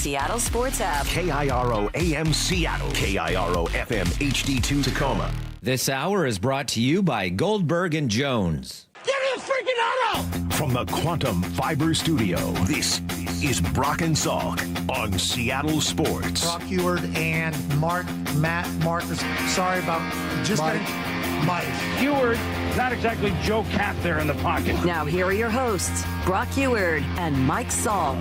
Seattle Sports app. KIRO AM Seattle. KIRO FM HD2 Tacoma. This hour is brought to you by Goldberg and Jones. Give me a freaking auto! From the Quantum Fiber Studio, this is Brock and Salk on Seattle Sports. Brock Heward and Matt Marcus. Sorry about just Mike. Heward, not exactly Joe Cap there in the pocket. Now here are your hosts, Brock Heward and Mike Salk.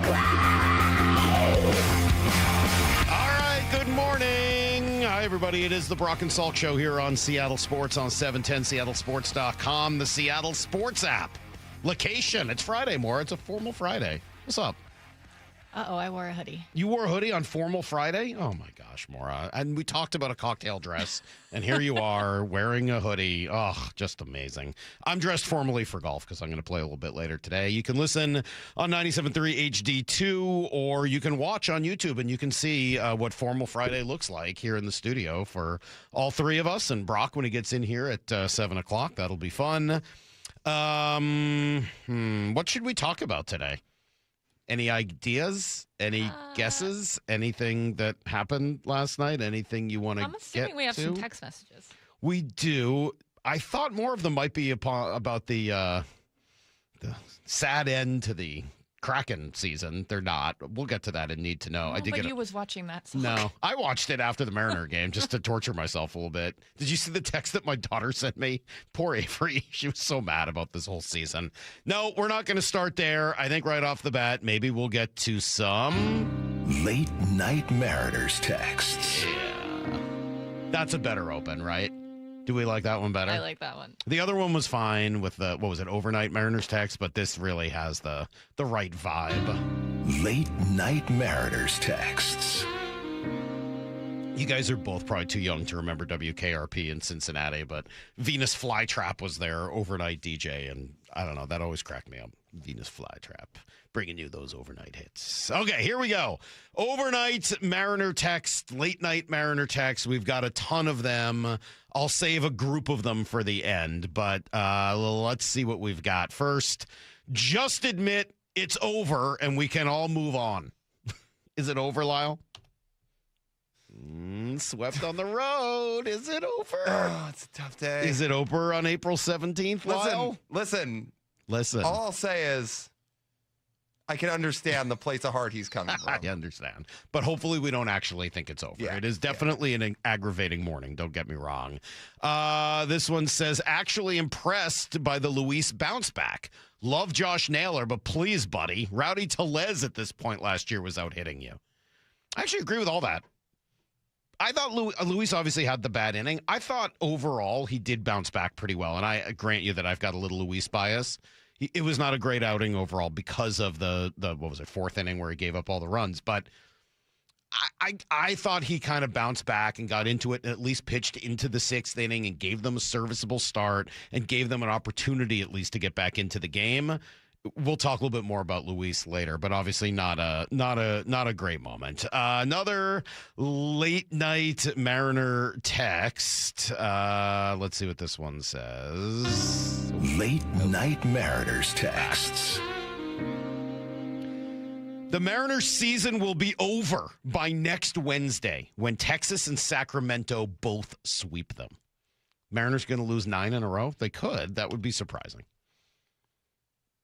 All right, good morning. Hi, everybody. It is the Brock and Salk Show here on Seattle Sports on 710seattlesports.com, the Seattle Sports app. Location. It's Friday, Maura. It's a formal Friday. What's up? Uh-oh, I wore a hoodie. You wore a hoodie on formal Friday? Oh, my gosh, Maura. And we talked about a cocktail dress, and here you are wearing a hoodie. Oh, just amazing. I'm dressed formally for golf because I'm going to play a little bit later today. You can listen on 97.3 HD2, or you can watch on YouTube, and you can see what Formal Friday looks like here in the studio for all three of us. And Brock, when he gets in here at 7 o'clock, that'll be fun. What should we talk about today? Any ideas? Any guesses? Anything that happened last night? Anything you want to get to? I'm assuming we have some text messages. We do. I thought more of them might be about the sad end to the Kraken season. They're not. We'll get to that in Need to Know. I did but you was watching that song. No, I watched it after the Mariner game just to torture myself a little bit. Did you see the text that my daughter sent me? Poor Avery. She was so mad about this whole season. No, we're not going to start there. I think right off the bat, maybe we'll get to some Late Night Mariners texts. Yeah. That's a better open, right? Do we like that one better? I like that one. The other one was fine with the, overnight Mariners text, but this really has the right vibe. Late Night Mariners texts. You guys are both probably too young to remember WKRP in Cincinnati, but Venus Flytrap was their overnight DJ, and I don't know, that always cracked me up. Venus Flytrap, bringing you those overnight hits. Okay, here we go. Overnight Mariner text, late night Mariner text. We've got a ton of them. I'll save a group of them for the end, but let's see what we've got. First, just admit it's over and we can all move on. Is it over, Lyle? Swept on the road. Is it over? Oh, it's a tough day. Is it over on April 17th, Lyle? Listen. All I'll say is I can understand the place of heart he's coming from. I understand. But hopefully we don't actually think it's over. Yeah, it is definitely an aggravating morning. Don't get me wrong. This one says, actually impressed by the Luis bounce back. Love Josh Naylor, but please, buddy, Rowdy Tellez at this point last year was out hitting you. I actually agree with all that. I thought Luis obviously had the bad inning. I thought overall he did bounce back pretty well. And I grant you that I've got a little Luis bias. It was not a great outing overall because of the fourth inning where he gave up all the runs. But I thought he kind of bounced back and got into it and at least pitched into the sixth inning and gave them a serviceable start and gave them an opportunity at least to get back into the game. We'll talk a little bit more about Luis later, but obviously not a great moment. Another late night Mariner text. Let's see what this one says. Late Night Mariners texts. The Mariners season will be over by next Wednesday when Texas and Sacramento both sweep them. Mariners going to lose 9 in a row? They could. That would be surprising.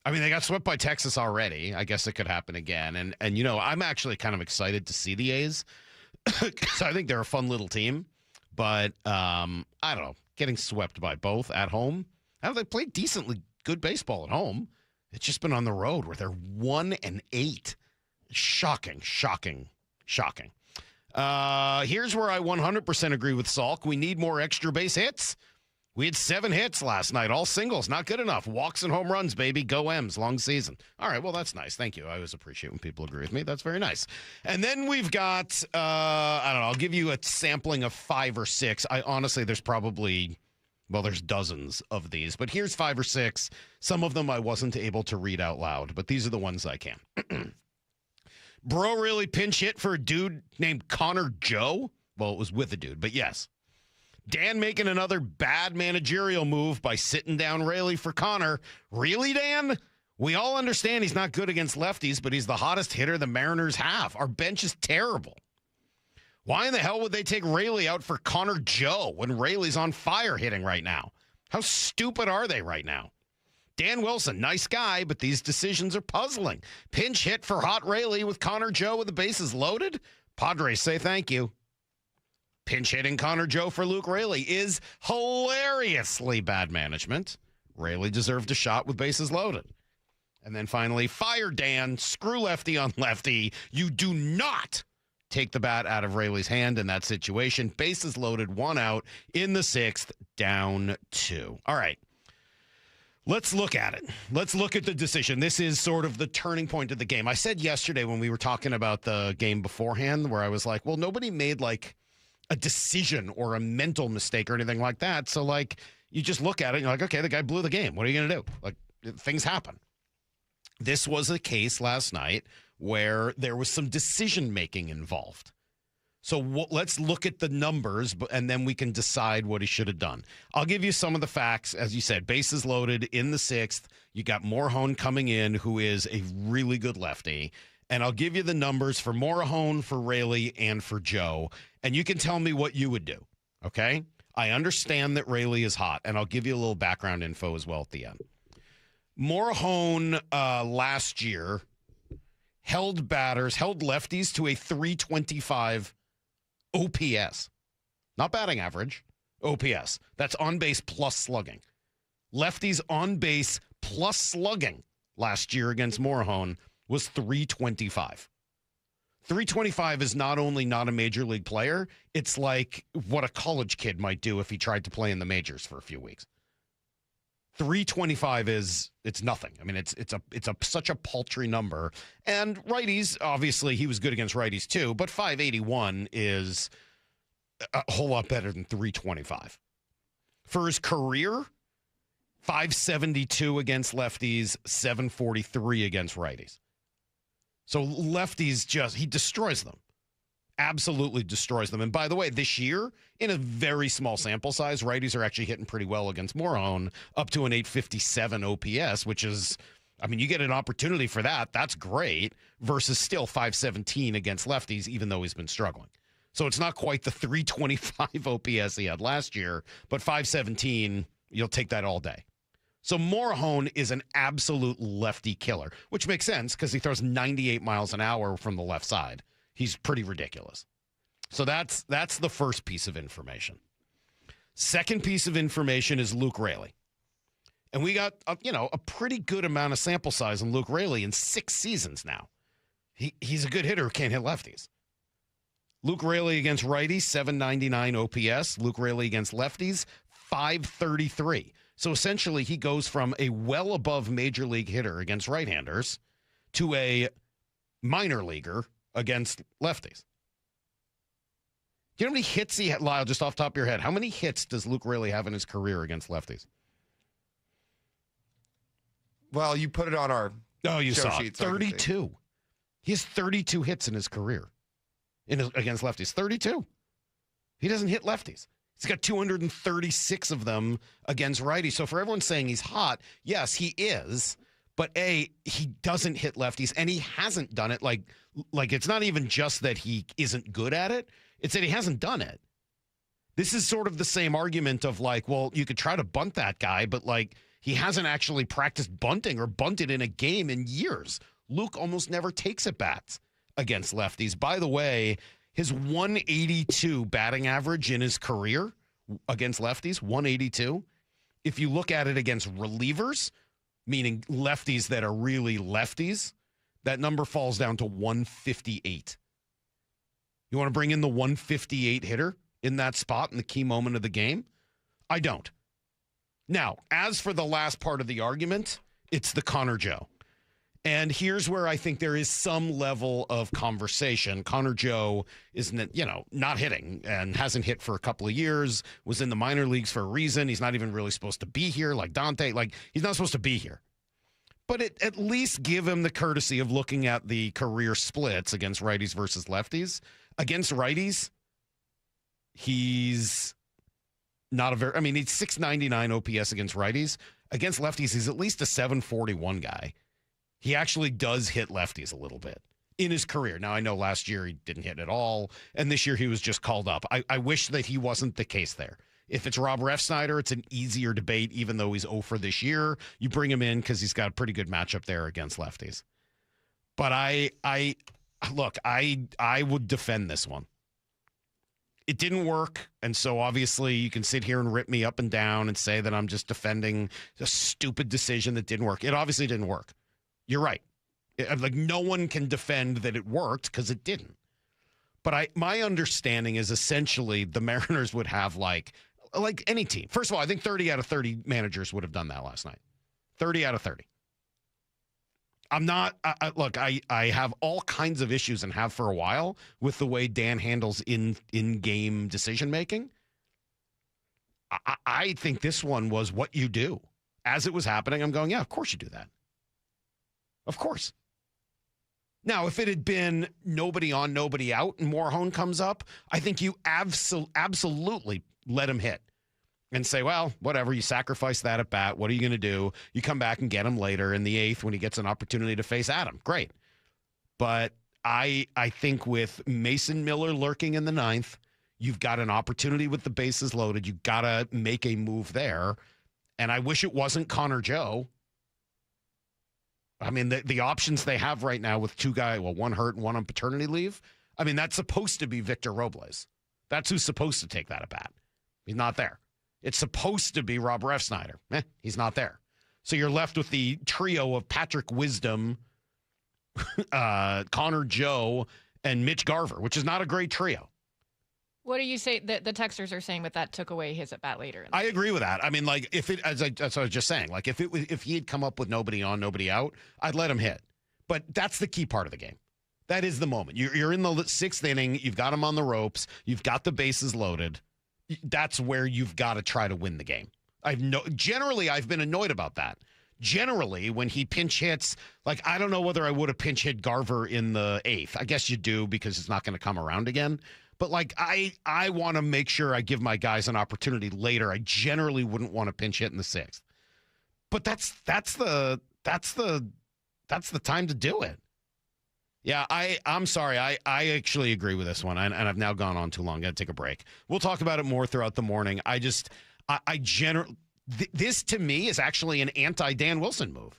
I mean, they got swept by Texas already. I guess it could happen again. And you know, I'm actually kind of excited to see the A's because I think they're a fun little team. But I don't know, getting swept by both at home. They played decently good baseball at home. It's just been on the road where they're 1-8. Shocking. Here's where I 100% agree with Salk. We need more extra base hits. We had 7 hits last night, all singles. Not good enough. Walks and home runs, baby. Go M's. Long season. All right, well, that's nice. Thank you. I always appreciate when people agree with me. That's very nice. And then we've got, I don't know, I'll give you a sampling of 5 or 6. Honestly, there's probably, there's dozens of these. But here's 5 or 6. Some of them I wasn't able to read out loud, but these are the ones I can. Bro really pinch hit for a dude named Connor Joe? Well, it was with a dude, but yes. Dan making another bad managerial move by sitting down Rayleigh for Connor. Really, Dan? We all understand he's not good against lefties, but he's the hottest hitter the Mariners have. Our bench is terrible. Why in the hell would they take Raley out for Connor Joe when Raley's on fire hitting right now? How stupid are they right now? Dan Wilson, nice guy, but these decisions are puzzling. Pinch hit for hot Raley with Connor Joe with the bases loaded? Padres say thank you. Pinch hitting Connor Joe for Luke Raley is hilariously bad management. Raley deserved a shot with bases loaded. And then finally, fire Dan, screw lefty on lefty. You do not take the bat out of Raley's hand in that situation. Bases loaded, 1 out in the 6th, down 2. All right. Let's look at it. Let's look at the decision. This is sort of the turning point of the game. I said yesterday when we were talking about the game beforehand, where I was like, well, nobody made like a decision or a mental mistake or anything like that. So like, you just look at it and you're like, okay, the guy blew the game. What are you going to do? Like, things happen. This was a case last night where there was some decision-making involved. So let's look at the numbers, and then we can decide what he should have done. I'll give you some of the facts. As you said, bases loaded in the 6th. You got Morejon coming in, who is a really good lefty. And I'll give you the numbers for Morejon, for Raley, and for Joe. And you can tell me what you would do, okay? I understand that Raley is hot, and I'll give you a little background info as well at the end. Morejon last year held lefties to a 325 OPS. Not batting average, OPS. That's on base plus slugging. Lefties on base plus slugging last year against Morejon was 325. 325 is not only not a major league player, it's like what a college kid might do if he tried to play in the majors for a few weeks. 325 it's nothing. I mean, it's such a paltry number. And righties, obviously, he was good against righties too, but 581 is a whole lot better than 325. For his career, 572 against lefties, 743 against righties. So lefties he destroys them. Absolutely destroys them. And by the way, this year, in a very small sample size, righties are actually hitting pretty well against Morejon, up to an 857 OPS, which is, I mean, you get an opportunity for that. That's great, versus still 517 against lefties, even though he's been struggling. So it's not quite the 325 OPS he had last year, but 517, you'll take that all day. So Morejon is an absolute lefty killer, which makes sense because he throws 98 miles an hour from the left side. He's pretty ridiculous. So that's the first piece of information. Second piece of information is Luke Raley. And we got a pretty good amount of sample size on Luke Raley in 6 seasons now. He's a good hitter who can't hit lefties. Luke Raley against righties, 799 OPS. Luke Raley against lefties, 533. So essentially he goes from a well above major league hitter against right-handers to a minor leaguer against lefties. Do you know how many hits he had, Lyle, just off the top of your head? How many hits does Luke Raley have in his career against lefties? Well, you put it on our you show saw sheet. 32. He has 32 hits in his career against lefties. 32. He doesn't hit lefties. He's got 236 of them against righties. So for everyone saying he's hot, yes, he is. But he doesn't hit lefties, and he hasn't done it. Like it's not even just that he isn't good at it. It's that he hasn't done it. This is sort of the same argument of like, well, you could try to bunt that guy, but like he hasn't actually practiced bunting or bunted in a game in years. Luke almost never takes at bats against lefties. By the way, his 182 batting average in his career against lefties, 182. If you look at it against relievers, meaning lefties that are really lefties, that number falls down to 158. You want to bring in the 158 hitter in that spot in the key moment of the game? I don't. Now, as for the last part of the argument, it's the Connor Joe. And here's where I think there is some level of conversation. Connor Joe is, not hitting and hasn't hit for a couple of years, was in the minor leagues for a reason. He's not even really supposed to be here like Dante. Like, he's not supposed to be here. But at least give him the courtesy of looking at the career splits against righties versus lefties. Against righties, he's not he's 699 OPS against righties. Against lefties, he's at least a 741 guy. He actually does hit lefties a little bit in his career. Now, I know last year he didn't hit at all, and this year he was just called up. I wish that he wasn't the case there. If it's Rob Refsnyder, it's an easier debate, even though he's 0 for this year. You bring him in because he's got a pretty good matchup there against lefties. But I would defend this one. It didn't work, and so obviously you can sit here and rip me up and down and say that I'm just defending a stupid decision that didn't work. It obviously didn't work. You're right. Like, no one can defend that it worked because it didn't. But my understanding is essentially the Mariners would have like any team. First of all, I think 30 out of 30 managers would have done that last night. 30 out of 30. I'm not, look, I have all kinds of issues and have for a while with the way Dan handles in-game decision-making. I think this one was what you do. As it was happening, I'm going, yeah, of course you do that. Of course. Now, if it had been nobody on, nobody out, and Morejon comes up, I think you absolutely let him hit. And say, well, whatever, you sacrifice that at bat. What are you going to do? You come back and get him later in the 8th when he gets an opportunity to face Adam. Great. But I think with Mason Miller lurking in the 9th, you've got an opportunity with the bases loaded. You've got to make a move there. And I wish it wasn't Connor Joe. I mean, the options they have right now with two guys, well, one hurt and one on paternity leave. I mean, that's supposed to be Victor Robles. That's who's supposed to take that at bat. He's not there. It's supposed to be Rob Refsnyder. He's not there. So you're left with the trio of Patrick Wisdom, Connor Joe, and Mitch Garver, which is not a great trio. What do you say that the texters are saying that took away his at-bat later? I agree with that. I mean, like, that's what I was just saying. Like, if he had come up with nobody on, nobody out, I'd let him hit. But that's the key part of the game. That is the moment. You're in the 6th inning. You've got him on the ropes. You've got the bases loaded. That's where you've got to try to win the game. Generally, I've been annoyed about that. Generally, when he pinch hits, like, I don't know whether I would have pinch hit Garver in the 8th. I guess you do because it's not going to come around again. But, like, I want to make sure I give my guys an opportunity later. I generally wouldn't want to pinch hit in the 6th. But that's the time to do it. Yeah, I'm sorry. I actually agree with this one, and I've now gone on too long. Got to take a break. We'll talk about it more throughout the morning. This to me is actually an anti-Dan Wilson move.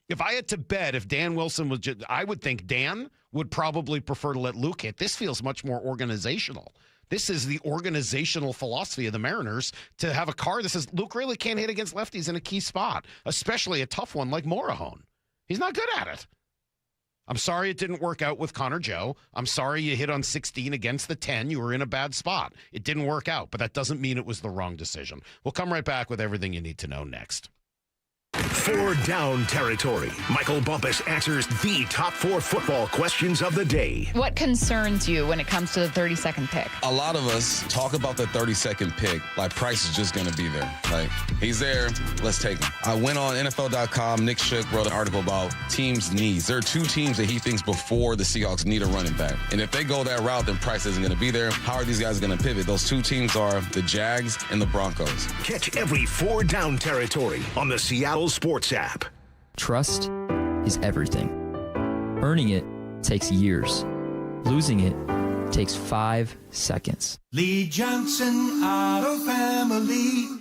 If I had to bet, if Dan Wilson was I would think Dan would probably prefer to let Luke hit. This feels much more organizational. This is the organizational philosophy of the Mariners to have a card that says Luke really can't hit against lefties in a key spot, especially a tough one like Morejon. He's not good at it. I'm sorry it didn't work out with Connor Joe. I'm sorry you hit on 16 against the 10. You were in a bad spot. It didn't work out, but that doesn't mean it was the wrong decision. We'll come right back with everything you need to know next. 4 Down Territory. Michael Bumpus answers the top 4 football questions of the day. What concerns you when it comes to the 30-second pick? A lot of us talk about the 30-second pick like Price is just going to be there. Like, he's there, let's take him. I went on NFL.com. Nick Shook wrote an article about teams' needs. There are 2 teams that he thinks before the Seahawks need a running back. And if they go that route, then Price isn't going to be there. How are these guys going to pivot? Those 2 teams are the Jags and the Broncos. Catch every 4 Down Territory on the Seattle Sports app. Trust is everything. Earning it takes years. Losing it takes 5 seconds. Lee Johnson Auto Family.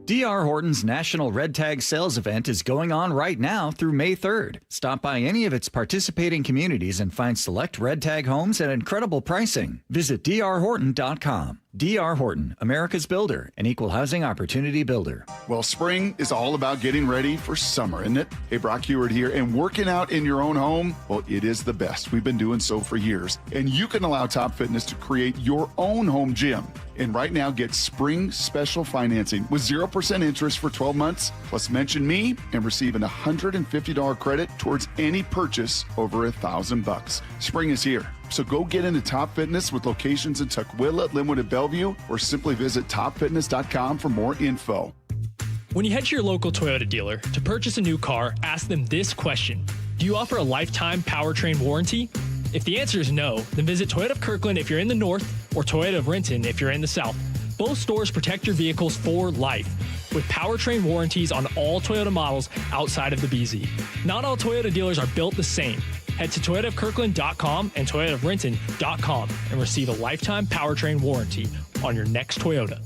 D.R. Horton's National Red Tag Sales Event is going on right now through May 3rd. Stop by any of its participating communities and find select Red Tag homes at incredible pricing. Visit drhorton.com. D.R. Horton, America's builder, an equal housing opportunity builder. Well, spring is all about getting ready for summer, isn't it? Hey, Brock Heward here, and working out in your own home, well, it is the best. We've been doing so for years. And you can allow Top Fitness to create your own home gym. And right now, get spring special financing with 0% interest for 12 months, plus mention me and receive an $150 credit towards any purchase over $1,000. Spring is here. So go get into Top Fitness with locations in Tukwila, Linwood, and Bellevue, or simply visit topfitness.com for more info. When you head to your local Toyota dealer to purchase a new car, ask them this question. Do you offer a lifetime powertrain warranty? If the answer is no, then visit Toyota of Kirkland if you're in the north or Toyota of Renton if you're in the south. Both stores protect your vehicles for life. with powertrain warranties on all Toyota models outside of the BZ. Not all Toyota dealers are built the same. Head to toyotaofkirkland.com and toyotaofrenton.com and receive a lifetime powertrain warranty on your next Toyota.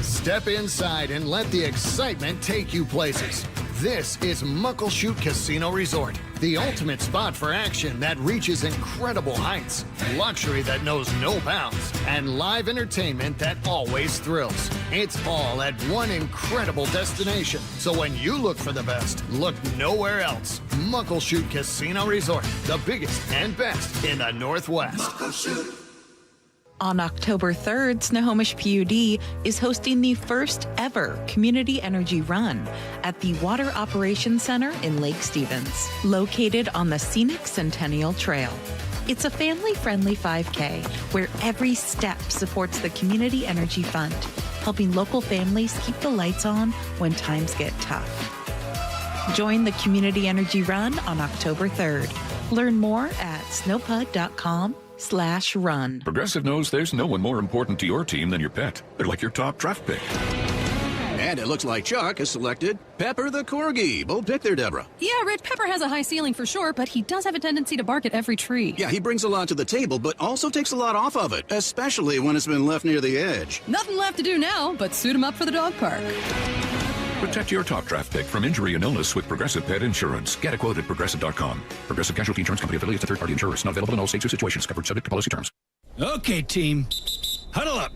Step inside and let the excitement take you places. This is Muckleshoot Casino Resort, the ultimate spot for action that reaches incredible heights, luxury that knows no bounds, and live entertainment that always thrills. It's all at one incredible destination. So when you look for the best, look nowhere else. Muckleshoot Casino Resort, the biggest and best in the Northwest. Muckleshoot. On October 3rd, Snohomish PUD is hosting the first ever Community Energy Run at the Water Operations Center in Lake Stevens, located on the scenic Centennial Trail. It's a family-friendly 5K where every step supports the Community Energy Fund, helping local families keep the lights on when times get tough. Join the Community Energy Run on October 3rd. Learn more at snowpud.com/run. Progressive knows there's no one more important to your team than your pet. They're like your top draft pick. And it looks like Chuck has selected Pepper the Corgi. Bold pick there, Deborah. Yeah, Red Pepper has a high ceiling for sure, but he does have a tendency to bark at every tree. Yeah, he brings a lot to the table, but also takes a lot off of it, especially when it's been left near the edge. Nothing left to do now but suit him up for the dog park. Protect your top draft pick from injury and illness with Progressive Pet Insurance. Get a quote at Progressive.com. Progressive Casualty Insurance Company affiliates and third-party insurers. Not available in all states or situations. Covered subject to policy terms. Okay, team. Huddle up.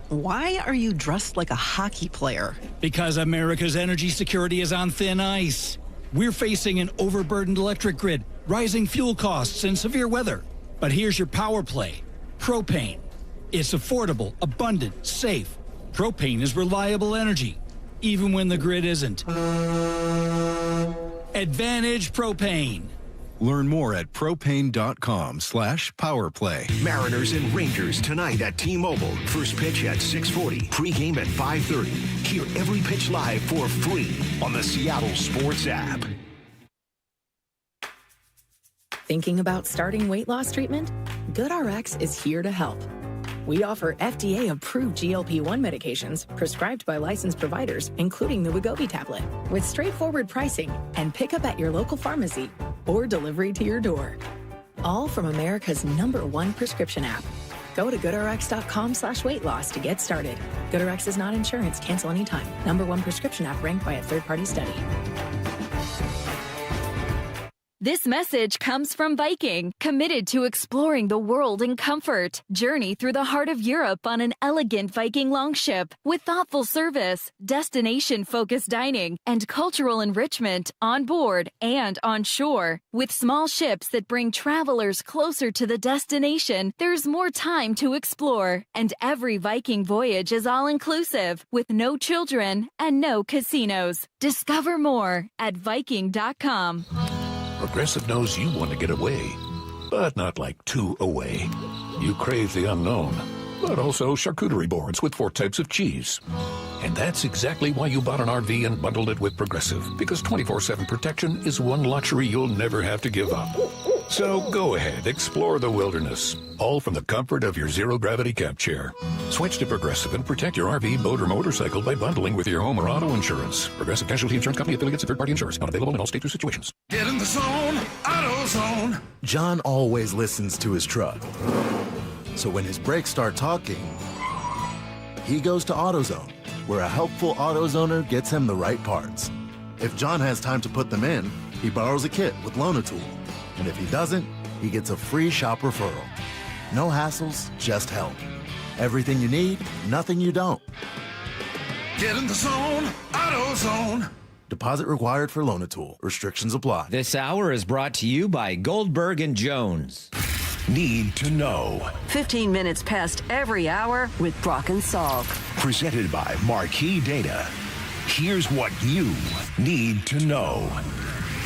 Why are you dressed like a hockey player? Because America's energy security is on thin ice. We're facing an overburdened electric grid, rising fuel costs, and severe weather. But here's your power play. Propane. It's affordable, abundant, safe. Propane is reliable energy, even when the grid isn't. Advantage Propane. Learn more at propane.com/powerplay. Mariners and Rangers tonight at T-Mobile. First pitch at 6:40. Pregame at 5:30. Hear every pitch live for free on the Seattle Sports app. Thinking about starting weight loss treatment? GoodRx is here to help. We offer FDA-approved GLP-1 medications prescribed by licensed providers, including the Wegovy tablet, with straightforward pricing and pickup at your local pharmacy or delivery to your door. All from America's #1 prescription app. Go to goodrx.com/weight loss to get started. GoodRx is not insurance. Cancel anytime. #1 prescription app ranked by a third-party study. This message comes from Viking, committed to exploring the world in comfort. Journey through the heart of Europe on an elegant Viking longship with thoughtful service, destination-focused dining, and cultural enrichment on board and on shore. With small ships that bring travelers closer to the destination, there's more time to explore. And every Viking voyage is all-inclusive, with no children and no casinos. Discover more at Viking.com. Progressive knows you want to get away, but not like too away. You crave the unknown, but also charcuterie boards with 4 types of cheese. And that's exactly why you bought an RV and bundled it with Progressive, because 24/7 protection is one luxury you'll never have to give up. So go ahead, explore the wilderness, all from the comfort of your zero-gravity camp chair. Switch to Progressive and protect your RV, boat, or motorcycle by bundling with your home or auto insurance. Progressive Casualty Insurance Company affiliates and third-party insurers. Not available in all states or situations. Get in the zone, AutoZone. John always listens to his truck. So when his brakes start talking, he goes to AutoZone, where a helpful AutoZoner gets him the right parts. If John has time to put them in, he borrows a kit with Loan-A-Tool. And if he doesn't, he gets a free shop referral. No hassles, just help. Everything you need, nothing you don't. Get in the zone, AutoZone. Deposit required for Loan-A-Tool. Restrictions apply. This hour is brought to you by Goldberg and Jones. Need to know. 15 minutes past every hour with Brock and Salk. Presented by Marquee Data. Here's what you need to know.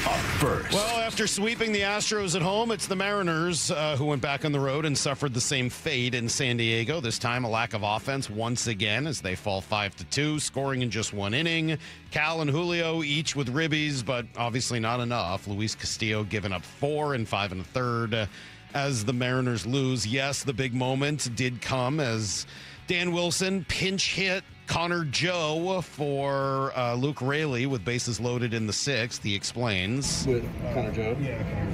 Up first. Well, after sweeping the Astros at home, it's the Mariners who went back on the road and suffered the same fate in San Diego. This time, a lack of offense once again as they fall 5-2, scoring in just 1 inning. Cal and Julio each with ribbies, but obviously not enough. Luis Castillo giving up 4 and 5 1/3. as the Mariners lose. Yes, the big moment did come as Dan Wilson pinch hit Connor Joe for Luke Raley with bases loaded in the 6th. He explains. With Connor Joe?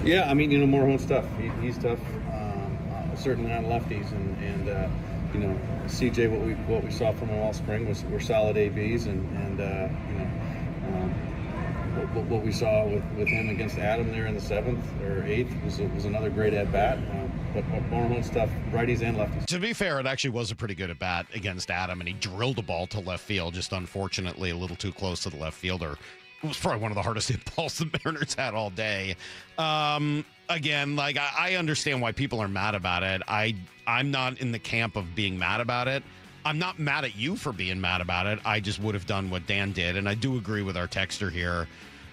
Yeah, I mean, Morejon's tough. He's tough, certainly on lefties. And CJ, what we saw from him all spring were solid ABs. What we saw with him against Adam there in the 7th or 8th was another great at-bat. But Morejon's tough, righties and lefties. To be fair, it actually was a pretty good at-bat against Adam, and he drilled a ball to left field, just unfortunately a little too close to the left fielder. It was probably one of the hardest hit balls the Mariners had all day. Again, I understand why people are mad about it. I'm not in the camp of being mad about it. I'm not mad at you for being mad about it. I just would have done what Dan did, and I do agree with our texter here,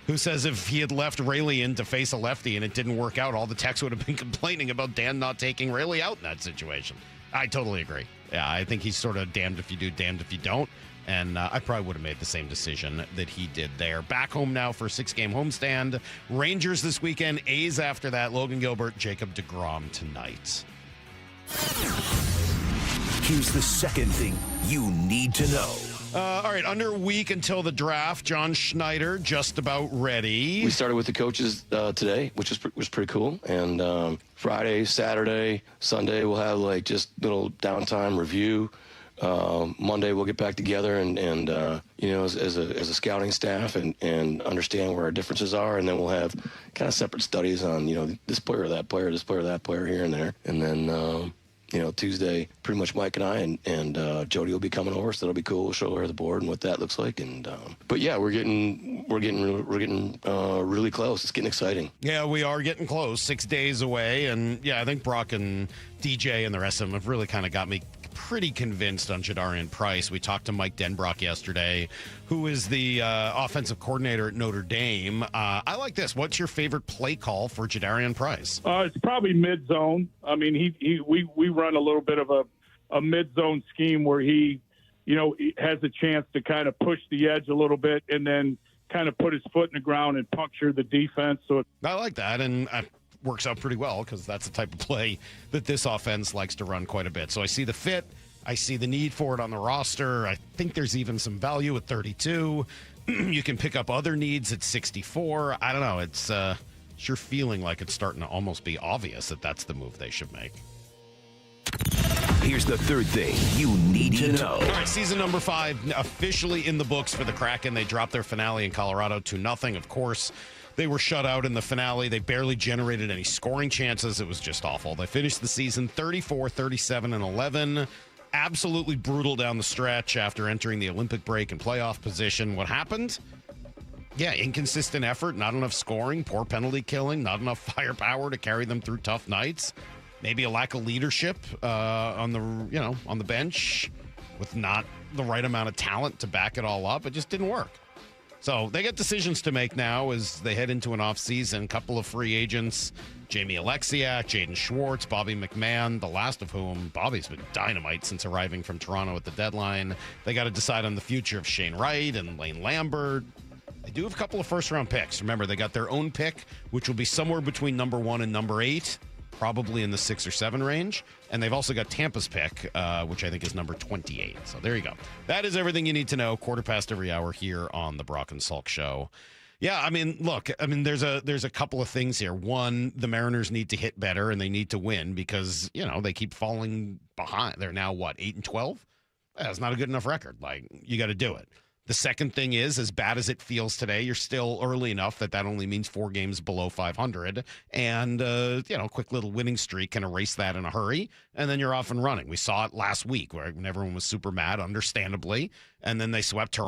who says if he had left Raley in to face a lefty and it didn't work out, all the texts would have been complaining about Dan not taking Raley out in that situation. I totally agree. Yeah, I think he's sort of damned if you do, damned if you don't. And I probably would have made the same decision that he did there. Back home now for a 6-game homestand. Rangers this weekend, A's after that. Logan Gilbert, Jacob deGrom tonight. Here's the second thing you need to know. All right, under a week until the draft. John Schneider just about ready. We started with the coaches today, which was pretty cool. And Friday, Saturday, Sunday, we'll have just little downtime review. Monday we'll get back together and as a scouting staff and understand where our differences are, and then we'll have kind of separate studies on this player or that player, this player or that player here and there, and then Tuesday pretty much Mike and I and Jody will be coming over, so that'll be cool. We'll show her the board and what that looks like, and but yeah, we're getting really close. It's getting exciting. Yeah, we are getting close. 6 days away, and yeah, I think Brock and DJ and the rest of them have really kind of got me pretty convinced on Jadarian Price. We talked to Mike Denbrock yesterday, who is the offensive coordinator at Notre Dame. I like this. What's your favorite play call for Jadarian Price? It's probably mid-zone. I mean, we run a little bit of a mid-zone scheme where he has a chance to kind of push the edge a little bit and then kind of put his foot in the ground and puncture the defense. So I like that, and works out pretty well because that's the type of play that this offense likes to run quite a bit. So I see the fit. I see the need for it on the roster. I think there's even some value at 32. You can pick up other needs at 64. I don't know. It's sure feeling like it's starting to almost be obvious that that's the move they should make. Here's the third thing you need to know. All right, season number 5 officially in the books for the Kraken. They dropped their finale in Colorado 2-0. Of course, they were shut out in the finale. They barely generated any scoring chances. It was just awful. They finished the season 34, 37, and 11. Absolutely brutal down the stretch after entering the Olympic break and playoff position. What happened? Yeah, inconsistent effort, not enough scoring, poor penalty killing, not enough firepower to carry them through tough nights. Maybe a lack of leadership on the bench with not the right amount of talent to back it all up. It just didn't work. So they got decisions to make now as they head into an offseason. A couple of free agents, Jamie Alexiak, Jaden Schwartz, Bobby McMahon, the last of whom, Bobby's been dynamite since arriving from Toronto at the deadline. They got to decide on the future of Shane Wright and Lane Lambert. They do have a couple of first-round picks. Remember, they got their own pick, which will be somewhere between number 1 and number 8. Probably in the 6 or 7 range. And they've also got Tampa's pick, which I think is number 28. So there you go. That is everything you need to know. 1/4 every hour here on the Brock and Salk Show. Yeah, I mean, look, there's a couple of things here. One, the Mariners need to hit better and they need to win because, they keep falling behind. They're now, 8-12? That's not a good enough record. You got to do it. The second thing is, as bad as it feels today, you're still early enough that only means 4 games below 500. And, quick little winning streak can erase that in a hurry. And then you're off and running. We saw it last week when everyone was super mad, understandably. And then they swept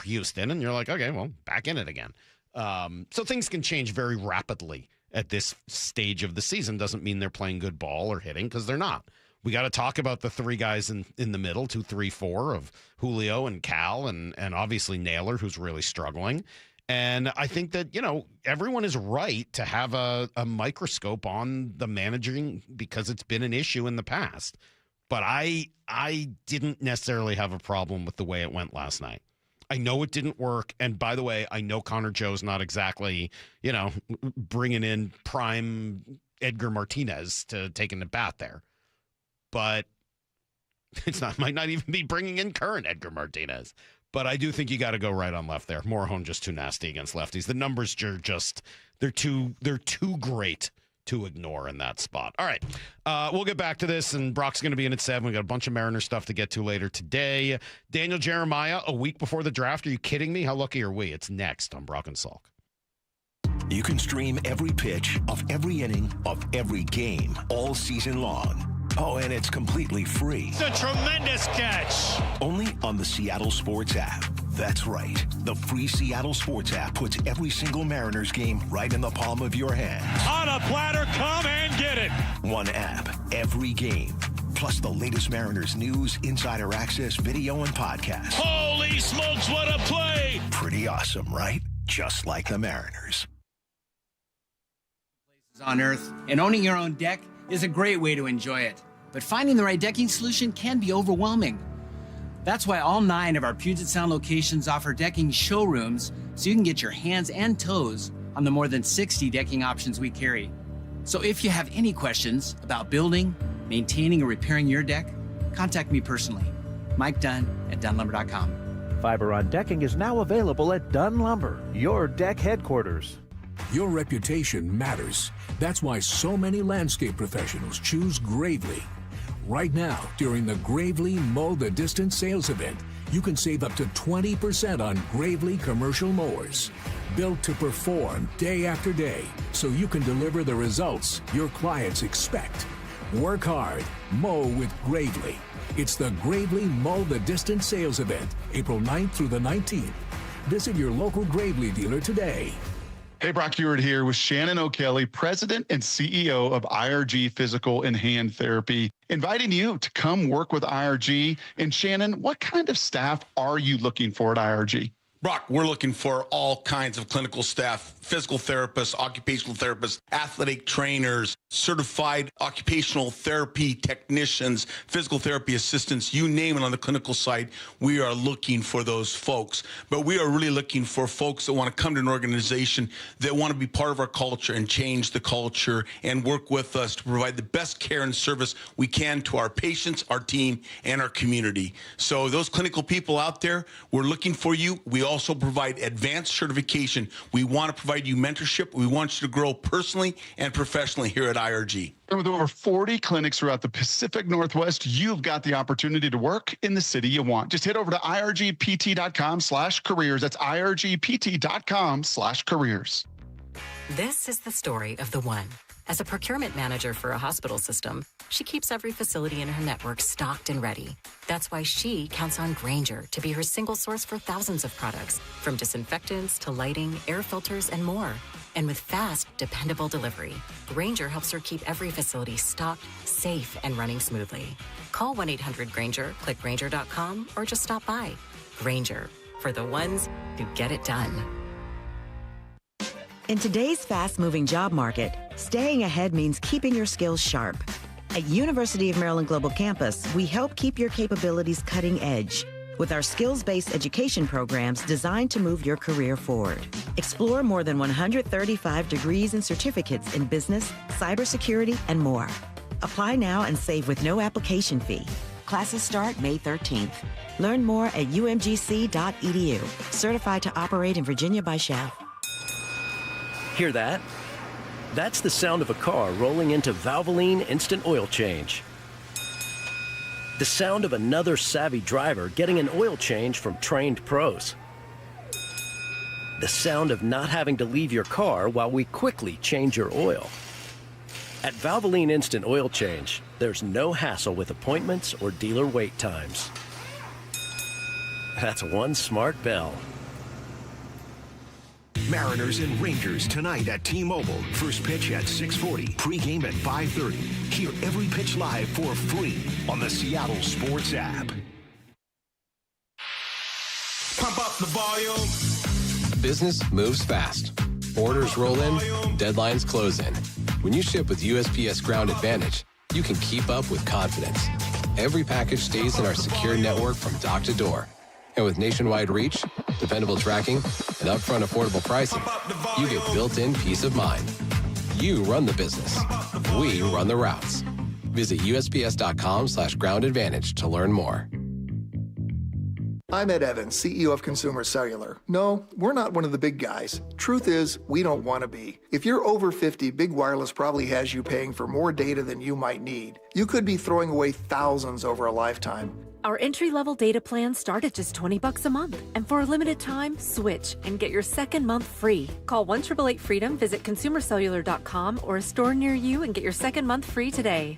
Houston. And you're like, okay, well, back in it again. So things can change very rapidly at this stage of the season. Doesn't mean they're playing good ball or hitting because they're not. We got to talk about the 3 guys in the middle, 2, 3, 4 of Julio and Cal and obviously Naylor, who's really struggling. And I think that, everyone is right to have a microscope on the managing because it's been an issue in the past. But I didn't necessarily have a problem with the way it went last night. I know it didn't work. And by the way, I know Connor Joe's not exactly, bringing in prime Edgar Martinez to take in the bat there. But might not even be bringing in current Edgar Martinez. But I do think you got to go right on left there. Morejon just too nasty against lefties. The numbers are just they're too great to ignore in that spot. All right, we'll get back to this, and Brock's going to be in at 7. We got a bunch of Mariners stuff to get to later today. Daniel Jeremiah, a week before the draft. Are you kidding me? How lucky are we? It's next on Brock and Salk. You can stream every pitch of every inning of every game all season long. Oh, and it's completely free. It's a tremendous catch. Only on the Seattle Sports app. That's right. The free Seattle Sports app puts every single Mariners game right in the palm of your hand. On a platter, come and get it. One app, every game. Plus the latest Mariners news, insider access, video, and podcast. Holy smokes, what a play. Pretty awesome, right? Just like the Mariners. On Earth, and owning your own deck is a great way to enjoy it. But finding the right decking solution can be overwhelming. That's why all 9 of our Puget Sound locations offer decking showrooms so you can get your hands and toes on the more than 60 decking options we carry. So if you have any questions about building, maintaining, or repairing your deck, contact me personally. Mike Dunn at DunnLumber.com. Fiber on decking is now available at Dunn Lumber, your deck headquarters. Your reputation matters. That's why so many landscape professionals choose Gravely. Right now, during the Gravely Mow the Distance sales event, you can save up to 20% on Gravely commercial mowers. Built to perform day after day, so you can deliver the results your clients expect. Work hard, mow with Gravely. It's the Gravely Mow the Distance sales event, April 9th through the 19th. Visit your local Gravely dealer today. Hey, Brock Ewart here with Shannon O'Kelly, President and CEO of IRG Physical and Hand Therapy, inviting you to come work with IRG. And Shannon, what kind of staff are you looking for at IRG? Brock, we're looking for all kinds of clinical staff, physical therapists, occupational therapists, athletic trainers, certified occupational therapy technicians, physical therapy assistants, you name it on the clinical side. We are looking for those folks. But we are really looking for folks that want to come to an organization that want to be part of our culture and change the culture and work with us to provide the best care and service we can to our patients, our team, and our community. So those clinical people out there, we're looking for you. We also provide advanced certification. We want to provide you mentorship. We want you to grow personally and professionally here at IRG. And with over 40 clinics throughout the Pacific Northwest, you've got the opportunity to work in the city you want. Just head over to irgpt.com/careers. That's irgpt.com/careers. This is the story of the one. As a procurement manager for a hospital system, she keeps every facility in her network stocked and ready. That's why she counts on Grainger to be her single source for thousands of products, from disinfectants to lighting, air filters, and more. And with fast, dependable delivery, Grainger helps her keep every facility stocked, safe, and running smoothly. Call 1-800-GRAINGER, click Grainger.com, or just stop by. Grainger, for the ones who get it done. In today's fast-moving job market, staying ahead means keeping your skills sharp. At University of Maryland Global Campus, we help keep your capabilities cutting edge with our skills-based education programs designed to move your career forward. Explore more than 135 degrees and certificates in business, cybersecurity, and more. Apply now and save with no application fee. Classes start May 13th. Learn more at umgc.edu. Certified to operate in Virginia by Shell. Hear that? That's the sound of a car rolling into Valvoline Instant Oil Change. The sound of another savvy driver getting an oil change from trained pros. The sound of not having to leave your car while we quickly change your oil. At Valvoline Instant Oil Change, there's no hassle with appointments or dealer wait times. That's one smart bell. Mariners and Rangers tonight at T-Mobile. First pitch at 6:40. Pre-game at 5:30. Hear every pitch live for free on the Seattle Sports app. Pump up the volume. Business moves fast. Orders roll in, deadlines close in. When you ship with USPS Ground Advantage, you can keep up with confidence. Every package stays in our secure network from dock to door. And with nationwide reach, dependable tracking, and upfront affordable pricing, you get built-in peace of mind. You run the business. We run the routes. Visit USPS.com/groundadvantage to learn more. I'm Ed Evans, CEO of Consumer Cellular. No, we're not one of the big guys. Truth is, we don't want to be. If you're over 50, Big Wireless probably has you paying for more data than you might need. You could be throwing away thousands over a lifetime. Our entry-level data plans start at just $20 a month. And for a limited time, switch and get your second month free. Call 1-888-FREEDOM, visit consumercellular.com or a store near you and get your second month free today.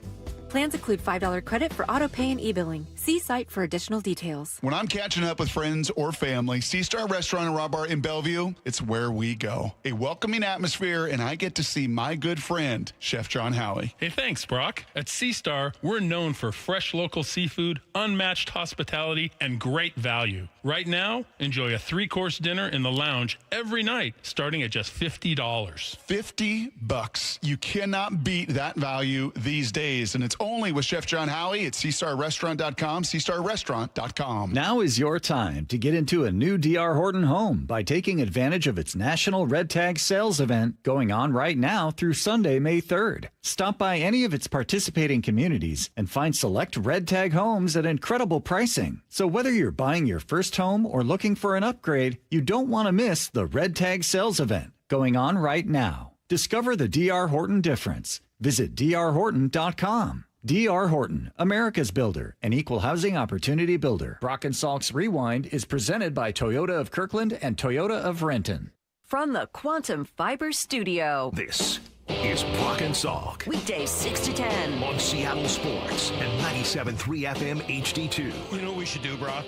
Plans include $5 credit for auto pay and e-billing. See site for additional details. When I'm catching up with friends or family, C-Star Restaurant and Raw Bar in Bellevue, it's where we go. A welcoming atmosphere, and I get to see my good friend, Chef John Howie. Hey, thanks, Brock. At C-Star, we're known for fresh local seafood, unmatched hospitality, and great value. Right now, enjoy a 3-course dinner in the lounge every night, starting at just $50. $50. You cannot beat that value these days, and it's only with Chef John Howie at CStarRestaurant.com, CStarRestaurant.com. Now is your time to get into a new D.R. Horton home by taking advantage of its National Red Tag Sales event going on right now through Sunday, May 3rd. Stop by any of its participating communities and find select Red Tag homes at incredible pricing. So whether you're buying your first home or looking for an upgrade, you don't want to miss the Red Tag Sales event going on right now. Discover the D.R. Horton difference. Visit drhorton.com. D.R. Horton, America's builder, an equal housing opportunity builder. Brock and Salk's Rewind is presented by Toyota of Kirkland and Toyota of Renton. From the Quantum Fiber Studio. This is Brock and Salk. Weekdays 6 to 10. On Seattle Sports and 97.3 FM HD2. You know what we should do, Brock?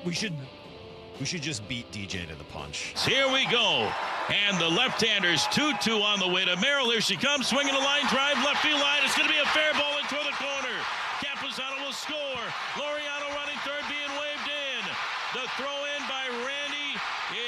We should just beat DJ to the punch. Here we go. And the left-handers 2-2 on the way to Merrill. Here she comes, swinging a line drive, left field line. It's going to be a fair ball into the corner. Campuzano will score. Laureano running third, being waved in. The throw-in by Randy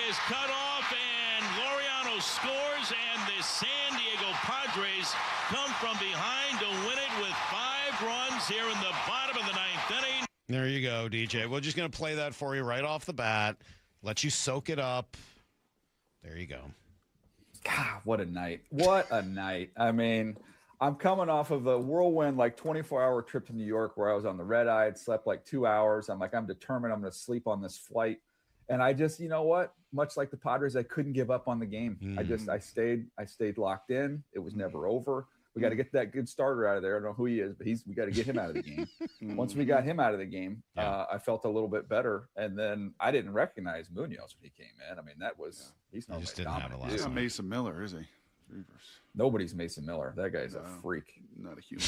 is cut off, and Laureano scores, and the San Diego Padres come from behind to win it with 5 runs here in the bottom of the 9th inning. There you go, DJ. We're just going to play that for you right off the bat. Let you soak it up. There you go. God, what a night. What a night. I mean, I'm coming off of a whirlwind, 24-hour trip to New York where I was on the red eye. I'd slept 2 hours. I'm determined I'm going to sleep on this flight. And I just, you know what? Much like the Padres, I couldn't give up on the game. I stayed locked in. It was never over. We got to get that good starter out of there. I don't know who he is, but we got to get him out of the game. Once we got him out of the game, I felt a little bit better. And then I didn't recognize Munoz when he came in. I mean, he's not just didn't have a last. He's not Mason Miller, is he? Nobody's Mason Miller. That guy's a freak. Not a human.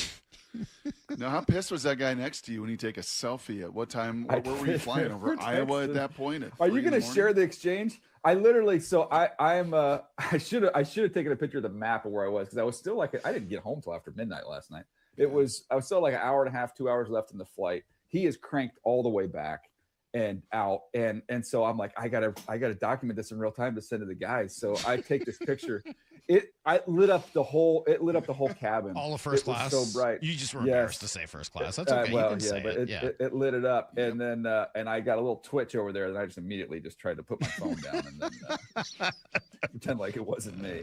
Now, how pissed was that guy next to you when you take a selfie? At what time? Where were you flying over Iowa at that point? Are you going to share the exchange? I literally, I should have taken a picture of the map of where I was, because I was still I didn't get home till after midnight last night. I was still an hour and a half, 2 hours left in the flight. He is cranked all the way back and out. And so I'm I gotta document this in real time to send to the guys. So I take this picture. It lit up the whole cabin. All of first class. Was so bright. You just were embarrassed to say first class. That's okay. You can say it. It lit it up, and then and I got a little twitch over there, and I just immediately tried to put my phone down and then pretend like it wasn't me.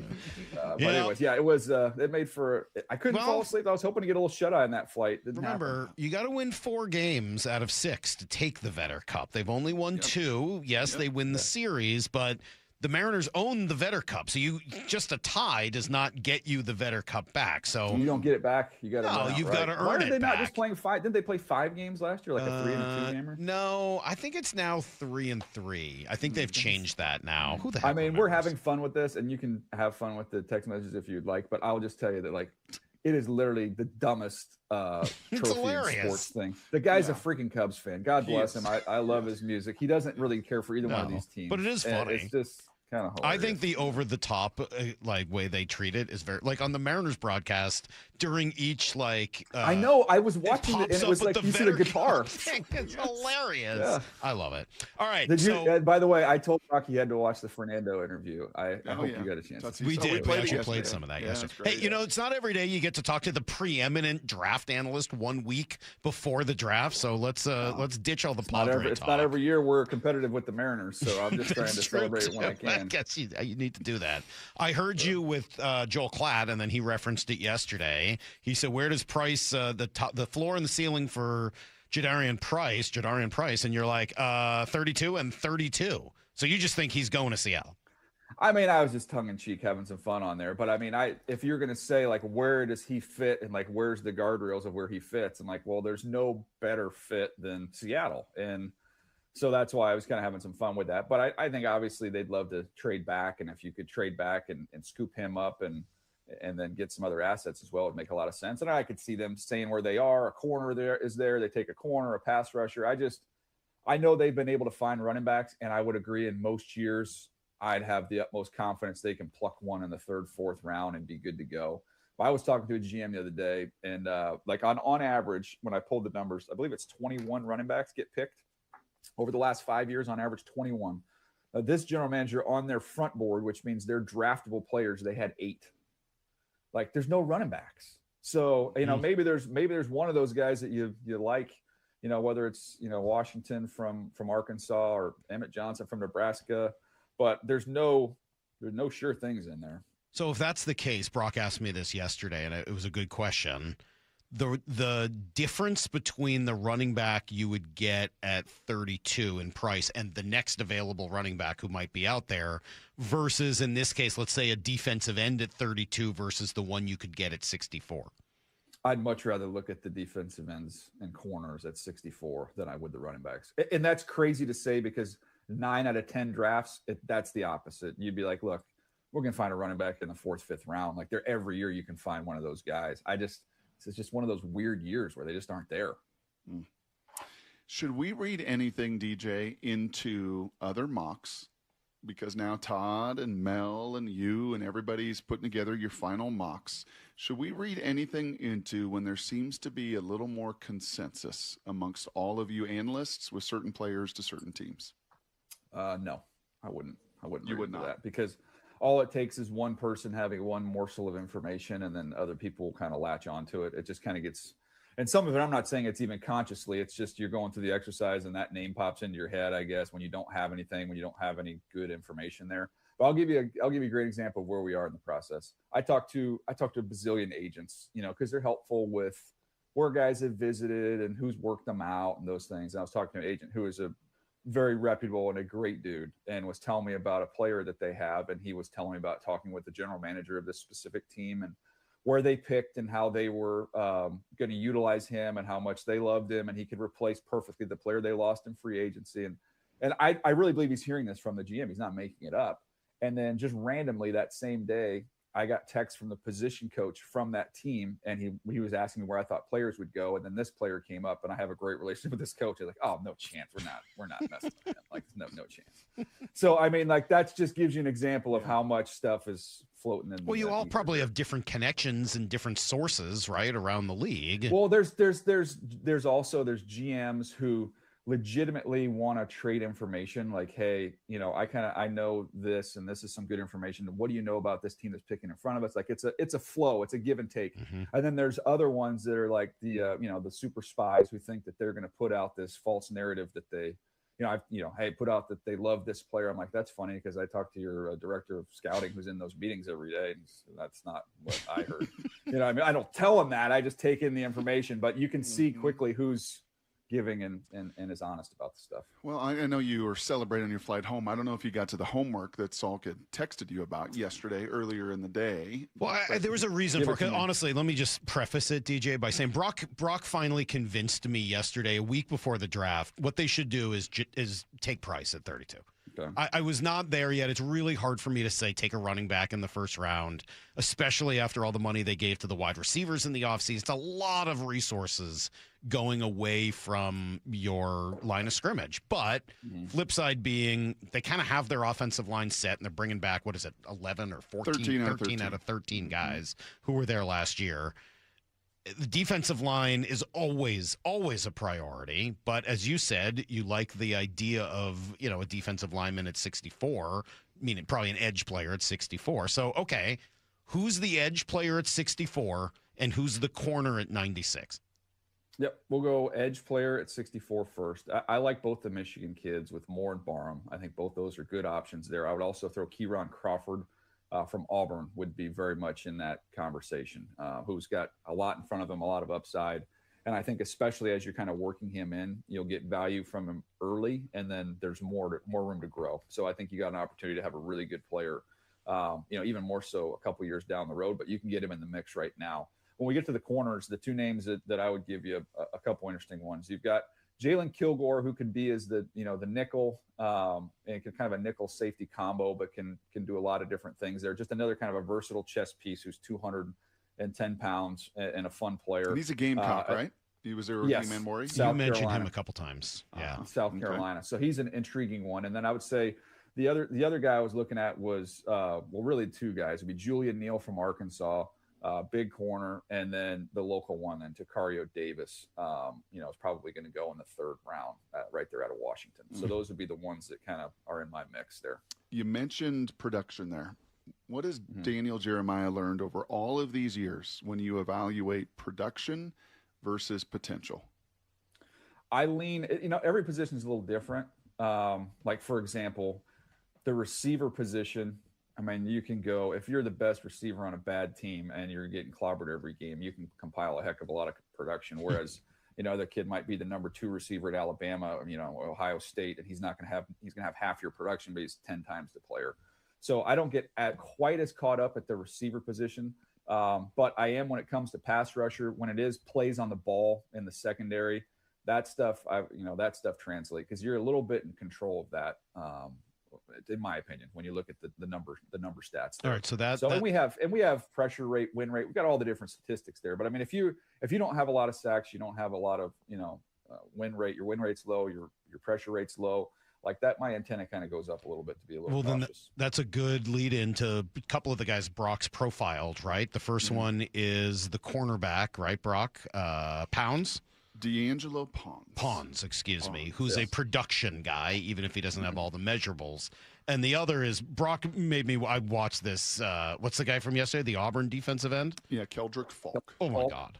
But anyways, it was. It made for. I couldn't fall asleep. I was hoping to get a little shut eye on that flight. Remember, you got to win 4 games out of 6 to take the Vetter Cup. They've only won 2. Yes, they win the series, but the Mariners own the Vetter Cup, so just a tie does not get you the Vetter Cup back. So you don't get it back. You got to. You've got to earn it. Why are they back. not just playing 5? Didn't they play 5 games last year, a 3 and a 2 gamer? No, I think it's now 3 and 3. I think they've changed that now. Who the heck? I mean, we're having fun with this, and you can have fun with the text messages if you'd like, but I'll just tell you that it is literally the dumbest trophy in sports thing. The guy's a freaking Cubs fan. God bless him. I love his music. He doesn't really care for either one of these teams. But it is funny. It's just kind of hilarious. I think the over-the-top way they treat it is very on the Mariners broadcast during each I know. I was watching it, and it was you see the guitar. It's hilarious. Yeah. I love it. All right. By the way, I told Rocky he had to watch the Fernando interview. I hope you got a chance. We did. We actually played some of that yesterday. Hey, it's not every day you get to talk to the preeminent draft analyst 1 week before the draft. So let's ditch all the Padre talk. It's not every year we're competitive with the Mariners, so I'm just trying to celebrate it when I can. I guess you need to do that. I heard you with Joel Klatt, and then he referenced it yesterday. He said, where does Price, the floor and the ceiling for Jadarian Price, and you're like, 32 and 32. So you just think he's going to Seattle? I mean, I was just tongue-in-cheek having some fun on there. But, I mean, if you're going to say, like, where does he fit and, like, where's the guardrails of where he fits? I'm like, well, there's no better fit than Seattle. And so that's why I was kind of having some fun with that. But I think, obviously, they'd love to trade back. And if you could trade back and scoop him up and then get some other assets as well, it would make a lot of sense. And I could see them staying where they are. A corner there is there. They take a corner, a pass rusher. I know they've been able to find running backs, and I would agree in most years – I'd have the utmost confidence they can pluck one in the third, fourth round and be good to go. But I was talking to a GM the other day, and like on average, when I pulled the numbers, I believe it's 21 running backs get picked over the last 5 years. On average, 21. This general manager on their front board, which means they're draftable players, they had 8. Like, there's no running backs. So maybe there's one of those guys that you like. Whether it's Washington from Arkansas or Emmett Johnson from Nebraska. But there's no sure things in there. So if that's the case, Brock asked me this yesterday, and it was a good question. The difference between the running back you would get at 32 in price and the next available running back who might be out there versus, in this case, let's say a defensive end at 32 versus the one you could get at 64. I'd much rather look at the defensive ends and corners at 64 than I would the running backs. And that's crazy to say because 9 out of 10 drafts, that's the opposite. You'd be like, look, we're going to find a running back in the 4th, 5th round. Like, every year you can find one of those guys. It's just one of those weird years where they just aren't there. Should we read anything, DJ, into other mocks? Because now Todd and Mel and you and everybody's putting together your final mocks. Should we read anything into when there seems to be a little more consensus amongst all of you analysts with certain players to certain teams? No, I wouldn't. You would not. That because all it takes is one person having one morsel of information, and then other people kind of latch onto it. It just kind of gets, and some of it, I'm not saying it's even consciously. It's just you're going through the exercise, and that name pops into your head, I guess, when you don't have anything, when you don't have any good information there. But I'll give you a great example of where we are in the process. I talked to a bazillion agents, because they're helpful with where guys have visited and who's worked them out and those things. And I was talking to an agent who is a very reputable and a great dude and was telling me about a player that they have. And he was telling me about talking with the general manager of this specific team and where they picked and how they were going to utilize him and how much they loved him. And he could replace perfectly the player they lost in free agency. And I really believe he's hearing this from the GM. He's not making it up. And then just randomly that same day, I got text from the position coach from that team, and he was asking me where I thought players would go. And then this player came up, and I have a great relationship with this coach. He's like, "Oh, no chance. We're not messing with him. Like, no chance." So, I mean, like, that just gives you an example of how much stuff is floating in. Well, you all probably have different connections and different sources, right, around the league. Well, there's GMs who legitimately want to trade information, like, hey, I know this and this is some good information. What do you know about this team that's picking in front of us? Like, it's a flow, it's a give and take. And then there's other ones that are like the the super spies who think that they're going to put out this false narrative that they hey, put out that they love this player. I'm like, that's funny because I talked to your director of scouting who's in those meetings every day, and that's not what I heard. I don't tell them that. I just take in the information, but you can see quickly who's giving and is honest about the stuff. Well, I know you were celebrating your flight home. I don't know if you got to the homework that Salk had texted you about yesterday, earlier in the day. Well, there was a reason for it. Honestly, let me just preface it, DJ, by saying Brock finally convinced me yesterday, a week before the draft, what they should do is take Price at 32. Okay. I was not there yet. It's really hard for me to say take a running back in the first round, especially after all the money they gave to the wide receivers in the offseason. It's a lot of resources going away from your line of scrimmage. But flip side being they kind of have their offensive line set, and they're bringing back, 11 or 14? 13 out of 13 guys who were there last year. The defensive line is always a priority, but as you said, you like the idea of, a defensive lineman at 64, meaning probably an edge player at 64. So, okay, who's the edge player at 64 and who's the corner at 96? Yep, we'll go edge player at 64 first. I like both the Michigan kids with Moore and Barham. I think both those are good options there. I would also throw Kieran Crawford from Auburn would be very much in that conversation, who's got a lot in front of him, a lot of upside. And I think especially as you're kind of working him in, you'll get value from him early, and then there's more room to grow. So I think you got an opportunity to have a really good player, even more so a couple years down the road, but you can get him in the mix right now. When we get to the corners, the two names that I would give you a couple interesting ones. You've got Jalen Kilgore, who could be as the nickel and can kind of a nickel safety combo, but can do a lot of different things there. Just another kind of a versatile chess piece who's 210 pounds and a fun player. And he's a Gamecock, right? He was there with Eman Mori. You mentioned him a couple times. Yeah. South Carolina. So he's an intriguing one. And then I would say the other guy I was looking at was, really two guys. It would be Julian Neal from Arkansas, big corner, and then the local one, then Takario Davis, is probably going to go in the third round right there out of Washington. So those would be the ones that kind of are in my mix there. You mentioned production there. What has Daniel Jeremiah learned over all of these years when you evaluate production versus potential? I lean, every position is a little different. Like, for example, the receiver position, I mean, you can go, if you're the best receiver on a bad team and you're getting clobbered every game, you can compile a heck of a lot of production. Whereas, the kid might be the number 2 receiver at Alabama, Ohio State, and he's going to have half your production, but he's 10 times the player. So I don't get quite as caught up at the receiver position. But I am when it comes to pass rusher, when it is plays on the ball in the secondary, that stuff translates because you're a little bit in control of that. In my opinion, when you look at the number stats there. All right, and we have pressure rate, win rate. We've got all the different statistics there. But I mean, if you don't have a lot of sacks, you don't have a lot of win rate. Your win rate's low. Your pressure rate's low. Like that, my antenna kind of goes up a little bit to be a little cautious. Then that's a good lead into a couple of the guys Brock's profiled, right? The first one is the cornerback, right, Brock? Pounds? D'Angelo Pons, excuse me, who's a production guy, even if he doesn't have all the measurables. And the other is Brock I watched this. What's the guy from yesterday? The Auburn defensive end? Yeah, Keldrick Falk. Oh, my God.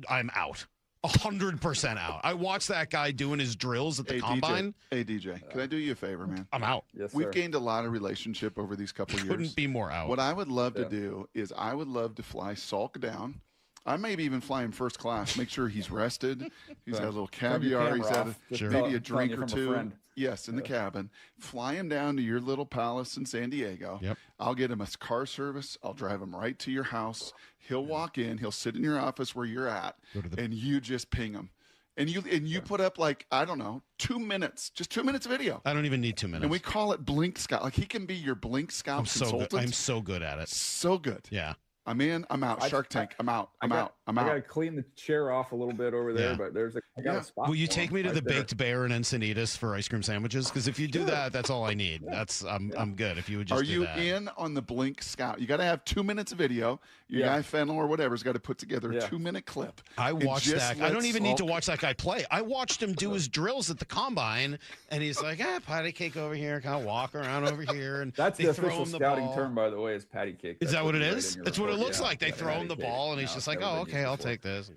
I'm out. 100% out. I watched that guy doing his drills at the combine. Hey, DJ, can I do you a favor, man? I'm out. Yes, We've sir. gained a lot of relationship over these couple of years. Couldn't be more out. What I would love to do is I would love to fly Salk down. I maybe even fly him first class, make sure he's rested. He's had a little caviar. He's had maybe a drink or two. Yes, in the cabin. Fly him down to your little palace in San Diego. Yep. I'll get him a car service. I'll drive him right to your house. He'll walk in. He'll sit in your office where you're at, and you just ping him. And you put up 2 minutes, just 2 minutes of video. I don't even need 2 minutes. And we call it Blink Scout. Like he can be your Blink Scout consultant. I'm so good at it. So good. Yeah. I'm in. I'm out. Shark Tank. I'm out. I'm out. I got to clean the chair off a little bit over there, but I got a spot. Will you take me to the Baked Bear in Encinitas for ice cream sandwiches? Because if you do that, that's all I need. I'm good. If you would just do that. Are you in on the Blink Scout? You got to have 2 minutes of video. Your guy Fennel or whatever's got to put together a 2-minute clip. I watched that. I don't even need to watch that guy play. I watched him do his drills at the combine, and he's like, patty cake over here, kind of walk around over here, and that's the official scouting term, by the way, is patty cake. Is that what it is? That's what it looks like. They throw him the ball, and he's just like, oh, okay, I'll take this.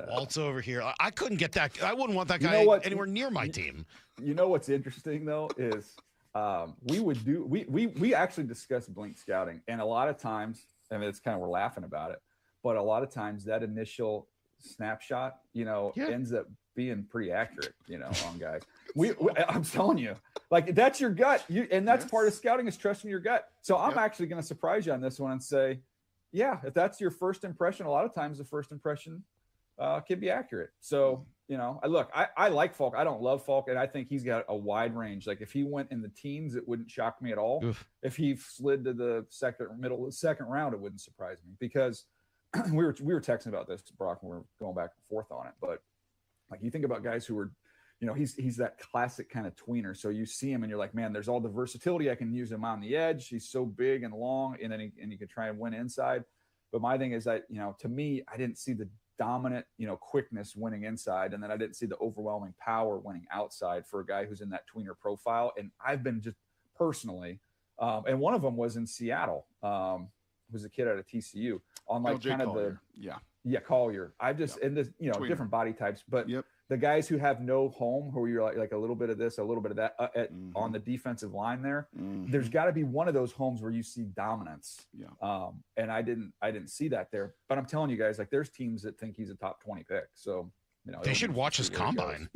Waltz over here. I couldn't get that. I wouldn't want that guy anywhere near my team. You know what's interesting though is we actually discussed Blink Scouting, and a lot of times, I mean, it's kind of we're laughing about it, but a lot of times that initial snapshot, ends up being pretty accurate, on guys. I'm telling you, like that's your gut, and that's part of scouting is trusting your gut. So I'm actually going to surprise you on this one and say, yeah, if that's your first impression, a lot of times the first impression can be accurate. So, I like Falk. I don't love Falk, and I think he's got a wide range. Like if he went in the teens, it wouldn't shock me at all. Oof. If he slid to the middle of the second round, it wouldn't surprise me because we were texting about this, Brock, and we were going back and forth on it. But like you think about guys who were, he's that classic kind of tweener. So you see him and you're like, man, there's all the versatility. I can use him on the edge. He's so big and long, and then he can try and win inside. But my thing is that, to me, I didn't see the dominant, quickness winning inside. And then I didn't see the overwhelming power winning outside for a guy who's in that tweener profile. And I've been just personally, and one of them was in Seattle, who's a kid out of TCU on like LJ kind of Collier. Collier. I've just in this, Tweener. different body types, but the guys who have no home, who you're like a little bit of this, a little bit of that on the defensive line there, there's got to be one of those homes where you see dominance. And I didn't see that there. But I'm telling you guys, like there's teams that think he's a top 20 pick. So they should watch his combine.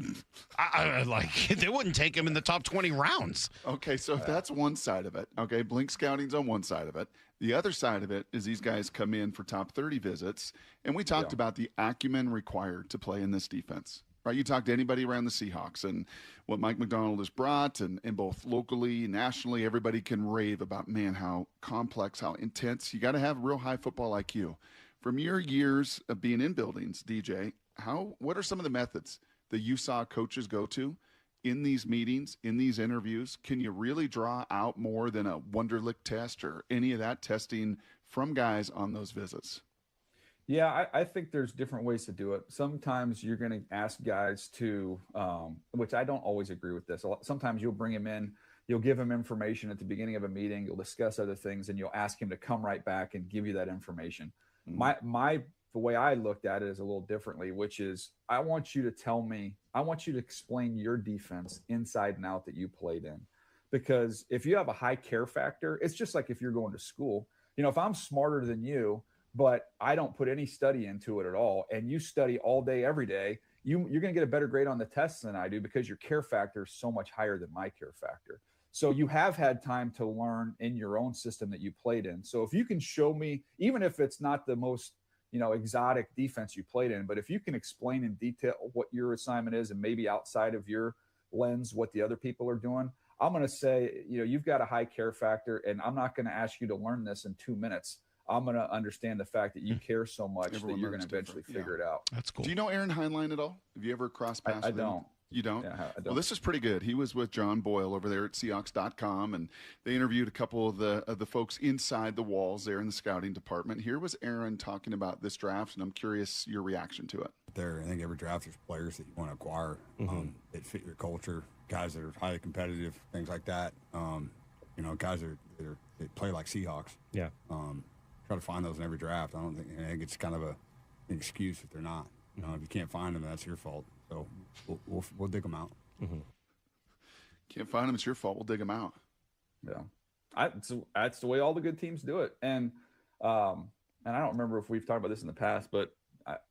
I they wouldn't take him in the top 20 rounds. Okay, so if that's one side of it, okay, Blink Scouting's on one side of it. The other side of it is these guys come in for top 30 visits, and we talked about the acumen required to play in this defense. Right, you talk to anybody around the Seahawks and what Mike McDonald has brought, and both locally, nationally, everybody can rave about, man, how complex, how intense. You got to have real high football IQ. From your years of being in buildings, DJ, what are some of the methods that you saw coaches go to in these meetings, in these interviews? Can you really draw out more than a Wonderlic test or any of that testing from guys on those visits? Yeah, I think there's different ways to do it. Sometimes you're going to ask guys to, which I don't always agree with this. Sometimes you'll bring him in, you'll give him information at the beginning of a meeting, you'll discuss other things, and you'll ask him to come right back and give you that information. The way I looked at it is a little differently, which is I want you to explain your defense inside and out that you played in. Because if you have a high care factor, it's just like if you're going to school. If I'm smarter than you, but I don't put any study into it at all, and you study all day, every day, you're going to get a better grade on the tests than I do because your care factor is so much higher than my care factor. So you have had time to learn in your own system that you played in. So if you can show me, even if it's not the most, exotic defense you played in, but if you can explain in detail what your assignment is and maybe outside of your lens, what the other people are doing, I'm going to say, you've got a high care factor, and I'm not going to ask you to learn this in 2 minutes. I'm going to understand the fact that you care so much that you're going to eventually figure it out. That's cool. Do you know Aaron Heinlein at all? Have you ever crossed paths with him? I don't. You don't? Yeah, I don't. Well, this is pretty good. He was with John Boyle over there at Seahawks.com, and they interviewed a couple of the folks inside the walls there in the scouting department. Here was Aaron talking about this draft, and I'm curious your reaction to it. I think every draft there's players that you want to acquire that fit your culture, guys that are highly competitive, things like that. Guys that play like Seahawks. Yeah. Try to find those in every draft. I think it's kind of an excuse if they're not. If you can't find them, that's your fault. So we'll dig them out. Can't find them, it's your fault. We'll dig them out. Yeah, that's the way all the good teams do it. And I don't remember if we've talked about this in the past, but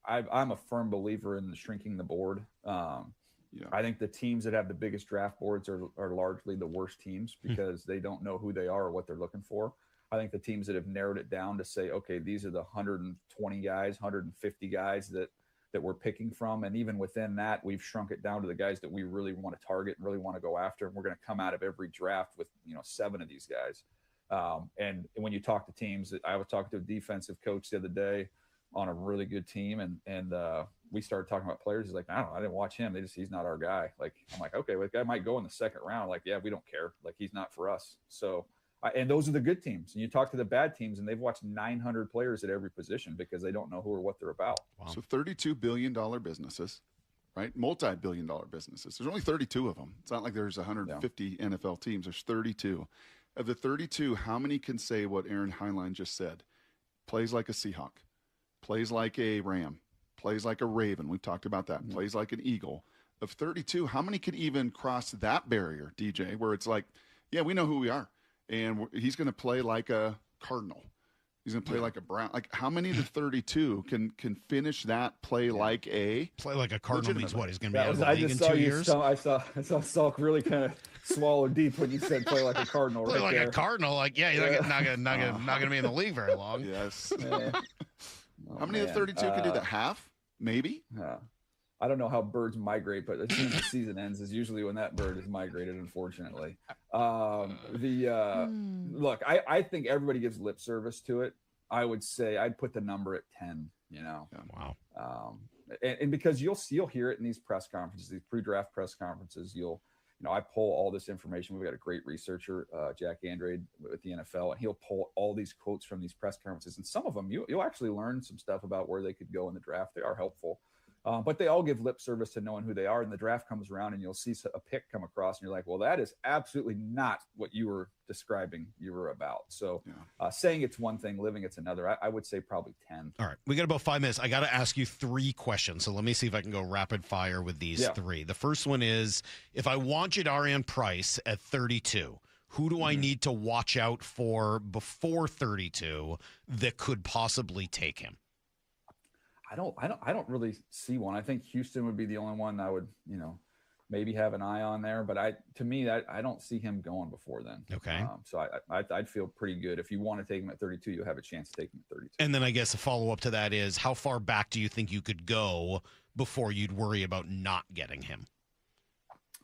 I'm a firm believer in shrinking the board. I think the teams that have the biggest draft boards are largely the worst teams because they don't know who they are or what they're looking for. I think the teams that have narrowed it down to say, okay, these are the 120 guys, 150 guys that we're picking from. And even within that, we've shrunk it down to the guys that we really want to target and really want to go after. And we're going to come out of every draft with, 7 of these guys. And when you talk to teams, I was talking to a defensive coach the other day on a really good team. And we started talking about players. He's like, I didn't watch him. He's not our guy. I'm like, okay, well, the guy might go in the second round. Yeah, we don't care. He's not for us. So, and those are the good teams. And you talk to the bad teams, and they've watched 900 players at every position because they don't know who or what they're about. Wow. So $32 billion businesses, right? Multi-billion-dollar businesses. There's only 32 of them. It's not like there's 150 NFL teams. There's 32. Of the 32, how many can say what Aaron Heinlein just said? Plays like a Seahawk, plays like a Ram, plays like a Raven. We've talked about that. Plays like an Eagle. Of 32, how many could even cross that barrier, DJ, where it's like, yeah, we know who we are. And he's going to play like a Cardinal. He's going to play like a Brown. How many of the 32 can finish that play like a Cardinal means what? He's going to be out of the I league just in saw 2 you. years? I saw Salk really kind of swallow deep when you said play like a Cardinal. Play right like there. a Cardinal. You're not going to be in the league very long. Yes. How many of the 32 can do that? Half? Maybe? I don't know how birds migrate, but as soon as the season ends is usually when that bird is migrated, unfortunately. Look, I think everybody gives lip service to it. I would say I'd put the number at 10, Wow. And because you'll hear it in these press conferences, these pre-draft press conferences, I pull all this information. We've got a great researcher, Jack Andrade with the NFL, and he'll pull all these quotes from these press conferences. And some of them, you'll actually learn some stuff about where they could go in the draft. They are helpful. But they all give lip service to knowing who they are, and the draft comes around and you'll see a pick come across and you're like, well, that is absolutely not what you were describing you were about. So saying it's one thing, living it's another. I would say probably 10. All right. We got about 5 minutes. I got to ask you 3 questions. So let me see if I can go rapid fire with these 3. The first one is, if I want Jadarian Price at 32, who do I need to watch out for before 32 that could possibly take him? I don't really see one. I think Houston would be the only one I would, maybe have an eye on there. But I don't see him going before then. Okay. So I'd feel pretty good. If you want to take him at 32, you'll have a chance to take him at 32. And then I guess a follow-up to that is, how far back do you think you could go before you'd worry about not getting him?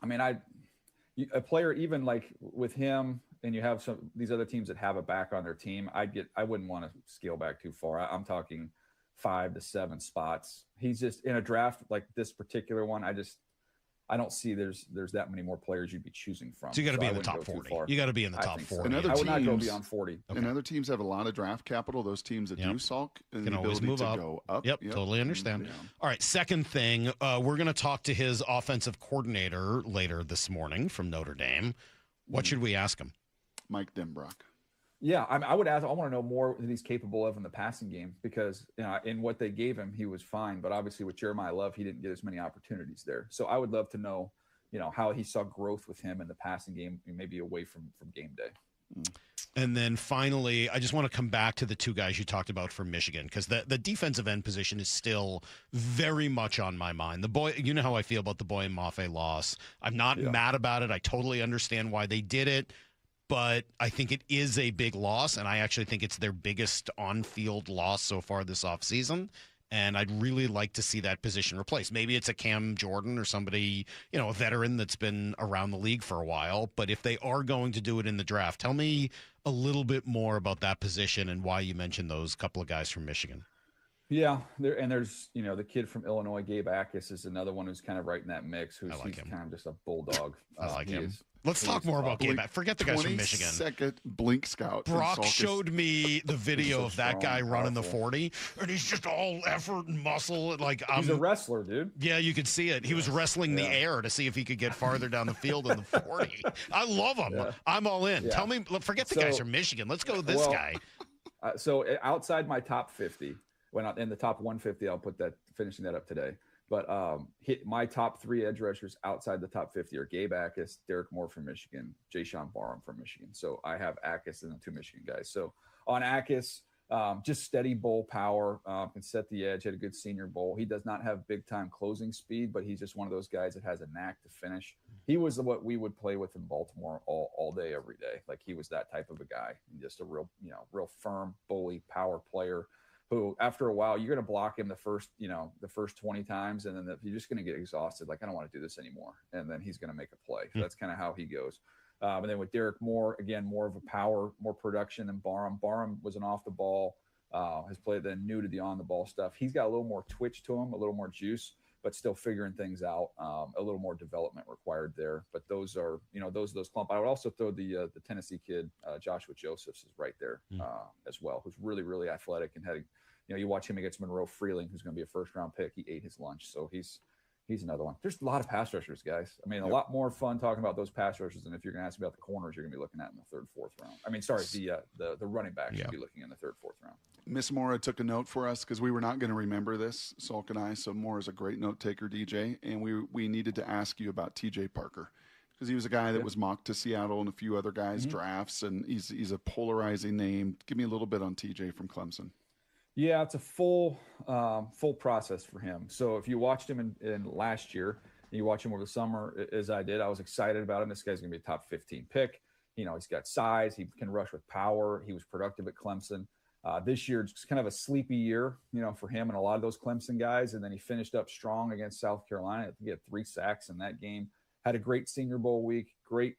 I mean, a player even like with him, and you have these other teams that have a back on their team, I wouldn't want to scale back too far. I'm talking 5 to 7 spots. He's just in a draft like this particular one. I don't see there's that many more players you'd be choosing from. So you got to be in the top 40. You got to be in the top 40. So. I would not go beyond 40. Okay. And other teams have a lot of draft capital. Those teams that do, Salk, and can the always move up. Go up. Yep, totally understand. All right, second thing, we're going to talk to his offensive coordinator later this morning from Notre Dame. What should we ask him? Mike Denbrock. Yeah, I would ask. I want to know more that he's capable of in the passing game, because in what they gave him, he was fine. But obviously, with Jeremiah Love, he didn't get as many opportunities there. So I would love to know, how he saw growth with him in the passing game, maybe away from game day. And then finally, I just want to come back to the 2 guys you talked about from Michigan, because the defensive end position is still very much on my mind. The boy, you know how I feel about the Boye Mafe loss. I'm not mad about it. I totally understand why they did it. But I think it is a big loss, and I actually think it's their biggest on-field loss so far this offseason. And I'd really like to see that position replaced. Maybe it's a Cam Jordan or somebody, a veteran that's been around the league for a while. But if they are going to do it in the draft, tell me a little bit more about that position and why you mentioned those couple of guys from Michigan. Yeah, there's the kid from Illinois, Gabe Akis, is another one who's kind of right in that mix. He's kind of just a bulldog. I like him. Let's talk more about Gabe. Forget the guys from Michigan. 22nd blink scout. Brock showed me the video of that guy running the 40, and he's just all effort and muscle. He's a wrestler, dude. Yeah, you could see it. He was wrestling the air to see if he could get farther down the field in the 40. I love him. Yeah. I'm all in. Tell me, forget the guys from Michigan. Let's go with this guy. So outside my top 50, in the top 150, I'll put that, finishing that up today. But my top 3 edge rushers outside the top 50 are Gabe Akis, Derek Moore from Michigan, Jayshon Barham from Michigan. So I have Akis and the 2 Michigan guys. So on Akis, just steady bowl power, can set the edge, had a good senior bowl. He does not have big-time closing speed, but he's just one of those guys that has a knack to finish. He was what we would play with in Baltimore all day, every day. Like, he was that type of a guy, and just a real firm, bully, power player, who after a while, you're going to block him the first 20 times. And then you're just going to get exhausted. Like, I don't want to do this anymore. And then he's going to make a play. So that's kind of how he goes. And then with Derek Moore, again, more of a power, more production than Barham. Barham was an off the ball, has played then new to the on the ball stuff. He's got a little more twitch to him, a little more juice, but still figuring things out. A little more development required there. But those are those clump. I would also throw the Tennessee kid, Joshua Josephs, is right there as well, who's really, really athletic and had you watch him against Monroe Freeling, who's going to be a first-round pick. He ate his lunch, so he's another one. There's a lot of pass rushers, guys. I mean, a lot more fun talking about those pass rushers than if you're going to ask me about the corners you're going to be looking at in the 3rd, 4th round. I mean, sorry, the running backs you'll be looking in the 3rd, 4th round. Miss Mora took a note for us because we were not going to remember this, Salk and I. So Mora's a great note taker, DJ, and we needed to ask you about T.J. Parker, because he was a guy that was mocked to Seattle and a few other guys' drafts, and he's a polarizing name. Give me a little bit on T.J. from Clemson. Yeah, it's a full process for him. So if you watched him in last year, and you watch him over the summer, as I did, I was excited about him. This guy's going to be a top 15 pick. He's got size. He can rush with power. He was productive at Clemson. This year, it's kind of a sleepy year, for him and a lot of those Clemson guys. And then he finished up strong against South Carolina. I think he had 3 sacks in that game. Had a great Senior Bowl week. Great,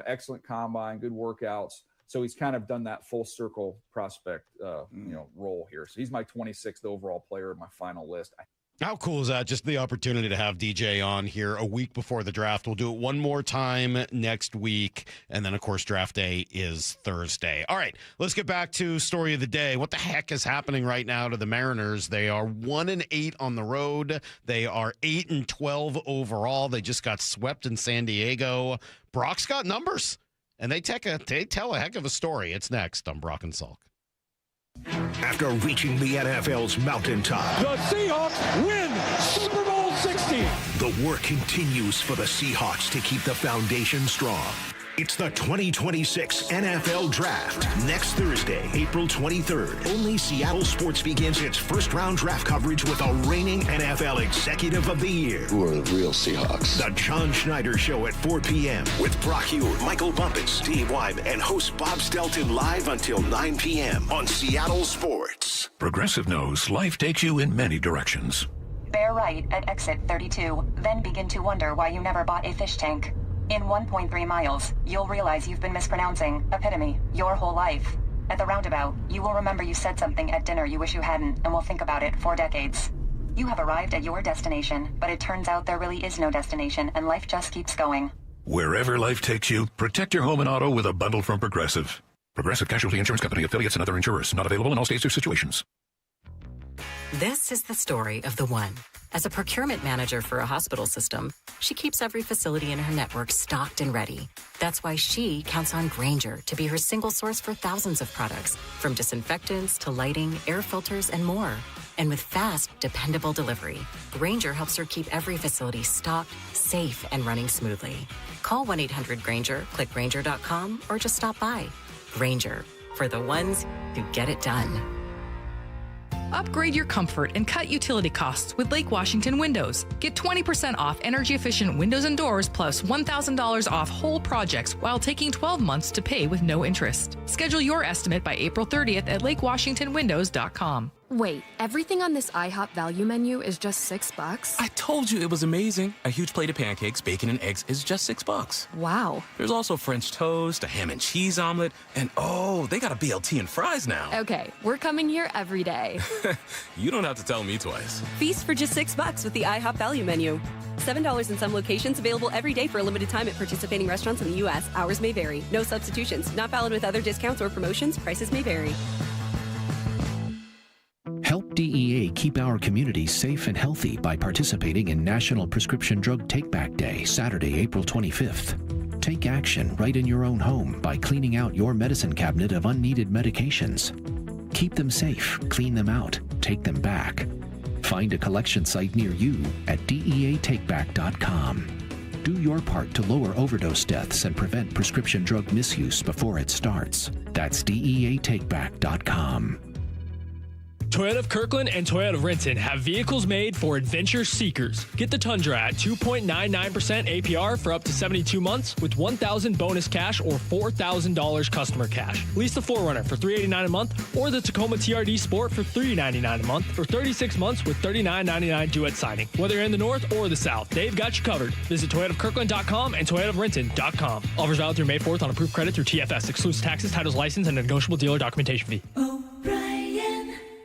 excellent combine, good workouts. So he's kind of done that full circle prospect, role here. So he's my 26th overall player in my final list. How cool is that? Just the opportunity to have DJ on here a week before the draft. We'll do it one more time next week. And then, of course, draft day is Thursday. All right, let's get back to story of the day. What the heck is happening right now to the Mariners? They are 1-8 on the road. They are 8-12 overall. They just got swept in San Diego. Brock's got numbers, and they tell a heck of a story. It's next on Brock and Salk. After reaching the NFL's mountaintop, The Seahawks win Super Bowl 60. the work continues for the Seahawks to keep the foundation strong. It's the 2026 NFL Draft. Next Thursday, April 23rd, only Seattle Sports begins its first-round draft coverage with a reigning NFL Executive of the Year. Who are the real Seahawks? The John Schneider Show at 4 p.m. with Brock Hewitt, Michael Bumpet, Steve Wyman, and host Bob Stelton live until 9 p.m. on Seattle Sports. Progressive knows life takes you in many directions. Bear right at exit 32, then begin to wonder why you never bought a fish tank. In 1.3 miles, you'll realize you've been mispronouncing epitome your whole life. At the roundabout, you will remember you said something at dinner you wish you hadn't and will think about it for decades. You have arrived at your destination, but it turns out there really is no destination and life just keeps going. Wherever life takes you, protect your home and auto with a bundle from Progressive. Progressive Casualty Insurance Company, affiliates, and other insurers. Not available in all states or situations. This is the story of the one. As a procurement manager for a hospital system, she keeps every facility in her network stocked and ready. That's why she counts on Grainger to be her single source for thousands of products, from disinfectants to lighting, air filters, and more. And with fast, dependable delivery, Grainger helps her keep every facility stocked, safe, and running smoothly. Call 1-800-GRAINGER, click Grainger.com, or just stop by. Grainger, for the ones who get it done. Upgrade your comfort and cut utility costs with Lake Washington Windows. Get 20% off energy-efficient windows and doors plus $1,000 off whole projects while taking 12 months to pay with no interest. Schedule your estimate by April 30th at lakewashingtonwindows.com. Wait, everything on this IHOP value menu is just $6? I told you it was amazing. A huge plate of pancakes, bacon, and eggs is just $6. Wow. There's also French toast, a ham and cheese omelet, and oh, they got a BLT and fries now. Okay, we're coming here every day. You don't have to tell me twice. Feast for just $6 with the IHOP value menu. $7 in some locations, available every day for a limited time at participating restaurants in the U.S. Hours may vary. No substitutions. Not valid with other discounts or promotions. Prices may vary. Help DEA keep our community safe and healthy by participating in National Prescription Drug Take-Back Day, Saturday, April 25th. Take action right in your own home by cleaning out your medicine cabinet of unneeded medications. Keep them safe, clean them out, take them back. Find a collection site near you at DEATakeback.com. Do your part to lower overdose deaths and prevent prescription drug misuse before it starts. That's DEATakeback.com. Toyota of Kirkland and Toyota of Renton have vehicles made for adventure seekers. Get the Tundra at 2.99% APR for up to 72 months with $1,000 bonus cash or $4,000 customer cash. Lease the 4Runner for $389 a month or the Tacoma TRD Sport for $399 a month for 36 months with $39.99 due at signing. Whether you're in the north or the south, they've got you covered. Visit ToyotaofKirkland.com and ToyotaofRenton.com. Offers valid through May 4th on approved credit through TFS. Excludes taxes, titles, license, and a negotiable dealer documentation fee.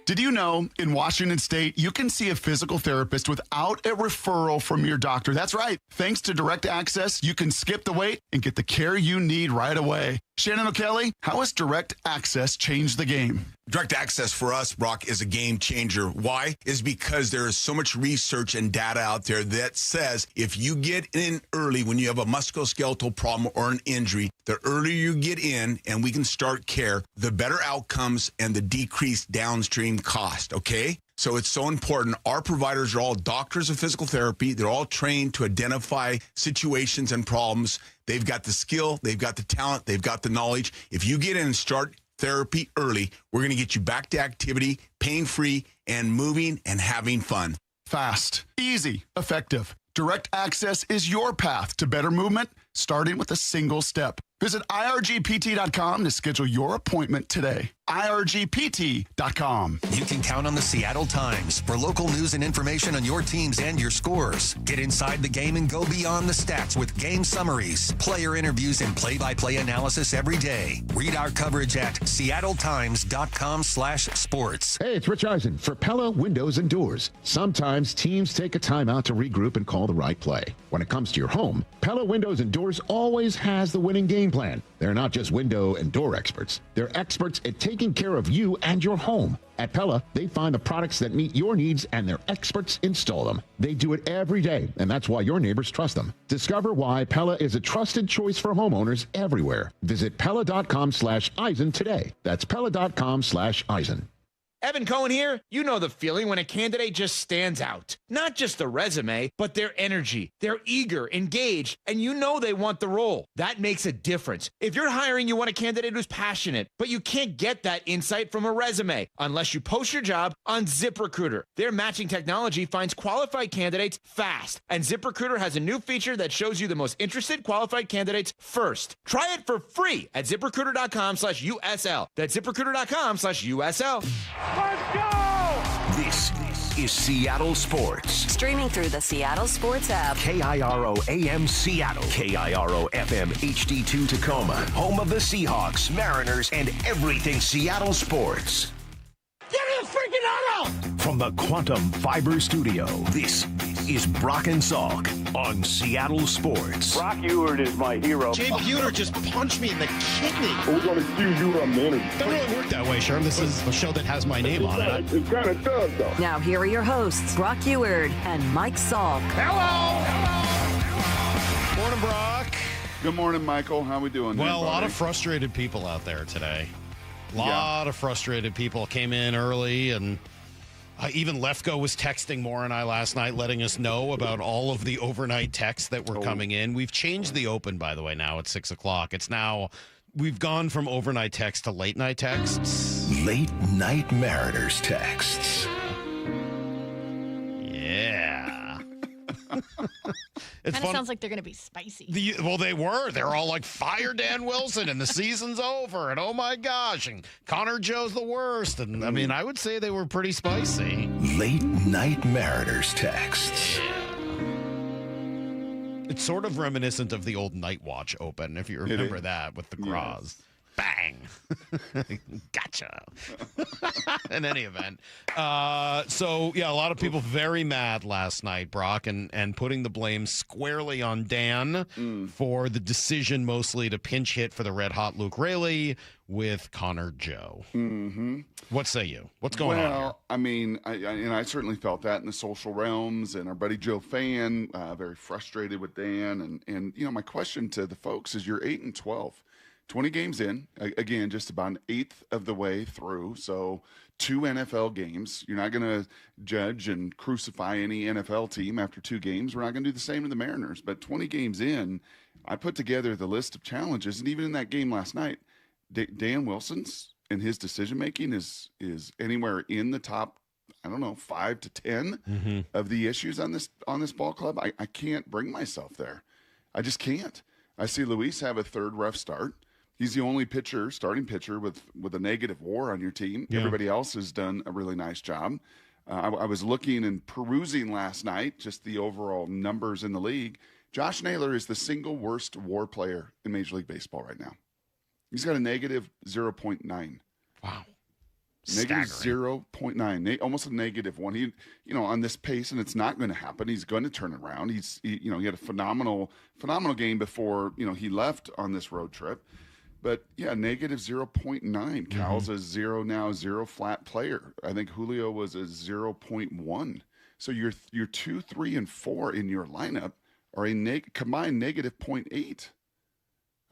Did you know in Washington State, you can see a physical therapist without a referral from your doctor? That's right. Thanks to Direct Access, you can skip the wait and get the care you need right away. Shannon O'Kelly, how has Direct Access changed the game? Direct Access for us, Brock, is a game changer. Why? Is because there is so much research and data out there that says if you get in early when you have a musculoskeletal problem or an injury, the earlier you get in and we can start care, the better outcomes and the decreased downstream cost, okay? So it's so important. Our providers are all doctors of physical therapy. They're all trained to identify situations and problems. They've got the skill, they've got the talent, they've got the knowledge. If you get in and start therapy early, we're going to get you back to activity, pain-free, and moving and having fun. Fast, easy, effective. Direct Access is your path to better movement, starting with a single step. Visit irgpt.com to schedule your appointment today. irgpt.com. You can count on the Seattle Times for local news and information on your teams and your scores. Get inside the game and go beyond the stats with game summaries, player interviews, and play-by-play analysis every day. Read our coverage at seattletimes.com/sports. Hey, it's Rich Eisen for Pella Windows and Doors. Sometimes teams take a timeout to regroup and call the right play. When it comes to your home, Pella Windows and Doors always has the winning game plan. They're not just window and door experts. They're experts at taking care of you and your home. At Pella, they find the products that meet your needs and their experts install them. They do it every day, and that's why your neighbors trust them. Discover why Pella is a trusted choice for homeowners everywhere. Visit Pella.com/Eisen today. That's Pella.com/Eisen. Evan Cohen here. You know the feeling when a candidate just stands out. Not just the resume, but their energy. They're eager, engaged, and you know they want the role. That makes a difference. If you're hiring, you want a candidate who's passionate, but you can't get that insight from a resume unless you post your job on ZipRecruiter. Their matching technology finds qualified candidates fast, and ZipRecruiter has a new feature that shows you the most interested qualified candidates first. Try it for free at ZipRecruiter.com/USL. That's ZipRecruiter.com/USL. Let's go! This is Seattle Sports. Streaming through the Seattle Sports app. KIRO AM Seattle. KIRO FM HD2 Tacoma. Home of the Seahawks, Mariners, and everything Seattle sports. Get in the freaking auto! From the Quantum Fiber Studio, this is Brock and Salk on Seattle Sports. Brock Ewart is my hero. Jay Buhner just punched me in the kidney. We're going to accuse you of manager. Doesn't really work that way, Sherm. This is a show that has my name on it. It kind of does, though. Now here are your hosts, Brock Ewart and Mike Salk. Hello! Morning, Brock. Good morning, Michael. How we doing? Well, a lot of frustrated people out there today. A lot of frustrated people came in early, and even Lefko was texting Moore and I last night, letting us know about all of the overnight texts that were coming in. We've changed the open, by the way, now at 6 o'clock. It's now, we've gone from overnight texts to late night texts. Late night Mariners texts. Yeah. Kind of sounds like they're going to be spicy. Well, they were. They're all like, fire Dan Wilson, and the season's over, and oh my gosh, and Connor Joe's the worst. And I mean, I would say they were pretty spicy. Late night Mariners texts. It's sort of reminiscent of the old Night Watch Open, if you remember that, with the Graz. Yes. Bang. Gotcha. In any event. So, yeah, a lot of people very mad last night, Brock, and putting the blame squarely on Dan for the decision mostly to pinch hit for the red-hot Luke Raley with Connor Joe. Mm-hmm. What say you? What's going on here? Well, I mean, I certainly felt that in the social realms, and our buddy Joe Fan, very frustrated with Dan. And you know, my question to the folks is, you're 8-12. 20 games in, again, just about an eighth of the way through. So 2 NFL games. You're not going to judge and crucify any NFL team after 2 games. We're not going to do the same to the Mariners. But 20 games in, I put together the list of challenges. And even in that game last night, Dan Wilson's and his decision-making is anywhere in the top, I don't know, 5 to 10 of the issues on this ball club. I can't bring myself there. I just can't. I see Luis have a 3rd rough start. He's the only starting pitcher with a negative WAR on your team. Yeah. Everybody else has done a really nice job. I was looking and perusing last night, just the overall numbers in the league. Josh Naylor is the single worst WAR player in Major League Baseball right now. He's got a negative 0.9. Wow. Negative 0.9, almost a negative 1. He, on this pace, and it's not going to happen. He's going to turn it around. He had a phenomenal game before, he left on this road trip. But, yeah, negative 0.9. Cal's a 0 flat player. I think Julio was a 0.1. So your 2, 3, and 4 in your lineup are a combined negative 0.8.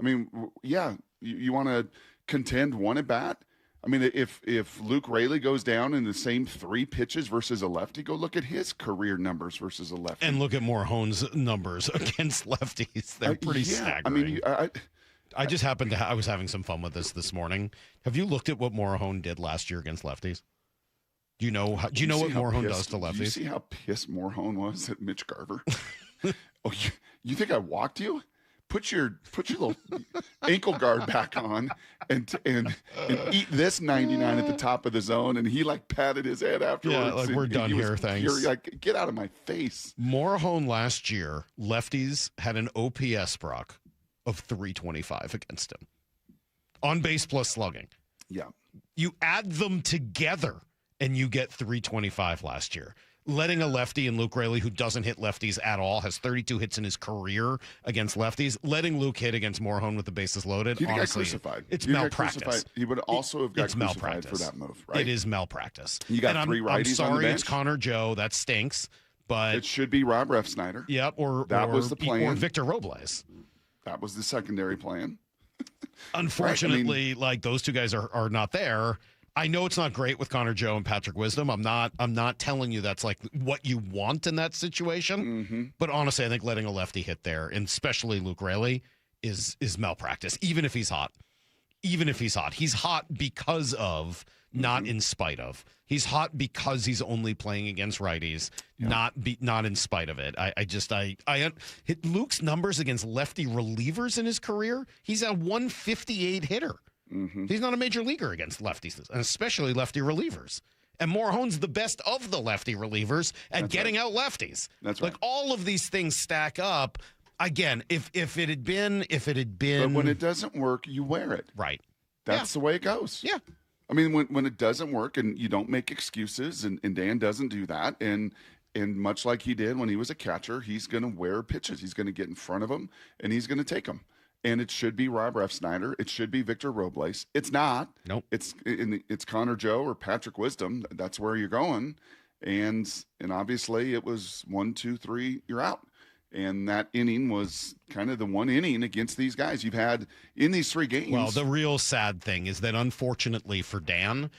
I mean, yeah, you want to contend one at bat? I mean, if Luke Raley goes down in the same 3 pitches versus a lefty, go look at his career numbers versus a lefty. And look at Morejon's numbers against lefties. They're pretty staggering. I mean, I just happened to I was having some fun with this morning. Have you looked at what Morejon did last year against lefties? Do you know what Morejon does to lefties? Do you see how pissed Morejon was at Mitch Garver? You think I walked you? put your little ankle guard back on and eat this 99 at the top of the zone. And he like patted his head afterwards. Yeah, like we're done here, thanks. You're like, get out of my face. Morejon last year, lefties had an OPS, Brock, of 325 against him. On base plus slugging. Yeah. You add them together and you get 325 last year. Letting a lefty and Luke Raley, who doesn't hit lefties at all, has 32 hits in his career against lefties. Letting Luke hit against Morejon with the bases loaded, He'd honestly, got crucified. It's malpractice. He would also have got crucified for that move, right? It is malpractice. You got three righties I'm sorry, on the bench. it's Connor Joe. That stinks. But it should be Rob Refsnyder. Yep, that was the plan. Or Victor Robles. That was the secondary plan. Unfortunately, like those two guys are not there. I know it's not great with Connor Joe and Patrick Wisdom. I'm not telling you that's like what you want in that situation. But honestly, I think letting a lefty hit there, and especially Luke Raley, is malpractice. Even if he's hot, he's hot because of, not in spite of. He's hot because he's only playing against righties, not in spite of it. I hit Luke's numbers against lefty relievers in his career. He's a 158 hitter. He's not a major leaguer against lefties, and especially lefty relievers. And Morejon's the best of the lefty relievers at getting out lefties. That's right. Like all of these things stack up. Again, if it had been, but when it doesn't work, you wear it. Right. That's the way it goes. Yeah. I mean, when it doesn't work, and you don't make excuses, and Dan doesn't do that, and much like he did when he was a catcher, he's going to wear pitches. He's going to get in front of them, and he's going to take them. And it should be Rob Refsnyder. It should be Victor Robles. It's not. Nope. It's Connor Joe or Patrick Wisdom. That's where you're going. And obviously it was 1, 2, 3, you're out. And that inning was kind of the one inning against these guys you've had in these 3 games. Well, the real sad thing is that unfortunately for Dan,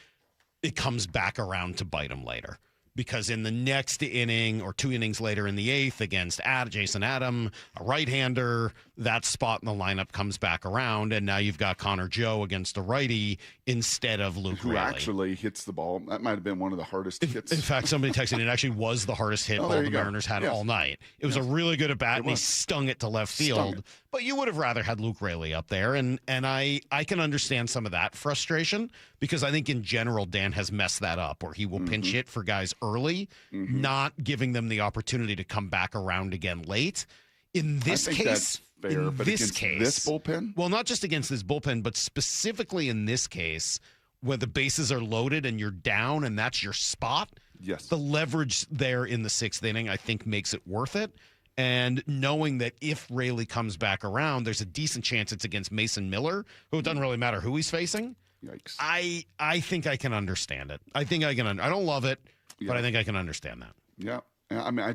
it comes back around to bite him later. Because in the next inning or 2 innings later in the 8th against Jason Adam, a right-hander, that spot in the lineup comes back around, and now you've got Connor Joe against a righty instead of Luke Raley. Who actually hits the ball. That might have been one of the hardest hits. In fact, somebody texted it actually was the hardest hit ball the Mariners had all night. It was a really good at-bat, and he stung it to left field. But you would have rather had Luke Raley up there, and I can understand some of that frustration because I think in general Dan has messed that up where he will pinch hit for guys early, not giving them the opportunity to come back around again late. In this case, that's fair, but this against case, this bullpen? Well, not just against this bullpen, but specifically in this case, where the bases are loaded and you're down and that's your spot. Yes. The leverage there in the 6th inning, I think, makes it worth it. And knowing that if Raley comes back around, there's a decent chance it's against Mason Miller, who it doesn't really matter who he's facing. Yikes. I think I can understand it. I think I can. I don't love it, but I think I can understand that. Yeah. I mean,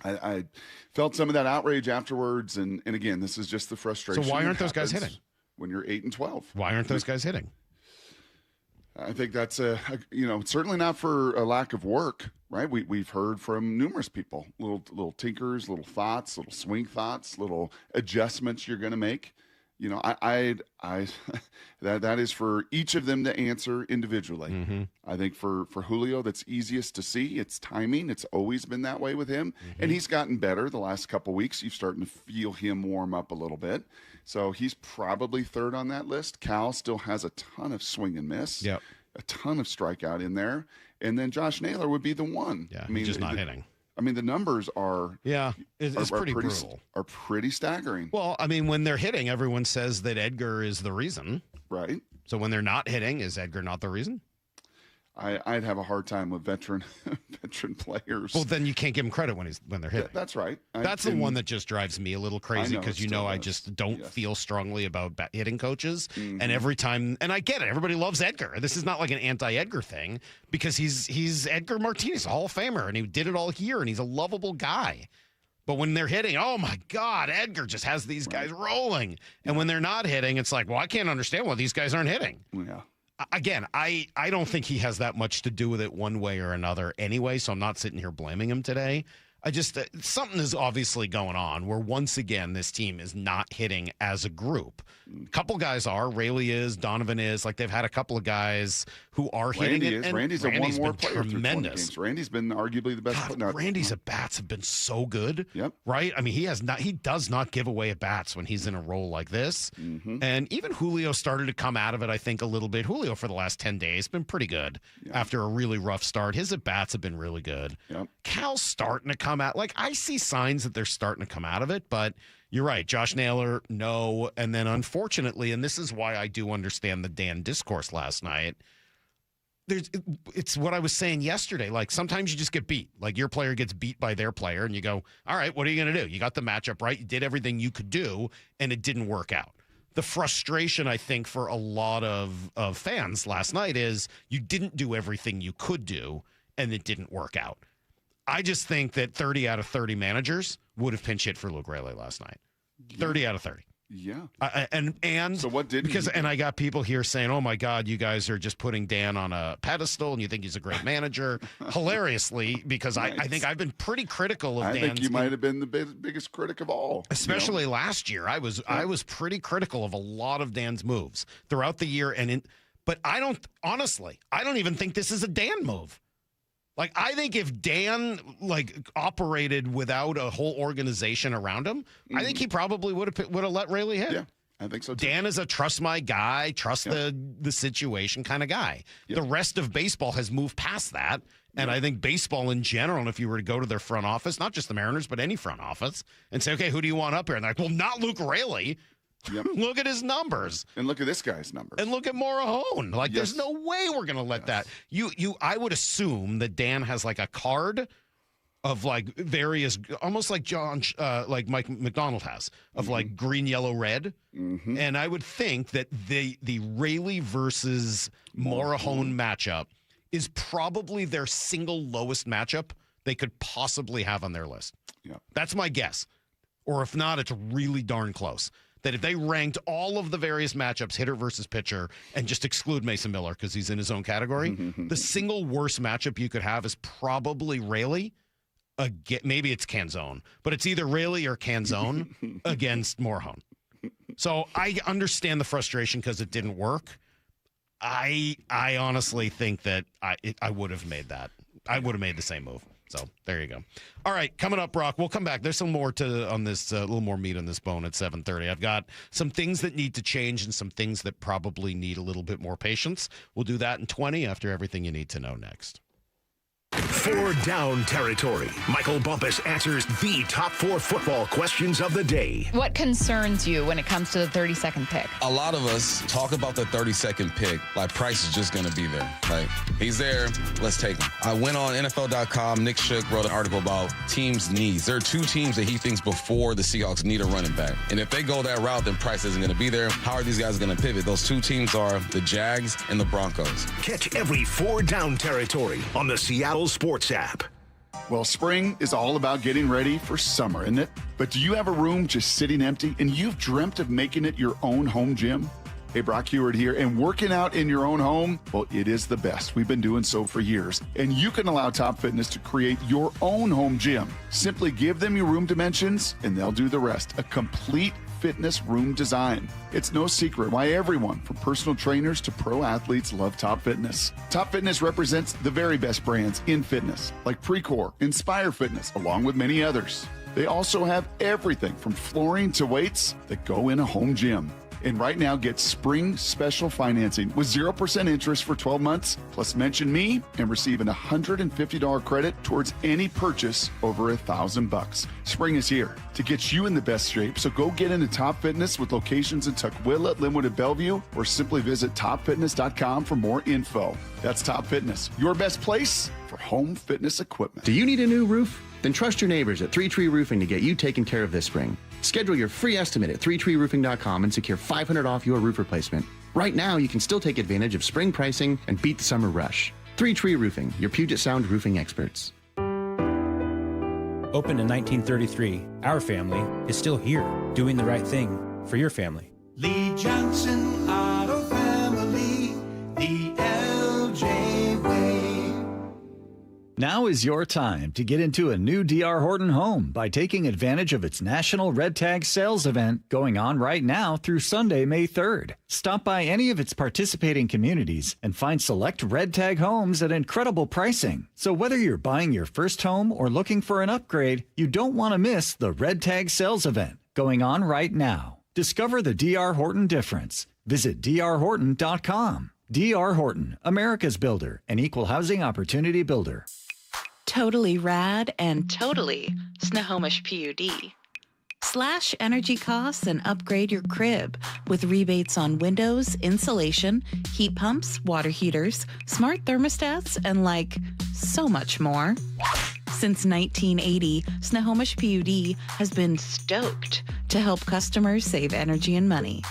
I felt some of that outrage afterwards, and again, this is just the frustration. So why aren't those guys hitting when you're 8 and 12? Why aren't those guys hitting? I think that's certainly not for a lack of work, right? We've heard from numerous people, little tinkers, little thoughts, little swing thoughts, little adjustments you're going to make. You know, that is for each of them to answer individually. I think for Julio, that's easiest to see. It's timing. It's always been that way with him, and he's gotten better the last couple of weeks. You're starting to feel him warm up a little bit, so he's probably 3rd on that list. Cal still has a ton of swing and miss, a ton of strikeout in there, and then Josh Naylor would be the one. Yeah, I mean, just not hitting. I mean, the numbers are it's pretty brutal. Are pretty staggering. Well, I mean, when they're hitting, everyone says that Edgar is the reason, right? So when they're not hitting, is Edgar not the reason? I'd have a hard time with veteran players. Well, then you can't give them credit when they're hitting. That's right. That's the one that just drives me a little crazy because I just don't feel strongly about hitting coaches. And every time, and I get it, everybody loves Edgar. This is not like an anti-Edgar thing because he's Edgar Martinez, a Hall of Famer, and he did it all here, and he's a lovable guy. But when they're hitting, oh my God, Edgar just has these guys rolling. And when they're not hitting, it's like, well, I can't understand why these guys aren't hitting. Yeah. Again, I don't think he has that much to do with it one way or another anyway, so I'm not sitting here blaming him today. I just something is obviously going on where once again this team is not hitting as a group. A couple guys are. Rayleigh is. Donovan is. Like they've had a couple of guys who are hitting it. And Randy's a one-more player tremendous. through 20 games. Randy's been arguably the best. Randy's at-bats have been so good. Yep. Right? I mean, he does not give away at-bats when he's in a role like this. Mm-hmm. And even Julio started to come out of it, I think, a little bit. Julio for the last 10 days been pretty good after a really rough start. His at-bats have been really good. Yep. Cal's starting to come out. Like, I see signs that they're starting to come out of it, but you're right. Josh Naylor, no. And then, unfortunately, and this is why I do understand the Dan discourse last night, it's what I was saying yesterday. Like, sometimes you just get beat. Like, your player gets beat by their player, and you go, all right, what are you going to do? You got the matchup right. You did everything you could do, and it didn't work out. The frustration, I think, for a lot of fans last night is you didn't do everything you could do, and it didn't work out. I just think that 30 out of 30 managers would have pinch hit for Luke Rayleigh last night. 30 out of 30. Yeah. And so what did and I got people here saying, "Oh my God, you guys are just putting Dan on a pedestal, and you think he's a great manager." Hilariously, because nice. I think I've been pretty critical of Dan. I think you might have been the biggest critic of all, especially last year. I was pretty critical of a lot of Dan's moves throughout the year, but I don't even think this is a Dan move. Like, I think if Dan operated without a whole organization around him, I think he probably would have let Rayleigh hit. Yeah, I think so too. Dan is a trust my guy, trust the situation kind of guy. Yep. The rest of baseball has moved past that. And I think baseball in general, and if you were to go to their front office, not just the Mariners, but any front office, and say, okay, who do you want up here? And they're like, well, not Luke Rayleigh. Yep. Look at his numbers. And look at this guy's numbers. And look at Morejon. Like, there's no way we're going to let that. I would assume that Dan has like a card of like various, almost like like Mike McDonald has, of like green, yellow, red. Mm-hmm. And I would think that the Rayleigh versus Morejon matchup is probably their single lowest matchup they could possibly have on their list. Yeah. That's my guess. Or if not, it's really darn close. That if they ranked all of the various matchups, hitter versus pitcher, and just exclude Mason Miller because he's in his own category, the single worst matchup you could have is probably Rayleigh. Maybe it's Canzone, but it's either Rayleigh or Canzone against Morejon. So I understand the frustration because it didn't work. I honestly think that I would have made that. I would have made the same move. So there you go. All right, coming up, Brock, we'll come back. There's some more on this, a little more meat on this bone at 7:30. I've got some things that need to change and some things that probably need a little bit more patience. We'll do that in 20 after everything you need to know next. 4 Down Territory. Michael Bumpus answers the top 4 football questions of the day. What concerns you when it comes to the 30-second pick? A lot of us talk about the 30-second pick like Price is just going to be there. Like, he's there, let's take him. I went on NFL.com. Nick Shook wrote an article about teams' needs. There are 2 teams that he thinks before the Seahawks need a running back. And if they go that route, then Price isn't going to be there. How are these guys going to pivot? Those 2 teams are the Jags and the Broncos. Catch every 4 Down Territory on the Seattle Sports app. Well, spring is all about getting ready for summer, isn't it? But do you have a room just sitting empty and you've dreamt of making it your own home gym? Hey, Brock Hewitt here, and working out in your own home, well, it is the best. We've been doing so for years, and you can allow Top Fitness to create your own home gym. Simply give them your room dimensions, and they'll do the rest. A complete fitness room design. It's no secret why everyone, from personal trainers to pro athletes, love Top Fitness. Top Fitness represents the very best brands in fitness, like Precor, Inspire Fitness, along with many others. They also have everything from flooring to weights that go in a home gym. And right now, get spring special financing with 0% interest for 12 months, plus mention me and receive an $150 credit towards any purchase over $1,000. Spring is here to get you in the best shape, so go get into Top Fitness with locations in Tukwila, Linwood, and Bellevue, or simply visit topfitness.com for more info. That's Top Fitness, your best place for home fitness equipment. Do you need a new roof? Then trust your neighbors at 3 Tree Roofing to get you taken care of this spring. Schedule your free estimate at 3treeroofing.com and secure $500 off your roof replacement. Right now, you can still take advantage of spring pricing and beat the summer rush. 3 Tree Roofing, your Puget Sound roofing experts. Opened in 1933, our family is still here, doing the right thing for your family. Lee Johnson Auto Family, the LJ way. Now is your time to get into a new D.R. Horton home by taking advantage of its National Red Tag Sales event going on right now through Sunday, May 3rd. Stop by any of its participating communities and find select Red Tag homes at incredible pricing. So whether you're buying your first home or looking for an upgrade, you don't want to miss the Red Tag Sales event going on right now. Discover the D.R. Horton difference. Visit drhorton.com. D.R. Horton, America's builder, an equal housing opportunity builder. Totally rad and totally Snohomish PUD. Slash energy costs and upgrade your crib with rebates on windows, insulation, heat pumps, water heaters, smart thermostats, and so much more. Since 1980, Snohomish PUD has been stoked to help customers save energy and money.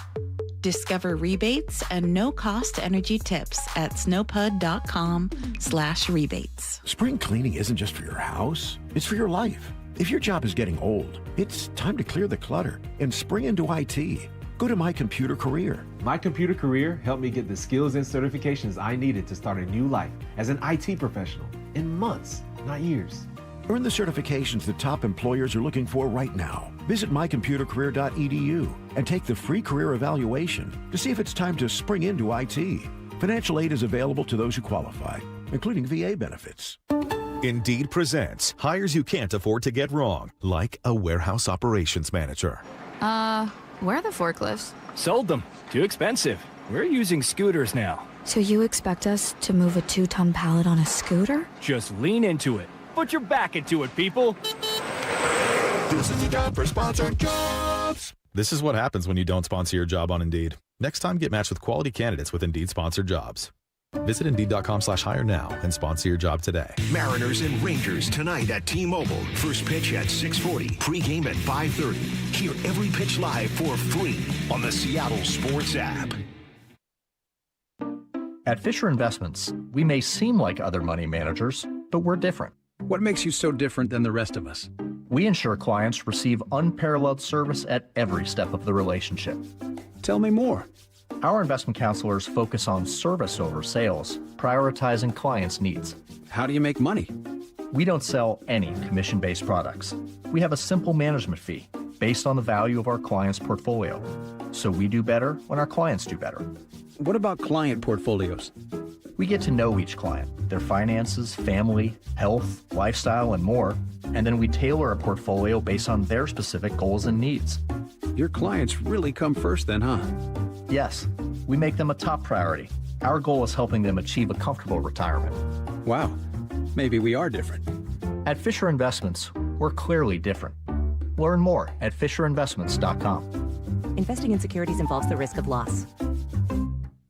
Discover rebates and no-cost energy tips at snowpud.com/rebates. Spring cleaning isn't just for your house, it's for your life. If your job is getting old, it's time to clear the clutter and spring into IT. Go to My Computer Career. My Computer Career helped me get the skills and certifications I needed to start a new life as an IT professional in months, not years. Earn the certifications that top employers are looking for right now. Visit mycomputercareer.edu and take the free career evaluation to see if it's time to spring into IT. Financial aid is available to those who qualify, including VA benefits. Indeed presents hires you can't afford to get wrong, like a warehouse operations manager. Where are the forklifts? Sold them. Too expensive. We're using scooters now. So you expect us to move a 2-ton pallet on a scooter? Just lean into it. Put your back into it, people. This is the job for sponsored jobs. This is what happens when you don't sponsor your job on Indeed. Next time, get matched with quality candidates with Indeed sponsored jobs. Visit Indeed.com/hire now and sponsor your job today. Mariners and Rangers tonight at T-Mobile. First pitch at 6:40. Pre-game at 5:30. Hear every pitch live for free on the Seattle Sports app. At Fisher Investments, we may seem like other money managers, but we're different. What makes you so different than the rest of us? We ensure clients receive unparalleled service at every step of the relationship. Tell me more. Our investment counselors focus on service over sales, prioritizing clients' needs. How do you make money? We don't sell any commission-based products. We have a simple management fee based on the value of our client's portfolio. So we do better when our clients do better. What about client portfolios? We get to know each client, their finances, family, health, lifestyle, and more, and then we tailor a portfolio based on their specific goals and needs. Your clients really come first then, huh? Yes, we make them a top priority. Our goal is helping them achieve a comfortable retirement. Wow, maybe we are different. At Fisher Investments, we're clearly different. Learn more at FisherInvestments.com. Investing in securities involves the risk of loss.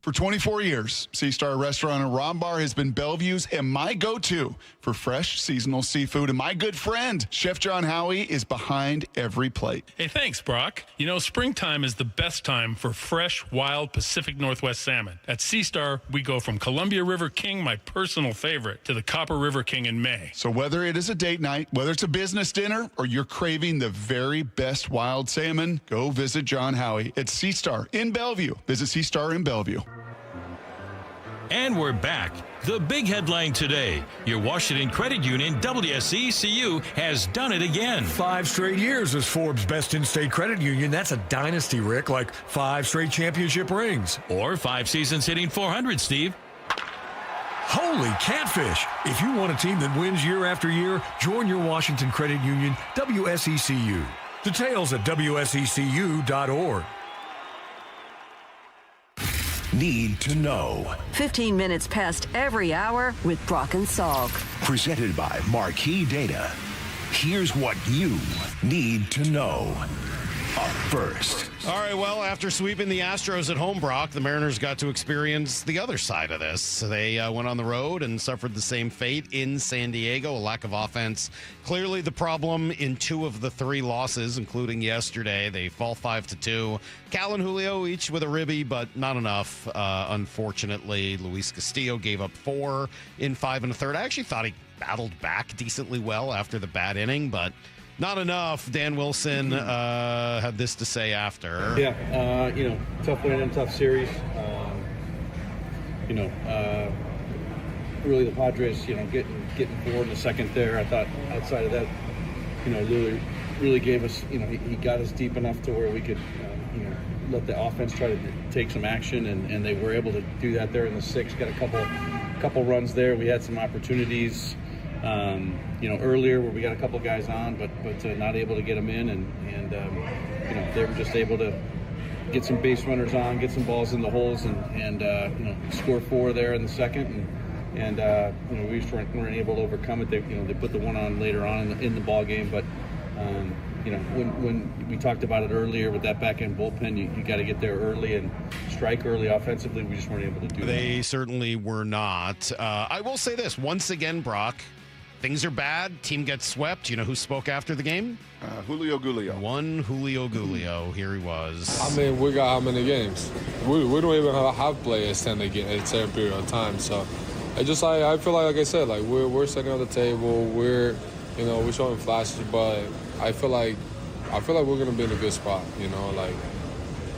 For 24 years, Sea Star Restaurant and Ron Bar has been Bellevue's and my go-to for fresh seasonal seafood. And my good friend, Chef John Howie, is behind every plate. Hey, thanks, Brock. You know, springtime is the best time for fresh, wild Pacific Northwest salmon. At Sea Star, we go from Columbia River King, my personal favorite, to the Copper River King in May. So whether it is a date night, whether it's a business dinner, or you're craving the very best wild salmon, go visit John Howie at Sea Star in Bellevue. Visit Sea Star in Bellevue. And we're back. The big headline today. Your Washington Credit Union, WSECU, has done it again. 5 straight years as Forbes' best in-state credit union. That's a dynasty, Rick, like 5 straight championship rings. Or 5 seasons hitting 400, Steve. Holy catfish. If you want a team that wins year after year, join your Washington Credit Union, WSECU. Details at WSECU.org. Need to know. 15 minutes past every hour with Brock and Salk. Presented by Marquee Data. Here's what you need to know. Up first. All right, well, after sweeping the Astros at home, Brock, the Mariners got to experience the other side of this. They went on the road and suffered the same fate in San Diego, a lack of offense. Clearly the problem in 2 of the 3 losses, including yesterday. They fall 5-2. Cal and Julio each with a ribby, but not enough. Unfortunately, Luis Castillo gave up 4 in 5 1/3. I actually thought he battled back decently well after the bad inning, but not enough. Dan Wilson had this to say after. Tough win and tough series. really the Padres, getting forward in the second there. I thought outside of that, really gave us, he got us deep enough to where we could, let the offense try to take some action, and they were able to do that there in the sixth. Got a couple runs there. We had some opportunities, earlier where we got a couple guys on, but not able to get them in, and they were just able to get some base runners on, get some balls in the holes, and score 4 there in the second, and we just weren't able to overcome it. They put the one on later on in the ball game, but. When we talked about it earlier with that back-end bullpen, you got to get there early and strike early offensively. We just weren't able to do that. They certainly were not. I will say this. Once again, Brock, things are bad. Team gets swept. You know who spoke after the game? Julio Gulio. One Julio Gulio. Here he was. I mean, we got how many games? We don't even have players extend a period of time. So I feel like I said, like we're setting on the table. We're showing flashes, but I feel like we're gonna be in a good spot.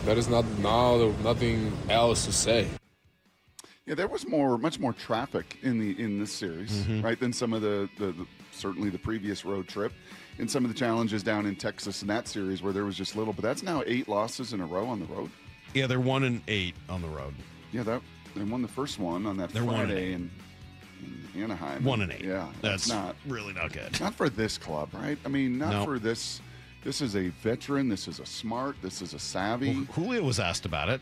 There is nothing else to say. Yeah, there was much more traffic in this series, right, than some of the certainly the previous road trip, and some of the challenges down in Texas in that series where there was just little. But that's now 8 losses in a row on the road. Yeah, they're 1-8 on the road. Yeah, they won the first one on that Friday in Anaheim. 1-8. Yeah, that's not really not good. Not for this club, right? I mean, for this. This is a veteran. This is a smart. This is a savvy. Well, Julio was asked about it.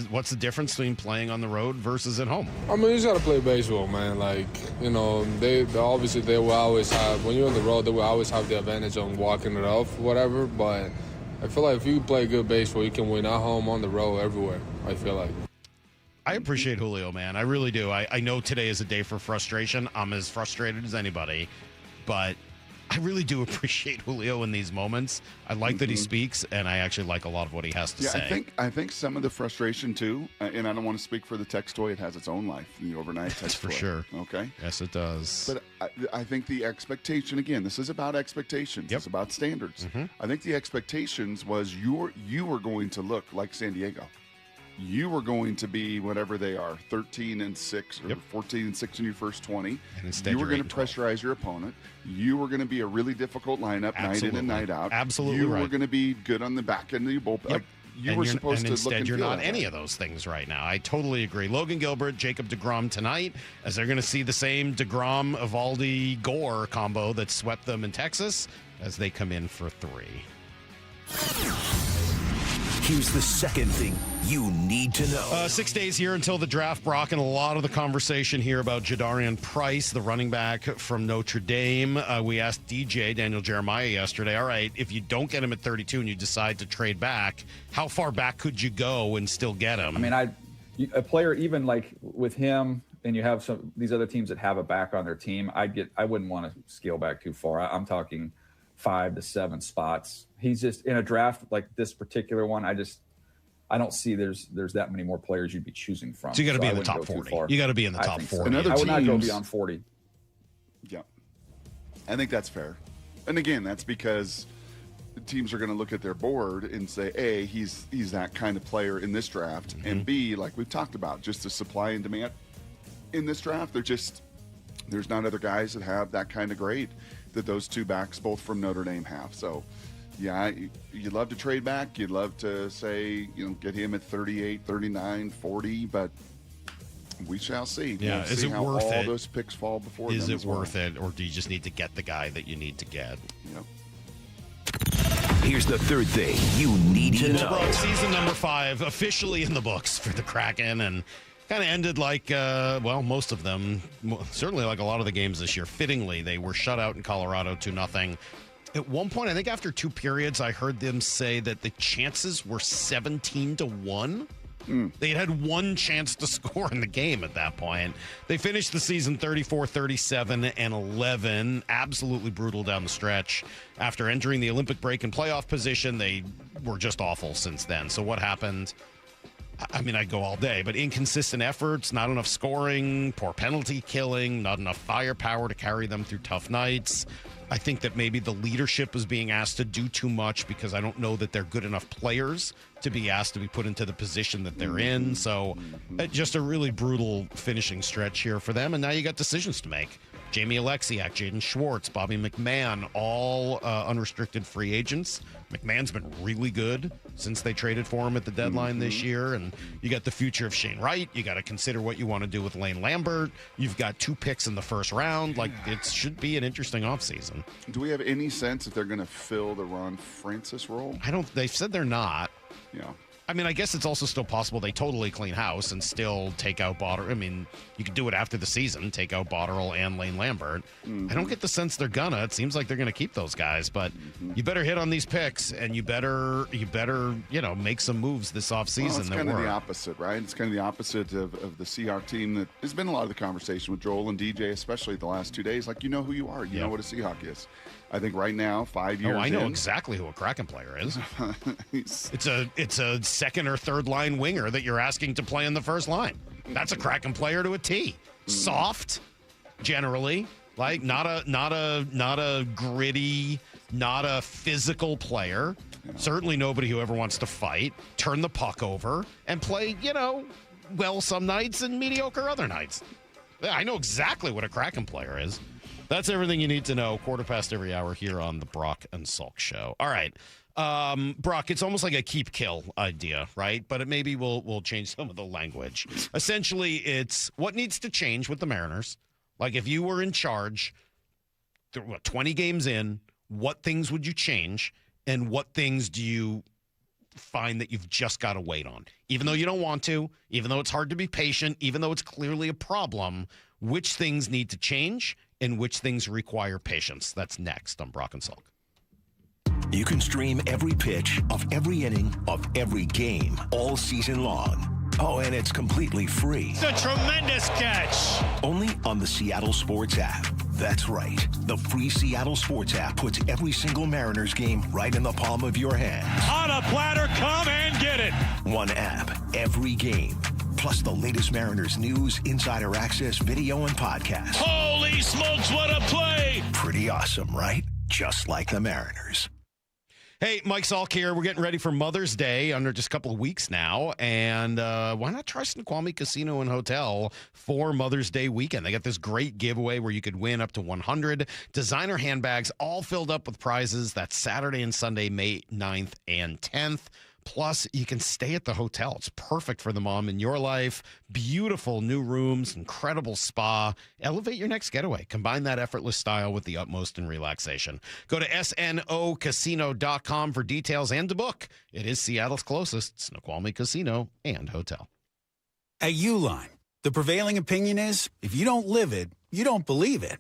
What's the difference between playing on the road versus at home? I mean, you just gotta play baseball, man. They obviously they will always have, when you're on the road, they will always have the advantage on walking it off, whatever. But I feel like if you play good baseball, you can win at home, on the road, everywhere. I feel like. I appreciate Julio, man. I really do. I know today is a day for frustration. I'm as frustrated as anybody, but I really do appreciate Julio in these moments. I like that he speaks, and I actually like a lot of what he has to say. I think some of the frustration too, and I don't want to speak for the text toy. It has its own life, the overnight text That's for toy. sure. Okay. Yes, it does. But I think the expectation, again, this is about expectations. It's about standards. I think the expectations was you were going to look like San Diego. You were going to be whatever they are, 13-6 or 14-6 in your first 20. And instead, you were going to pressurize your opponent. You were going to be a really difficult lineup night in and night out. Absolutely, you were going to be good on the back end of your bullpen. Like, you were supposed to look and you're feel not that any way. of those things right now. I totally agree. Logan Gilbert, Jacob deGrom tonight, as they're going to see the same deGrom, Eovaldi, Gore combo that swept them in Texas as they come in for 3. Here's the second thing you need to know. 6 days here until the draft, Brock, and a lot of the conversation here about Jadarian Price, the running back from Notre Dame. We asked DJ, Daniel Jeremiah, yesterday, all right, if you don't get him at 32 and you decide to trade back, how far back could you go and still get him? I mean, a player even like with him, and you have some these other teams that have a back on their team, I wouldn't want to scale back too far. I'm talking 5 to 7 spots. He's just in a draft like this particular one. I don't see there's that many more players you'd be choosing from. So you got to be in the top 40. You got to be in the top 40. I would not go beyond 40. Yeah, I think that's fair. And again, that's because the teams are going to look at their board and say, A, he's that kind of player in this draft, and B, like we've talked about, just the supply and demand in this draft. There's not other guys that have that kind of grade that those two backs, both from Notre Dame, have. So, yeah, you'd love to trade back. You'd love to say, get him at 38, 39, 40, but we shall see. Yeah, we'll is see it how worth all it? those picks fall before Is them it as well. worth it, or do you just need to get the guy that you need to get? Here's the third thing you need to know. Brock, season number 5 officially in the books for the Kraken, and kind of ended like, most of them, certainly like a lot of the games this year. Fittingly, they were shut out in Colorado 2-0. At one point, I think after 2 periods, I heard them say that the chances were 17-1. They had 1 chance to score in the game at that point. They finished the season 34-37-11. Absolutely brutal down the stretch. After entering the Olympic break in playoff position, they were just awful since then. So what happened? I mean, I'd go all day, but inconsistent efforts, not enough scoring, poor penalty killing, not enough firepower to carry them through tough nights. I think that maybe the leadership is being asked to do too much because I don't know that they're good enough players to be asked to be put into the position that they're in. So just a really brutal finishing stretch here for them. And now you got decisions to make. Jamie Alexiak, Jaden Schwartz, Bobby McMahon, all unrestricted free agents. McMahon's been really good since they traded for him at the deadline this year. And you got the future of Shane Wright. You got to consider what you want to do with Lane Lambert. You've got 2 picks in the first round. Like, it should be an interesting offseason. Do we have any sense if they're going to fill the Ron Francis role? They've said they're not. Yeah. I mean, I guess it's also still possible they totally clean house and still take out Botterill. I mean, you could do it after the season, take out Botterill and Lane Lambert. I don't get the sense they're gonna. It seems like they're gonna keep those guys, but you better hit on these picks and you better make some moves this offseason. Well, it's kind of the opposite, right? It's kind of the opposite of the Seahawks team that has been a lot of the conversation with Joel and DJ, especially the last 2 days. Like, you know who you are. You know what a Seahawk is. I think right now, 5 years I know exactly who a Kraken player is. It's a second or third line winger that you're asking to play in the first line. That's a Kraken player to a T. Soft, generally, like not a gritty, not a physical player. Certainly nobody who ever wants to fight, turn the puck over, and play, well some nights and mediocre other nights. I know exactly what a Kraken player is. That's everything you need to know. 1:15 every hour here on the Brock and Salk Show. All right. Brock, it's almost like a keep-kill idea, right? But maybe we'll change some of the language. Essentially, it's what needs to change with the Mariners. Like, if you were in charge, 20 games in, what things would you change? And what things do you find that you've just got to wait on? Even though you don't want to, even though it's hard to be patient, even though it's clearly a problem, which things need to change and which things require patience? That's next on Brock and Salk. You can stream every pitch of every inning of every game all season long. Oh, and it's completely free. It's a tremendous catch. Only on the Seattle Sports app. That's right. The free Seattle Sports app puts every single Mariners game right in the palm of your hand. On a platter, come and get it. One app, every game. Plus the latest Mariners news, insider access, video, and podcast. Holy smokes, what a play! Pretty awesome, right? Just like the Mariners. Hey, Mike Salk here. We're getting ready for Mother's Day under just a couple of weeks now. And why not try Snoqualmie Casino and Hotel for Mother's Day weekend? They got this great giveaway where you could win up to 100 designer handbags, all filled up with prizes. That's Saturday and Sunday, May 9th and 10th. Plus, you can stay at the hotel. It's perfect for the mom in your life. Beautiful new rooms, incredible spa. Elevate your next getaway. Combine that effortless style with the utmost in relaxation. Go to snocasino.com for details and to book. It is Seattle's closest Snoqualmie Casino and Hotel. At Uline, the prevailing opinion is, if you don't live it, you don't believe it.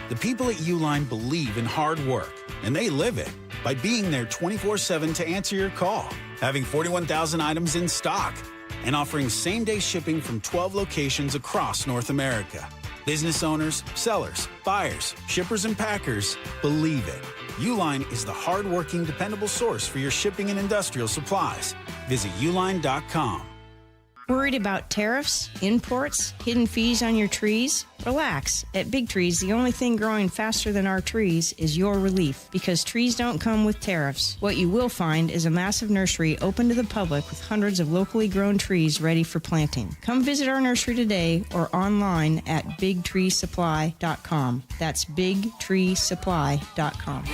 The people at Uline believe in hard work, and they live it by being there 24/7 to answer your call, having 41,000 items in stock, and offering same-day shipping from 12 locations across North America. Business owners, sellers, buyers, shippers, and packers believe it. Uline is the hard-working, dependable source for your shipping and industrial supplies. Visit uline.com. Worried about tariffs, imports, hidden fees on your trees? Relax. At Big Trees, the only thing growing faster than our trees is your relief, because trees don't come with tariffs. What you will find is a massive nursery open to the public with hundreds of locally grown trees ready for planting. Come visit our nursery today or online at bigtreesupply.com. That's bigtreesupply.com.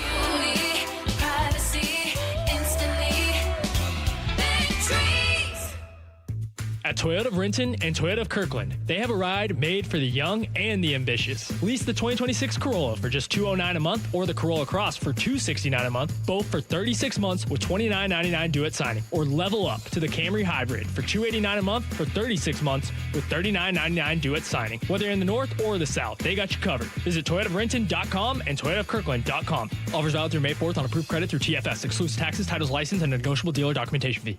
At Toyota of Renton and Toyota of Kirkland, they have a ride made for the young and the ambitious. Lease the 2026 Corolla for just $209 a month or the Corolla Cross for $269 a month, both for 36 months with $29.99 due at signing. Or level up to the Camry Hybrid for $289 a month for 36 months with $39.99 due at signing. Whether you're in the north or the south, they got you covered. Visit ToyotaofRenton.com and ToyotaofKirkland.com. Offers valid through May 4th on approved credit through TFS. Excludes taxes, titles, license, and a negotiable dealer documentation fee.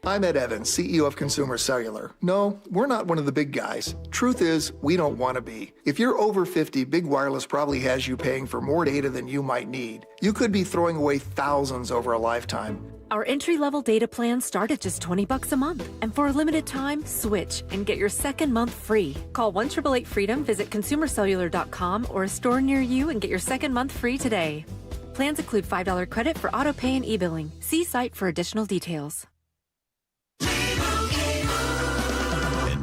I'm Ed Evans, CEO of Consumer Cellular. No, we're not one of the big guys. Truth is, we don't want to be. If you're over 50, Big Wireless probably has you paying for more data than you might need. You could be throwing away thousands over a lifetime. Our entry-level data plans start at just $20 a month. And for a limited time, switch and get your second month free. Call 1-888-FREEDOM, visit consumercellular.com or a store near you and get your second month free today. Plans include $5 credit for auto pay and e-billing. See site for additional details.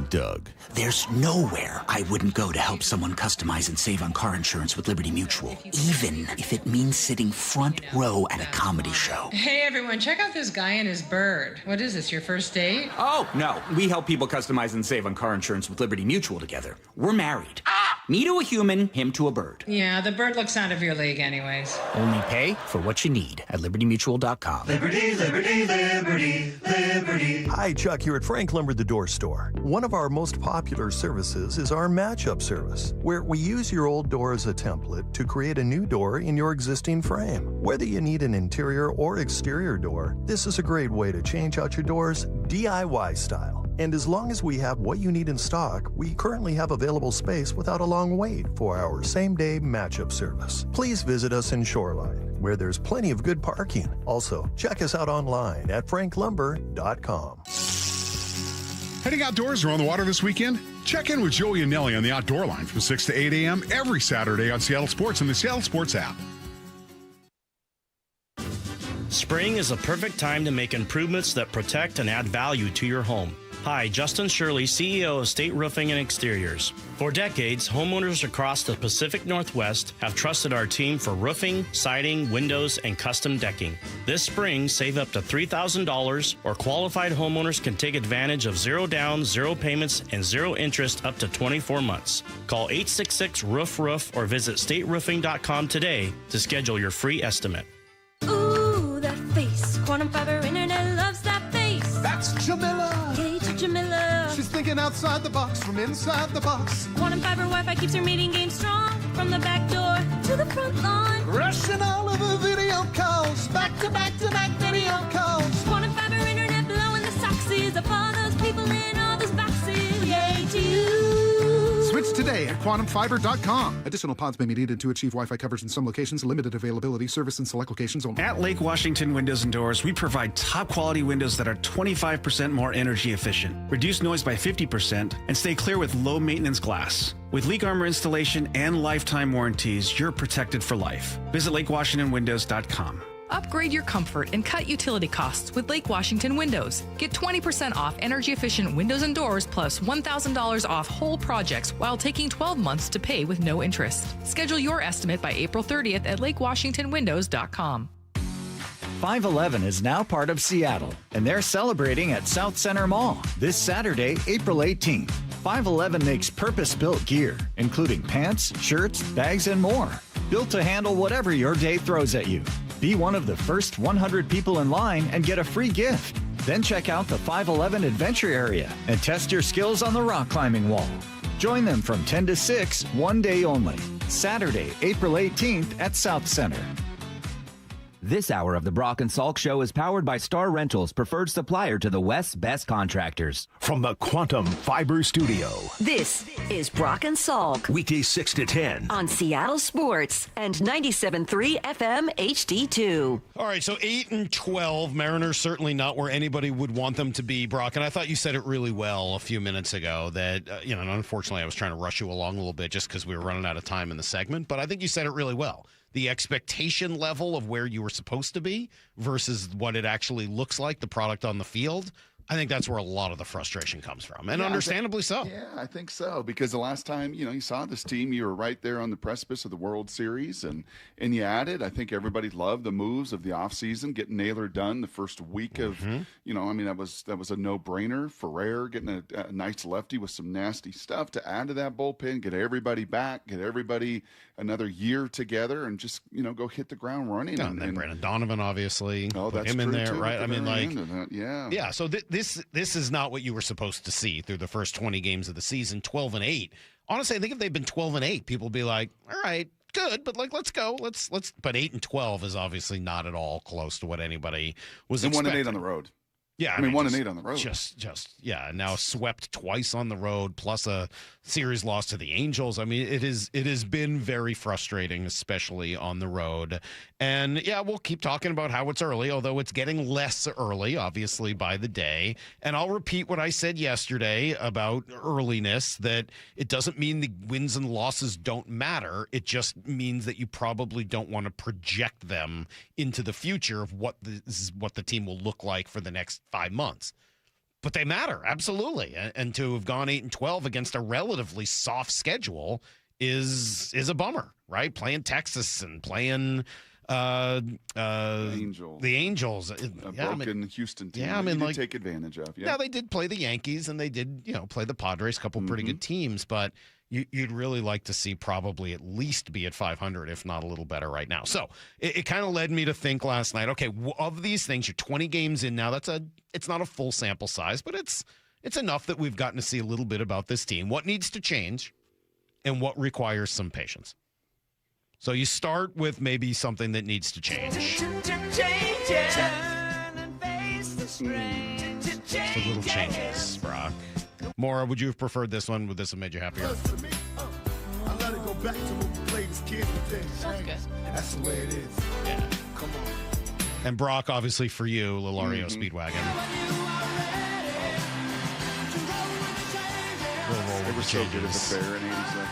Doug. There's nowhere I wouldn't go to help someone customize and save on car insurance with Liberty Mutual, even if it means sitting front row at a comedy show. Hey everyone, check out this guy and his bird. What is this, your first date? Oh, no. We help people customize and save on car insurance with Liberty Mutual together. We're married. Me to a human, him to a bird. Yeah, the bird looks out of your league anyways. Only pay for what you need at libertymutual.com. Liberty, liberty, liberty, liberty. Hi, Chuck here at Frank Lumber, the door store. One of our most popular services is our matchup service, where we use your old door as a template to create a new door in your existing frame. Whether you need an interior or exterior door, this is a great way to change out your doors DIY style. And as long as we have what you need in stock, we currently have available space without a long wait for our same-day matchup service. Please visit us in Shoreline, where there's plenty of good parking. Also, check us out online at franklumber.com. Heading outdoors or on the water this weekend? Check in with Joey and Nelly on the Outdoor Line from 6 to 8 a.m. every Saturday on Seattle Sports and the Seattle Sports app. Spring is a perfect time to make improvements that protect and add value to your home. Hi, Justin Shirley, CEO of State Roofing and Exteriors. For decades, homeowners across the Pacific Northwest have trusted our team for roofing, siding, windows, and custom decking. This spring, save up to $3,000, or qualified homeowners can take advantage of 0 down, 0 payments, and 0 interest up to 24 months. Call 866-ROOF-ROOF or visit stateroofing.com today to schedule your free estimate. Ooh, that face. Quantum Fiber Internet loves that face. That's Jamila. Hey, Jamila. She's thinking outside the box from inside the box. Quantum Fiber Wi-Fi keeps her meeting game strong. From the back door to the front lawn. Rushing all of the video calls. Back to back to back video calls. Quantum Fiber Internet blowing the soxies up all those people in all those boxes. Yay to you. Switch today at quantumfiber.com. Additional pods may be needed to achieve Wi-Fi coverage in some locations. Limited availability. Service in select locations only. At Lake Washington Windows and Doors, we provide top quality windows that are 25% more energy efficient, reduce noise by 50%, and stay clear with low maintenance glass. With leak armor installation and lifetime warranties, you're protected for life. Visit LakeWashingtonWindows.com. Upgrade your comfort and cut utility costs with Lake Washington Windows. Get 20% off energy-efficient windows and doors plus $1,000 off whole projects while taking 12 months to pay with no interest. Schedule your estimate by April 30th at LakeWashingtonWindows.com. 511 is now part of Seattle, and they're celebrating at South Center Mall this Saturday, April 18th. 511 makes purpose-built gear, including pants, shirts, bags, and more, built to handle whatever your day throws at you. Be one of the first 100 people in line and get a free gift. Then check out the 511 Adventure Area and test your skills on the rock climbing wall. Join them from 10 to 6, one day only. Saturday, April 18th at South Center. This hour of the Brock and Salk Show is powered by Star Rentals, preferred supplier to the West's best contractors. From the Quantum Fiber Studio. This is Brock and Salk. Weekdays 6 to 10. On Seattle Sports and 97.3 FM HD2. All right, so 8-12. Mariners certainly not where anybody would want them to be, Brock. And I thought you said it really well a few minutes ago that, and unfortunately I was trying to rush you along a little bit just because we were running out of time in the segment. But I think you said it really well. The expectation level of where you were supposed to be versus what it actually looks like, the product on the field. I think that's where a lot of the frustration comes from, and understandably so. Yeah, I think so, because the last time, you saw this team, you were right there on the precipice of the World Series, and you added. I think everybody loved the moves of the offseason, getting Naylor done the first week of, that was a no-brainer. Ferrer getting a nice lefty with some nasty stuff to add to that bullpen, get everybody back, get everybody another year together, and just, go hit the ground running. And then Brandon Donovan, obviously, put that's him in there, too, right? I mean, yeah. So this is not what you were supposed to see through the first 20 games of the season, 12-8. Honestly, I think if they've been 12-8, people would be like, all right, good, but let's go. Let's but 8-12 is obviously not at all close to what anybody was expecting. And 1-8 on the road. Yeah, I mean 1-8 on the road. Now swept twice on the road, plus a series loss to the Angels. I mean, it has been very frustrating, especially on the road. And yeah, we'll keep talking about how it's early, although it's getting less early, obviously, by the day. And I'll repeat what I said yesterday about earliness, that it doesn't mean the wins and losses don't matter. It just means that you probably don't want to project them into the future of what the team will look like for the next 5 months. But they matter, absolutely. And to have gone 8-12 against a relatively soft schedule is a bummer, right? Playing Texas and playing the Angels. A broken Houston team. Yeah, I mean, take advantage of. Yeah, they did play the Yankees and they did, play the Padres, a couple pretty good teams, but you'd really like to see probably at least be at 500, if not a little better right now. So it kind of led me to think last night, okay, of these things, you're 20 games in now. It's not a full sample size, but it's enough that we've gotten to see a little bit about this team, what needs to change and what requires some patience. So you start with maybe something that needs to change. Just a little changes, Brock. Maura, would you have preferred this one? Would this have made you happier? I let it go back to when we played as kids today. Sounds good. That's the way it is. Yeah. Come on. And Brock, obviously for you, Lil REO Speedwagon. They were so good at the fair in '87.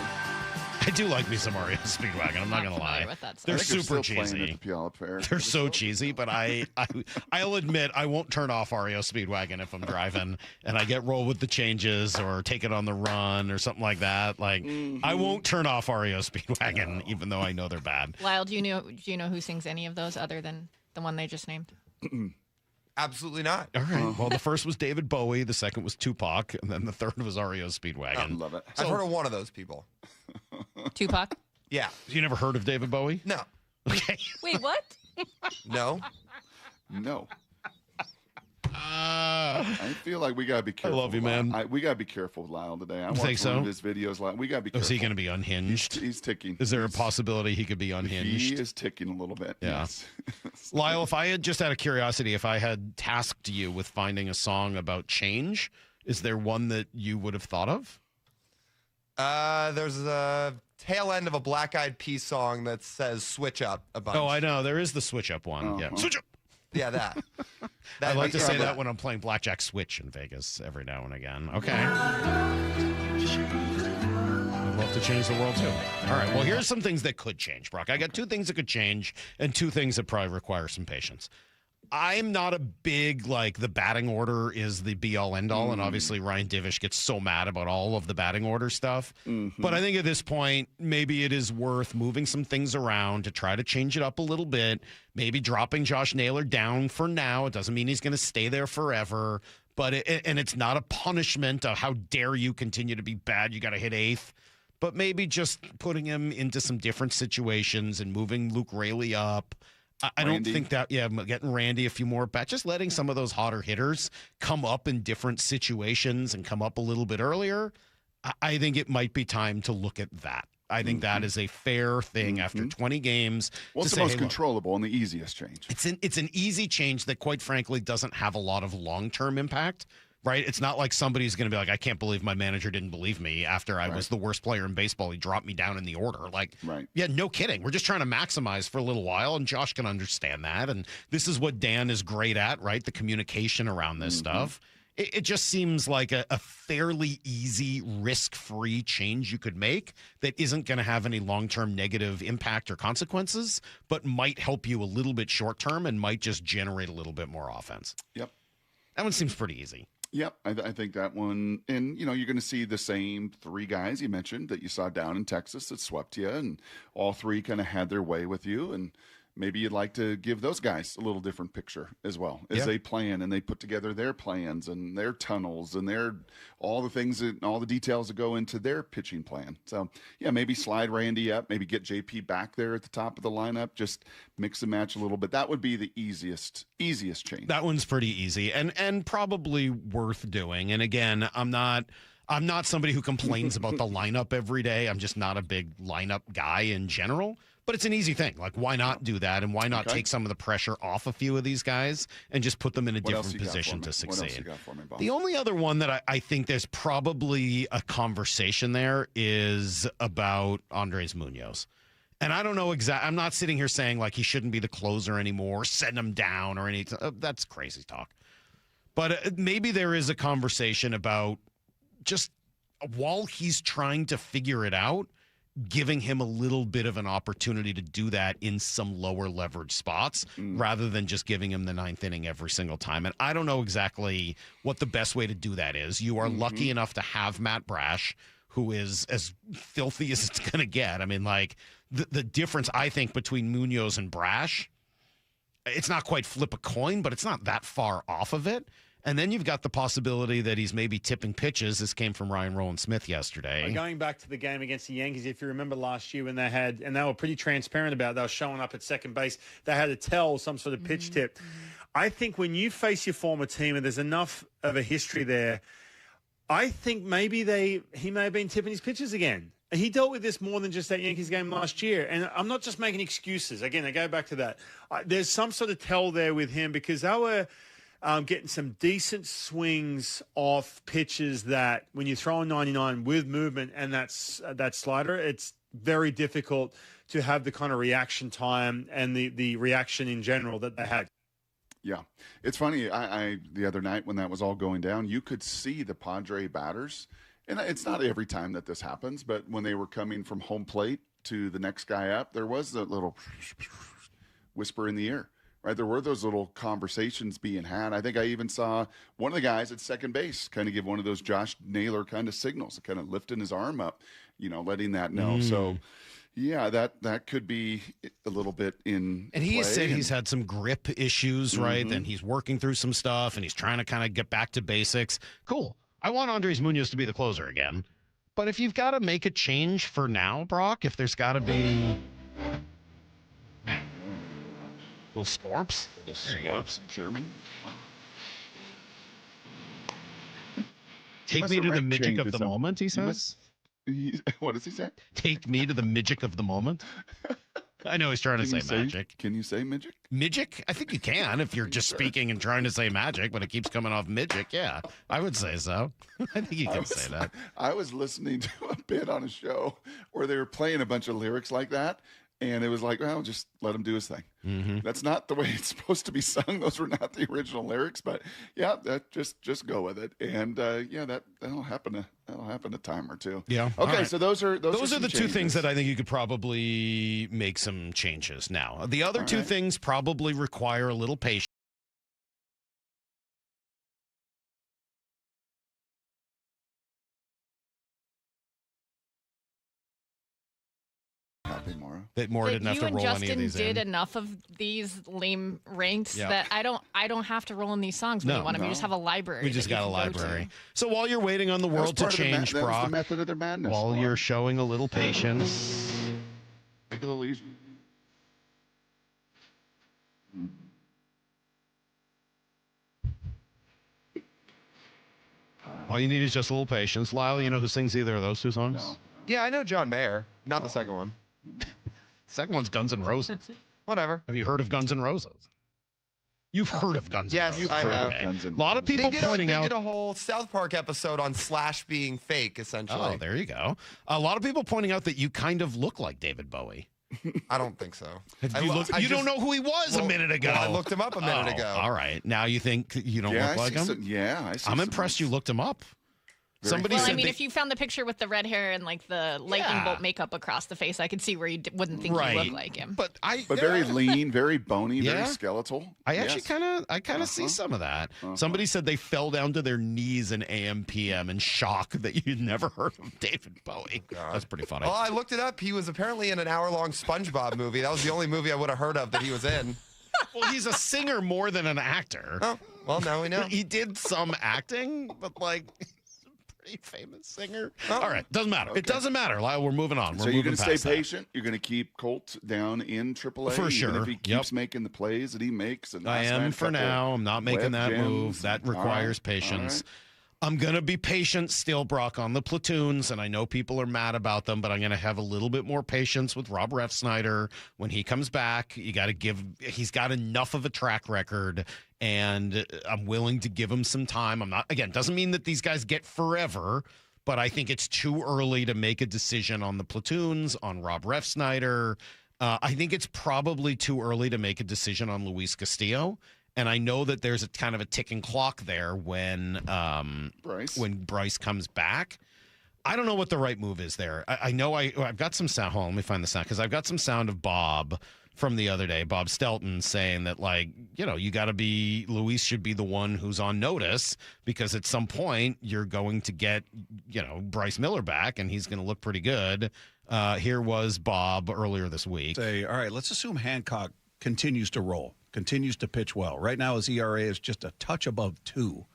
I do like me some REO Speedwagon. I'm not going to lie. They're super cheesy. They're so cheesy, but I'll admit I won't turn off REO Speedwagon if I'm driving and I get roll with the changes or take it on the run or something like that. Like I won't turn off REO Speedwagon, even though I know they're bad. Lyle, do you know who sings any of those other than the one they just named? Absolutely not. All right. Well, the first was David Bowie, the second was Tupac, and then the third was REO Speedwagon. I love it. I've heard of one of those people. Tupac? Yeah. You never heard of David Bowie? No. Okay. Wait, what? No. No. I feel like we got to be careful. I love you, man. We got to be careful with Lyle today. I watched think so? one of his videos. We got to be careful. Is he going to be unhinged? He's ticking. Is there a possibility he could be unhinged? He is ticking a little bit. Yeah. Yes. Lyle, if I had just out of curiosity, if I had tasked you with finding a song about change, is there one that you would have thought of? There's a tail end of a Black Eyed Peas song that says "Switch Up" a bunch. Oh, I know. There is the Switch Up one. Yeah. Switch Up. Yeah, that. I like to say that when I'm playing Blackjack Switch in Vegas every now and again. Okay. I'd love to change the world, too. All right. Well, here's some things that could change, Brock. I got two things that could change and two things that probably require some patience. I'm not a big, the batting order is the be-all, end-all, and obviously Ryan Divish gets so mad about all of the batting order stuff. But I think at this point, maybe it is worth moving some things around to try to change it up a little bit, maybe dropping Josh Naylor down for now. It doesn't mean he's going to stay there forever, but it's not a punishment of how dare you continue to be bad, you got to hit eighth. But maybe just putting him into some different situations and moving Luke Raley up. I don't think that, getting Randy a few more bats, just letting some of those hotter hitters come up in different situations and come up a little bit earlier. I think it might be time to look at that. I think that is a fair thing after 20 games. Well, it's the most controllable and the easiest change. It's an easy change that, quite frankly, doesn't have a lot of long-term impact. Right? It's not like somebody's going to be like, I can't believe my manager didn't believe me after I was the worst player in baseball. He dropped me down in the order. Yeah, no kidding. We're just trying to maximize for a little while, and Josh can understand that. And this is what Dan is great at, right? The communication around this stuff. It just seems like a fairly easy, risk-free change you could make that isn't going to have any long-term negative impact or consequences, but might help you a little bit short-term and might just generate a little bit more offense. Yep. That one seems pretty easy. Yep, I think that one, and you're going to see the same three guys you mentioned that you saw down in Texas that swept you, and all three kind of had their way with you, and maybe you'd like to give those guys a little different picture as well as they plan and they put together their plans and their tunnels and all the things and all the details that go into their pitching plan. So yeah, maybe slide Randy up, maybe get JP back there at the top of the lineup, just mix and match a little bit. That would be the easiest change. That one's pretty easy and probably worth doing. And again, I'm not somebody who complains about the lineup every day. I'm just not a big lineup guy in general. But it's an easy thing. Like, why not do that? And why not take some of the pressure off a few of these guys and just put them in a different position to succeed? What else you got for me, boss? The only other one that I think there's probably a conversation there is about Andres Munoz. And I don't know exactly. I'm not sitting here saying like he shouldn't be the closer anymore, setting him down or anything. That's crazy talk. But maybe there is a conversation about just while he's trying to figure it out, giving him a little bit of an opportunity to do that in some lower leverage spots rather than just giving him the ninth inning every single time. And I don't know exactly what the best way to do that is. You are lucky enough to have Matt Brash, who is as filthy as it's going to get. I mean, like, the difference, I think, between Munoz and Brash, it's not quite flip a coin, but it's not that far off of it. And then you've got the possibility that he's maybe tipping pitches. This came from Ryan Rowland-Smith yesterday. Going back to the game against the Yankees, if you remember last year when they were pretty transparent about it, they were showing up at second base, they had to tell some sort of pitch tip. I think when you face your former team and there's enough of a history there, I think maybe he may have been tipping his pitches again. He dealt with this more than just that Yankees game last year. And I'm not just making excuses. Again, I go back to that. There's some sort of tell there with him because they were getting some decent swings off pitches that when you throw a 99 with movement and that slider, it's very difficult to have the kind of reaction time and the reaction in general that they had. Yeah. It's funny. I the other night when that was all going down, you could see the Padre batters. And it's not every time that this happens, but when they were coming from home plate to the next guy up, there was that little whisper in the ear, right? There were those little conversations being had. I think I even saw one of the guys at second base kind of give one of those Josh Naylor kind of signals, kind of lifting his arm up, letting that know. So, yeah, that could be a little bit in And he said he's had some grip issues, right? And he's working through some stuff, and he's trying to kind of get back to basics. Cool. I want Andres Munoz to be the closer again. But if you've got to make a change for now, Brock, if there's got to be little storms. German. Take me to the midget of the moment, he says. What does he say? Take me to the midget of the moment. I know he's trying to say magic. Can you say midget? Midget? I think you can if you're just speaking and trying to say magic, but it keeps coming off midget. Yeah, I would say so. I think you can say that. I was listening to a bit on a show where they were playing a bunch of lyrics like that, and it was like, well, just let him do his thing. That's not the way it's supposed to be sung. Those were not the original lyrics, but yeah, that just go with it. And that'll happen a time or two. Yeah. Okay, right. so those are the some two things that I think you could probably make some changes now. The other two things probably require a little patience. That Maura didn't have to roll any of these in. You and Justin did enough of these lame ranks that I don't have to roll in these songs when you want them. You just have a library. We just got a library. So while you're waiting on the world to change, Brock, that was the method of their madness. While you're showing a little patience, take a little easy. All you need is just a little patience. Lyle, you know who sings either of those two songs? No. Yeah, I know John Mayer. Not the second one. Second one's Guns N' Roses. Whatever. Have you heard of Guns N' Roses? You've heard of Guns N' Roses. Yes, I have. A lot of people pointing out. They did a whole South Park episode on Slash being fake, essentially. Oh, there you go. A lot of people pointing out that you kind of look like David Bowie. I don't think so. You don't know who he was a minute ago. Well, I looked him up a minute ago. All right. Now you think you don't look like him? I'm impressed you looked him up. Somebody said if you found the picture with the red hair and like the lightning bolt makeup across the face, I could see where you wouldn't think you look like him. But very lean, very bony, very skeletal. I actually kind of see some of that. Somebody said they fell down to their knees in AM/PM in shock that you'd never heard of David Bowie. That's pretty funny. Well, I looked it up. He was apparently in an hour-long SpongeBob movie. That was the only movie I would have heard of that he was in. Well, he's a singer more than an actor. Oh, well, now we know. He did some acting, but like... famous singer. All right, doesn't matter. Okay. It doesn't matter. Lyle, we're moving on. So you're going to stay patient. You're going to keep Colt down in AAA for sure. Even if he keeps making the plays that he makes. And I am for now. I'm not making that move. That requires patience. I'm going to be patient still, Brock, on the platoons, and I know people are mad about them, but I'm going to have a little bit more patience with Rob Refsnyder when he comes back. You got to he's got enough of a track record, and I'm willing to give him some time. Doesn't mean that these guys get forever, but I think it's too early to make a decision on the platoons, on Rob Refsnyder. I think it's probably too early to make a decision on Luis Castillo. And I know that there's a kind of a ticking clock there when Bryce comes back. I don't know what the right move is there. I know I've got some sound. Hold on, let me find the sound, because I've got some sound of Bob from the other day, Bob Stelton, saying that, you got to be, Luis should be the one who's on notice, because at some point you're going to get, Bryce Miller back, and he's going to look pretty good. Here was Bob earlier this week. All right, let's assume Hancock continues to roll. Continues to pitch well. Right now, his ERA is just a touch above 2,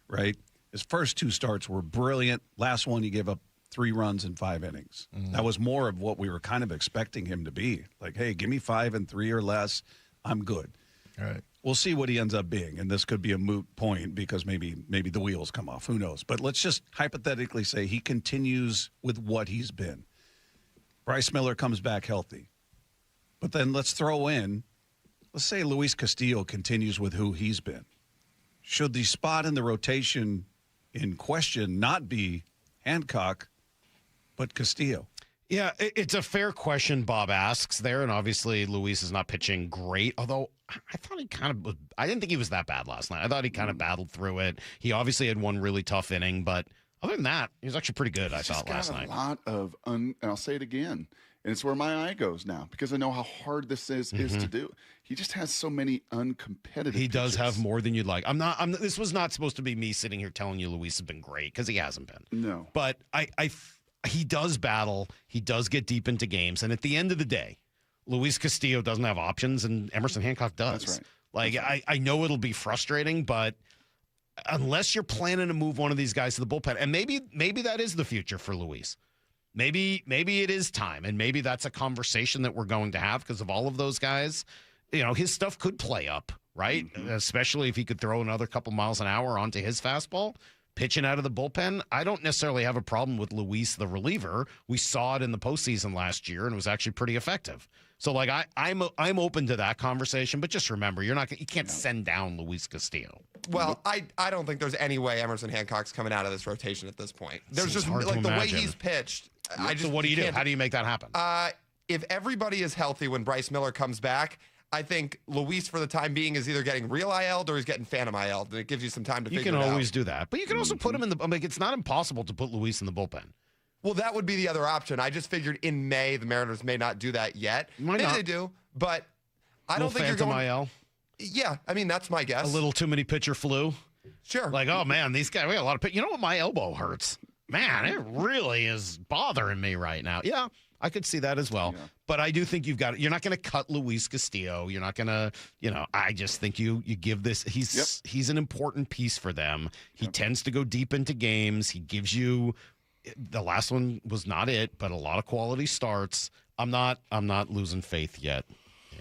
right? His first 2 starts were brilliant. Last one, he gave up 3 runs in 5 innings. Mm-hmm. That was more of what we were kind of expecting him to be. Like, hey, give me 5 and 3 or less. I'm good. All right. We'll see what he ends up being, and this could be a moot point because maybe the wheels come off. Who knows? But let's just hypothetically say he continues with what he's been. Bryce Miller comes back healthy. But then let's throw in, let's say Luis Castillo continues with who he's been. Should the spot in the rotation in question not be Hancock, but Castillo? Yeah, it's a fair question Bob asks there, and obviously Luis is not pitching great, although I thought I didn't think he was that bad last night. I thought he kind of battled through it. He obviously had one really tough inning, but other than that, he was actually pretty good, I thought, last night. A lot of, and I'll say it again, and it's where my eye goes now, because I know how hard this is to do. He just has so many uncompetitive He does pitches. have more than you'd like. This was not supposed to be me sitting here telling you Luis has been great, because he hasn't been. No. But he does battle. He does get deep into games. And at the end of the day, Luis Castillo doesn't have options, and Emerson Hancock does. That's right. That's right. I know it'll be frustrating, but unless you're planning to move one of these guys to the bullpen, and maybe that is the future for Luis. Maybe it is time, and maybe that's a conversation that we're going to have because of all of those guys. His stuff could play up, right? Mm-hmm. Especially if he could throw another couple miles an hour onto his fastball. Pitching out of the bullpen, I don't necessarily have a problem with Luis, the reliever. We saw it in the postseason last year, and it was actually pretty effective. So, I'm open to that conversation, but just remember, you can't send down Luis Castillo. Well, I don't think there's any way Emerson Hancock's coming out of this rotation at this point. There's Seems just hard to the way imagine. he's pitched. So what do you do? How do you make that happen? If everybody is healthy when Bryce Miller comes back, I think Luis, for the time being, is either getting real IL'd or he's getting phantom IL'd, and it gives you some time to figure it out. You can always do that. But you can also put him in it's not impossible to put Luis in the bullpen. Well, that would be the other option. I just figured in May, the Mariners may not do that yet. Maybe they do, but I don't think you're going. IL? Yeah, that's my guess. A little too many pitcher flu? Sure. Oh, man, these guys, we got a lot of pitch. You know what? My elbow hurts. Man, it really is bothering me right now. Yeah, I could see that as well. Yeah. But I do think you're not going to cut Luis Castillo. You're not going to, I just think you give this, he's an important piece for them. He tends to go deep into games. He gives you, the last one was not it, but a lot of quality starts. I'm not losing faith yet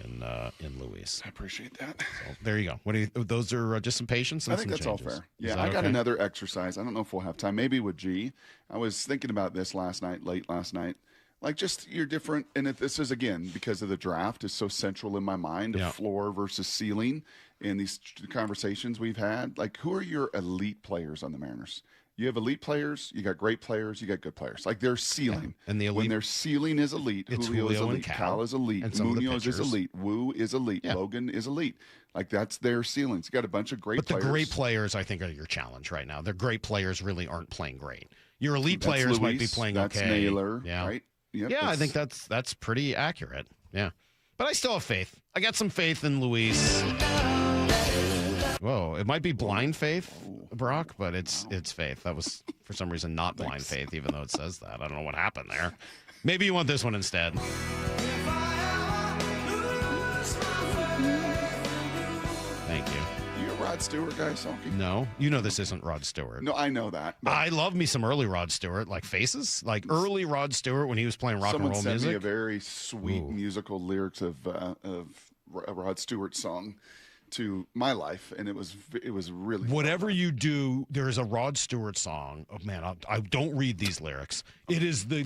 in Luis. I appreciate that. So there you go. What do you? Those are just some patience. And I think some that's changes. all fair. Yeah, I got another exercise. I don't know if we'll have time. Maybe with G. I was thinking about this late last night. Just you're different, and this is again because of the draft is so central in my mind of floor versus ceiling in these conversations we've had. Who are your elite players on the Mariners? You have elite players, you got great players, you got good players. Their ceiling. Yeah. And when their ceiling is elite, Julio is elite, Cal is elite, Munoz is elite, Wu is elite, Logan is elite. That's their ceilings. You got a bunch of great players. But the great players, I think, are your challenge right now. The great players really aren't playing great. Your elite players might be playing okay. That's Naylor, right? Yep, I think that's pretty accurate. Yeah. But I still have faith. I got some faith in Luis. Whoa, it might be blind faith, Brock, but it's faith. That was, for some reason, not blind faith, even though it says that. I don't know what happened there. Maybe you want this one instead. Thank you. You a Rod Stewart guy, Salky? No. This isn't Rod Stewart. No, I know that. I love me some early Rod Stewart, Faces. Early Rod Stewart when he was playing rock and roll music. Someone sent me a very sweet musical lyrics of a Rod Stewart song. to my life, and it was really whatever you do. There's a Rod Stewart song. Oh man, I don't read these lyrics. It is the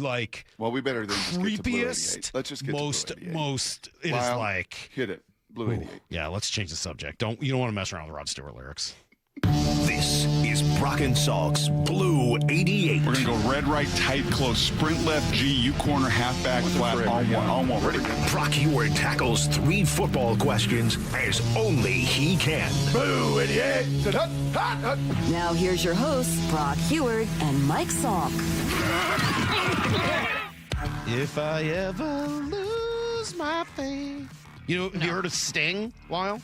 we better than just get to Blue 88. Let's just get most to Blue 88. most. It is like hit it Blue 88. Yeah, let's change the subject. You don't want to mess around with Rod Stewart lyrics. This is Brock and Salk's Blue 88. We're going to go red, right, tight, close, sprint left, G, U corner, halfback, flat, all one. Ready? Brock Heward tackles 3 football questions as only he can. Blue 88. Now here's your hosts, Brock Heward and Mike Salk. If I ever lose my faith. You heard of Sting, Lyle?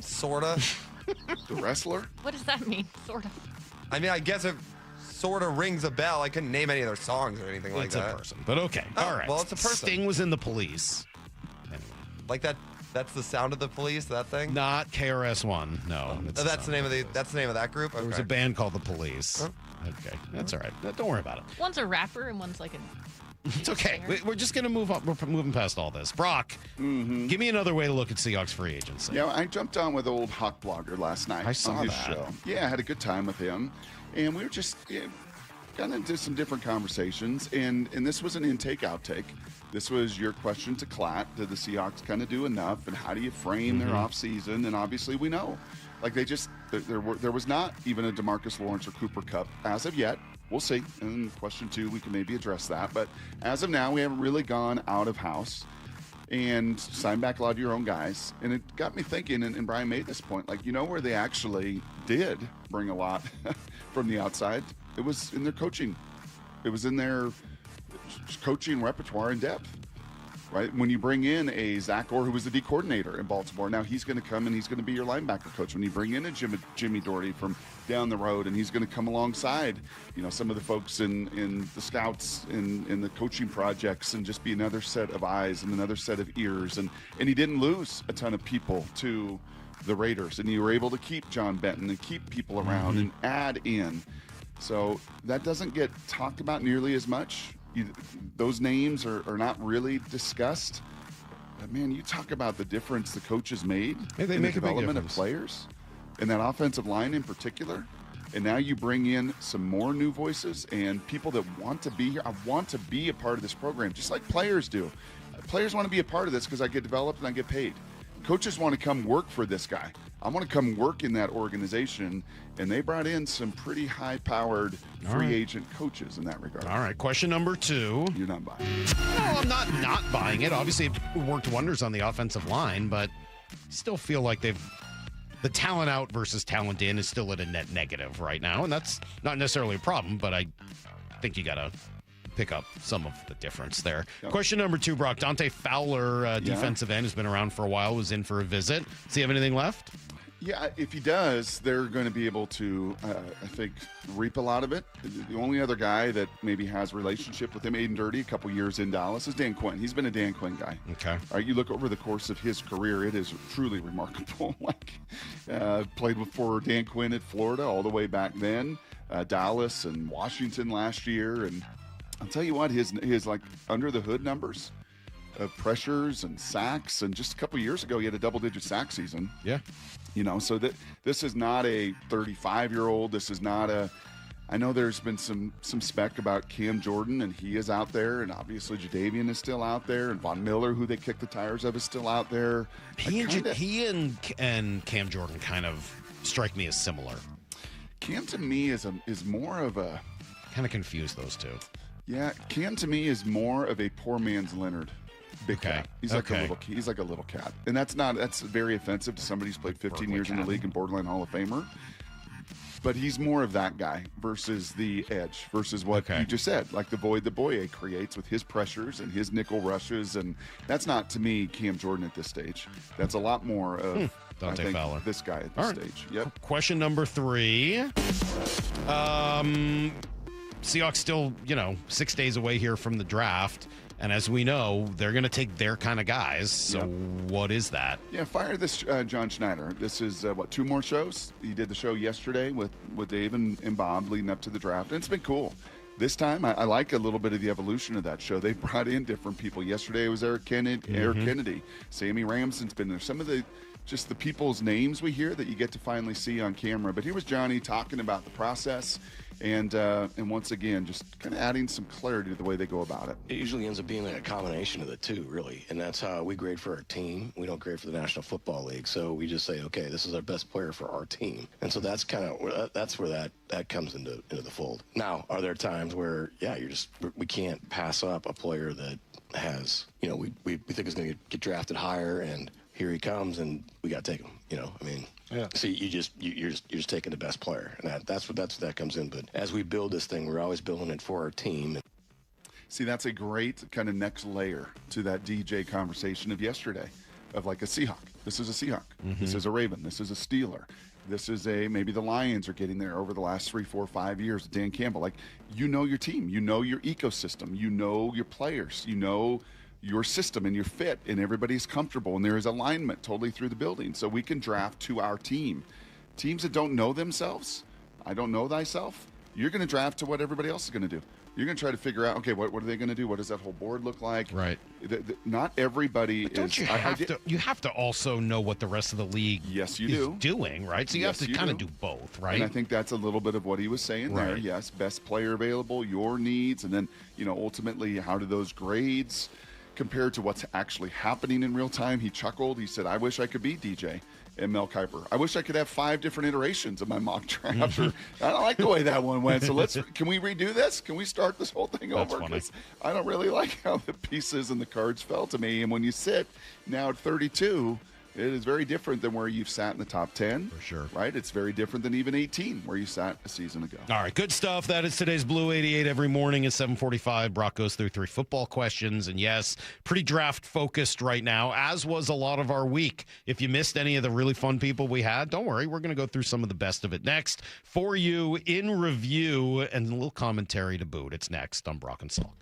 Sorta. The wrestler? What does that mean? Sort of. I mean, I guess it sort of rings a bell. I couldn't name any of their songs or anything like that. It's a person, but okay. All right. Well, it's a person. Sting was in the Police. Anyway. Like that. That's the sound of the Police. That thing. Not KRS-One. No. That's the name of that group. Okay. There was a band called the Police. Huh? Okay, that's all right. Don't worry about it. One's a rapper and one's like a. It's okay. We're just going to move on. We're moving past all this. Brock, give me another way to look at Seahawks free agency. Yeah, I jumped on with old Hawk Blogger last night. I saw on his that. show. Yeah, I had a good time with him. And we were just got into some different conversations. And this was an intake-outtake. This was your question to Klatt. Did the Seahawks kind of do enough? And how do you frame their offseason? And obviously we know. Like they just, there was not even a DeMarcus Lawrence or Cooper Kupp as of yet. We'll see. And question 2, we can maybe address that. But as of now, we haven't really gone out of house and signed back a lot of your own guys. And it got me thinking, and Brian made this point, like, where they actually did bring a lot from the outside? It was in their coaching. It was in their coaching repertoire and depth. Right? When you bring in a Zach Orr, who was the D coordinator in Baltimore, now he's going to come and he's going to be your linebacker coach. When you bring in a Jimmy Doherty from down the road, and he's going to come alongside, some of the folks in the scouts in the coaching projects, and just be another set of eyes and another set of ears. And he didn't lose a ton of people to the Raiders, and you were able to keep John Benton and keep people around and add in. So that doesn't get talked about nearly as much. Those names are not really discussed. But, man, you talk about the difference the coaches made in the development of players and that offensive line in particular. And now you bring in some more new voices and people that want to be here. I want to be a part of this program, just like players do. Players want to be a part of this because I get developed and I get paid. Coaches want to come work for this guy. I want to come work in that organization, and they brought in some pretty high-powered free agent coaches in that regard. All right, question number 2. You're not buying it. No, I'm not buying it. Obviously, it worked wonders on the offensive line, but still feel like the talent out versus talent in is still at a net negative right now, and that's not necessarily a problem, but I think you got to pick up some of the difference there. Yep. Question number 2, Brock. Dante Fowler, defensive end, has been around for a while, was in for a visit. Does he have anything left? Yeah, if he does, they're going to be able to, I think, reap a lot of it. The only other guy that maybe has a relationship with him, Aiden Dirty, a couple years in Dallas, is Dan Quinn. He's been a Dan Quinn guy. Okay. All right, you look over the course of his career, it is truly remarkable. Played for Dan Quinn at Florida all the way back then, Dallas and Washington last year. And I'll tell you what, his like under the hood numbers of pressures and sacks, and just a couple years ago, he had a double-digit sack season. Yeah. So that this is not a 35-year-old. This is not a. I know there's been some spec about Cam Jordan, and he is out there, and obviously Jadeveon is still out there, and Von Miller, who they kicked the tires of, is still out there. He and Cam Jordan kind of strike me as similar. Cam to me is more of a. Kind of confuse those two. Yeah, Cam to me is more of a poor man's Leonard. Big cat. He's like a little cat. And that's very offensive to somebody who's played 15 years in the league and borderline Hall of Famer. But he's more of that guy versus the edge, versus what you just said, like the void that Boye creates with his pressures and his nickel rushes. And that's not, to me, Cam Jordan at this stage. That's a lot more of Dante Fowler. This guy at this stage. Yep. Question number 3. Seahawks still, 6 days away here from the draft. And as we know, they're going to take their kind of guys. So what is that? Yeah, fire this John Schneider. This is, 2 more shows? He did the show yesterday with Dave and Bob leading up to the draft. And it's been cool. This time, I like a little bit of the evolution of that show. They brought in different people. Yesterday it was Eric Kennedy. Sammy Ramson's been there. Some of the people's names we hear that you get to finally see on camera. But here was Johnny talking about the process and once again, just kind of adding some clarity to the way they go about it. It usually ends up being like a combination of the two, really. And that's how we grade for our team. We don't grade for the National Football League. So we just say, okay, this is our best player for our team. And so that's kind of, that's where that comes into the fold. Now, are there times where, we can't pass up a player that has, we think is going to get drafted higher, and here he comes, and we got to take him. See, you're just taking the best player, and that's what that comes in. But as we build this thing, we're always building it for our team. See, that's a great kind of next layer to that DJ conversation of yesterday, of like a Seahawk. This is a Seahawk. This is a Raven. This is a Steeler. This is maybe the Lions are getting there over the last 3, 4, 5 years. Dan Campbell, like, your team, your ecosystem, your players, your system and your fit, and everybody's comfortable, and there is alignment totally through the building. So we can draft to our team. Teams that don't know themselves, I don't know thyself, you're going to draft to what everybody else is going to do. You're going to try to figure out, okay, what are they going to do? What does that whole board look like? Right. Not everybody but don't is. You have to also know what the rest of the league is doing, right? So you have to kind of do both, right? And I think that's a little bit of what he was saying there. Yes, best player available, your needs, and then, ultimately, how do those grades compared to what's actually happening in real time? He chuckled. He said, I wish I could be DJ and Mel Kiper. I wish I could have 5 different iterations of my mock draft. I don't like the way that one went. So can we redo this? Can we start this whole thing over? Because I don't really like how the pieces and the cards fell to me. And when you sit now at 32, it is very different than where you've sat in the top 10. For sure. Right? It's very different than even 18, where you sat a season ago. All right, good stuff. That is today's Blue 88 every morning at 7:45. Brock goes through 3 football questions. And yes, pretty draft-focused right now, as was a lot of our week. If you missed any of the really fun people we had, don't worry. We're going to go through some of the best of it next for you in review and a little commentary to boot. It's next on Brock and Salk.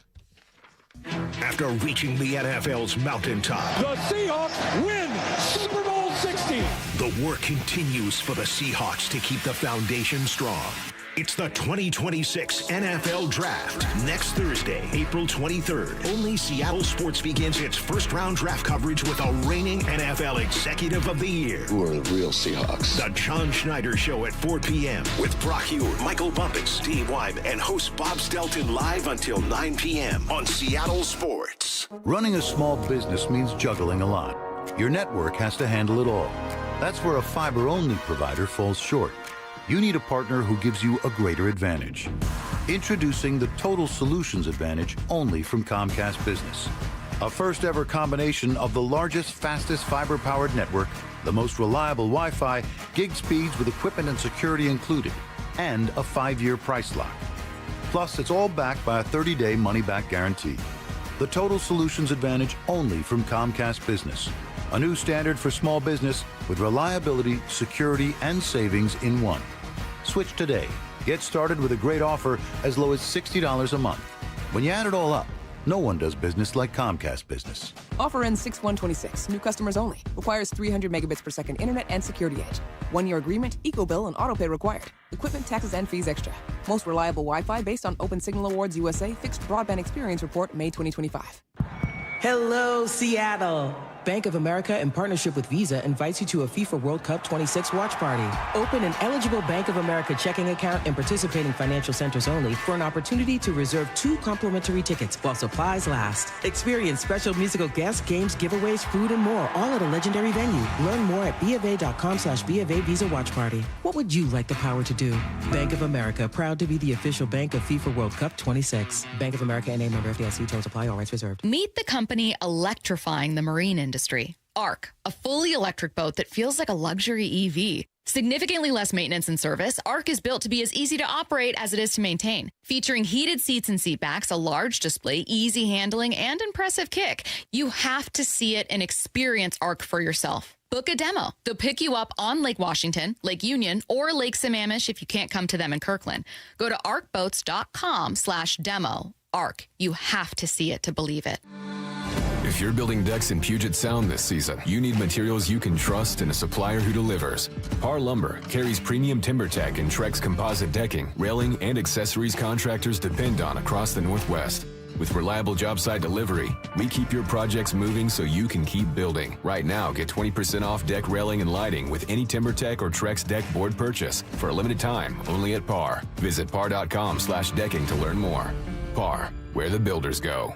After reaching the NFL's mountaintop, the Seahawks win Super Bowl 60. The work continues for the Seahawks to keep the foundation strong. It's the 2026 NFL Draft. Next Thursday, April 23rd. Only Seattle Sports begins its first-round draft coverage with a reigning NFL Executive of the Year. Who are the real Seahawks? The John Schneider Show at 4 p.m. with Brock Huard, Michael Bumpus, Steve Wyman, and host Bob Stelton live until 9 p.m. on Seattle Sports. Running a small business means juggling a lot. Your network has to handle it all. That's where a fiber-only provider falls short. You need a partner who gives you a greater advantage. Introducing the Total Solutions Advantage only from Comcast Business. A first-ever combination of the largest, fastest fiber-powered network, the most reliable Wi-Fi, gig speeds with equipment and security included, and a 5-year price lock. Plus, it's all backed by a 30-day money-back guarantee. The Total Solutions Advantage only from Comcast Business. A new standard for small business with reliability, security, and savings in one. Switch today. Get started with a great offer as low as $60 a month. When you add it all up, no one does business like Comcast Business. Offer ends 6/1/26. New customers only. Requires 300 megabits per second internet and security edge. 1-year agreement, eco-bill, and autopay required. Equipment, taxes, and fees extra. Most reliable Wi-Fi based on Open Signal Awards USA Fixed Broadband Experience Report, May 2025. Hello, Seattle. Bank of America, in partnership with Visa, invites you to a FIFA World Cup 26 watch party. Open an eligible Bank of America checking account in participating financial centers only for an opportunity to reserve 2 complimentary tickets while supplies last. Experience special musical guests, games, giveaways, food, and more, all at a legendary venue. Learn more at BofA.com/BofA Visa Watch Party. What would you like the power to do? Bank of America, proud to be the official bank of FIFA World Cup 26. Bank of America and a member FDIC. Terms apply. All rights reserved. Meet the company electrifying the marine industry. ARC, a fully electric boat that feels like a luxury EV. Significantly less maintenance and service, ARC is built to be as easy to operate as it is to maintain. Featuring heated seats and seat backs, a large display, easy handling, and impressive kick. You have to see it and experience ARC for yourself. Book a demo. They'll pick you up on Lake Washington, Lake Union, or Lake Sammamish if you can't come to them in Kirkland. Go to arcboats.com/demo. ARC. You have to see it to believe it. If you're building decks in Puget Sound this season, you need materials you can trust and a supplier who delivers. Par Lumber carries premium TimberTech and Trex composite decking, railing, and accessories contractors depend on across the Northwest. With reliable job site delivery, we keep your projects moving so you can keep building. Right now, get 20% off deck railing and lighting with any TimberTech or Trex deck board purchase for a limited time, only at Par. Visit par.com/decking to learn more. Par, where the builders go.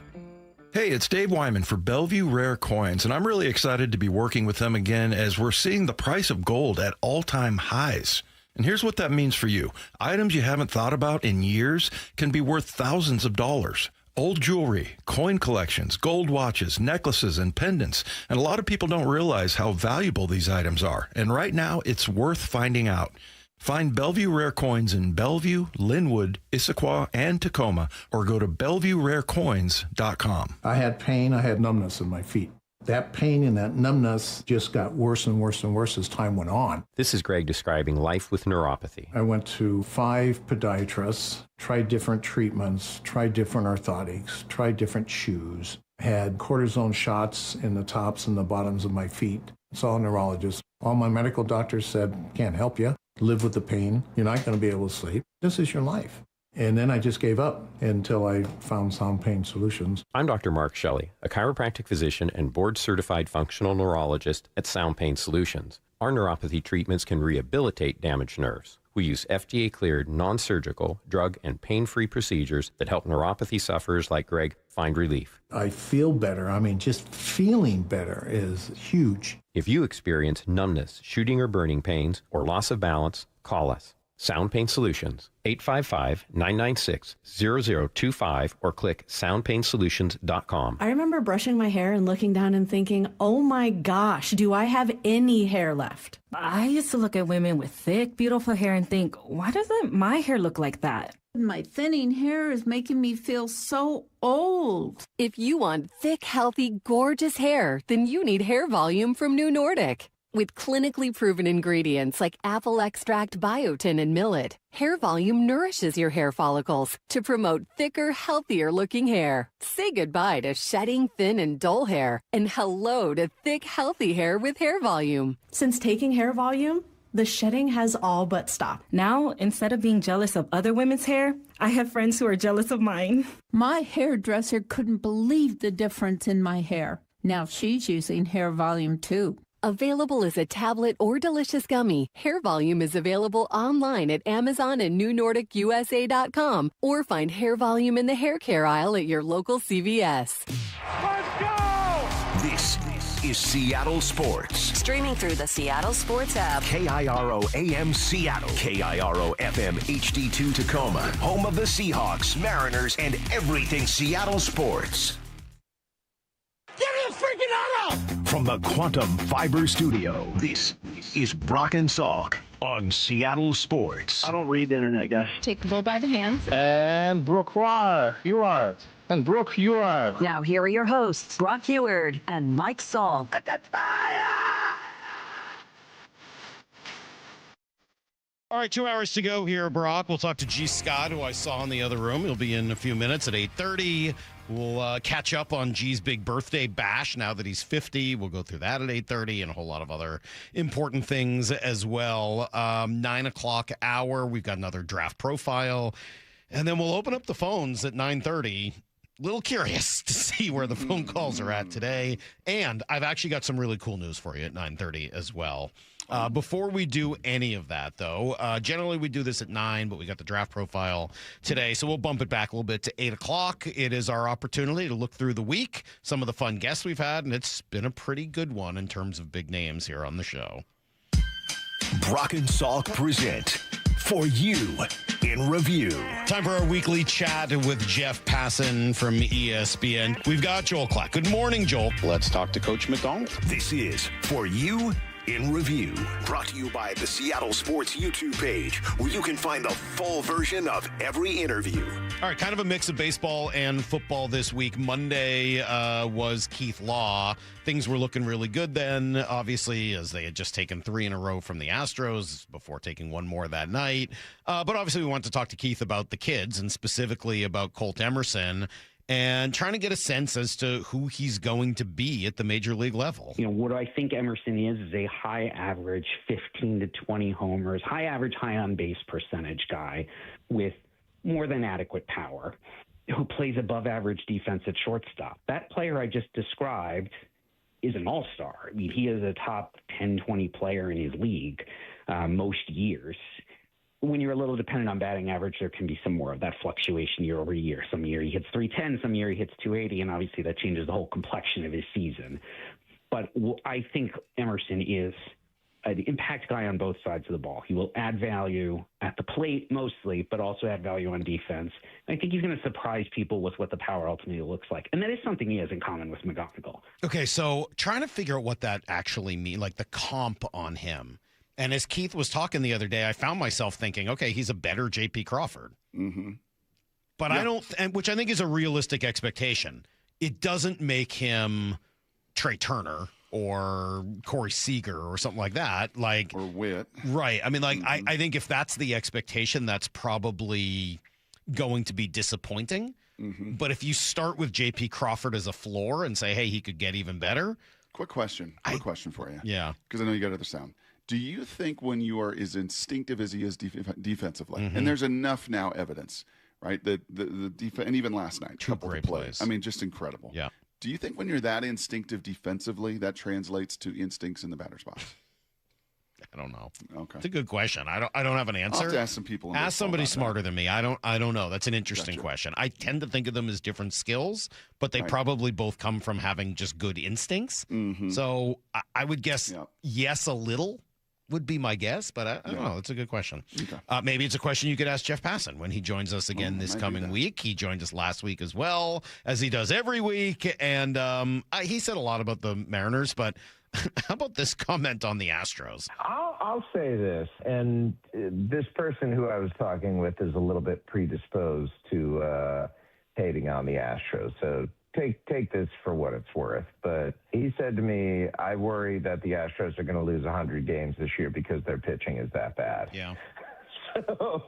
Hey, it's Dave Wyman for Bellevue Rare Coins, and I'm really excited to be working with them again as we're seeing the price of gold at all-time highs. And here's what that means for you. Items you haven't thought about in years can be worth thousands of dollars. Old jewelry, coin collections, gold watches, necklaces, and pendants. And a lot of people don't realize how valuable these items are. And right now, it's worth finding out. Find Bellevue Rare Coins in Bellevue, Linwood, Issaquah, and Tacoma, or go to BellevueRareCoins.com. I had pain, I had numbness in my feet. That pain and that numbness just got worse and worse and worse as time went on. This is Greg describing life with neuropathy. I went to 5 podiatrists, tried different treatments, tried different orthotics, tried different shoes, had cortisone shots in the tops and the bottoms of my feet. Saw a neurologist. All my medical doctors said, can't help you. Live with the pain. You're not going to be able to sleep. This is your life. And then I just gave up until I found Sound Pain Solutions. I'm Dr. Mark Shelley, a chiropractic physician and board-certified functional neurologist at Sound Pain Solutions. Our neuropathy treatments can rehabilitate damaged nerves. We use FDA-cleared, non-surgical, drug, and pain-free procedures that help neuropathy sufferers like Greg find relief. I feel better. I mean, just feeling better is huge. If you experience numbness, shooting or burning pains, or loss of balance, call us. Sound Pain Solutions, 855-996-0025, or click soundpainsolutions.com. I remember brushing my hair and looking down and thinking, oh my gosh, do I have any hair left? I used to look at women with thick, beautiful hair and think, why doesn't my hair look like that? My thinning hair is making me feel so old. If you want thick, healthy, gorgeous hair, then you need Hair Volume from New Nordic. With clinically proven ingredients like apple extract, biotin, and millet, Hair Volume nourishes your hair follicles to promote thicker, healthier-looking hair. Say goodbye to shedding, thin, and dull hair, and hello to thick, healthy hair with Hair Volume. Since taking Hair Volume, the shedding has all but stopped. Now, instead of being jealous of other women's hair, I have friends who are jealous of mine. My hairdresser couldn't believe the difference in my hair. Now she's using Hair Volume too. Available as a tablet or delicious gummy, Hair Volume is available online at Amazon and NewNordicUSA.com, or find Hair Volume in the hair care aisle at your local CVS. Let's go! This is Seattle Sports. Streaming through the Seattle Sports app. KIRO AM Seattle. KIRO FM HD2 Tacoma. Home of the Seahawks, Mariners, and everything Seattle sports. Get his freaking out! From the Quantum Fiber Studio, this is Brock and Salk on Seattle Sports. I don't read the internet, guys. Take the bull by the hands. And Brooke, you are. And Brooke, you are. Now here are your hosts, Brock Heward and Mike Salk. All right, 2 hours to go here, Brock. We'll talk to G. Scott, who I saw in the other room. He'll be in a few minutes at 8:30. We'll catch up on G's big birthday bash now that he's 50. We'll go through that at 8:30 and a whole lot of other important things as well. 9 o'clock hour, we've got another draft profile. And then we'll open up the phones at 9:30. Little curious to see where the phone calls are at today. And I've actually got some really cool news for you at 9:30 as well. Before we do any of that, though, generally we do this at 9, but we got the draft profile today, so we'll bump it back a little bit to 8 o'clock. It is our opportunity to look through the week, some of the fun guests we've had, and it's been a pretty good one in terms of big names here on the show. Brock and Salk present For You in Review. Time for our weekly chat with Jeff Passan from ESPN. We've got Joel Klatt. Good morning, Joel. Let's talk to Coach McDonald. This is For You in Review, brought to you by the Seattle Sports YouTube page, where you can find the full version of every interview. All right, kind of a mix of baseball and football this week. Monday was Keith Law. Things were looking really good then, obviously, as they had just taken 3 in a row from the Astros before taking 1 more that night. But obviously we want to talk to Keith about the kids and specifically about Colt Emerson. and trying to get a sense as to who he's going to be at the major league level. What I think Emerson is a high average 15 to 20 homers, high average, high on base percentage guy with more than adequate power who plays above average defense at shortstop. That player I just described is an all-star. I mean, he is a top 10, 20 player in his league most years. When you're a little dependent on batting average, there can be some more of that fluctuation year over year. Some year he hits 310, some year he hits 280, and obviously that changes the whole complexion of his season. But I think Emerson is an impact guy on both sides of the ball. He will add value at the plate mostly, but also add value on defense. I think he's going to surprise people with what the power ultimately looks like. And that is something he has in common with McGonigal. Okay, so trying to figure out what that actually means, like the comp on him. And as Keith was talking the other day, I found myself thinking, okay, he's a better J.P. Crawford. Mm-hmm. But I don't, and which I think is a realistic expectation. It doesn't make him Trey Turner or Corey Seager or something like that. Or Witt. Right. I mean, I think if that's the expectation, that's probably going to be disappointing. Mm-hmm. But if you start with J.P. Crawford as a floor and say, hey, he could get even better. Quick question for you. Yeah. Because I know you got other sound. Do you think when you are as instinctive as he is defensively, Mm-hmm. and there's enough now evidence, right? The defense, and even last night, Two great plays. I mean, just incredible. Yeah. Do you think when you're that instinctive defensively, that translates to instincts in the batter's box? I don't know. Okay. It's a good question. I don't have an answer. I'll have to ask some people. Ask somebody smarter than me. I don't know. That's an interesting question. I tend to think of them as different skills, but they probably both come from having just good instincts. Mm-hmm. So I would guess yes, a little would be my guess, but I don't know. That's a good question. Okay. Maybe it's a question you could ask Jeff Passan when he joins us again this coming week. He joined us last week as well, as he does every week. And he said a lot about the Mariners, but how about this comment on the Astros? I'll say this, and this person who I was talking with is a little bit predisposed to hating on the Astros, so take this for what it's worth. But he said to me, I worry that the Astros are going to lose 100 games this year because their pitching is that bad. Yeah. So,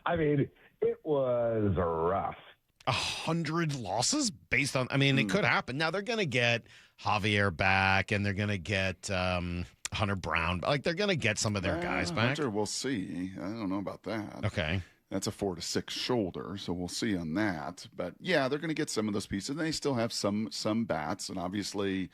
I mean, it was rough. 100 losses based on, I mean, it could happen. Now they're going to get Javier back and they're going to get Hunter Brown. Like they're going to get some of their guys back. Hunter, we'll see. I don't know about that. Okay. That's a 4 to 6 shoulder, so we'll see on that. But yeah, they're going to get some of those pieces. And they still have some bats, and obviously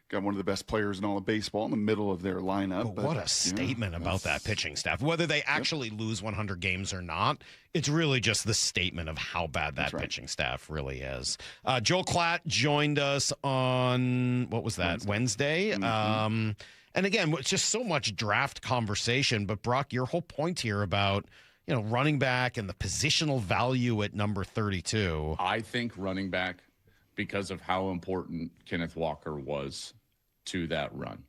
got one of the best players in all of baseball in the middle of their lineup. But what a statement about that pitching staff. Whether they actually lose 100 games or not, it's really just the statement of how bad that pitching staff really is. Joel Klatt joined us on, what was that, Wednesday? Mm-hmm. And again, it's just so much draft conversation. But Brock, your whole point here about running back and the positional value at number 32. I think running back, because of how important Kenneth Walker was to that run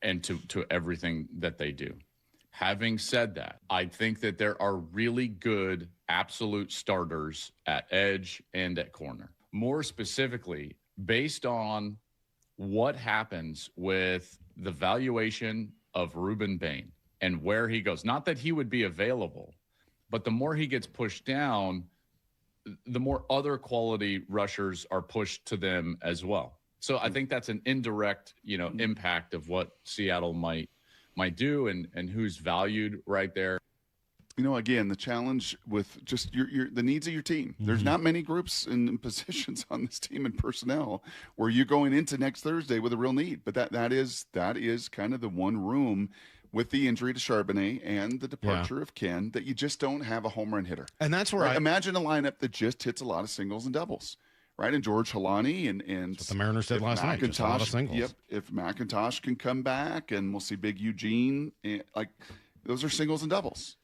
and to everything that they do. Having said that, I think that there are really good absolute starters at edge and at corner. More specifically, based on what happens with the valuation of Ruben Bain and where he goes. Not that he would be available, but the more he gets pushed down, the more other quality rushers are pushed to them as well. So I think that's an indirect, impact of what Seattle might do and who's valued right there. Again, the challenge with just the needs of your team. There's not many groups and positions on this team and personnel where you're going into next Thursday with a real need. But that is kind of the one room with the injury to Charbonnet and the departure of Ken that you just don't have a home run hitter. And that's where imagine a lineup that just hits a lot of singles and doubles. Right, and George Halani and that's what the Mariners did last night. Just a lot of singles. Yep, if McIntosh can come back, and we'll see Big Eugene, those are singles and doubles.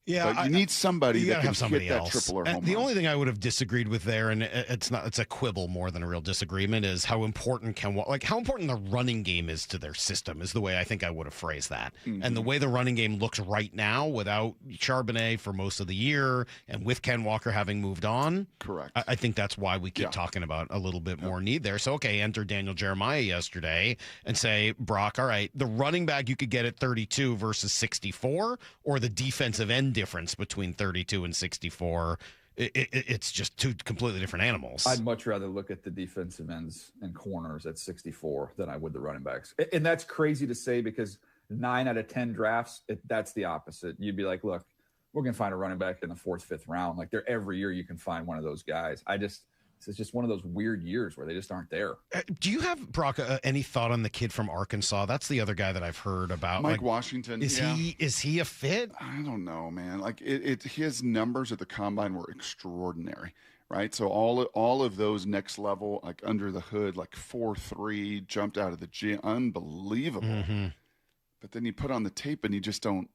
Yeah, but you need somebody that can somebody hit else. That triple or home The run. only thing I would have disagreed with there, and it's a quibble more than a real disagreement, is how important how important the running game is to their system is the way I think I would have phrased that. Mm-hmm. And the way the running game looks right now, without Charbonnet for most of the year, and with Ken Walker having moved on, correct. I think that's why we keep talking about a little bit more need there. So enter Daniel Jeremiah yesterday and say, Brock, all right, the running back you could get at 32 versus 64, or the defensive end difference between 32 and 64 it's just two completely different animals. I'd much rather look at the defensive ends and corners at 64 than I would the running backs. And that's crazy to say because 9 out of 10 drafts, that's the opposite. You'd be like, look, we're going to find a running back in the 4th, 5th round. Like every year you can find one of those guys. It's just one of those weird years where they just aren't there. Do you have, Brock, any thought on the kid from Arkansas? That's the other guy that I've heard about. Mike Washington. Is he a fit? I don't know, man. Like his numbers at the combine were extraordinary, right? So all of those next level, like under the hood, like 4.3, jumped out of the gym, unbelievable. Mm-hmm. But then you put on the tape and you just don't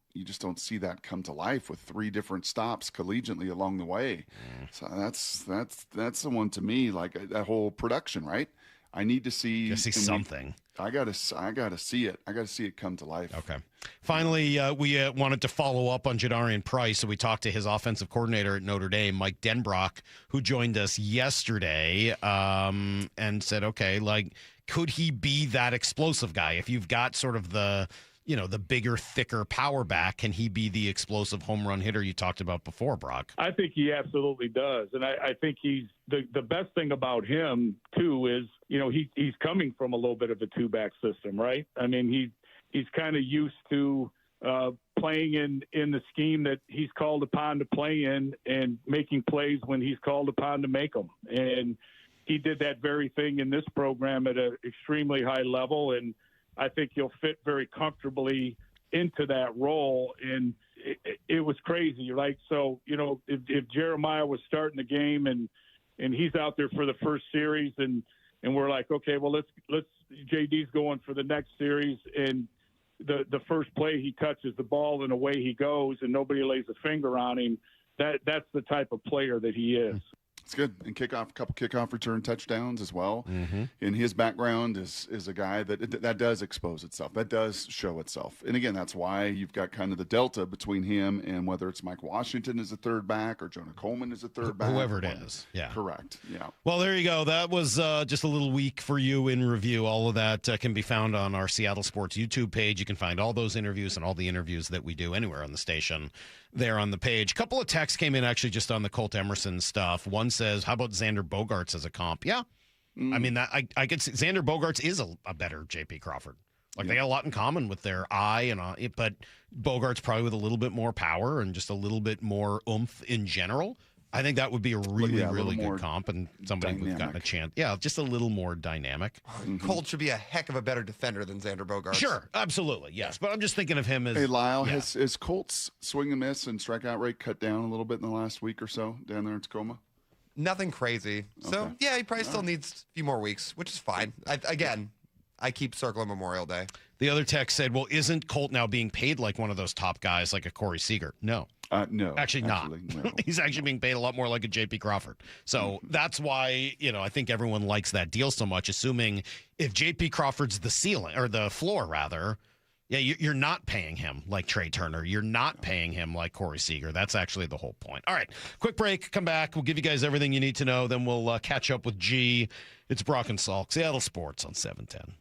see that come to life with 3 different stops collegiately along the way. So that's the one to me, like that whole production, right? I need to see something. I gotta see it. I gotta see it come to life. Okay. Finally, we wanted to follow up on Jadarian Price, so we talked to his offensive coordinator at Notre Dame, Mike Denbrock, who joined us yesterday, and said, okay, like, could he be that explosive guy? If you've got sort of the bigger, thicker power back, can he be the explosive home run hitter you talked about before, Brock? I think he absolutely does. And I think he's the best thing about him, too, is, he's coming from a little bit of a 2-back system, right? I mean, he's kind of used to playing in the scheme that he's called upon to play in and making plays when he's called upon to make them. And he did that very thing in this program at an extremely high level, and I think he'll fit very comfortably into that role. And it was crazy, right? So, if Jeremiah was starting the game and he's out there for the first series and we're like, okay, well, let's JD's going for the next series, and the first play he touches the ball and away he goes and nobody lays a finger on him, that's the type of player that he is. It's good. And a couple kickoff return touchdowns as well. Mm-hmm. And his background is a guy that does expose itself. That does show itself. And again, that's why you've got kind of the delta between him and whether it's Mike Washington as a third back or Jonah Coleman as a third back. Whoever it is. Yeah. Correct. Yeah. Well, there you go. That was just a little week for you in review. All of that can be found on our Seattle Sports YouTube page. You can find all those interviews and all the interviews that we do anywhere on the station there on the page. A couple of texts came in actually just on the Colt Emerson stuff. One says, how about Xander Bogaerts as a comp? Yeah. I mean, that I could see Xander Bogaerts is a better J.P. Crawford. Like, they got a lot in common with their eye, but Bogaerts probably with a little bit more power and just a little bit more oomph in general. I think that would be a really good comp and somebody who's gotten a chance. Yeah, just a little more dynamic. Colt should be a heck of a better defender than Xander Bogaerts. Sure, absolutely, yes. But I'm just thinking of him as... Hey, Lyle, has Colt's swing and miss and strikeout rate cut down a little bit in the last week or so down there in Tacoma? Nothing crazy. So, yeah, he probably still needs a few more weeks, which is fine. I keep circling Memorial Day. The other text said, well, isn't Colt now being paid like one of those top guys, like a Corey Seager? No. No. Actually not. No. He's actually being paid a lot more like a J.P. Crawford. So that's why, I think everyone likes that deal so much, assuming if J.P. Crawford's the ceiling, or the floor, rather, you're not paying him like Trey Turner. You're not paying him like Corey Seager. That's actually the whole point. All right, quick break. Come back. We'll give you guys everything you need to know. Then we'll catch up with G. It's Brock and Salk, Seattle Sports on 710.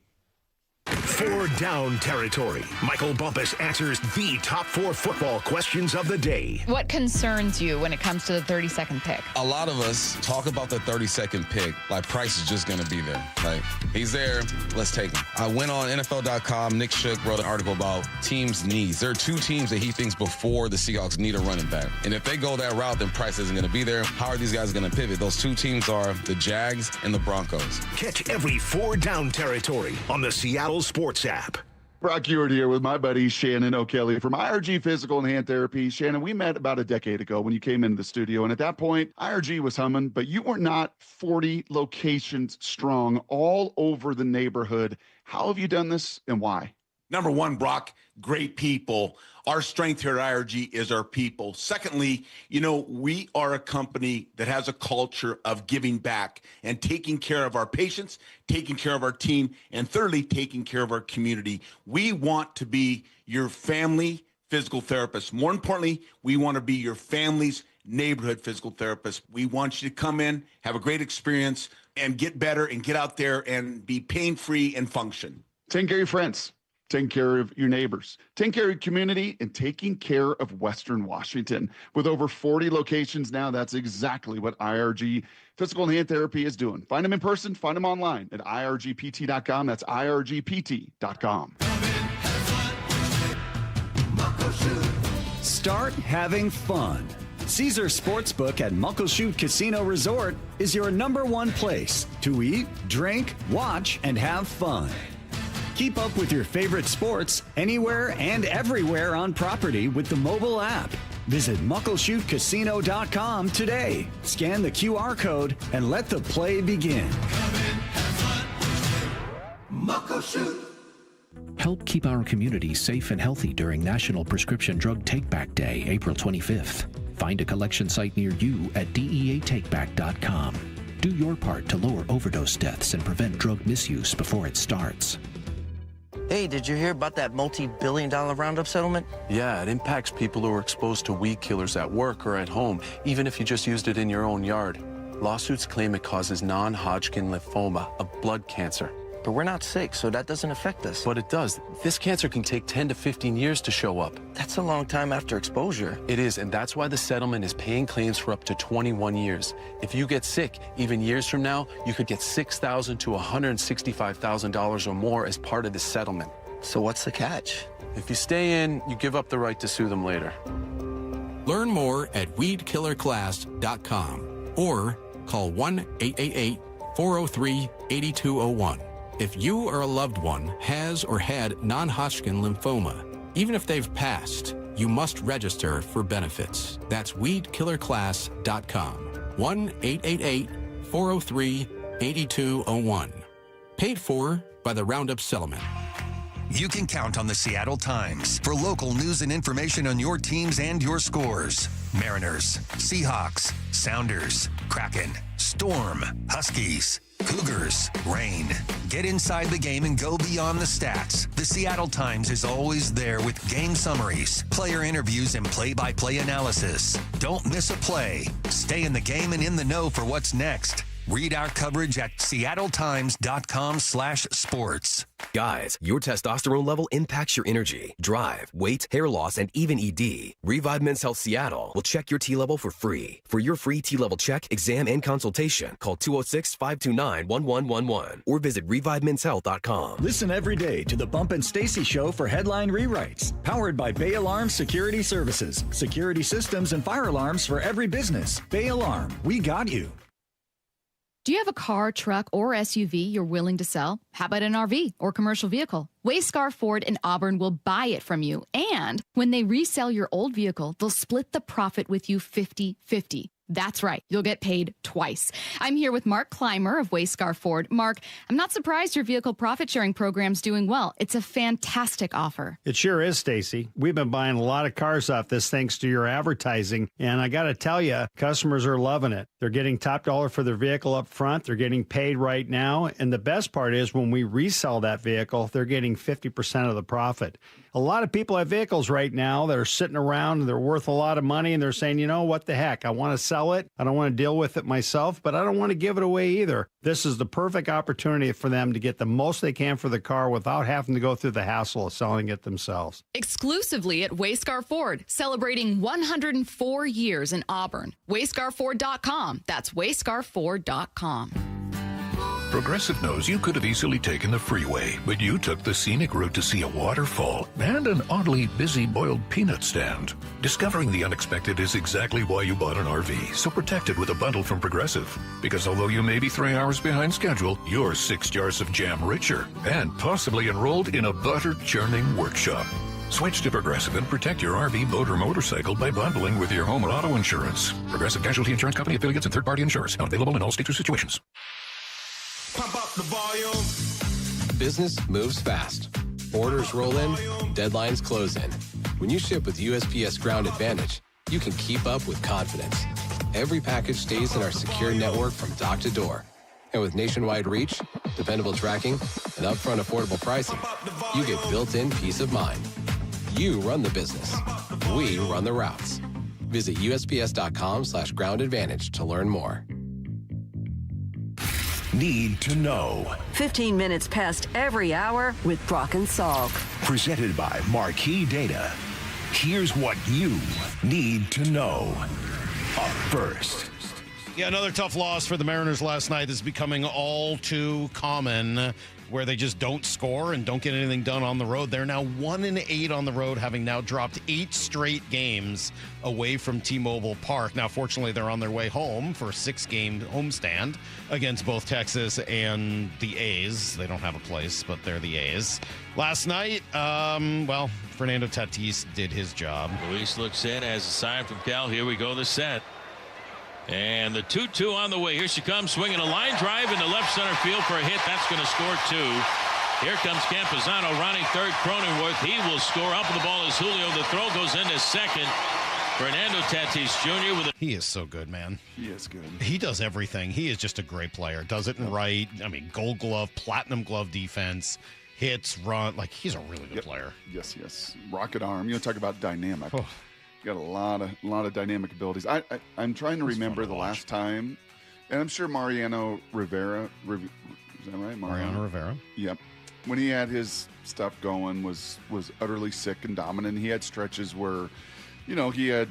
4 down territory. Michael Bumpus answers the top 4 football questions of the day. What concerns you when it comes to the 30-second pick? A lot of us talk about the 30-second pick like Price is just going to be there. Like, he's there, let's take him. I went on NFL.com. Nick Shook wrote an article about teams' needs. There are 2 teams that he thinks before the Seahawks need a running back. And if they go that route, then Price isn't going to be there. How are these guys going to pivot? Those 2 teams are the Jags and the Broncos. Catch every 4 down territory on the Seattle Sports app. Brock Ewart here with my buddy Shannon O'Kelly from IRG Physical and Hand Therapy. Shannon, we met about a decade ago when you came into the studio, and at that point, IRG was humming, but you were not 40 locations strong all over the neighborhood. How have you done this, and why? Number one, Brock, great people. Our strength here at IRG is our people. Secondly, we are a company that has a culture of giving back and taking care of our patients, taking care of our team, and thirdly, taking care of our community. We want to be your family physical therapist. More importantly, we want to be your family's neighborhood physical therapist. We want you to come in, have a great experience, and get better and get out there and be pain-free and function. Take care of your friends. taking care of your neighbors, taking care of your community, and taking care of Western Washington. With over 40 locations now, that's exactly what IRG Physical and Hand Therapy is doing. Find them in person, find them online at irgpt.com. That's irgpt.com. Start having fun. Caesar Sportsbook at Muckleshoot Casino Resort is your #1 place to eat, drink, watch, and have fun. Keep up with your favorite sports anywhere and everywhere on property with the mobile app. Visit muckleshootcasino.com today. Scan the QR code and let the play begin. Muckleshoot. Help keep our community safe and healthy during National Prescription Drug Take-Back Day, April 25th. Find a collection site near you at deatakeback.com. Do your part to lower overdose deaths and prevent drug misuse before it starts. Hey, did you hear about that multi-billion-dollar Roundup settlement? Yeah, it impacts people who are exposed to weed killers at work or at home, even if you just used it in your own yard. Lawsuits claim it causes non-Hodgkin lymphoma, a blood cancer. But we're not sick, so that doesn't affect us. But it does. This cancer can take 10 to 15 years to show up. That's a long time after exposure. It is, and that's why the settlement is paying claims for up to 21 years. If you get sick, even years from now, you could get $6,000 to $165,000 or more as part of the settlement. So what's the catch? If you stay in, you give up the right to sue them later. Learn more at weedkillerclass.com or call 1-888-403-8201. If you or a loved one has or had non-Hodgkin lymphoma, even if they've passed, you must register for benefits. That's weedkillerclass.com. 1-888-403-8201. Paid for by the Roundup Settlement. You can count on the Seattle Times for local news and information on your teams and your scores. Mariners, Seahawks, Sounders, Kraken, Storm, Huskies, Cougars, Rain. Get inside the game and go beyond the stats. The Seattle Times is always there with game summaries, player interviews, and play-by-play analysis. Don't miss a play. Stay in the game and in the know for what's next. Read our coverage at seattletimes.com/sports. Guys, your testosterone level impacts your energy, drive, weight, hair loss, and even ED. Revive Men's Health Seattle will check your T level for free. For your free T level check, exam, and consultation, call 206-529-1111 or visit revivemenshealth.com. Listen every day to the Bump and Stacy Show for headline rewrites. Powered by Bay Alarm Security Services. Security systems and fire alarms for every business. Bay Alarm, we got you. Do you have a car, truck, or SUV you're willing to sell? How about an RV or commercial vehicle? Wayscar Ford in Auburn will buy it from you. And when they resell your old vehicle, they'll split the profit with you 50-50. That's right. You'll get paid twice. I'm here with Mark Clymer of Wayscar Ford. Mark, I'm not surprised your vehicle profit-sharing program's doing well. It's a fantastic offer. It sure is, Stacy. We've been buying a lot of cars off this thanks to your advertising, and I got to tell you, customers are loving it. They're getting top dollar for their vehicle up front. They're getting paid right now, and the best part is when we resell that vehicle, they're getting 50% of the profit. A lot of people have vehicles right now that are sitting around and they're worth a lot of money, and they're saying, you know, what the heck? I want to sell it. I don't want to deal with it myself, but I don't want to give it away either. This is the perfect opportunity for them to get the most they can for the car without having to go through the hassle of selling it themselves. Exclusively at Wayscar Ford, celebrating 104 years in Auburn. WayscarFord.com. That's WayscarFord.com. Progressive knows you could have easily taken the freeway, but you took the scenic route to see a waterfall and an oddly busy boiled peanut stand. Discovering the unexpected is exactly why you bought an RV, so protect it with a bundle from Progressive. Because although you may be 3 hours behind schedule, you're 6 jars of jam richer and possibly enrolled in a butter-churning workshop. Switch to Progressive and protect your RV, boat, or motorcycle by bundling with your home or auto insurance. Progressive Casualty Insurance Company, affiliates, and third-party insurers. Not available in all states or situations. Pump up the volume. Business moves fast. Orders roll in, deadlines close in. When you ship with USPS Ground Advantage, you can keep up with confidence. Every package stays in our secure network from dock to door. And with nationwide reach, dependable tracking, and upfront affordable pricing, you get built-in peace of mind. You run the business. We run the routes. Visit USPS.com/groundadvantage to learn more. need to know. 15 minutes past every hour with Brock and Salk. Presented by Marquee Data. Here's what you need to know. Up first. Yeah, another tough loss for the Mariners last night. This is becoming all too common, where they just don't score and don't get anything done on the road. They're now 1-8 on the road, having now dropped 8 straight games away from T-Mobile Park. Now, fortunately, they're on their way home for a 6-game homestand against both Texas and the A's. They don't have a place, but they're the A's. Last night, Fernando Tatis did his job. Luis looks in as a sign from Cal. Here we go, the set. And the 2-2 on the way. Here she comes, swinging a line drive into left center field for a hit. That's going to score 2. Here comes Campuzano, rounding third. Cronenworth, he will score. Up with the ball is Julio. The throw goes into second. Fernando Tatis Jr. with He is so good, man. He is good. He does everything. He is just a great player. Does it right. I mean, Gold Glove, Platinum Glove defense, hits, run. Like, he's a really good player. Yes. Rocket arm. You know, talk about dynamic. Got a lot of dynamic abilities. I'm trying to remember the last time, and I'm sure Mariano Rivera, is that right? Mariano Rivera. Yep. When he had his stuff going, was utterly sick and dominant. He had stretches where, you know, he had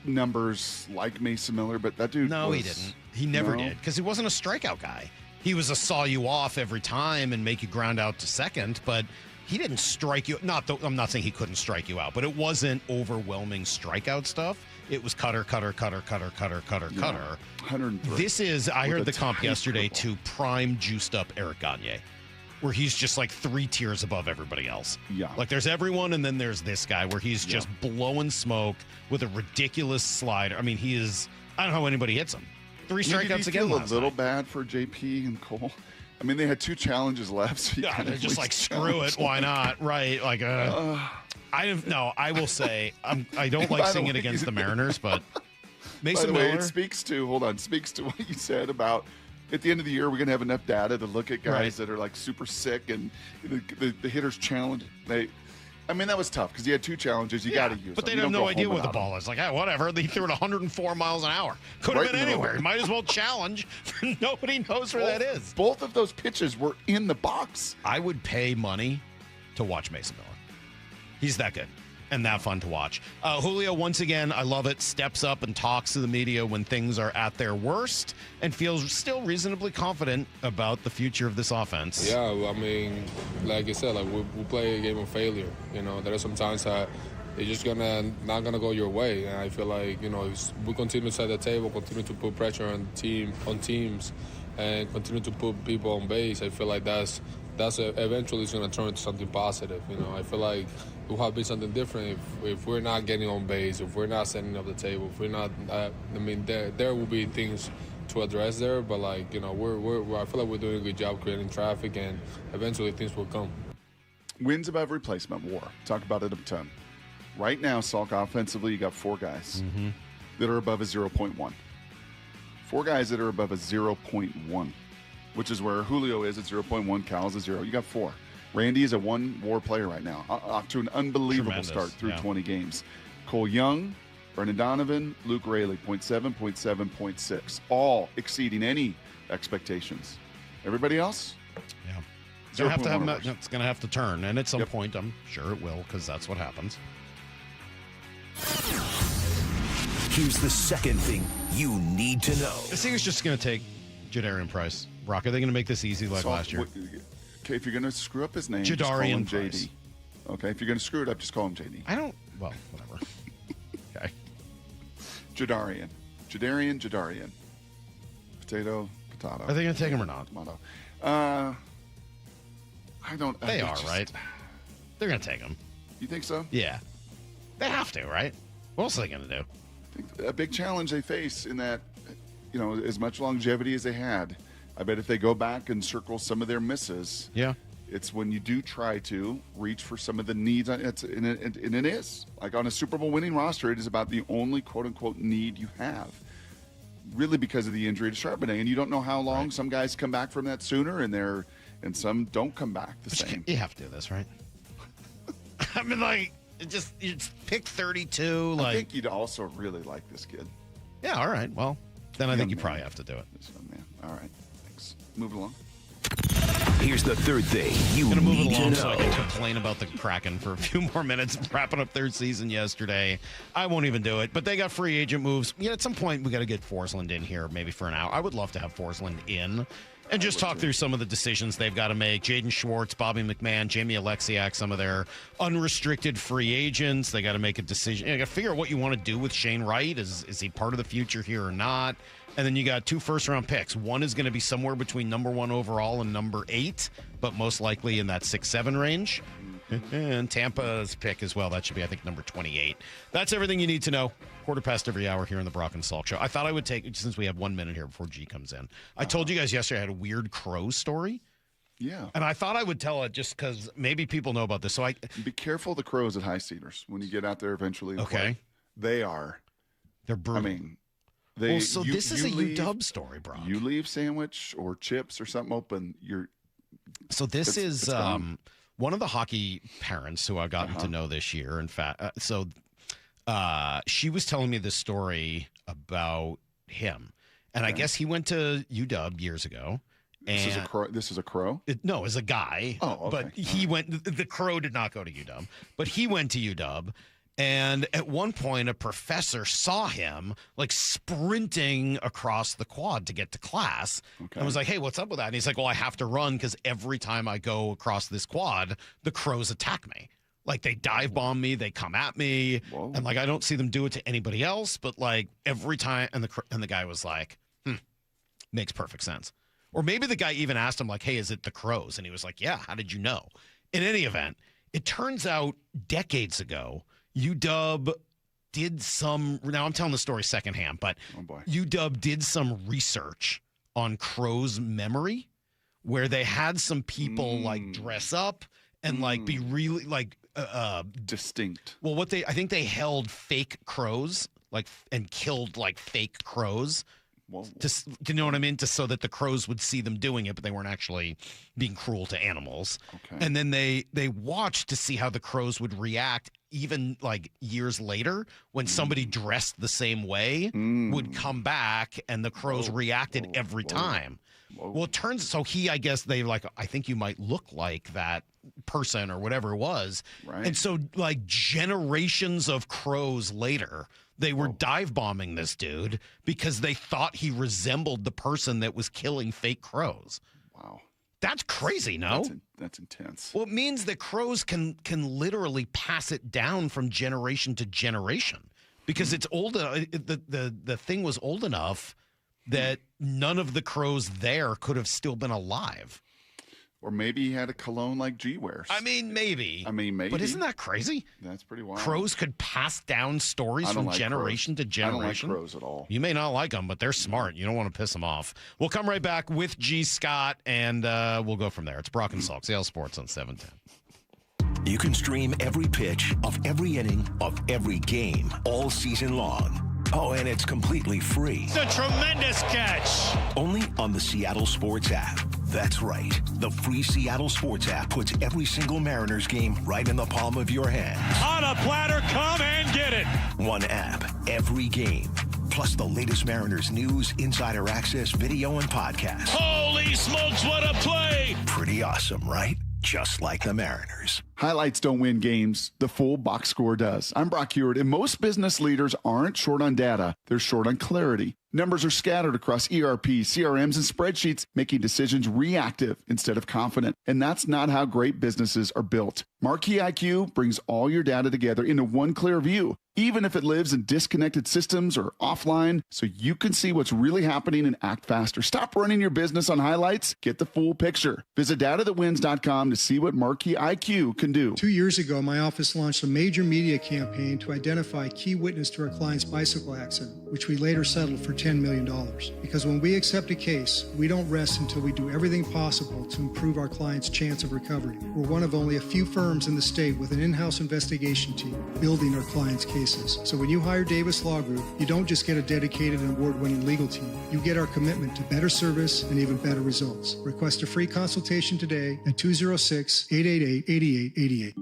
numbers like Mason Miller, but that dude. No, he didn't. He never did, because he wasn't a strikeout guy. He was a saw you off every time and make you ground out to second, but he didn't strike you. I'm not saying he couldn't strike you out, but it wasn't overwhelming strikeout stuff. It was cutter. 103. This is, I heard the comp yesterday to prime juiced up Eric Gagne, where he's just like 3 tiers above everybody else. Yeah. Like there's everyone, and then there's this guy where he's just blowing smoke with a ridiculous slider. I mean, he is, I don't know how anybody hits him. 3 strikeouts again. A little bad for JP and Cole. I mean, they had 2 challenges left. So yeah, they're just like, screw it, why not? Right? Like, I will say, I don't like singing against the Mariners, but Mason Miller. It speaks to what you said about at the end of the year, we're going to have enough data to look at guys that are like super sick and the hitters challenge. I mean, that was tough because he had 2 challenges. You got to use but them. They have no idea what the ball is. Like, whatever. They threw it 104 miles an hour. Could have been anywhere. You might as well challenge. Nobody knows where that is. Both of those pitches were in the box. I would pay money to watch Mason Miller. He's that good and that fun to watch. Julio, once again, I love it, steps up and talks to the media when things are at their worst and feels still reasonably confident about the future of this offense. Yeah, I mean, like I said, like we play a game of failure. You know, there are some times that it's just not gonna go your way, and I feel like, you know, if we continue to set the table, continue to put pressure on teams, and continue to put people on base, I feel like that's eventually it's going to turn into something positive. You know, I feel like it will have been something different if we're not getting on base, if we're not setting up the table, if we're not. I mean, there will be things to address there, but like, you know, I feel like we're doing a good job creating traffic, and eventually things will come. Wins above replacement WAR. Talk about it a ton. Right now, Salk, offensively, you got 4 guys that are above a 0.1. 4 guys that are above a 0.1. Which is where Julio is at 0.1, Cal's at 0. You got 4. Randy is a 1 WAR player right now, off to an unbelievable start through 20 games. Cole Young, Brendan Donovan, Luke Raley, 0.7, 0.7, 0.6, all exceeding any expectations. Everybody else? Yeah. It's going to have to turn, and at some point, I'm sure it will, because that's what happens. Here's the second thing you need to know. I think it's just going to take Jadarian Price. Rock, are they going to make this easy like last year? Okay, if you're going to screw up his name, Jadarian just call him Price. JD. Okay, if you're going to screw it up, just call him JD. Well, whatever. Okay. Jadarian. Potato. Are they going to take him or not? Tomato. I don't. They are, right? They're going to take him. You think so? Yeah. They have to, right? What else are they going to do? I think a big challenge they face in that, you know, as much longevity as they had, I bet if they go back and circle some of their misses, it's when you do try to reach for some of the needs. And it is. Like on a Super Bowl winning roster, it is about the only quote-unquote need you have. Really because of the injury to Charbonnet. And you don't know how long. Some guys come back from that sooner, and some don't come back the same. You have to do this, right? I mean, like, you pick 32. I think you'd also really like this kid. Yeah, all right. Well, then I think you probably have to do it. This young man. All right. Thanks. Move along. Here's the third thing you Gonna move need it along to so know. I can complain about the Kraken for a few more minutes, wrapping up third season yesterday. I won't even do it, but they got free agent moves. Yeah, at some point we got to get Forsland in here, maybe for an hour. I would love to have Forsland in and just talk through some of the decisions they've got to make. Jaden Schwartz, Bobby McMahon, Jamie Alexiak, some of their unrestricted free agents. They got to make a decision. You got to figure out what you want to do with Shane Wright. Is he part of the future here or not? And then you got 2 first-round picks. One is going to be somewhere between number 1 overall and number 8, but most likely in that 6-7 range. And Tampa's pick as well. That should be, I think, number 28. That's everything you need to know. 1/4 every hour here on the Brock and Salk Show. I thought I would take, since we have 1 minute here before G comes in. I told you guys yesterday I had a weird crow story. Yeah. And I thought I would tell it just because maybe people know about this. So Be careful of the crows at High Cedars when you get out there eventually. Okay. They're brutal. I mean, this is a UW story, Brock. You leave sandwich or chips or something open, So this is one of the hockey parents who I've gotten to know this year. In fact, she was telling me this story about him, and I guess he went to UW years ago. And This is a crow? No, as a guy. Oh, okay. But he went. The crow did not go to UW, but he went to UW. And at one point, a professor saw him like sprinting across the quad to get to class. Okay. And was like, hey, what's up with that? And he's like, well, I have to run because every time I go across this quad, the crows attack me. Like they dive bomb me, they come at me. Whoa. And like I don't see them do it to anybody else, but like every time. And the guy was like, makes perfect sense. Or maybe the guy even asked him like, hey, is it the crows? And he was like, yeah, how did you know? In any event, it turns out decades ago, UW did some, now I'm telling the story secondhand, but UW did some research on crows' memory where they had some people like dress up and like be really like distinct. Well, I think they held fake crows like and killed like fake crows. Do you know what I mean? Just so that the crows would see them doing it, but they weren't actually being cruel to animals. Okay. And then they watched to see how the crows would react even like years later when somebody dressed the same way would come back and the crows reacted every time. Well, it turns so I guess they like, I think you might look like that person or whatever it was. Right. And so like generations of crows later, they were dive bombing this dude because they thought he resembled the person that was killing fake crows. Wow. That's crazy, no? That's intense. Well, it means that crows can literally pass it down from generation to generation because it's old. The thing was old enough that none of the crows there could have still been alive. Or maybe he had a cologne like G wears. I mean, maybe. But isn't that crazy? That's pretty wild. Crows could pass down stories from generation to generation. I don't like crows at all. You may not like them, but they're smart. You don't want to piss them off. We'll come right back with G. Scott, and we'll go from there. It's Brock and Salk, Seattle Sports on 710. You can stream every pitch of every inning of every game all season long. Oh, and it's completely free. It's a tremendous catch. Only on the Seattle Sports app. That's right. The free Seattle Sports app puts every single Mariners game right in the palm of your hand. On a platter, come and get it. One app, every game. Plus the latest Mariners news, insider access, video, and podcast. Holy smokes, what a play. Pretty awesome, right? Just like the Mariners. Highlights don't win games. The full box score does. I'm Brock Hewitt, and most business leaders aren't short on data. They're short on clarity. Numbers are scattered across ERP, CRMs, and spreadsheets, making decisions reactive instead of confident. And that's not how great businesses are built. Marquee IQ brings all your data together into one clear view, even if it lives in disconnected systems or offline, so you can see what's really happening and act faster. Stop running your business on highlights. Get the full picture. Visit datathatwins.com to see what Marquee IQ can do. 2 years ago, my office launched a major media campaign to identify a key witness to our client's bicycle accident, which we later settled for $10 million. Because when we accept a case, we don't rest until we do everything possible to improve our client's chance of recovery. We're one of only a few firms in the state with an in-house investigation team building our clients' cases. So when you hire Davis Law Group, you don't just get a dedicated and award-winning legal team. You get our commitment to better service and even better results. Request a free consultation today at 206-888-8888.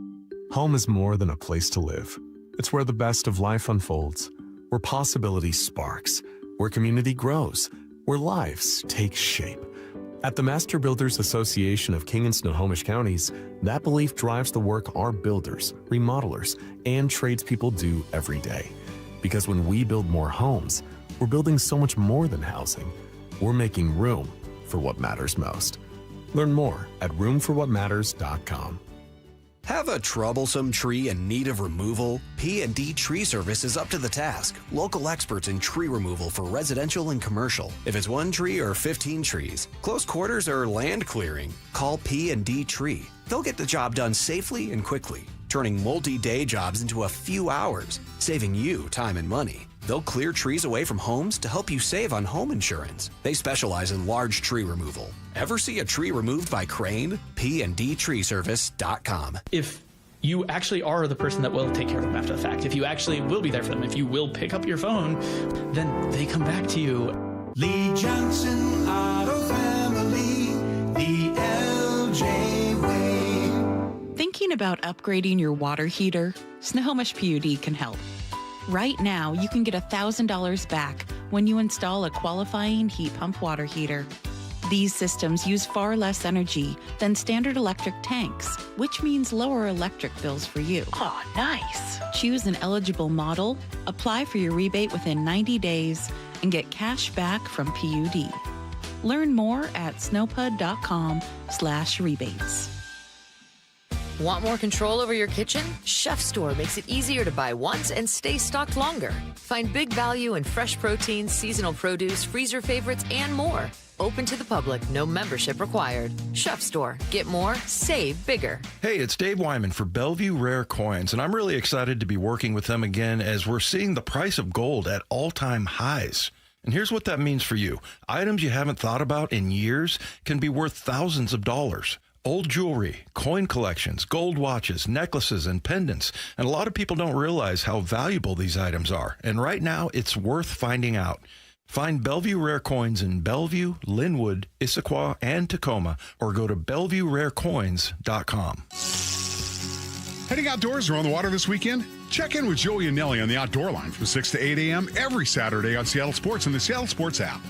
Home is more than a place to live. It's where the best of life unfolds, where possibility sparks, where community grows, where lives take shape. At the Master Builders Association of King and Snohomish Counties, that belief drives the work our builders, remodelers, and tradespeople do every day. Because when we build more homes, we're building so much more than housing. We're making room for what matters most. Learn more at roomforwhatmatters.com. Have a troublesome tree in need of removal? P&D Tree Service is up to the task. Local experts in tree removal for residential and commercial. If it's 1 tree or 15 trees, close quarters or land clearing, call P&D Tree. They'll get the job done safely and quickly, turning multi-day jobs into a few hours, saving you time and money. They'll clear trees away from homes to help you save on home insurance. They specialize in large tree removal. Ever see a tree removed by crane? PNDTreeservice.com. If you actually are the person that will take care of them after the fact, if you actually will be there for them, if you will pick up your phone, then they come back to you. Lee Johnson Auto Family, the LJ way. Thinking about upgrading your water heater? Snohomish PUD can help. Right now, you can get $1,000 back when you install a qualifying heat pump water heater. These systems use far less energy than standard electric tanks, which means lower electric bills for you. Oh, nice. Choose an eligible model, apply for your rebate within 90 days, and get cash back from PUD. Learn more at snowpud.com/rebates. Want more control over your kitchen? Chef Store makes it easier to buy once and stay stocked longer. Find big value in fresh proteins, seasonal produce, freezer favorites, and more. Open to the public, no membership required. Chef Store. Get more, save bigger. Hey, it's Dave Wyman for Bellevue Rare Coins, and I'm really excited to be working with them again as we're seeing the price of gold at all-time highs. And here's what that means for you. Items you haven't thought about in years can be worth thousands of dollars. Old jewelry, coin collections, gold watches, necklaces, and pendants. And a lot of people don't realize how valuable these items are. And right now, it's worth finding out. Find Bellevue Rare Coins in Bellevue, Linwood, Issaquah, and Tacoma, or go to BellevueRareCoins.com. Heading outdoors or on the water this weekend? Check in with Joey and Nelly on the Outdoor Line from 6 to 8 a.m. every Saturday on Seattle Sports and the Seattle Sports app.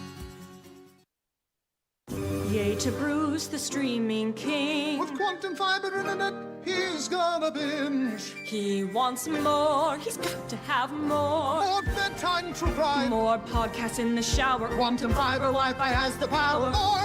Yay to Bruce, the streaming king. With quantum fiber internet, he's gonna binge. He wants more, he's got to have more. More bedtime true crime. More podcasts in the shower. Quantum fiber Wi-Fi has the power. More.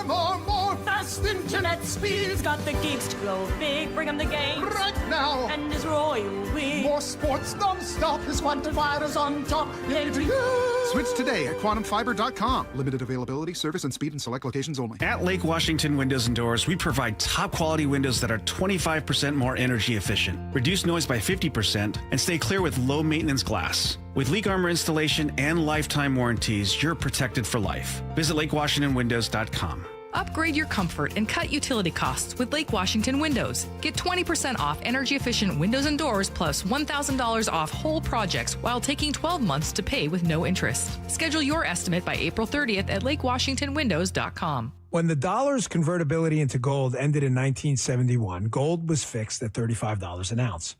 Fast internet speed. He's got the geeks to go big. Bring him the games. Right now. And his royal we. More sports non-stop. His quantum fiber's on top. Yay to you. Switch today at quantumfiber.com. Limited availability, service, and speed in select locations only. At Lake Washington Windows and Doors, we provide top quality windows that are 25% more energy efficient, reduce noise by 50%, and stay clear with low maintenance glass. With leak armor installation and lifetime warranties, you're protected for life. Visit LakeWashingtonWindows.com. Upgrade your comfort and cut utility costs with Lake Washington Windows. Get 20% off energy-efficient windows and doors plus $1,000 off whole projects while taking 12 months to pay with no interest. Schedule your estimate by April 30th at LakeWashingtonWindows.com. When the dollar's convertibility into gold ended in 1971, gold was fixed at $35 an ounce.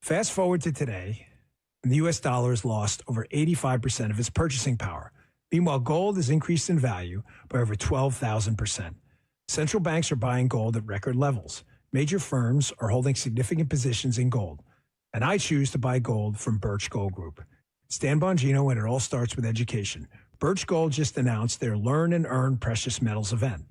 Fast forward to today, and the U.S. dollar has lost over 85% of its purchasing power. Meanwhile, gold has increased in value by over 12,000%. Central banks are buying gold at record levels. Major firms are holding significant positions in gold. And I choose to buy gold from Birch Gold Group. It's Dan Bongino, and it all starts with education. Birch Gold just announced their Learn and Earn Precious Metals event.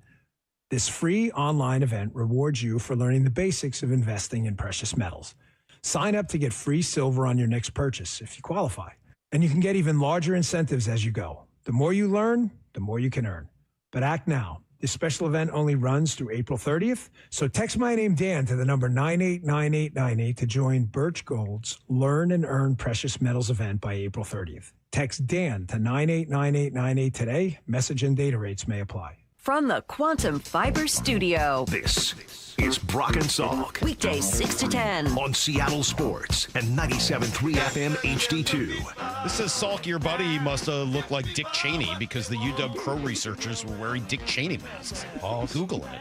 This free online event rewards you for learning the basics of investing in precious metals. Sign up to get free silver on your next purchase if you qualify. And you can get even larger incentives as you go. The more you learn, the more you can earn. But act now. This special event only runs through April 30th. So text my name, Dan, to the number 989898 to join Birch Gold's Learn and Earn Precious Metals event by April 30th. Text Dan to 989898 today. Message and data rates may apply. From the Quantum Fiber Studio. This is Brock and Salk. Weekdays 6 to 10. On Seattle Sports and 97.3 FM HD2. This says Salk, your buddy, must have looked like Dick Cheney because the UW Crow researchers were wearing Dick Cheney masks. I'll Google it.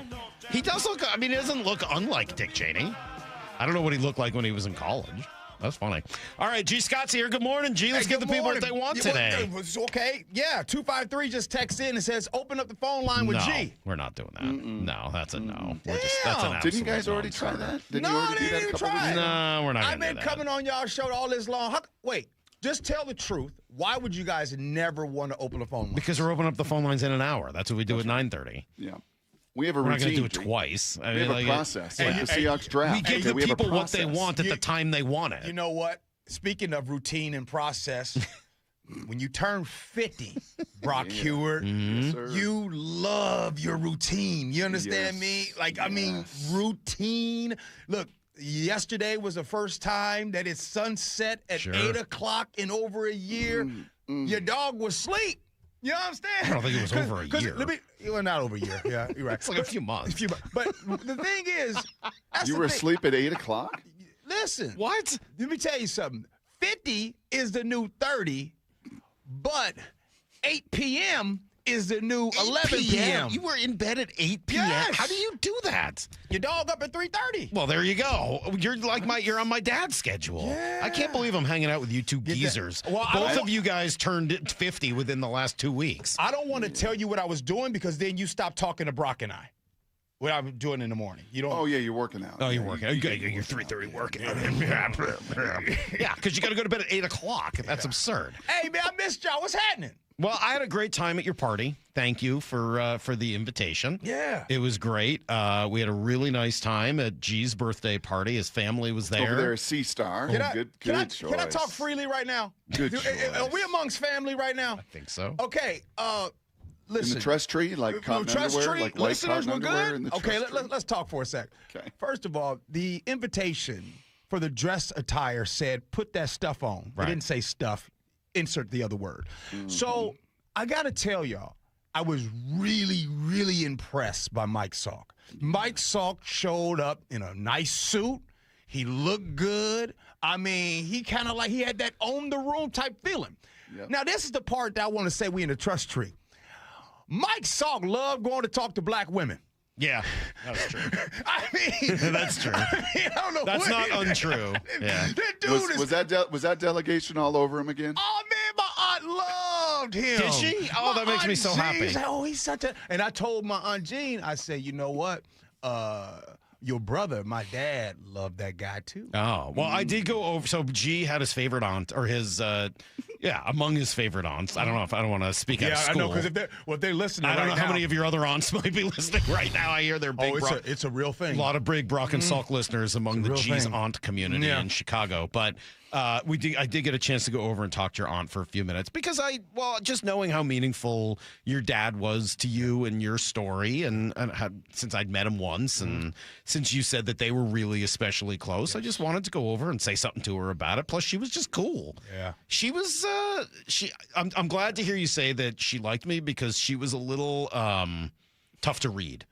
He does look, he doesn't look unlike Dick Cheney. I don't know what he looked like when he was in college. That's funny. All right, G. Scott's here. Good morning, G. Let's give the people what they want today. Okay, yeah. 253 just texts in and says, "Open up the phone line with G." We're not doing that. No, that's a no. That's an absolute Didn't you guys already try that? Didn't you already do that a couple weeks ago? No, we're not I've going to been coming on y'all show all this long. Wait, just tell the truth. Why would you guys never want to open the phone line? Because we're opening up the phone lines in an hour. That's what we do at 9:30. Yeah. We have a We're routine. not going to do it twice. We have a process. Like the Seahawks draft. We give the people what they want at the time they want it. You know what? Speaking of routine and process, when you turn 50, Brock Heward, you love your routine. You understand me? Like, I mean, routine. Look, yesterday was the first time that it's sunset at 8 o'clock in over a year. Your dog was asleep. You know what I'm saying? I don't think it was over a year. Well, not over a year. Yeah, you're right. It's like a few months. But the thing is, you were asleep at 8 o'clock? Listen. What? Let me tell you something. 50 is the new 30, but 8 p.m. is the new 11 p.m. You were in bed at 8 p.m.? Yes. How do you do that? Your dog up at 3:30. Well, there you go. You're on my dad's schedule. Yeah. I can't believe I'm hanging out with you two geezers. Well, Both of you guys turned 50 within the last 2 weeks. I don't want to tell you what I was doing because then you stop talking to Brock and I. What I'm doing in the morning. You don't. Oh yeah, you're working out. Oh, you're working out. You're 3:30 working out. Yeah, because you got to go to bed at 8 o'clock. That's absurd. Hey man, I missed y'all. What's happening? Well, I had a great time at your party. Thank you for the invitation. Yeah. It was great. We had a really nice time at G's birthday party. His family was there. Over there, Sea Star. Good choice. Can I talk freely right now? Good Are we amongst family right now? I think so. Okay. Listen. In the trust tree, like cotton underwear, like white listeners, cotton we're underwear good. in the Okay, trust tree? let's talk for a sec. Okay. First of all, the invitation for the dress attire said, "Put that stuff on." Right. It didn't say stuff. Insert the other word. So I got to tell y'all, I was really, really impressed by Mike Salk. Mike Salk showed up in a nice suit. He looked good. I mean, he kind of like he had that own the room type feeling. Yep. Now, this is the part that I want to say we in the trust tree. Mike Salk loved going to talk to black women. Yeah, that's true. I mean, that's true. I don't know. That's not untrue. Yeah. That dude Was that delegation all over him again? Oh man, my aunt loved him. Did she? Oh, that makes me so happy. He's such a. And I told my Aunt Jean, I said, you know what? Your brother, my dad, loved that guy too. Oh, well, I did go over. So G had his favorite aunt, or his, among his favorite aunts. I don't know if I don't want to speak out of school. I know, because if they're listening, I don't know right how now, many of your other aunts might be listening right now. I hear they're big. It's a real thing. A lot of big Brock and Salk listeners among the G's aunt community in Chicago. But I did get a chance to go over and talk to your aunt for a few minutes because just knowing how meaningful your dad was to you and your story, and since I'd met him once, and since you said that they were really especially close, I just wanted to go over and say something to her about it. Plus, she was just cool. Yeah, she was. I'm glad to hear you say that she liked me because she was a little tough to read.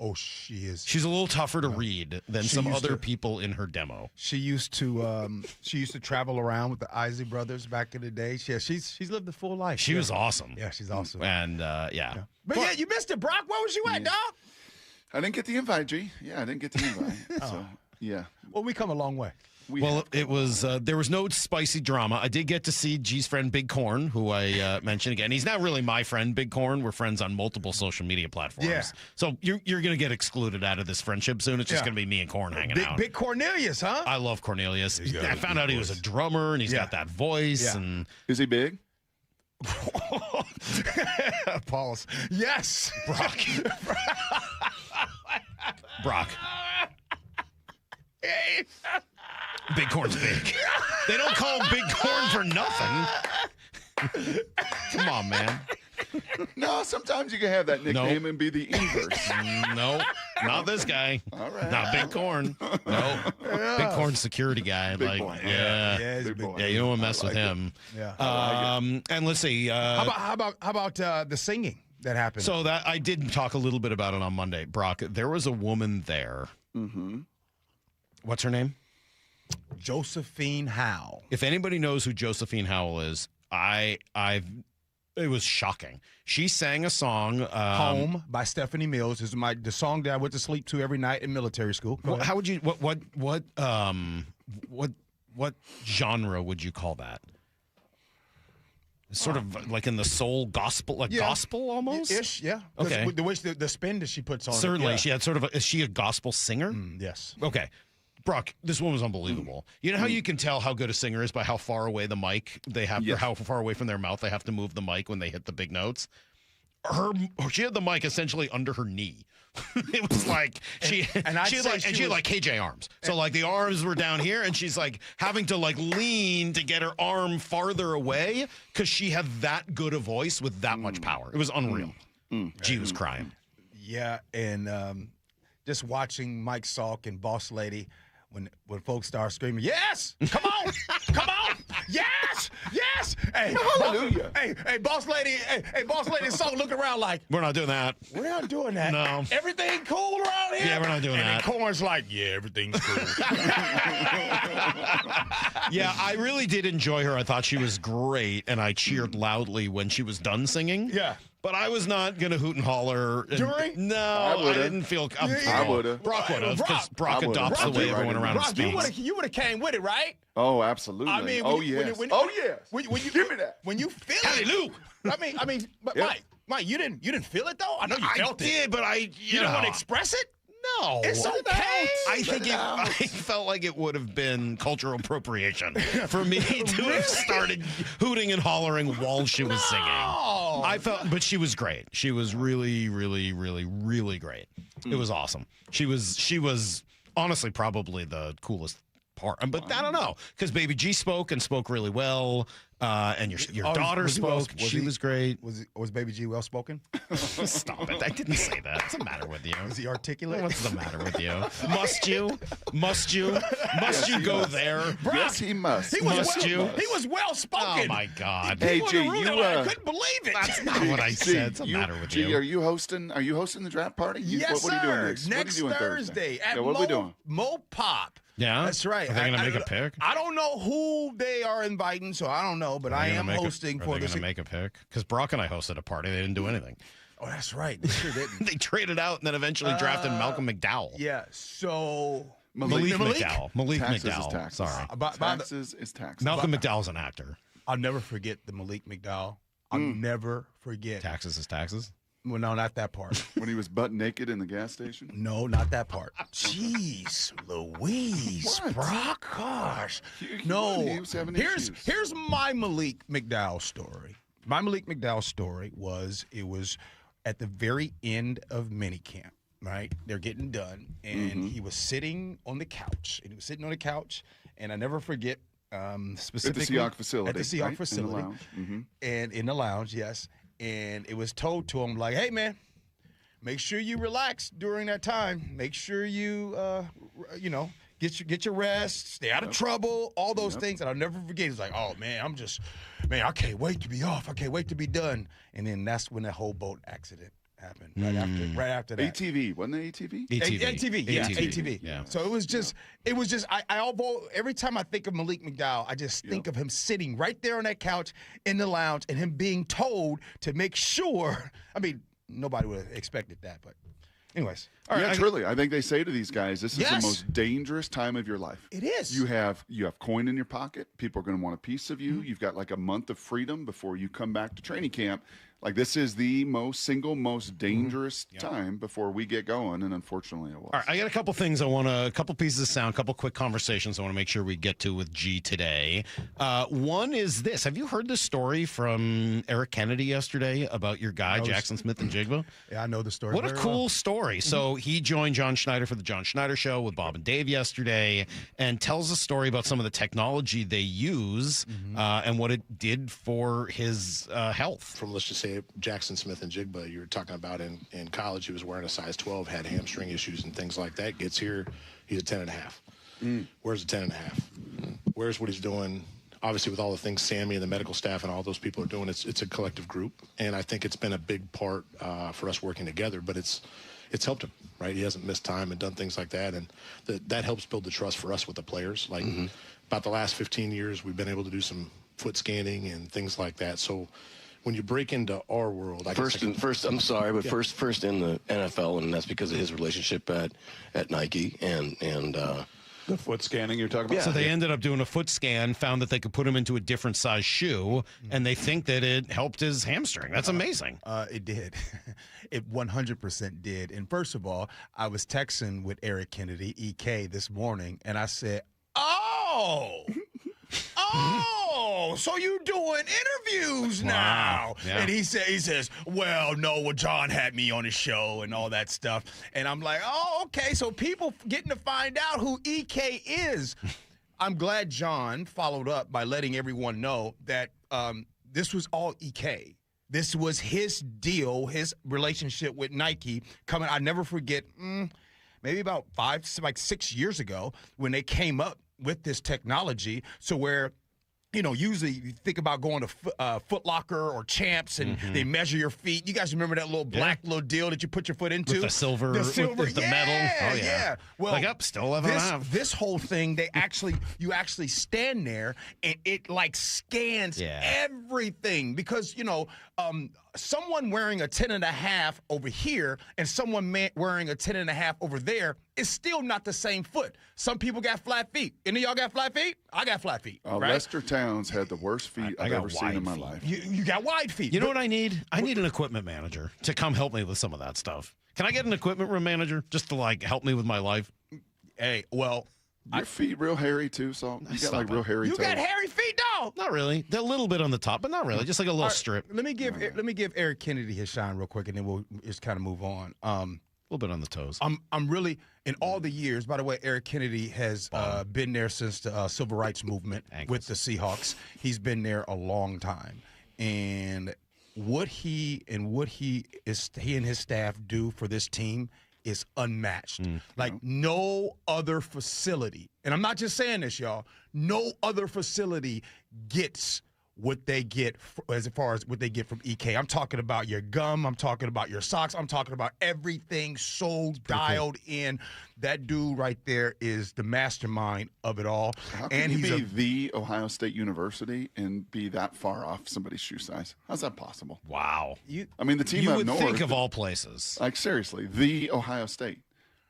Oh, she is. She's a little tougher to read than some other people in her demo. She used to travel around with the Isley brothers back in the day. She's lived a full life. She was awesome. Yeah, she's awesome. And But yeah, you missed it, Brock. Where was you at, dog? I didn't get the invite, G. Yeah, I didn't get the invite. So yeah. Well, we come a long way. It was there was no spicy drama. I did get to see G's friend Big Corn, who I mentioned again. He's not really my friend, Big Corn. We're friends on multiple social media platforms. Yeah. So you're going to get excluded out of this friendship soon. It's just going to be me and Corn hanging out. Big Cornelius, huh? I love Cornelius. I found out he was a drummer and he's got that voice. Yeah. And is he big? Pause. Yes. Brock. Big Corn's big. They don't call him Big Corn for nothing. Come on, man. No, sometimes you can have that nickname and be the inverse. No, not this guy. All right. Not Big Corn. No. Big Corn's security guy. Big boy. Yeah, big boy. Yeah, you don't want to mess with him. Yeah. And let's see. How about the singing that happened? So that I did talk a little bit about it on Monday, Brock. There was a woman there. Mm-hmm. What's her name? Josephine Howell. If anybody knows who Josephine Howell is, it was shocking. She sang a song, "Home" by Stephanie Mills. Is the song that I went to sleep to every night in military school. How would you? what genre would you call that? Sort of like in the soul gospel, gospel almost? Ish, yeah. Okay. The way the spin that she puts on Certainly. it. She had sort of is she a gospel singer? Yes. Okay. Brock, this woman was unbelievable. You know how you can tell how good a singer is by how far away the mic they have, or how far away from their mouth they have to move the mic when they hit the big notes? She had the mic essentially under her knee. It was like she had like KJ arms. So like the arms were down here, and she's like having to like lean to get her arm farther away because she had that good a voice with that much power. It was unreal. G was crying. Yeah, and just watching Mike Salk and Boss Lady. When folks start screaming, yes, come on, come on, yes, yes, hey, hallelujah, hey, boss lady, Salk look around like we're not doing that. We're not doing that. No, everything cool around here. Yeah, we're not doing that. And Corn's like, yeah, everything's cool. Yeah, I really did enjoy her. I thought she was great, and I cheered loudly when she was done singing. Yeah. But I was not going to hoot and holler. During? No, I didn't feel comfortable. I would have. Brock would have, because Brock adopts the way everyone around him speaks. You would have came with it, right? Oh, absolutely. I mean, yes. When you give me that. When you feel Hallelujah. it. I mean, but Yeah. Mike, you didn't feel it though. I know you felt it. I did, but you didn't want to express it. No. It's okay. I think I felt like it would have been cultural appropriation for me to have started hooting and hollering while she was singing. I felt, but she was great. She was really, really, really, really great. It was awesome. She was honestly probably the coolest part. But I don't know, because Baby G spoke really well. And your daughter spoke. She was great. Was Baby G well spoken? Stop it! I didn't say that. What's the matter with you? Is he articulate? What's the matter with you? Must you? Must you? Must you go there? Brock, yes, he must. He was well spoken. Oh my God! Hey, G, I couldn't believe it. That's not what I said. What's the matter with G, you? Are you hosting the draft party? Yes, what are you doing sir. next? Next Thursday at what are we doing? Mo Pop. Yeah, that's right. Are they going to make a pick? I don't know who they are inviting, so I don't know. But I am hosting for this. Are they going to make a pick? Because Brock and I hosted a party. They didn't do anything. Oh, that's right. They sure didn't. They traded out and then eventually drafted Malcolm McDowell. Yeah. So Malik McDowell. Taxes is taxes. Sorry. Taxes is taxes. Malcolm McDowell's an actor. I'll never forget the Malik McDowell. I'll never forget. Taxes is taxes. Well, no, not that part. When he was butt naked in the gas station? No, not that part. Jeez, Louise, Brock, gosh. No, he was having here's issues. my Malik McDowell story. My Malik McDowell story was at the very end of minicamp, right? They're getting done, and he was sitting on the couch. And I never forget specifically. At the Seahawk facility. At the Seahawk right? facility. In the lounge. Mm-hmm. And in the lounge, yes. And it was told to him, like, hey, man, make sure you relax during that time. Make sure you, get your rest, stay out of trouble, all those things. And I'll never forget. He's like, oh, man, I can't wait to be off. I can't wait to be done. And then that's when that whole boat accident happened right after that. ATV, wasn't it ATV? ATV. Yeah. So it was just, every time I think of Malik McDowell, I just think of him sitting right there on that couch in the lounge and him being told to make sure. I mean, nobody would have expected that, but anyways. All right, truly. I think they say to these guys, this is the most dangerous time of your life. It is. You have coin in your pocket. People are going to want a piece of you. You've got like a month of freedom before you come back to training camp. Like, this is the most dangerous time before we get going, and unfortunately it was. All right, I got a couple things a couple pieces of sound, a couple quick conversations I want to make sure we get to with G today. One is this. Have you heard the story from Eric Kennedy yesterday about your guy, Jackson Smith-Njigba? Yeah, I know the story. What a cool story. So he joined John Schneider for the John Schneider Show with Bob and Dave yesterday and tells a story about some of the technology they use and what it did for his health. From, let's just say, Jackson Smith-Njigba, you were talking about in college, he was wearing a size 12, had hamstring issues and things like that. Gets here, he's a 10.5. Where's the 10.5? Where's what he's doing? Obviously, with all the things Sammy and the medical staff and all those people are doing, it's a collective group, and I think it's been a big part for us working together. But it's helped him, right? He hasn't missed time and done things like that, and that helps build the trust for us with the players. Like about the last 15 years, we've been able to do some foot scanning and things like that. So when you break into our world, first in the NFL, and that's because of his relationship at Nike, and The foot scanning you're talking about? So they ended up doing a foot scan, found that they could put him into a different size shoe, and they think that it helped his hamstring. That's amazing. It did. It 100% did. And first of all, I was texting with Eric Kennedy, EK, this morning, and I said, so you doing interviews now? Yeah. And he says, well, no, John had me on his show and all that stuff. And I'm like, oh, okay, so people getting to find out who EK is. I'm glad John followed up by letting everyone know that this was all EK. This was his deal, his relationship with Nike coming. I never forget, maybe about 6 years ago when they came up with this technology. So where, usually you think about going to Foot Locker or Champs and they measure your feet. You guys remember that little black little deal that you put your foot into? With the silver, with the metal. Oh, yeah. Well, still 11.5. This whole thing, you actually stand there and it scans everything because, someone wearing a 10.5 over here and someone wearing a 10.5 over there is still not the same foot. Some people got flat feet. Any of y'all got flat feet? I got flat feet. Right? Lester Towns had the worst feet I've ever seen in my life. You got wide feet. You know what I need? I need an equipment manager to come help me with some of that stuff. Can I get an equipment room manager just to help me with my life? Hey, well, your feet real hairy too, so you got real hairy toes. You got hairy feet, dog. Not really. They're a little bit on the top, but not really. Just like a little strip. Let me give Eric Kennedy his shine real quick, and then we'll just kind of move on. A little bit on the toes. I'm really in all the years. By the way, Eric Kennedy has been there since the civil rights movement with the Seahawks. He's been there a long time, and what he and his staff do for this team is unmatched. No other facility, and I'm not just saying this, y'all, no other facility gets what they get as far as what they get from EK. I'm talking about your gum. I'm talking about your socks. I'm talking about everything so dialed in. That dude right there is the mastermind of it all. How can you be the Ohio State University and be that far off somebody's shoe size? How's that possible? Wow. The team you up would north. think of all places. Seriously, the Ohio State.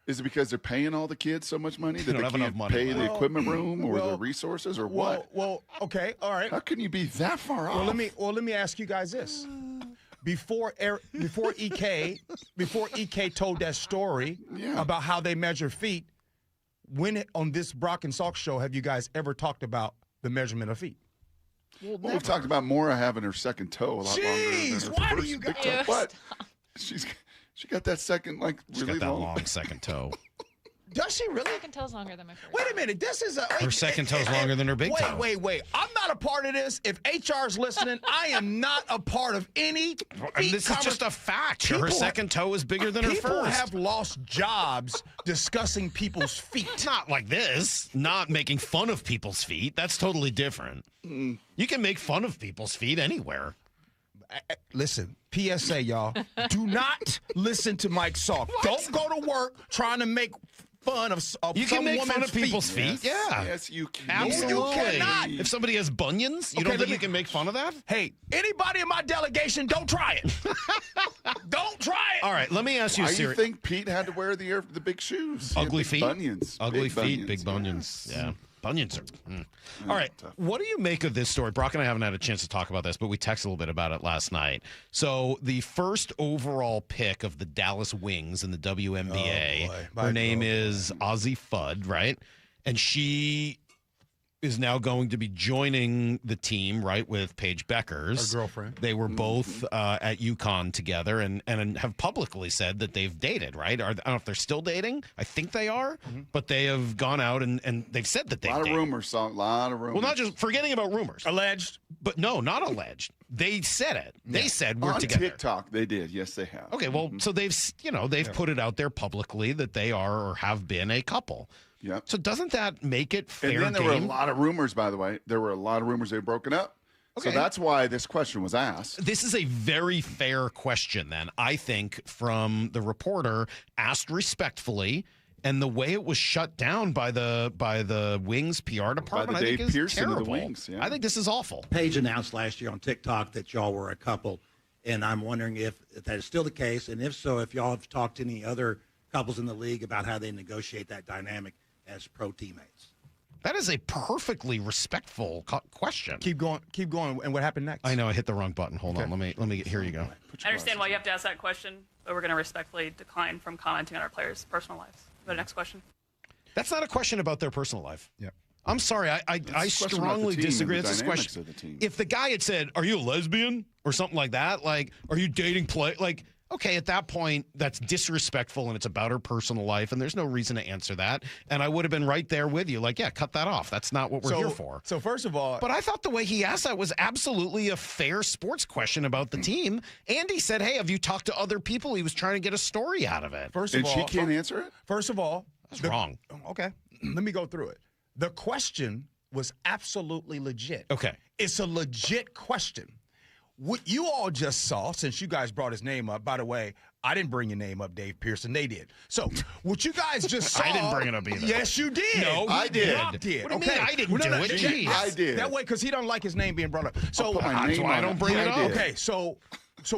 Is it because they're paying all the kids so much money that they can't pay the equipment room or the resources or what? Well, okay, all right. How can you be that far off? Let me ask you guys this: before EK told that story about how they measure feet, when on this Brock and Salk show have you guys ever talked about the measurement of feet? Well, we've talked about Mora having her second toe a lot longer than her why first do you big guys? toe. But she got that second She's really got that long. long second toe. Does she really? Second toe's longer than my first. Wait a minute. This is her second toe's longer than her big toe. Wait. I'm not a part of this. If HR's listening, I am not a part of any. This is just a fact. Her second toe is bigger than her first. People have lost jobs discussing people's feet. Not like this. Not making fun of people's feet. That's totally different. You can make fun of people's feet anywhere. Listen, PSA, y'all. Do not listen to Mike Salk. Don't go to work trying to make fun of you some can make fun woman's of people's feet. Yeah. Yes, you can. Absolutely. You cannot. If somebody has bunions, you don't think you can make fun of that? Hey, anybody in my delegation, don't try it. Don't try it. All right, let me ask you a Why do you serious. think Pete had to wear the big shoes? He had Ugly big feet? Bunions. Ugly Big feet, big bunions. Yeah. Bunions are. All right. What do you make of this story? Brock and I haven't had a chance to talk about this, but we texted a little bit about it last night. So the first overall pick of the Dallas Wings in the WNBA, her name is Ozzie Fudd, right? And she is now going to be joining the team, right, with Paige Beckers. Her girlfriend. They were both at UConn together and have publicly said that they've dated, right? I don't know if they're still dating. I think they are, but they have gone out and they've said that they've dated. A lot of rumors. Well, not just forgetting about rumors. Alleged. But no, not alleged. They said it. They said we're on together. TikTok, they did. Yes, they have. Okay, well, so they've put it out there publicly that they are or have been a couple. Yep. So doesn't that make it fair And then there game? were a lot of rumors, by the way. There were a lot of rumors they had broken up. Okay. So that's why this question was asked. This is a very fair question, then, I think, from the reporter, asked respectfully, and the way it was shut down by the Wings PR department, By the I think Dave is Pearson of the terrible. Wings, yeah. I think this is awful. Paige announced last year on TikTok that y'all were a couple, and I'm wondering if that is still the case, and if so, if y'all have talked to any other couples in the league about how they negotiate that dynamic as pro teammates? That is a perfectly respectful question. Keep going. And what happened next? I know I hit the wrong button. Hold on. Let me. Here you go. I understand why you have to ask that question, but we're going to respectfully decline from commenting on our players' personal lives. The next question. That's not a question about their personal life. Yep. I'm sorry. I strongly disagree. That's a question. If the guy had said, "Are you a lesbian?" or something like that, like, "Are you dating okay, at that point, that's disrespectful and it's about her personal life, and there's no reason to answer that. And I would have been right there with you. Like, yeah, cut that off. That's not what we're here for. So, first of all. But I thought the way he asked that was absolutely a fair sports question about the team. And he said, hey, have you talked to other people? He was trying to get a story out of it. First of all. And she can't answer it? First of all. That's wrong. Okay. Let me go through it. The question was absolutely legit. Okay. It's a legit question. What you all just saw, since you guys brought his name up, by the way, I didn't bring your name up, Dave Pearson. They did. So what you guys just saw. I didn't bring it up either. Yes, you did. No, I did. Brock did. What do you mean I didn't do it? Jeez. I did. That way, because he don't like his name being brought up. So that's why I don't bring it up. Okay, so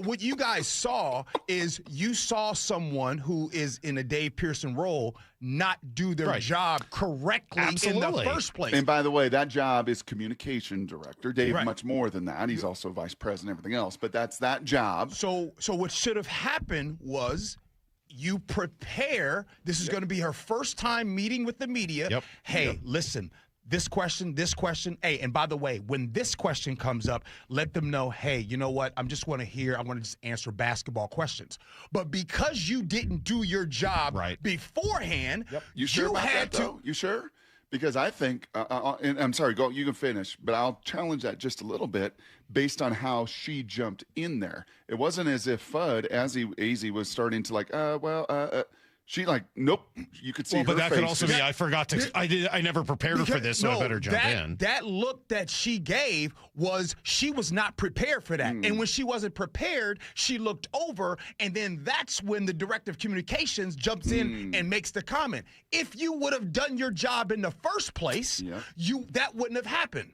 what you guys saw is you saw someone who is in a Dave Pearson role not do their job correctly in the first place. And by the way, that job is communication director. Dave, much more than that. He's also vice president, everything else. But that's that job. So what should have happened was you prepare. This is going to be her first time meeting with the media. Yep. Hey, listen. This question. Hey, and by the way, when this question comes up, let them know, hey, you know what? I want to just answer basketball questions. But because you didn't do your job beforehand, You sure about that, though? You sure? Because I think, and I'm sorry, go. You can finish, but I'll challenge that just a little bit based on how she jumped in there. It wasn't as if Fudd, as he was starting to she nope. You could see. Well, but her that face could also be. I forgot to. I never prepared her for this, so I better jump in. That look that she gave was she was not prepared for that, and when she wasn't prepared, she looked over, and then that's when the director of communications jumps in and makes the comment. If you would have done your job in the first place, that wouldn't have happened.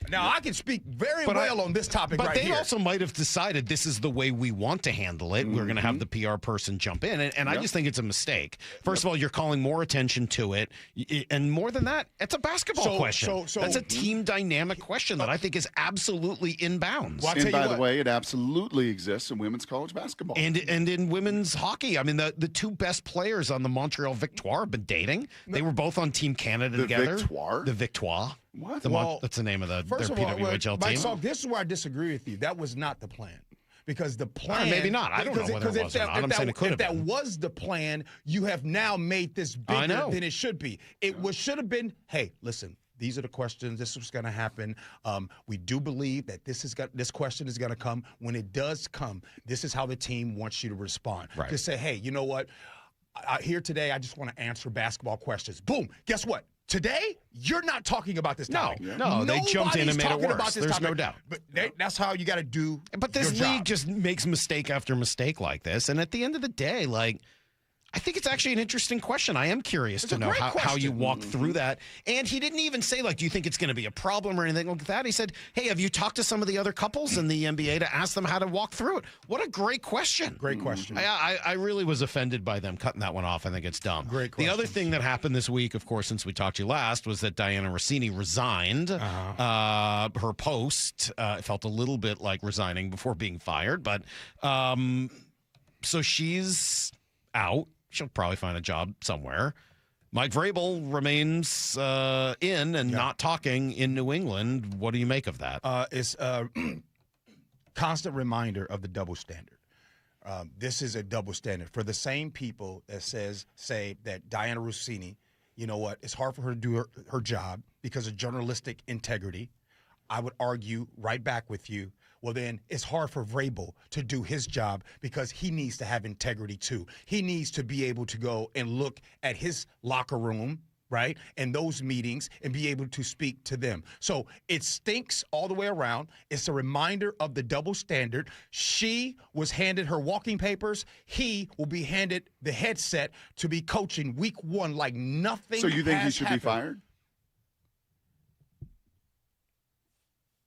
Now, I can speak very well on this topic right here. But they also might have decided this is the way we want to handle it. We're going to have the PR person jump in. And I just think it's a mistake. First of all, you're calling more attention to it. And more than that, it's a basketball question. That's a team dynamic question that I think is absolutely in bounds. Well, and by the way, it absolutely exists in women's college basketball. And in women's hockey. I mean, the two best players on the Montreal Victoire have been dating. They were both on Team Canada together. The Victoire? What? That's the name of their first of all, PWHL Mike team. Salk, this is where I disagree with you. That was not the plan. Because the plan... Or maybe not. I don't know whether it was or not. I'm saying it could have been. If that was the plan, you have now made this bigger than it should be. It should have been, hey, listen, these are the questions. This is what's going to happen. We do believe that this question is going to come. When it does come, this is how the team wants you to respond. Right. Just say, hey, you know what? Here today, I just want to answer basketball questions. Boom. Guess what? Today, you're not talking about this topic. No, they jumped in and made it worse. There's no doubt. But that's how you got to do. But this league just makes mistake after mistake like this. And at the end of the day, I think it's actually an interesting question. I am curious to know how you walk through that. And he didn't even say, do you think it's going to be a problem or anything like that? He said, hey, have you talked to some of the other couples in the NBA to ask them how to walk through it? What a great question. Great question. I really was offended by them cutting that one off. I think it's dumb. Great question. The other thing that happened this week, of course, since we talked to you last, was that Diana Rossini resigned her post. It felt a little bit like resigning before being fired. But so she's out. She'll probably find a job somewhere. Mike Vrabel remains in and not talking in New England. What do you make of that? It's a constant reminder of the double standard. This is a double standard for the same people that say that Diana Rossini, you know what, it's hard for her to do her job because of journalistic integrity. I would argue right back with you. Well, then it's hard for Vrabel to do his job because he needs to have integrity too. He needs to be able to go and look at his locker room, right, and those meetings and be able to speak to them. So it stinks all the way around. It's a reminder of the double standard. She was handed her walking papers. He will be handed the headset to be coaching week 1 like nothing. So you think he should happened. be fired?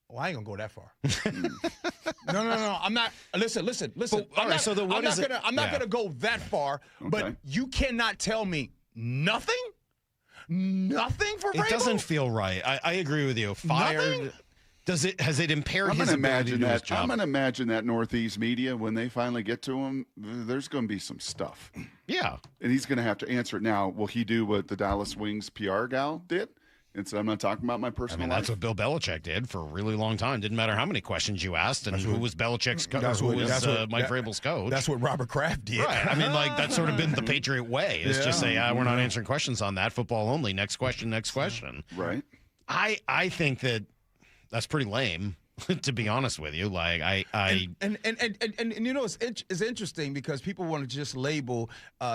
Well, I ain't gonna go that far. No. I'm not. Listen. But, I'm not, so I'm not gonna go that far. Okay. But you cannot tell me nothing. nothing for Vrabel? It doesn't feel right. I agree with you. Fired. Nothing? Has it impaired I'm his gonna ability to do his job? I'm going to imagine that Northeast media, when they finally get to him, there's going to be some stuff. Yeah. And he's going to have to answer it. Now, will he do what the Dallas Wings PR gal did? And so I'm not talking about my personal life. That's what Bill Belichick did for a really long time. Didn't matter how many questions you asked and who was Belichick's coach, who was Mike Vrabel's coach. That's what Robert Kraft did. Right. I mean, like, that's sort of been the Patriot way. Is just say, we're not answering questions on that. Football only. Next question, next question. Right. I think that's pretty lame. To be honest with you, like and you know it's interesting because people want to just label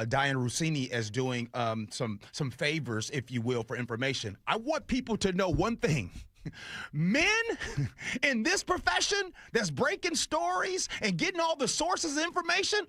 Diana Rossini as doing some favors, if you will, for information. I want people to know one thing. Men in this profession that's breaking stories and getting all the sources of information,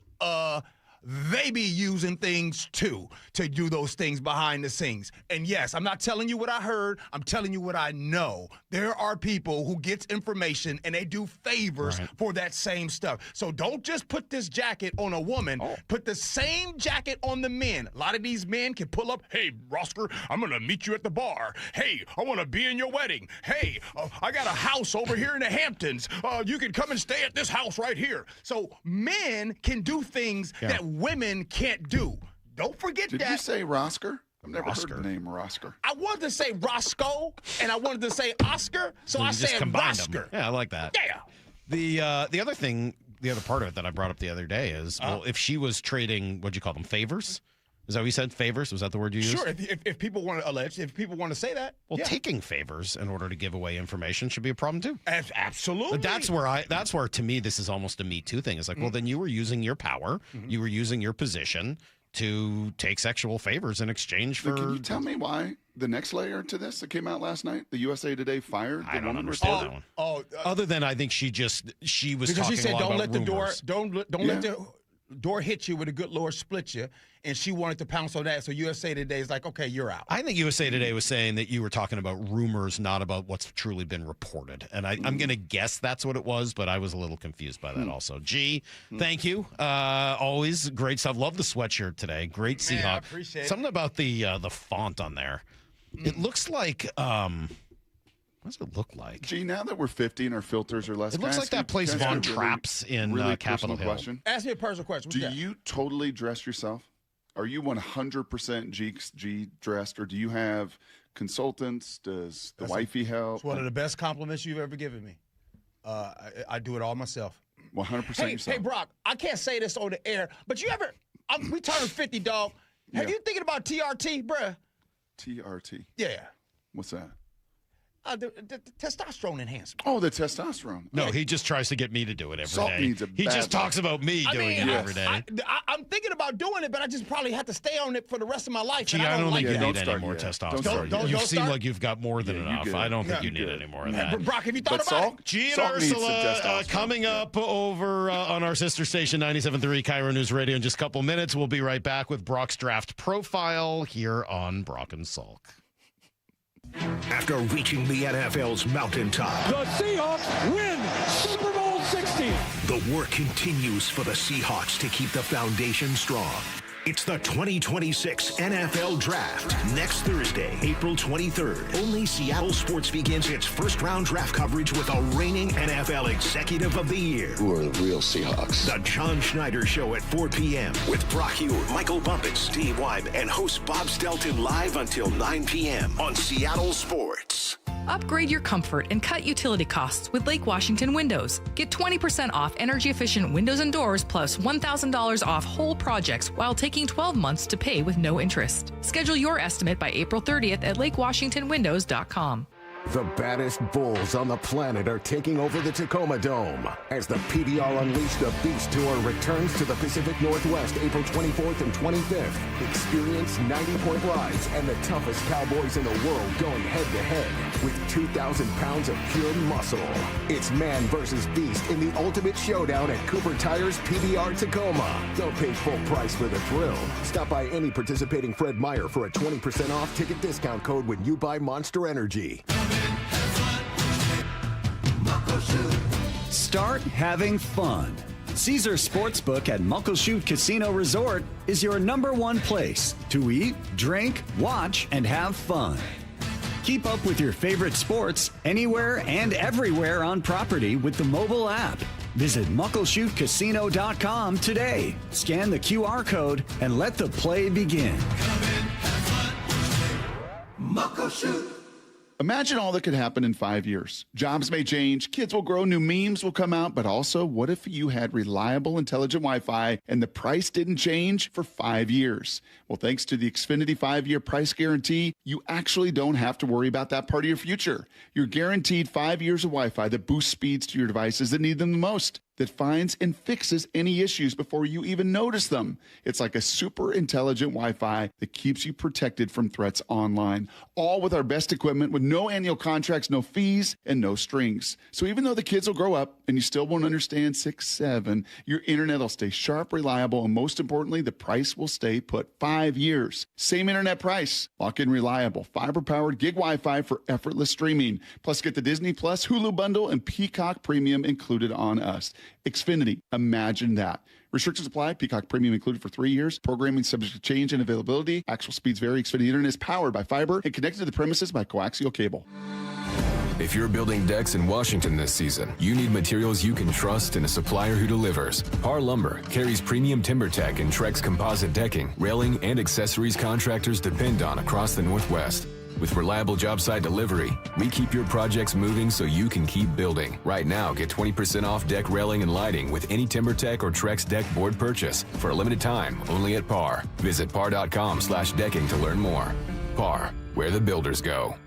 they be using things too to do those things behind the scenes. And yes, I'm not telling you what I heard. I'm telling you what I know. There are people who get information and they do favors for that same stuff. So don't just put this jacket on a woman. Put the same jacket on the men. A lot of these men can pull up, hey, Rosker, I'm going to meet you at the bar. Hey, I want to be in your wedding. Hey, I got a house over here in the Hamptons. You can come and stay at this house right here. So men can do things that women can't do. Don't forget that. Did you say Rosker? I've never heard the name Rosker. I wanted to say Roscoe, and I wanted to say Oscar, so I said Rosker. Yeah, I like that. Yeah. The other thing, the other part of it that I brought up the other day is, well, if she was trading, what'd you call them, favors? Is that what you said? Favors? Was that the word you used? Sure. If people want to allege, if people want to say that. Well, taking favors in order to give away information should be a problem too. Absolutely. But that's where to me this is almost a Me Too thing. It's like, well, then you were using your power, you were using your position to take sexual favors in exchange for. Can you tell me why the next layer to this that came out last night, the USA Today fired the I don't woman understand reporter? that one. Other than I think she was because talking she said, a lot don't about let the door, rumors. don't let the door hit you with a good Lord split you. And she wanted to pounce on that. So USA Today is like, okay, you're out. I think USA Today was saying that you were talking about rumors, not about what's truly been reported. And I'm going to guess that's what it was, but I was a little confused by that also. G, thank you. Always great stuff. Love the sweatshirt today. Great Seahawk. I appreciate it. Something about the font on there. It looks like, what does it look like? Gee, now that we're 50 and our filters are less, It looks like that place Von Trapp's in Capitol Hill. Question. Ask me a personal question. Do you totally dress yourself? Are you 100% G dressed, or do you have consultants? Does the wifey help? It's one of the best compliments you've ever given me. I do it all myself. 100% yourself. Hey, Brock, I can't say this on the air, but we turned 50, dog. Have you thinking about TRT, bruh? TRT? Yeah. What's that? The testosterone enhancement. Oh, the testosterone. No, he just tries to get me to do it every Salt day. needs a He just talks about me doing it every day. I'm thinking about doing it, but I just probably have to stay on it for the rest of my life. Gee, I don't think you need any more yet. testosterone. You seem like you've got more than enough. good. I don't think you need any more of that. Brock, have you thought about it? G and Salt needs some Ursula testosterone. coming up over on our sister station 97.3 Cairo News Radio in just a couple minutes. We'll be right back with Brock's draft profile here on Brock and Salk. After reaching the NFL's mountaintop, The Seahawks win Super Bowl 60. the work continues for the Seahawks to keep the foundation strong. It's the 2026 NFL Draft. Next Thursday, April 23rd. Only Seattle Sports begins its first-round draft coverage with a reigning NFL Executive of the Year. Who are the real Seahawks? The John Schneider Show at 4 p.m. with Brock Hewitt, Michael Bumpet, Steve Wyman, and host Bob Stelton live until 9 p.m. on Seattle Sports. Upgrade your comfort and cut utility costs with Lake Washington Windows. Get 20% off energy-efficient windows and doors plus $1,000 off whole projects while taking 12 months to pay with no interest. Schedule your estimate by April 30th at lakewashingtonwindows.com. The baddest bulls on the planet are taking over the Tacoma Dome as the PBR Unleash the Beast Tour returns to the Pacific Northwest April 24th and 25th. Experience 90-point rides and the toughest cowboys in the world going head-to-head with 2,000 pounds of pure muscle. It's man versus beast in the ultimate showdown at Cooper Tire's PBR Tacoma. Don't pay full price for the thrill. Stop by any participating Fred Meyer for a 20% off ticket discount code when you buy Monster Energy. Start having fun. Caesar Sportsbook at Muckleshoot Casino Resort is your #1 place to eat, drink, watch, and have fun. Keep up with your favorite sports anywhere and everywhere on property with the mobile app. Visit MuckleshootCasino.com today. Scan the QR code and let the play begin. Muckleshoot. Imagine all that could happen in 5 years. Jobs may change, kids will grow, new memes will come out, but also, what if you had reliable, intelligent Wi-Fi and the price didn't change for 5 years? Well, thanks to the Xfinity 5-year price guarantee, you actually don't have to worry about that part of your future. You're guaranteed 5 years of Wi-Fi that boosts speeds to your devices that need them the most, that finds and fixes any issues before you even notice them. It's like a super intelligent Wi-Fi that keeps you protected from threats online, all with our best equipment with no annual contracts, no fees, and no strings. So even though the kids will grow up and you still won't understand 6-7, your internet will stay sharp, reliable, and most importantly, the price will stay put. 5 years. Same internet price. Lock in reliable, fiber-powered gig Wi-Fi for effortless streaming. Plus, get the Disney Plus, Hulu bundle, and Peacock Premium included on us. Xfinity, imagine that. Restrictions apply. Peacock Premium included for 3 years. Programming subject to change and availability. Actual speeds vary. Xfinity Internet is powered by fiber and connected to the premises by coaxial cable. If you're building decks in Washington this season, you need materials you can trust and a supplier who delivers. Par Lumber carries premium TimberTech and Trex composite decking, railing, and accessories contractors depend on across the Northwest. With reliable job site delivery, we keep your projects moving so you can keep building. Right now, get 20% off deck railing and lighting with any TimberTech or Trex deck board purchase for a limited time only at Par. Visit par.com/decking to learn more. Par, where the builders go.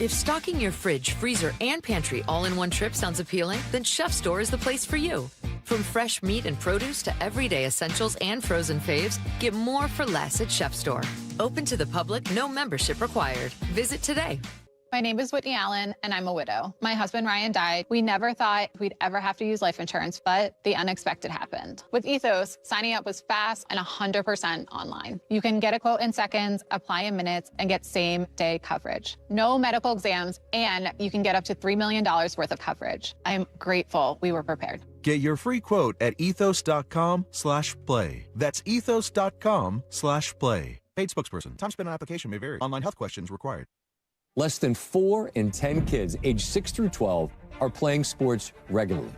If stocking your fridge, freezer, and pantry all in one trip sounds appealing, then Chef Store is the place for you. From fresh meat and produce to everyday essentials and frozen faves, get more for less at Chef Store. Open to the public, no membership required. Visit today. My name is Whitney Allen, and I'm a widow. My husband, Ryan, died. We never thought we'd ever have to use life insurance, but the unexpected happened. With Ethos, signing up was fast and 100% online. You can get a quote in seconds, apply in minutes, and get same-day coverage. No medical exams, and you can get up to $3 million worth of coverage. I am grateful we were prepared. Get your free quote at ethos.com/play. That's ethos.com/play. Paid spokesperson. Time spent on application may vary. Online health questions required. Less than 4 in 10 kids aged 6 through 12 are playing sports regularly.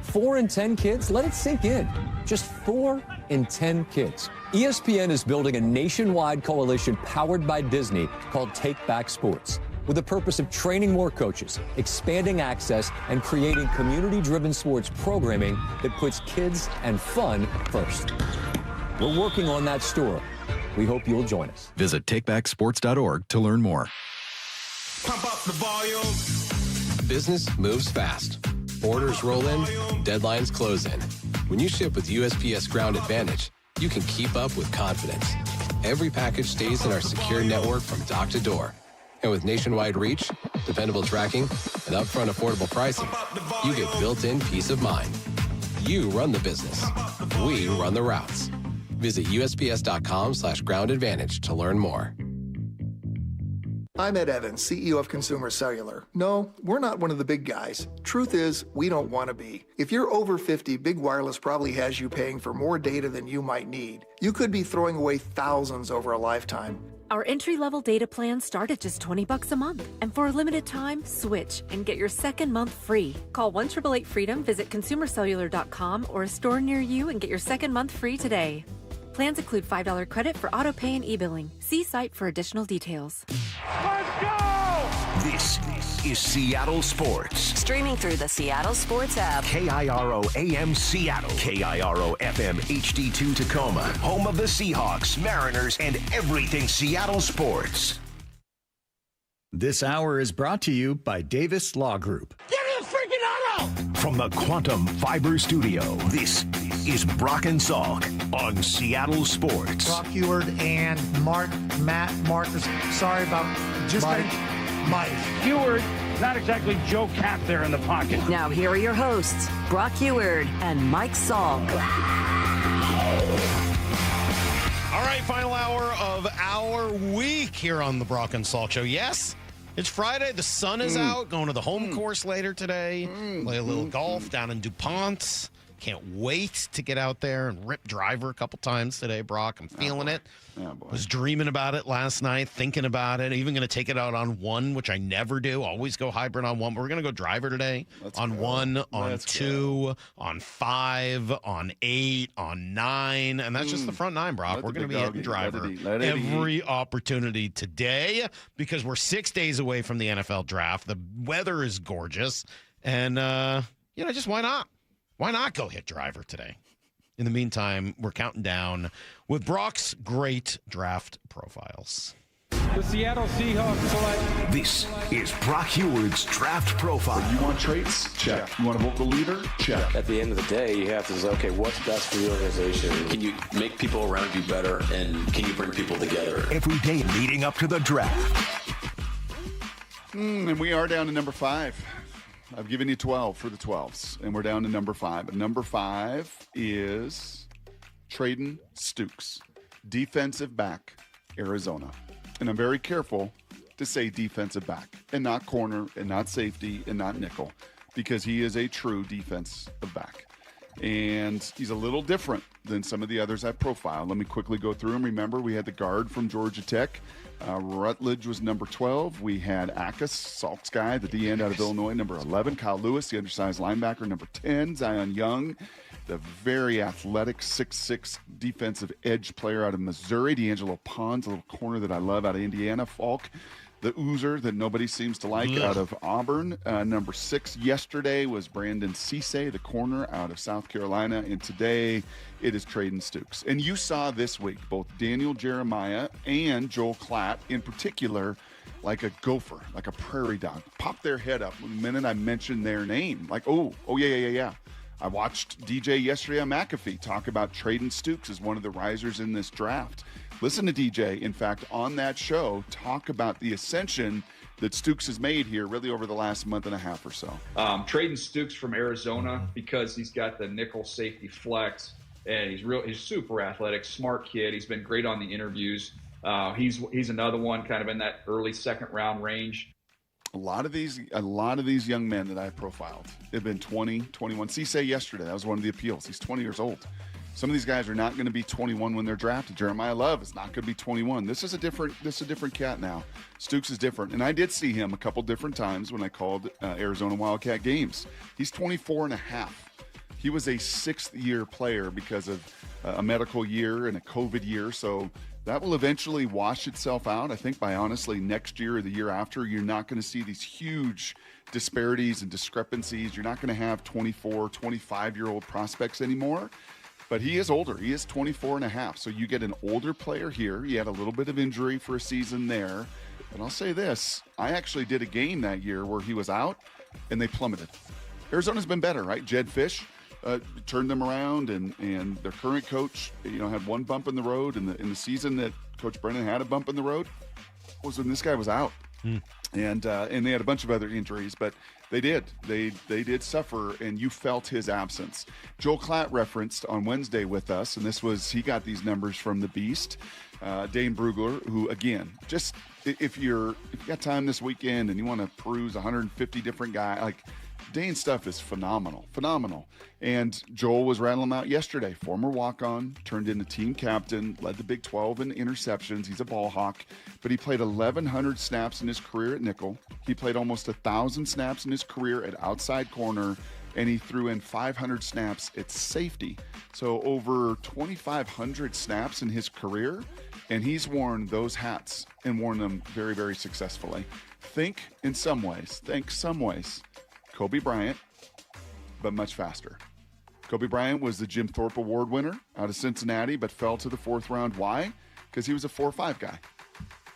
4 in 10 kids? Let it sink in. Just 4 in 10 kids. ESPN is building a nationwide coalition powered by Disney called Take Back Sports, with the purpose of training more coaches, expanding access, and creating community-driven sports programming that puts kids and fun first. We're working on that story. We hope you'll join us. Visit takebacksports.org to learn more. Pump up the volume. Business moves fast. Orders roll in, deadlines close in. When you ship with USPS Ground Advantage, you can keep up with confidence. Every package stays in our secure network from dock to door. And with nationwide reach, dependable tracking, and upfront affordable pricing, you get built-in peace of mind. You run the business. We run the routes. Visit USPS.com/Ground Advantage to learn more. I'm Ed Evans, CEO of Consumer Cellular. No, we're not one of the big guys. Truth is, we don't want to be. If you're over 50, Big Wireless probably has you paying for more data than you might need. You could be throwing away thousands over a lifetime. Our entry-level data plans start at just $20 a month. And for a limited time, switch and get your second month free. Call 1-888-FREEDOM, visit consumercellular.com or a store near you and get your second month free today. Plans include $5 credit for auto pay and e-billing. See site for additional details. Let's go! This is Seattle Sports. Streaming through the Seattle Sports app. KIRO AM Seattle. KIRO FM HD2 Tacoma. Home of the Seahawks, Mariners, and everything Seattle sports. This hour is brought to you by Davis Law Group. Give me a freaking auto! From the Quantum Fiber Studio, this is Brock and Salk on Seattle Sports. Brock Heward and Matt Marcus. Sorry about just Mike. Heward, not exactly Joe Cap there in the pocket. Now here are your hosts, Brock Heward and Mike Salk. All right, final hour of our week here on the Brock and Salk Show. Yes, it's Friday. The sun is out. Going to the home course later today. Play a little golf down in DuPont. Can't wait to get out there and rip driver a couple times today, Brock. I'm feeling it. Oh, boy. Was dreaming about it last night, thinking about it. Even going to take it out on 1, which I never do. Always go hybrid on 1. But we're going to go driver today on 1, on 2, on 5, on 8, on 9. And that's just the front 9, Brock. We're going to be hitting driver every opportunity today because we're 6 days away from the NFL draft. The weather is gorgeous. And, just why not? Why not go hit driver today? In the meantime, we're counting down with Brock's great draft profiles. The Seattle Seahawks select. This is Brock Heward's draft profile. You want traits? Check. You want a vocal leader? Check. At the end of the day, you have to say, okay, what's best for the organization? Can you make people around you better, and can you bring people together? Every day leading up to the draft. And we are down to number 5. I've given you 12 for the 12s, and we're down to number 5. And number 5 is Treydan Stukes, defensive back, Arizona. And I'm very careful to say defensive back and not corner and not safety and not nickel because he is a true defensive back. And he's a little different than some of the others I've profiled. Let me quickly go through them. Remember, we had the guard from Georgia Tech. Rutledge was number 12. We had Akis, Salk's guy, the D-end out of Illinois, number 11. Kyle Lewis, the undersized linebacker, number 10. Zion Young, the very athletic 6'6" defensive edge player out of Missouri. D'Angelo Pons, a little corner that I love out of Indiana. Falk, the oozer that nobody seems to like out of Auburn. Number 6 yesterday was Brandon Cisse, the corner out of South Carolina. And today it is Treydan Stukes. And you saw this week both Daniel Jeremiah and Joel Klatt in particular like a gopher, like a prairie dog, pop their head up the minute I mentioned their name. Like, oh, yeah. I watched DJ yesterday on McAfee talk about Treydan Stukes as one of the risers in this draft. Listen to DJ, in fact, on that show, talk about the ascension that Stukes has made here really over the last month and a half or so. Treydan Stukes from Arizona because he's got the nickel safety flex, and he's super athletic, smart kid. He's been great on the interviews. He's another one kind of in that early second round range. A lot of these young men that I profiled have been 20, 21. Cisse yesterday, that was one of the appeals. He's 20 years old. Some of these guys are not going to be 21 when they're drafted. Jeremiah Love is not going to be 21. This is a different cat now. Stukes is different. And I did see him a couple different times when I called Arizona Wildcat games. He's 24 and a half. He was a 6th-year player because of a medical year and a COVID year. So that will eventually wash itself out. I think by honestly next year or the year after, you're not going to see these huge disparities and discrepancies. You're not going to have 24, 25-year-old prospects anymore. But he is older. He is 24 and a half. So you get an older player here. He had a little bit of injury for a season there. But I'll say this. I actually did a game that year where he was out, and they plummeted. Arizona's been better, right? Jed Fish turned them around, and their current coach, had one bump in the road. In the season that Coach Brennan had a bump in the road was when this guy was out. And they had a bunch of other injuries, but they did suffer, and you felt his absence. Joel Klatt referenced on Wednesday with us, and he got these numbers from the Beast, Dane Brugler, who again, just if you got time this weekend and you want to peruse 150 different guys, like Dane's stuff is phenomenal. And Joel was rattling them out yesterday. Former walk-on, turned into team captain, led the Big 12 in interceptions. He's a ball hawk, but he played 1,100 snaps in his career at nickel. He played almost 1,000 snaps in his career at outside corner, and he threw in 500 snaps at safety. So over 2,500 snaps in his career, and he's worn those hats and worn them very, very successfully. Think some ways, Kobe Bryant, but much faster. Kobe Bryant was the Jim Thorpe Award winner out of Cincinnati, but fell to the 4th round. Why? Because he was a 4.5 guy.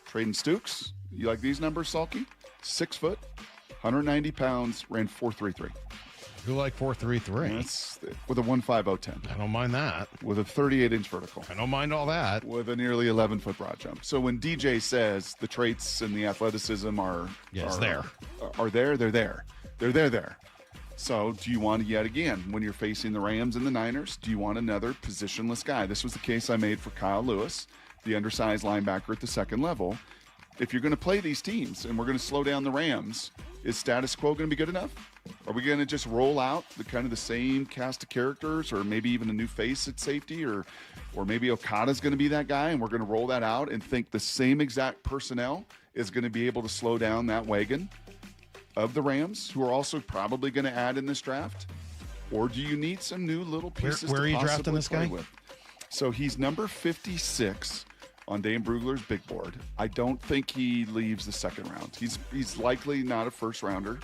Treydan Stukes, you like these numbers, Salky? 6 foot, 190 pounds, ran 4.33. You like 4.33? With a 1.5010. I don't mind that. With a 38-inch vertical. I don't mind all that. With a nearly 11-foot broad jump. So when DJ says the traits and the athleticism are there. They're there. So do you want, yet again, when you're facing the Rams and the Niners, do you want another positionless guy? This was the case I made for Kyle Lewis, the undersized linebacker at the second level. if you're going to play these teams and we're going to slow down the Rams, is status quo going to be good enough? Are we going to just roll out the kind of the same cast of characters, or maybe even a new face at safety, or maybe Okada's going to be that guy, and we're going to roll that out and think the same exact personnel is going to be able to slow down that wagon of the Rams, who are also probably going to add in this draft? Or do you need some new little pieces where to are you possibly drafting this play guy? with? So he's number 56 on Dane Brugler's big board. I don't think he leaves the second round. He's likely not a first rounder.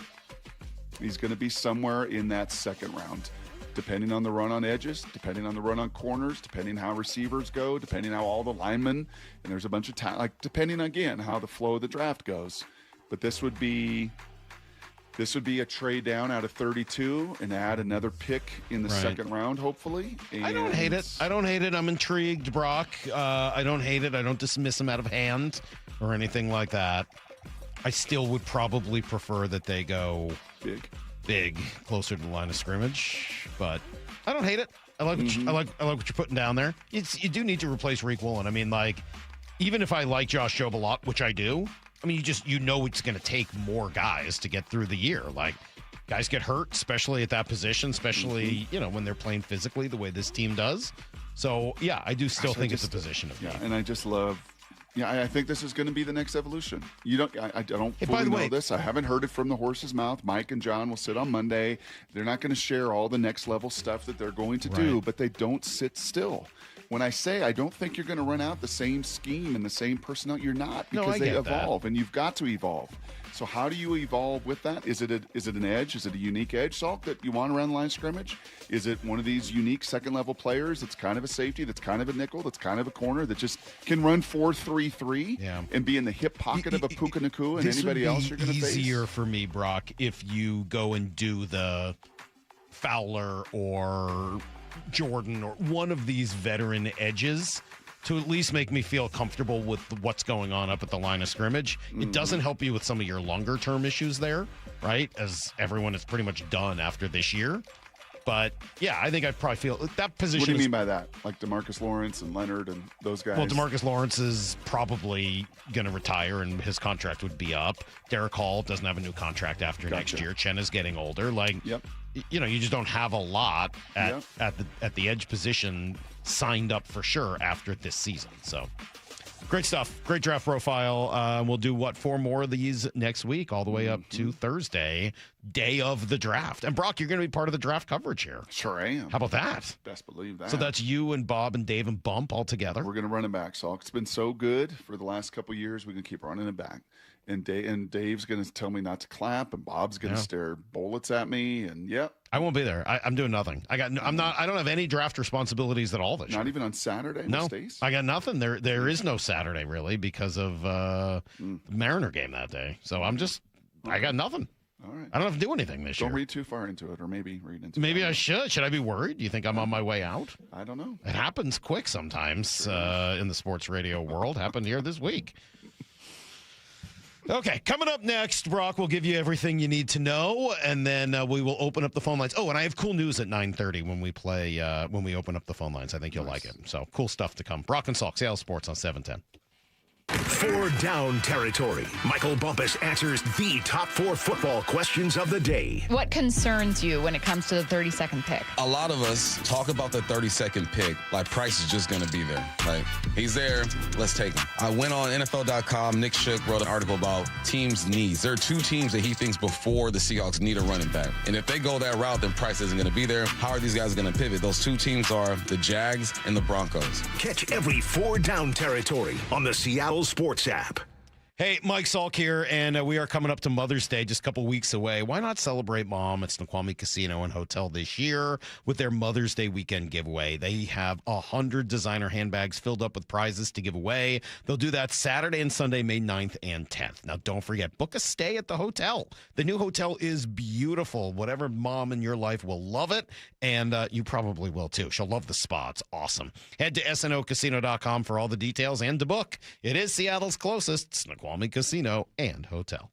He's going to be somewhere in that second round, depending on the run on edges, depending on the run on corners, depending how receivers go, depending how all the linemen, and there's a bunch of depending again how the flow of the draft goes. But this would be a trade down out of 32 and add another pick in the second round, hopefully. And I don't hate it. I'm intrigued, Brock. I don't hate it. I don't dismiss him out of hand or anything like that. I still would probably prefer that they go big, closer to the line of scrimmage. But I don't hate it. I like what I like what you're putting down there. You do need to replace Reek Woolen. I mean, like, even if I like Josh Jobe a lot, which I do, I mean, you know it's going to take more guys to get through the year. Like, guys get hurt, especially at that position, especially, when they're playing physically the way this team does. So, yeah, I do still think it's a position of need. And I just love, I think this is going to be the next evolution. I don't fully know this. I haven't heard it from the horse's mouth. Mike and John will sit on Monday. They're not going to share all the next level stuff that they're going to do, but they don't sit still. When I say I don't think you're going to run out the same scheme and the same personnel, you're not, because they evolve, and you've got to evolve. So how do you evolve with that? Is it an edge? Is it a unique edge, Salk, that you want around the line of scrimmage? Is it one of these unique second-level players that's kind of a safety, that's kind of a nickel, that's kind of a corner, that just can run 4-3-3 and be in the hip pocket of a Puka Nacua and anybody else you're going to face? It's easier for me, Brock, if you go and do the Fowler or Jordan or one of these veteran edges to at least make me feel comfortable with what's going on up at the line of scrimmage. It doesn't help you with some of your longer term issues there, right? As everyone is pretty much done after this year. But yeah, I think I'd probably feel that position. What do you mean by that? Like DeMarcus Lawrence and Leonard and those guys? Well, DeMarcus Lawrence is probably going to retire and his contract would be up. Derek Hall doesn't have a new contract after next year. Chen is getting older. You just don't have a lot at the edge position signed up for sure after this season. So great stuff. Great draft profile. We'll do 4 more of these next week, all the way up to Thursday, day of the draft. And Brock, you're going to be part of the draft coverage here. Sure I am. How about that? Best believe that. So that's you and Bob and Dave and Bump all together. We're going to run it back, Salk. It's been so good for the last couple of years. We're going to keep running it back. And Dave's going to tell me not to clap, and Bob's going to stare bullets at me. And I won't be there. I'm doing nothing. I don't have any draft responsibilities at all this year. Not even on Saturday? No, I got nothing. There is no Saturday really because of the Mariner game that day. So I got nothing. All right. I don't have to do anything this year. Don't read too far into it, or maybe read into it. Maybe I should. Should I be worried? Do you think I'm on my way out? I don't know. It happens quick sometimes in the sports radio world. Happened here this week. Okay, coming up next, Brock will give you everything you need to know, and then we will open up the phone lines. Oh, and I have cool news at 9:30 when we open up the phone lines. I think you'll like it. So cool stuff to come. Brock and Salk, Seattle Sports on 710. 4 down territory. Michael Bumpus answers the top 4 football questions of the day. What concerns you when it comes to the 30-second pick? A lot of us talk about the 30-second pick like Price is just going to be there. Like, he's there, let's take him. I went on NFL.com. Nick Shook wrote an article about teams' needs. There are 2 teams that he thinks before the Seahawks need a running back. And if they go that route, then Price isn't going to be there. How are these guys going to pivot? Those 2 teams are the Jags and the Broncos. Catch every 4 down territory on the Seattle Sports app. Hey, Mike Salk here, and we are coming up to Mother's Day, just a couple weeks away. Why not celebrate Mom at Snoqualmie Casino and Hotel this year with their Mother's Day weekend giveaway? They have 100 designer handbags filled up with prizes to give away. They'll do that Saturday and Sunday, May 9th and 10th. Now, don't forget, book a stay at the hotel. The new hotel is beautiful. Whatever mom in your life will love it, and you probably will too. She'll love the spa. It's awesome. Head to snocasino.com for all the details and to book. It is Seattle's closest Snoqualmie Casino and Hotel.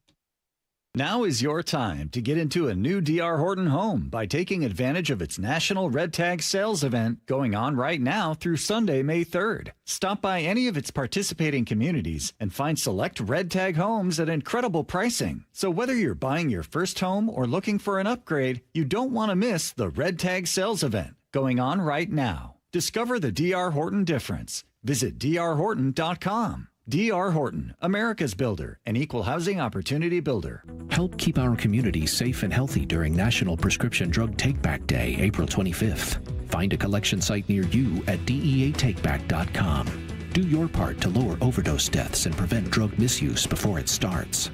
Now is your time to get into a new D.R. Horton home by taking advantage of its National Red Tag Sales event going on right now through Sunday, May 3rd. Stop by any of its participating communities and find select Red Tag homes at incredible pricing. So whether you're buying your first home or looking for an upgrade, you don't want to miss the Red Tag Sales event going on right now. Discover the D.R. Horton difference. Visit drhorton.com. D.R. Horton, America's builder, an equal housing opportunity builder. Help keep our community safe and healthy during National Prescription Drug Take-Back Day, April 25th. Find a collection site near you at deatakeback.com. Do your part to lower overdose deaths and prevent drug misuse before it starts.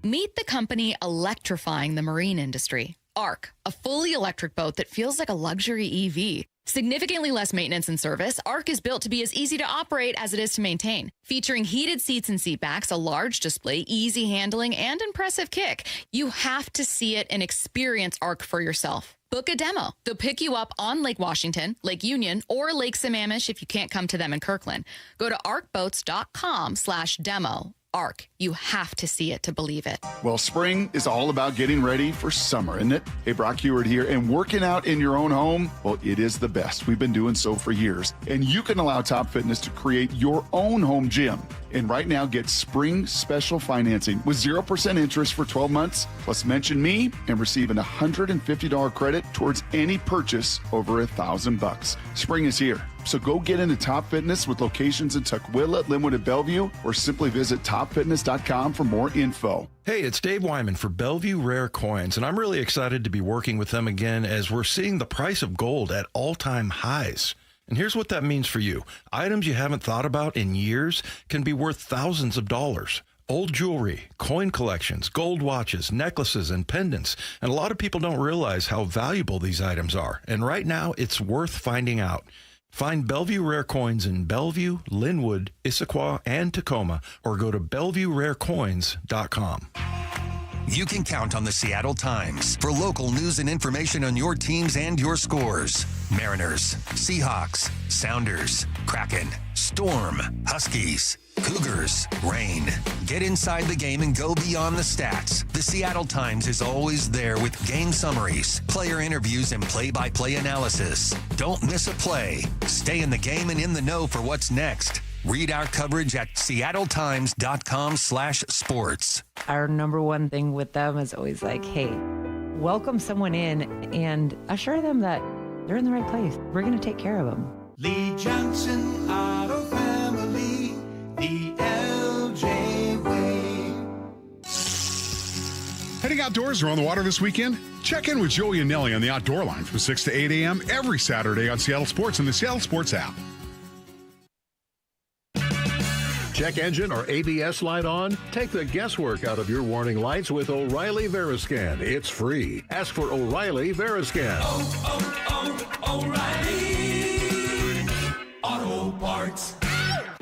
Meet the company electrifying the marine industry. ARC, a fully electric boat that feels like a luxury EV. Significantly less maintenance and service, ARC is built to be as easy to operate as it is to maintain. Featuring heated seats and seat backs, a large display, easy handling, and impressive kick. You have to see it and experience ARC for yourself. Book a demo. They'll pick you up on Lake Washington, Lake Union, or Lake Sammamish if you can't come to them in Kirkland. Go to arcboats.com/demo. ARC. You have to see it to believe it. Well, spring is all about getting ready for summer, isn't it? Hey, Brock Heward here, and working out in your own home, well, it is the best. We've been doing so for years. And you can allow Top Fitness to create your own home gym. And right now, get spring special financing with 0% interest for 12 months, plus mention me and receive an $150 credit towards any purchase over $1,000. Spring is here. So go get into Top Fitness with locations in Tukwila, Linwood, and Bellevue, or simply visit topfitness.com for more info. Hey, it's Dave Wyman for Bellevue Rare Coins, and I'm really excited to be working with them again as we're seeing the price of gold at all-time highs. And here's what that means for you. Items you haven't thought about in years can be worth thousands of dollars. Old jewelry, coin collections, gold watches, necklaces, and pendants. And a lot of people don't realize how valuable these items are. And right now, it's worth finding out. Find Bellevue Rare Coins in Bellevue, Linwood, Issaquah, and Tacoma, or go to BellevueRareCoins.com. You can count on the Seattle Times for local news and information on your teams and your scores. Mariners, Seahawks, Sounders, Kraken, Storm, Huskies, Cougars, Rain. Get inside the game and go beyond the stats. The Seattle Times is always there with game summaries, player interviews, and play-by-play analysis. Don't miss a play. Stay in the game and in the know for what's next. Read our coverage at seattletimes.com/sports. Our number one thing with them is always like, hey, welcome someone in and assure them that they're in the right place. We're going to take care of them. Lee Johnson Auto Family, the LJ way. Heading outdoors or on the water this weekend? Check in with Joey and Nelly on the Outdoor Line from 6 to 8 a.m. every Saturday on Seattle Sports and the Seattle Sports app. Check engine or ABS light on? Take the guesswork out of your warning lights with O'Reilly Veriscan. It's free. Ask for O'Reilly Veriscan. O'Reilly Auto Parts.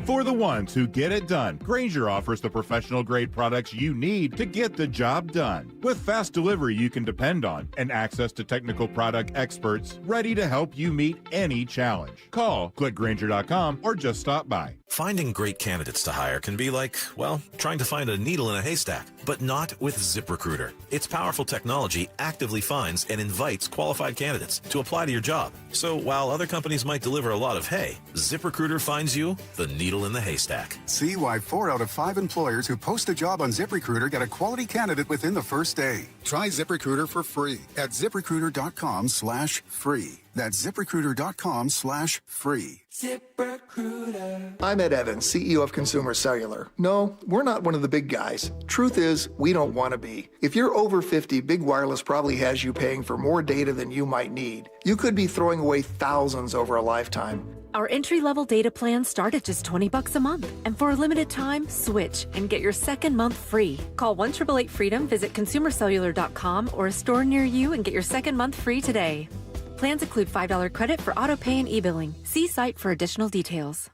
For the ones who get it done, Grainger offers the professional-grade products you need to get the job done. With fast delivery you can depend on and access to technical product experts ready to help you meet any challenge. Call, click Grainger.com, or just stop by. Finding great candidates to hire can be like, well, trying to find a needle in a haystack, but not with ZipRecruiter. Its powerful technology actively finds and invites qualified candidates to apply to your job. So while other companies might deliver a lot of hay, ZipRecruiter finds you the needle in the haystack. See why 4 out of 5 employers who post a job on ZipRecruiter get a quality candidate within the first day. Try ZipRecruiter for free at ZipRecruiter.com/free. That's ZipRecruiter.com/free. ZipRecruiter. I'm Ed Evans, CEO of Consumer Cellular. No, we're not one of the big guys. Truth is, we don't want to be. If you're over 50, Big Wireless probably has you paying for more data than you might need. You could be throwing away thousands over a lifetime. Our entry-level data plans start at just $20 a month. And for a limited time, switch and get your second month free. Call 1-888-FREEDOM, visit consumercellular.com or a store near you and get your second month free today. Plans include $5 credit for auto pay and e-billing. See site for additional details.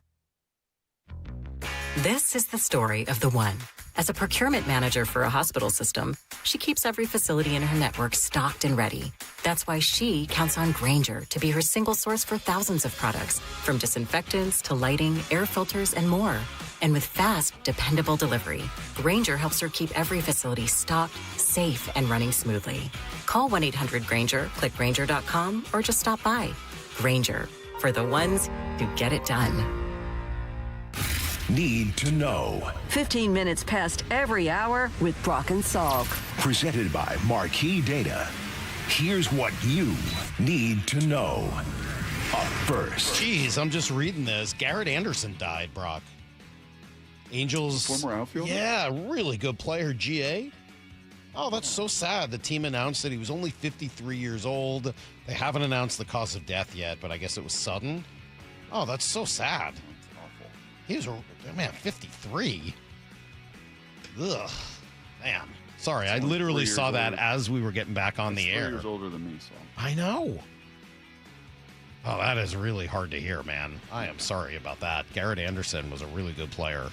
This is the story of the one. As a procurement manager for a hospital system, she keeps every facility in her network stocked and ready. That's why she counts on Grainger to be her single source for thousands of products, from disinfectants to lighting, air filters, and more. And with fast, dependable delivery, Grainger helps her keep every facility stocked, safe, and running smoothly. Call 1-800-GRAINGER, click Grainger.com, or just stop by. Grainger, for the ones who get it done. Need to know. 15 minutes past every hour with Brock and Salk. Presented by Marquee Data. Here's what you need to know. Up first. Jeez, I'm just reading this. Garrett Anderson died, Brock. Angels. Former outfielder? Yeah, really good player, GA. Oh, that's so sad. The team announced that he was only 53 years old. They haven't announced the cause of death yet, but I guess it was sudden. Oh, that's so sad. He was, 53. Ugh. Man. Sorry, I literally saw that as we were getting back on the air. 3 years older than me, so. I know. Oh, that is really hard to hear, man. I am sorry about that. Garrett Anderson was a really good player.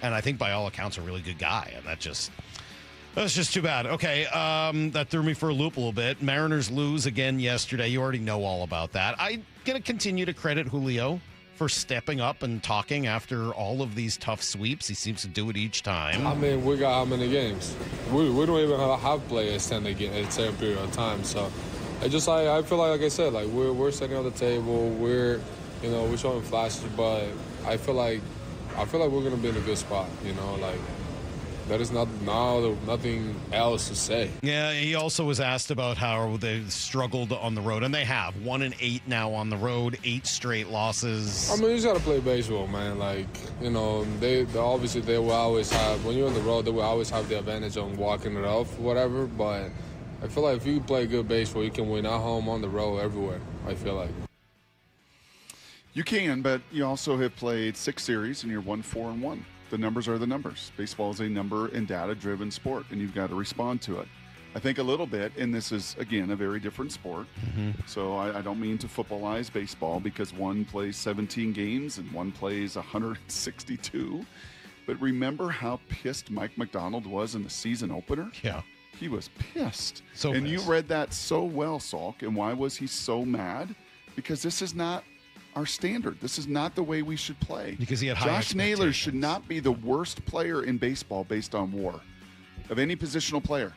And I think by all accounts a really good guy. And that's just too bad. Okay, that threw me for a loop a little bit. Mariners lose again yesterday. You already know all about that. I'm going to continue to credit Julio for stepping up and talking after all of these tough sweeps. He seems to do it each time. I mean, we got how many games? We don't even have players at a certain period of time. So I feel like I said, like we're sitting on the table. We're showing flashes, but I feel like we're gonna be in a good spot. There is nothing else to say. Yeah, he also was asked about how they struggled on the road, and they have 1-8 now on the road, 8 straight losses. I mean, you just gotta play baseball, man. They obviously they will always have, when you're on the road, they will always have the advantage on walking it off, whatever. But I feel like if you play good baseball, you can win at home, on the road, everywhere. I feel like. You can, but you also have played 6 series and you're 1-4-1. The numbers are the numbers. Baseball is a number and data-driven sport, and you've got to respond to it. I think a little bit, and this is, again, a very different sport. So I don't mean to footballize baseball because one plays 17 games and one plays 162. But remember how pissed Mike McDonald was in the season opener? Yeah. He was pissed. And you read that so well, Salk. And why was he so mad? Because this is not our standard. This is not the way we should play. Because he had high Josh Naylor should not be the worst player in baseball based on WAR of any positional player.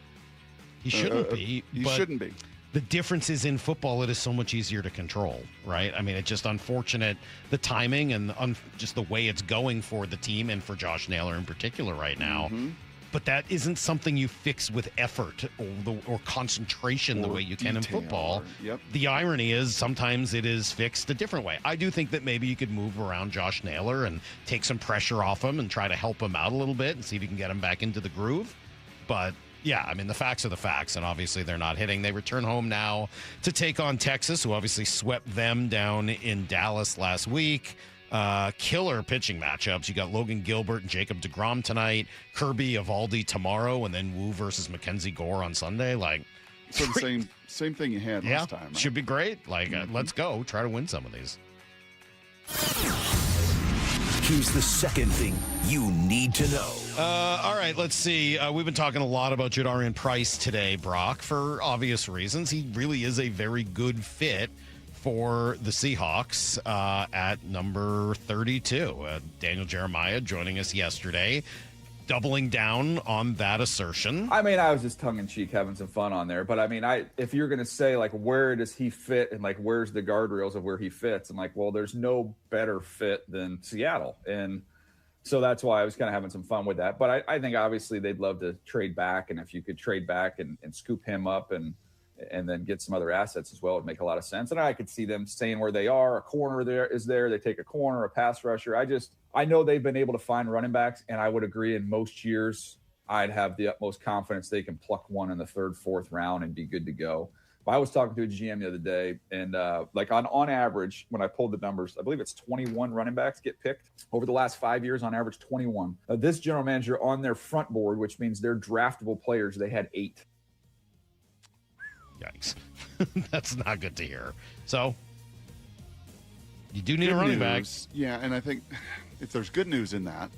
He shouldn't be. He shouldn't be. The difference is in football, it is so much easier to control, right? I mean, it's just unfortunate, the timing and just the way it's going for the team and for Josh Naylor in particular right now. But that isn't something you fix with effort or concentration the way you can in football. The irony is sometimes it is fixed a different way. I do think that maybe you could move around Josh Naylor and take some pressure off him and try to help him out a little bit and see if you can get him back into the groove. But yeah, I mean, the facts are the facts, and obviously they're not hitting. They return home now to take on Texas, who obviously swept them down in Dallas last week. Killer pitching matchups. You got Logan Gilbert and Jacob deGrom tonight, Kirby Evaldi tomorrow, and then Wu versus Mackenzie Gore on Sunday. So the same thing you had last time. Right? Should be great. Let's go. Try to win some of these. Here's the second thing you need to know. All right, let's see. We've been talking a lot about Jadarian Price today, Brock, for obvious reasons. He really is a very good fit for the Seahawks at number 32. Daniel Jeremiah joining us yesterday, doubling down on that assertion. I mean, I was just tongue-in-cheek having some fun on there. But, I mean, if you're going to say, where does he fit and, where's the guardrails of where he fits? I'm like, well, there's no better fit than Seattle. And so that's why I was kind of having some fun with that. But I think, obviously, they'd love to trade back. And if you could trade back and scoop him up and then get some other assets as well, it'd make a lot of sense. And I could see them staying where they are. A corner is there. They take a corner, a pass rusher. I know they've been able to find running backs, and I would agree in most years I'd have the utmost confidence they can pluck one in the 3rd, 4th round and be good to go. But I was talking to a GM the other day, and on average, when I pulled the numbers, I believe it's 21 running backs get picked over the last 5 years, on average 21. This general manager on their front board, which means they're draftable players, they had 8. Yikes. That's not good to hear. So, you do need a running back. Yeah, and I think if there's good news in that,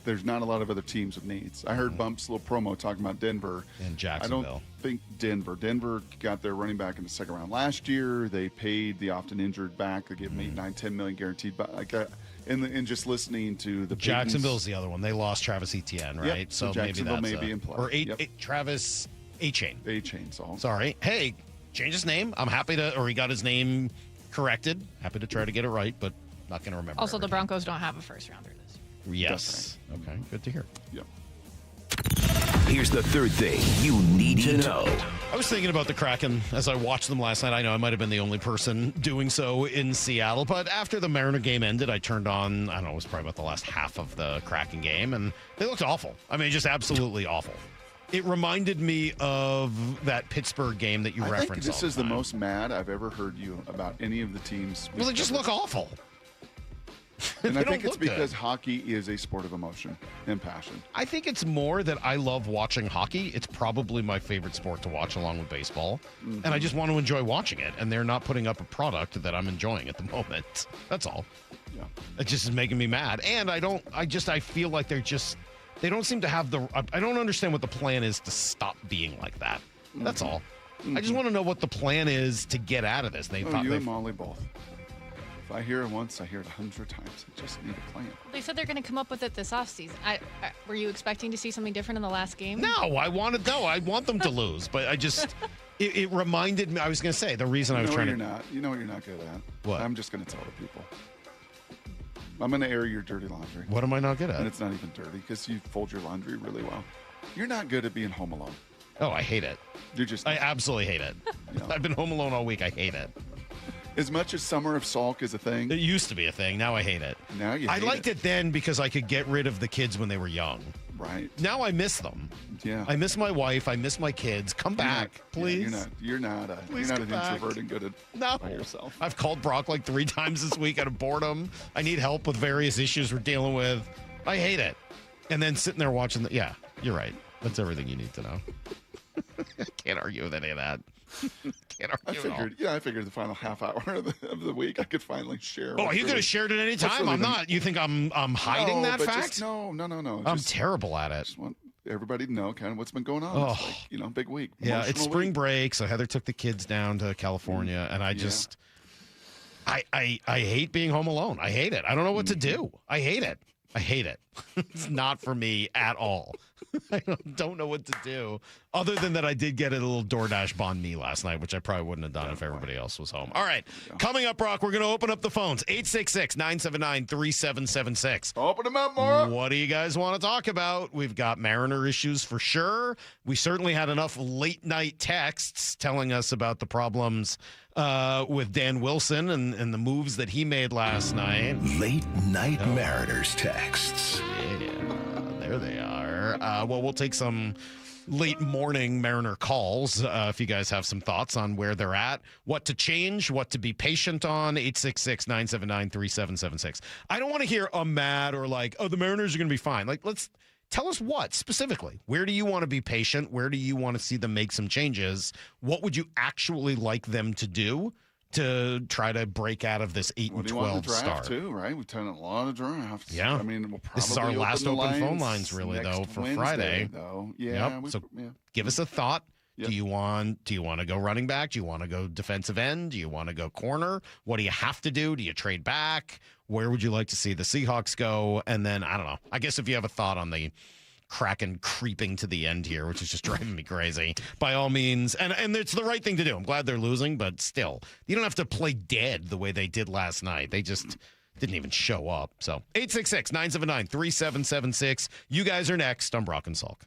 there's not a lot of other teams with needs. I heard Bump's little promo talking about Denver and Jacksonville. I don't think Denver got their running back in the second round last year. They paid the often injured back. They gave him 8, 9, 10 million guaranteed. But and just listening to the Jacksonville's the other one. They lost Travis Etienne, right? Yep. So Jacksonville may be in play. Or Travis A-Chain. Sorry. Hey, change his name. I'm happy to, or he got his name corrected. Happy to try to get it right, but not going to remember. Also, the Broncos don't have a first rounder this year. Yes. Okay, good to hear. Yep. Here's the third thing you need to know. I was thinking about the Kraken as I watched them last night. I know I might have been the only person doing so in Seattle, but after the Mariner game ended, I turned on, I don't know, it was probably about the last half of the Kraken game, and they looked awful. I mean, just absolutely awful. It reminded me of that Pittsburgh game that you referenced. I think this is the most mad I've ever heard you about any of the teams. Well, they just look awful. And I think it's because hockey is a sport of emotion and passion. I think it's more that I love watching hockey. It's probably my favorite sport to watch along with baseball. Mm-hmm. And I just want to enjoy watching it. And they're not putting up a product that I'm enjoying at the moment. That's all. Yeah. It just is making me mad. And I feel like they don't seem to have I don't understand what the plan is to stop being like that. That's all. Mm-hmm. I just want to know what the plan is to get out of this. You and Molly both. If I hear it once, I hear it 100 times. I just need a plan. They said they're going to come up with it this offseason. Were you expecting to see something different in the last game? No, I want them to lose, but I just it reminded me. I was going to say the reason I was trying to. You know what you're not good at. What? I'm just going to tell the people. I'm going to air your dirty laundry. What am I not good at? And it's not even dirty because you fold your laundry really well. You're not good at being home alone. Oh, I hate it. I absolutely hate it. Yeah. I've been home alone all week. I hate it. As much as Summer of Salk is a thing. It used to be a thing. Now I hate it. Now you hate I liked it then because I could get rid of the kids when they were young. Right. Now I miss them. Yeah. I miss my wife. I miss my kids. Come back, please. Yeah, you're not an introvert and good at by yourself. I've called Brock like 3 times this week out of boredom. I need help with various issues we're dealing with. I hate it. And then sitting there watching yeah, you're right. That's everything you need to know. Can't argue with any of that. Can't argue I figured the final half hour of the week I could finally share. Oh, you could have shared it any time. I'm not. You think I'm hiding that fact? No. I'm terrible at it. I just want everybody to know kind of what's been going on. It's like, big week. Yeah, it's spring break, so Heather took the kids down to California, and I just, I hate being home alone. I hate it. I don't know what to do. I hate it. It's not for me at all. I don't know what to do. Other than that, I did get a little DoorDash banh mi last night, which I probably wouldn't have done if everybody else was home. All right. Coming up, Brock, we're going to open up the phones. 866-979-3776. Open them up more. What do you guys want to talk about? We've got Mariner issues for sure. We certainly had enough late night texts telling us about the problems with Dan Wilson and the moves that he made last night. Late night Mariners texts. Yeah, there they are. Well, we'll take some late morning Mariner calls if you guys have some thoughts on where they're at, what to change, what to be patient on. 866-979-3776. I don't want to hear I'm mad or like, oh, the Mariners are going to be fine. Like, tell us what specifically. Where do you want to be patient? Where do you want to see them make some changes? What would you actually like them to do to try to break out of this 8-12 start? Too, right? We've done a lot of drafts. Yeah. I mean, we'll probably this is our last open phone lines, really, though, for Wednesday, Friday. Though. Yeah. Yep. Give us a thought. Yep. Do you want to go running back? Do you want to go defensive end? Do you want to go corner? What do you have to do? Do you trade back? Where would you like to see the Seahawks go? And then, I don't know. I guess if you have a thought on the Kraken creeping to the end here, which is just driving me crazy, by all means. And it's the right thing to do. I'm glad they're losing, but still, you don't have to play dead the way they did last night. They just didn't even show up. So 866-979-3776. You guys are next on Brock and Salk.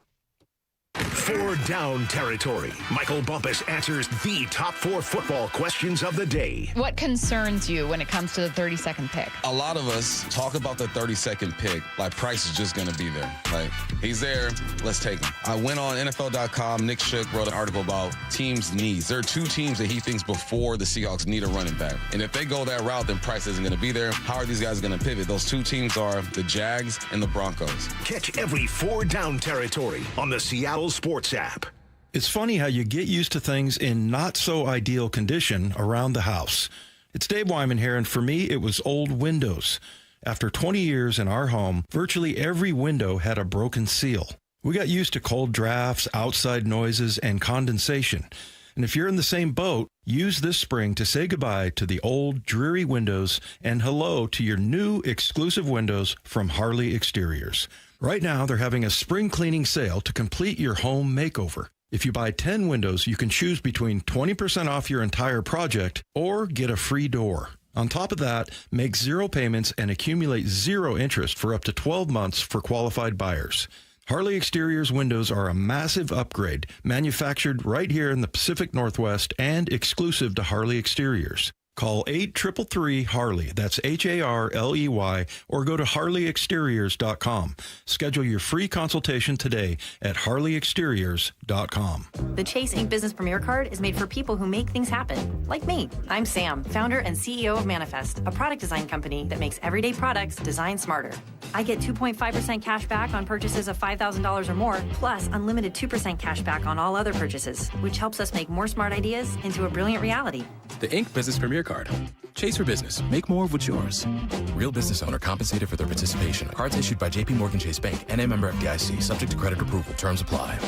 4 down territory. Michael Bumpus answers the top 4 football questions of the day. What concerns you when it comes to the 30-second pick? A lot of us talk about the 30-second pick like Price is just going to be there. Like, he's there, let's take him. I went on NFL.com. Nick Shook wrote an article about teams' needs. There are 2 teams that he thinks before the Seahawks need a running back. And if they go that route, then Price isn't going to be there. How are these guys going to pivot? Those 2 teams are the Jags and the Broncos. Catch every 4 down territory on the Seattle Sports app. It's funny how you get used to things in not so ideal condition around the house. It's Dave Wyman here, and for me, it was old windows. After 20 years in our home, virtually every window had a broken seal. We got used to cold drafts, outside noises, and condensation. And if you're in the same boat, use this spring to say goodbye to the old, dreary windows and hello to your new exclusive windows from Harley Exteriors. Right now, they're having a spring cleaning sale to complete your home makeover. If you buy 10 windows, you can choose between 20% off your entire project or get a free door. On top of that, make 0 payments and accumulate 0 interest for up to 12 months for qualified buyers. Harley Exteriors windows are a massive upgrade, manufactured right here in the Pacific Northwest and exclusive to Harley Exteriors. Call 833-HARLEY, that's HARLEY, or go to harleyexteriors.com. Schedule your free consultation today at harleyexteriors.com. The Chase Ink Business Premier Card is made for people who make things happen, like me. I'm Sam, founder and CEO of Manifest, a product design company that makes everyday products designed smarter. I get 2.5% cash back on purchases of $5,000 or more, plus unlimited 2% cash back on all other purchases, which helps us make more smart ideas into a brilliant reality. The Ink Business Premier Card. Chase for business. Make more of what's yours. Real business owner compensated for their participation. Cards issued by JP Morgan Chase Bank. NA member FDIC. Subject to credit approval. Terms apply.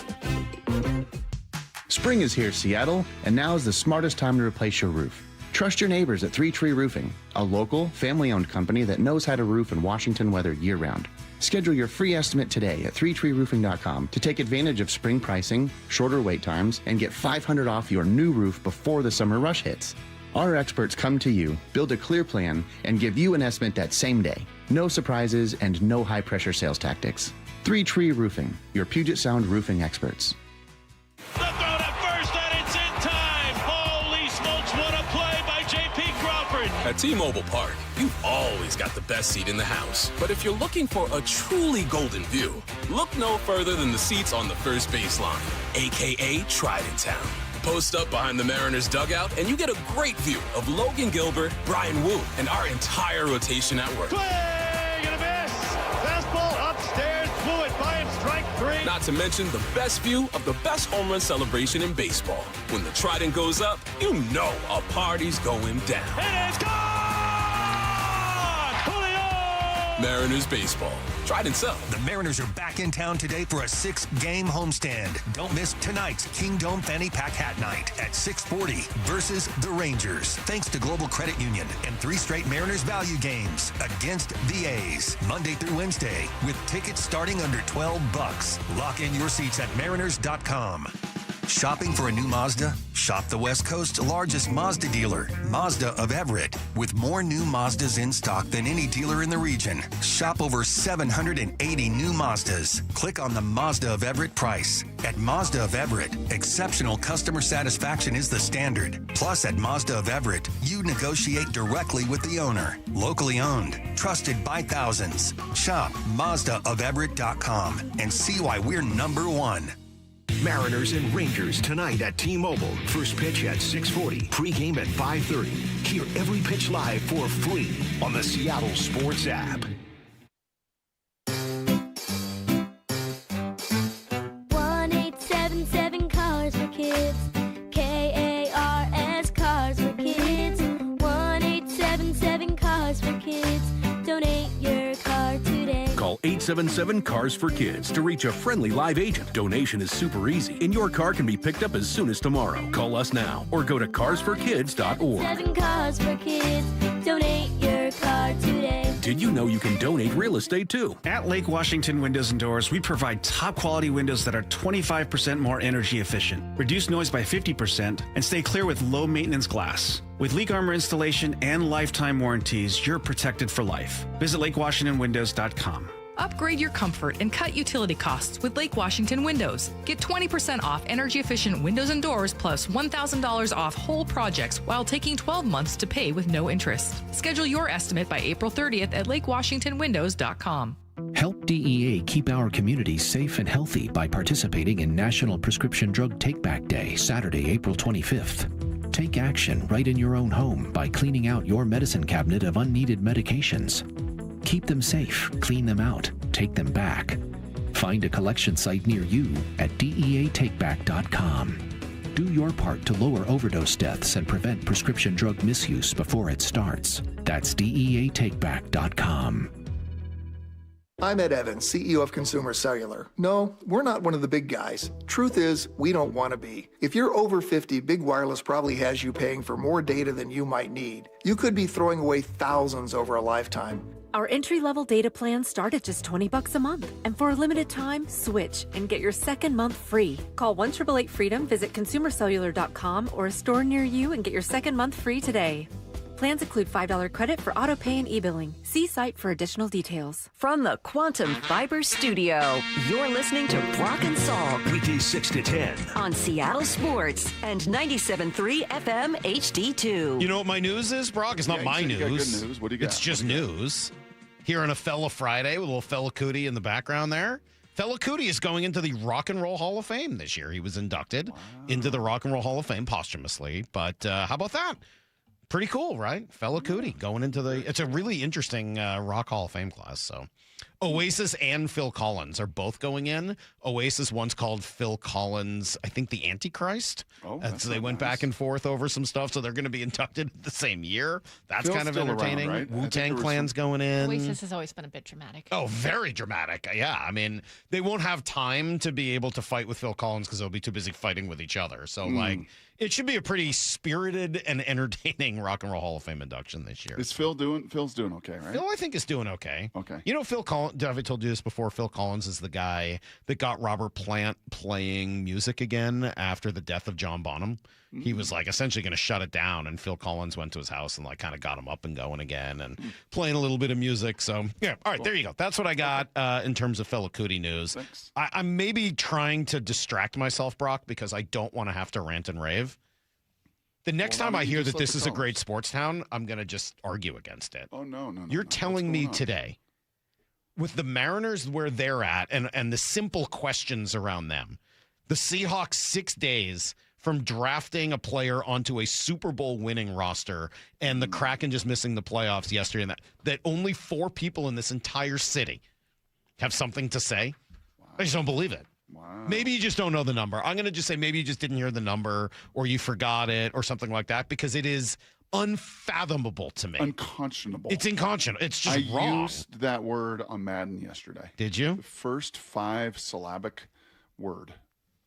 Spring is here, Seattle, and now is the smartest time to replace your roof. Trust your neighbors at 3 Tree Roofing, a local, family-owned company that knows how to roof in Washington weather year-round. Schedule your free estimate today at 3treeroofing.com to take advantage of spring pricing, shorter wait times, and get $500 off your new roof before the summer rush hits. Our experts come to you, build a clear plan, and give you an estimate that same day. No surprises and no high-pressure sales tactics. 3 Tree Roofing, your Puget Sound roofing experts. The throw to first, and it's in time. Holy smokes, what a play by J.P. Crawford. At T-Mobile Park, you've always got the best seat in the house. But if you're looking for a truly golden view, look no further than the seats on the first baseline, a.k.a. Treydan Town. Post up behind the Mariners dugout, and you get a great view of Logan Gilbert, Brian Wu, and our entire rotation at work. Swing and a miss. Fastball upstairs, blew it by him, strike 3. Not to mention the best view of the best home run celebration in baseball. When the Treydan goes up, you know a party's going down. It is gone! Julio! Mariners baseball. Treydan South. The Mariners are back in town today for a 6-game homestand. Don't miss tonight's King Dome Fanny Pack Hat Night at 6:40 versus the Rangers. Thanks to Global Credit Union and 3 straight Mariners value games against the A's. Monday through Wednesday with tickets starting under $12. Lock in your seats at mariners.com. Shopping for a new Mazda? Shop the West Coast's largest Mazda dealer, Mazda of Everett. With more new Mazdas in stock than any dealer in the region. Shop over 780 new Mazdas. Click on the Mazda of Everett price. At Mazda of Everett, exceptional customer satisfaction is the standard. Plus, at Mazda of Everett, you negotiate directly with the owner. Locally owned, trusted by thousands. Shop MazdaofEverett.com and see why we're #1. Mariners and Rangers tonight at T-Mobile. First pitch at 6:40. Pre-game at 5:30. Hear every pitch live for free on the Seattle Sports app. 1-877 Cars for Kids. KARS Cars for Kids. 1-877 Cars for Kids. Donate your car today. Call 877 Cars for Kids to reach a friendly live agent. Donation is super easy, and your car can be picked up as soon as tomorrow. Call us now or go to carsforkids.org. 7 Cars for Kids. Donate your car today. Did you know you can donate real estate too? At Lake Washington Windows and Doors, we provide top quality windows that are 25% more energy efficient, reduce noise by 50%, and stay clear with low maintenance glass. With leak armor installation and lifetime warranties, you're protected for life. Visit LakeWashingtonWindows.com. Upgrade your comfort and cut utility costs with Lake Washington Windows. Get 20% off energy-efficient windows and doors plus $1,000 off whole projects while taking 12 months to pay with no interest. Schedule your estimate by April 30th at LakeWashingtonWindows.com. Help DEA keep our communities safe and healthy by participating in National Prescription Drug Take-Back Day, Saturday, April 25th. Take action right in your own home by cleaning out your medicine cabinet of unneeded medications. Keep them safe, clean them out, take them back. Find a collection site near you at DEATakeback.com. Do your part to lower overdose deaths and prevent prescription drug misuse before it starts. That's DEATakeback.com. I'm Ed Evans, CEO of Consumer Cellular. No, we're not one of the big guys. Truth is, we don't want to be. If you're over 50, Big Wireless probably has you paying for more data than you might need. You could be throwing away thousands over a lifetime. Our entry-level data plans start at just $20 a month. And for a limited time, switch and get your second month free. Call 1-888-FREEDOM, visit consumercellular.com or a store near you and get your second month free today. Plans include $5 credit for auto pay and e-billing. See site for additional details. From the Quantum Fiber Studio, you're listening to Brock and Salk. Weekdays 6 to 10. On Seattle Sports and 97.3 FM HD2. You know what my news is, Brock? It's not my news. You got good news. What do you got? It's just news. Here on a Fella Friday with a little Fella Cootie in the background there. Fella Cootie is going into the Rock and Roll Hall of Fame this year. He was inducted into the Rock and Roll Hall of Fame posthumously. But how about that? Pretty cool, right? Fella Cootie going into it's a really interesting Rock Hall of Fame class. So Oasis and Phil Collins are both going in. Oasis once called Phil Collins, I think, the Antichrist. Oh, so they went back and forth over some stuff. So they're going to be inducted the same year. That's Phil's kind of still entertaining. around, right? Wu-Tang Clan's going in. Oasis has always been a bit dramatic. Oh, very dramatic. Yeah. I mean, they won't have time to be able to fight with Phil Collins because they'll be too busy fighting with each other. So, it should be a pretty spirited and entertaining Rock and Roll Hall of Fame induction this year. Is Phil's doing okay, right? Phil, I think, is doing okay. Okay. You know, Phil Collins, have I told you this before? Phil Collins is the guy that got Robert Plant playing music again after the death of John Bonham. He was like essentially going to shut it down, and Phil Collins went to his house and like kind of got him up and going again and playing a little bit of music. So yeah, all right, there you go. That's what I got in terms of Fella Cootie news. I'm maybe trying to distract myself, Brock, because I don't want to have to rant and rave. The next time I hear that this is a great sports town, I'm going to just argue against it. Oh, no. You're telling me today, with the Mariners where they're at and the simple questions around them, the Seahawks 6 days from drafting a player onto a Super Bowl winning roster and the Kraken just missing the playoffs yesterday, and that only 4 people in this entire city have something to say? Wow. I just don't believe it. Wow. Maybe you just don't know the number. I'm going to just say maybe you just didn't hear the number or you forgot it or something like that, because it is unfathomable to me. Unconscionable. It's unconscionable. It's just wrong. I used that word on Madden yesterday. Did you? The first 5-syllabic word.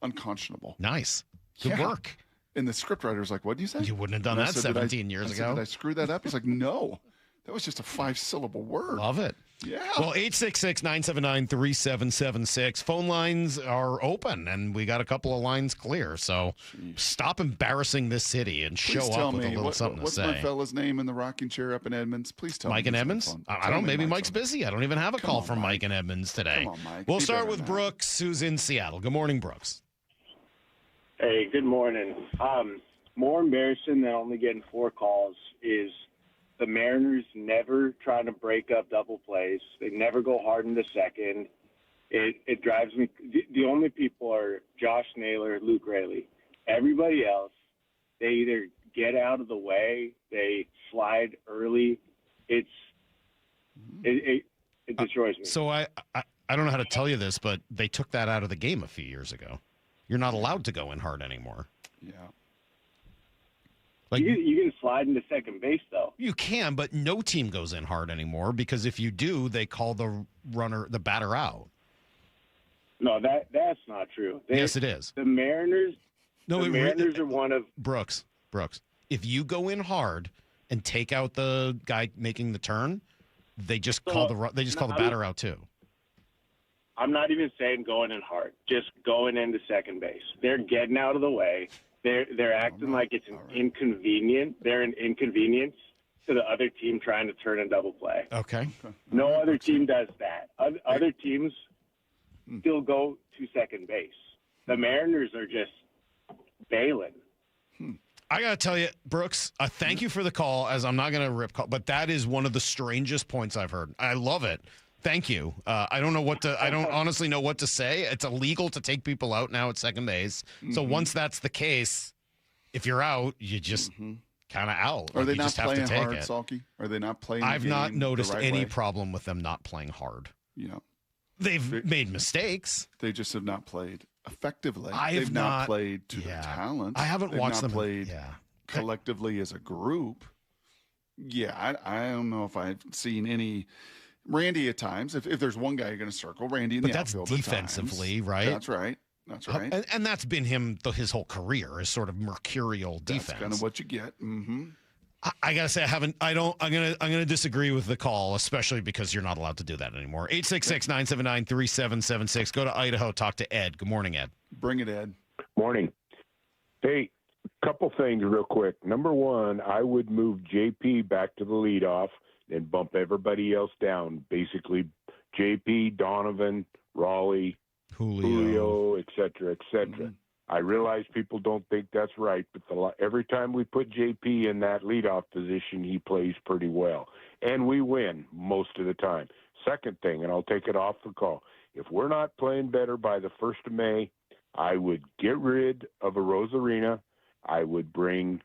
Unconscionable. Nice. Good work. And the scriptwriter was like, what did you say? You wouldn't have done that 17 years ago. Did I screw that up? He's like, no. That was just a 5-syllable word. Love it. Yeah. Well, 866-979-3776. Phone lines are open, and we got a couple of lines clear. So stop embarrassing this city and Please show tell up with me, a little something what's to say. my fella's name in the rocking chair up in Edmonds? Please tell Mike me. and Edmonds? I don't know. Maybe Mike's busy. I don't even have a call from Mike and Edmonds today. Come on, Mike. We'll start with Brooks, who's in Seattle. Good morning, Brooks. Hey, good morning. More embarrassing than only getting 4 calls is the Mariners never trying to break up double plays. They never go hard in the second. It drives me. The only people are Josh Naylor, Luke Raley. Everybody else, they either get out of the way, they slide early. It destroys me. So I don't know how to tell you this, but they took that out of the game a few years ago. You're not allowed to go in hard anymore. Yeah. Like, you can slide into second base, though. You can, but no team goes in hard anymore, because if you do, they call the batter out. No, that's not true. Yes, it is. The Mariners. No, the Mariners are one of Brooks. If you go in hard and take out the guy making the turn, they just call the batter out too. I'm not even saying going in hard. Just going into second base. They're getting out of the way. They're acting like it's an inconvenience. They're an inconvenience to the other team trying to turn a double play. Okay. No other team does that. Other teams still go to second base. The Mariners are just bailing. I got to tell you, Brooks, thank you for the call, as I'm not going to rip call, but that is one of the strangest points I've heard. I love it. Thank you. I don't honestly know what to say. It's illegal to take people out now at second base. So once that's the case, if you're out, you just kind of out. Are they not just have playing to take hard, it. Salky? Are they not playing I've the not game noticed the right any way? problem with them not playing hard. Yeah. They've made mistakes. They just have not played effectively. They've They've not played to their talent. I haven't watched them played collectively as a group. Yeah, I don't know if I've seen any. Randy at times, if there's one guy you're going to circle, Randy in the outfield. But that's defensively, right? That's right. That's right. And that's been him his whole career, is sort of mercurial defense. That's kind of what you get. Mm-hmm. I gotta say, I'm gonna disagree with the call, especially because you're not allowed to do that anymore. 866-979-3776. Go to Idaho, talk to Ed. Good morning, Ed. Bring it, Ed. Morning. Hey, couple things real quick. Number one, I would move JP back to the leadoff and bump everybody else down. Basically, JP, Donovan, Raleigh, Julio, et cetera, et cetera. Mm-hmm. I realize people don't think that's right, but every time we put JP in that leadoff position, he plays pretty well. And we win most of the time. Second thing, and I'll take it off the call, if we're not playing better by the 1st of May, I would get rid of Arozarena. I would bring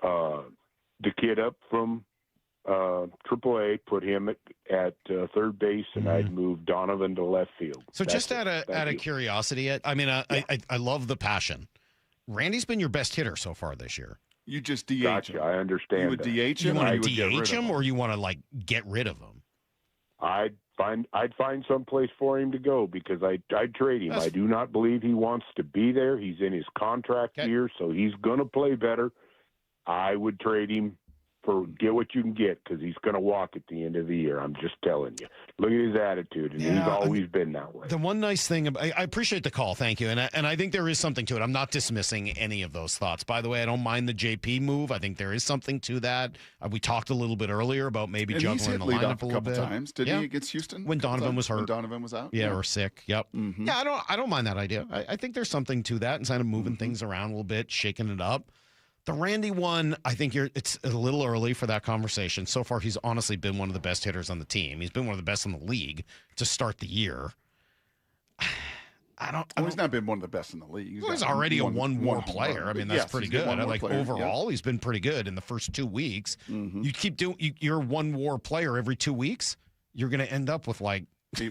the kid up from AAA, put him at third base, and I'd move Donovan to left field. So just out of curiosity, I mean, I love the passion. Randy's been your best hitter so far this year. You just DH gotcha, him. I understand. You would DH him, you want to DH him, or you want to get rid of him? I'd find some place for him to go because I'd trade him. I do not believe he wants to be there. He's in his contract year, so he's going to play better. I would trade him for get what you can get because he's going to walk at the end of the year. I'm just telling you. Look at his attitude, and he's always been that way. The one nice thing, I appreciate the call, thank you, and I think there is something to it. I'm not dismissing any of those thoughts. By the way, I don't mind the JP move. I think there is something to that. We talked a little bit earlier about maybe juggling the lineup a little bit. Times. Did he against Houston? When Donovan was hurt. When Donovan was out? Yeah, or sick. Yep. Mm-hmm. Yeah, I don't mind that idea. I think there's something to that and kind of moving things around a little bit, shaking it up. The Randy one, I think it's a little early for that conversation. So far, he's honestly been one of the best hitters on the team. He's been one of the best in the league to start the year. He's not been one of the best in the league. He's already a one-WAR player. I mean, that's pretty good. Overall, he's been pretty good in the first 2 weeks. Mm-hmm. You keep doing you're a one-WAR player every 2 weeks, you're going to end up with 8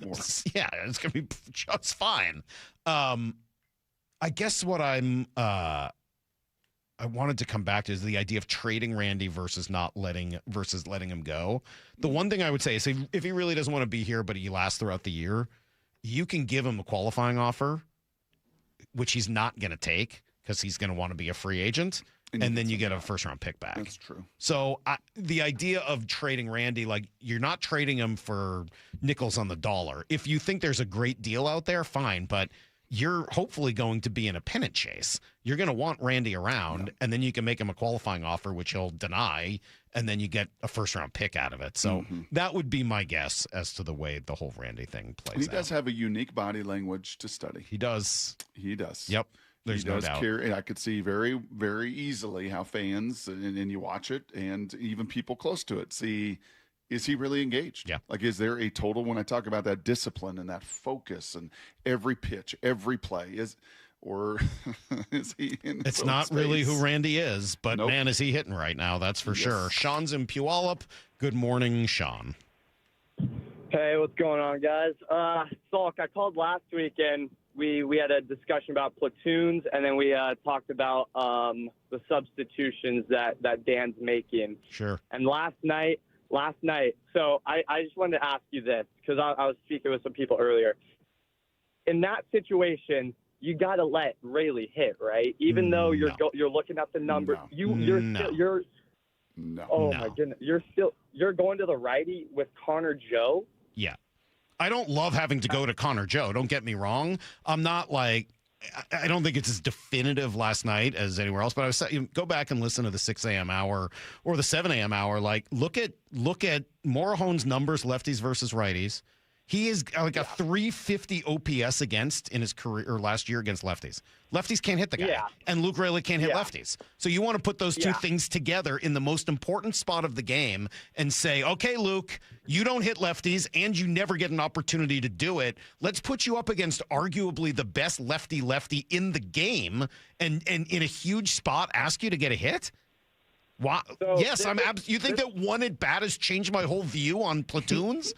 more. Yeah, it's going to be just fine. I guess what I wanted to come back to is the idea of trading Randy versus letting him go. The one thing I would say is if he really doesn't want to be here, but he lasts throughout the year, you can give him a qualifying offer, which he's not going to take because he's going to want to be a free agent, and then you get a first-round pick back. That's true. So the idea of trading Randy, you're not trading him for nickels on the dollar. If you think there's a great deal out there, fine, but you're hopefully going to be in a pennant chase. You're going to want Randy around, and then you can make him a qualifying offer, which he'll deny, and then you get a first-round pick out of it. So that would be my guess as to the way the whole Randy thing plays out. He does have a unique body language to study. He does. Yep. There's no doubt. I could see very, very easily how fans, and you watch it, and even people close to it, see, is he really engaged? Yeah. Is there a total, when I talk about that discipline and that focus and every pitch, every play, is he in It's not space? really who Randy is, but Nope. man, is he hitting right now, that's for sure. Sean's in Puyallup. Good morning, Sean. Hey, what's going on, guys? Salk, I called last week, and we had a discussion about platoons, and then we talked about the substitutions that Dan's making. Sure. And last night, so I just wanted to ask you this, because I was speaking with some people earlier. In that situation, you got to let Rayleigh hit, right? Even though you're looking at the numbers, my goodness, you're going to the righty with Connor Joe. Yeah. I don't love having to go to Connor Joe. Don't get me wrong. I'm not I don't think it's as definitive last night as anywhere else, but I was go back and listen to the 6 a.m. hour or the 7 a.m. hour. Look at Morejon's numbers, lefties versus righties. He is a 350 OPS against in his career or last year against lefties. Lefties can't hit the guy, and Luke Rayleigh can't hit lefties. So you want to put those two things together in the most important spot of the game and say, okay, Luke, you don't hit lefties and you never get an opportunity to do it. Let's put you up against arguably the best lefty in the game and in a huge spot ask you to get a hit? Wow. So yes, you think that one at bat has changed my whole view on platoons?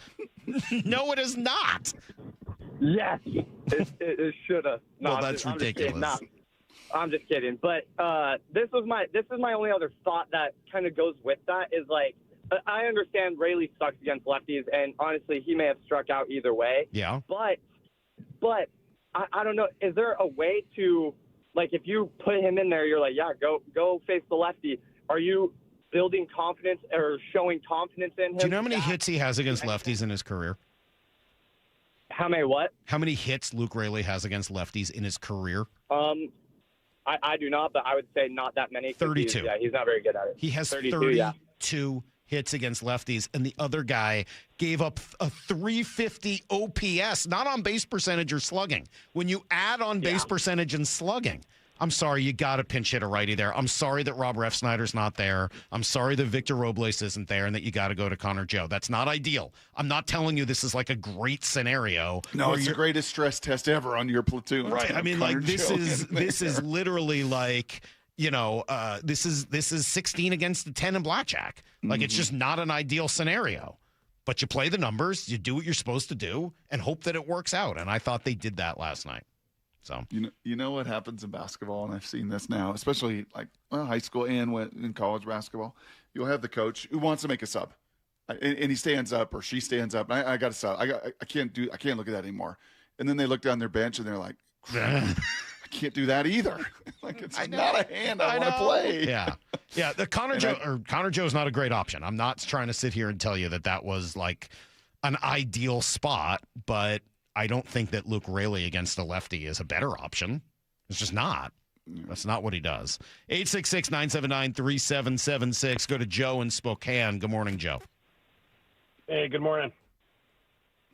No, it has not. Yes. It should have. No, that's ridiculous. I'm just kidding. But this is my only other thought that kind of goes with that is like, I understand Rayleigh sucks against lefties, and honestly, he may have struck out either way. Yeah. But I don't know. Is there a way to, like, if you put him in there, you're like, yeah, go face the lefty. Are you building confidence or showing confidence in him? Do you know how many hits he has against lefties in his career? How many what? How many hits Luke Rayleigh has against lefties in his career? I do not, but I would say not that many. 32. He's not very good at it. He has 32 hits against lefties, and the other guy gave up a 350 OPS, not on base percentage or slugging. When you add on base percentage and slugging, I'm sorry, you got a pinch hit a righty there. I'm sorry that Rob Refsnyder's not there. I'm sorry that Victor Robles isn't there and that you got to go to Connor Joe. That's not ideal. I'm not telling you this is like a great scenario. No, it's the greatest stress test ever on your platoon. Right. I mean, Connor like this Joe is literally like, this is 16 against the 10 in blackjack. Like it's just not an ideal scenario. But you play the numbers, you do what you're supposed to do, and hope that it works out. And I thought they did that last night. So you know what happens in basketball, and I've seen this now, especially high school and in college basketball. You'll have the coach who wants to make a sub, and he stands up or she stands up. And I got a sub. I can't look at that anymore. And then they look down their bench and they're like, I can't do that either. Like it's not a hand I want to play. Yeah. The Connor Joe is not a great option. I'm not trying to sit here and tell you that was like an ideal spot, but I don't think that Luke Rayleigh against a lefty is a better option. It's just not. That's not what he does. 866-979-3776. Go to Joe in Spokane. Good morning, Joe. Hey, good morning.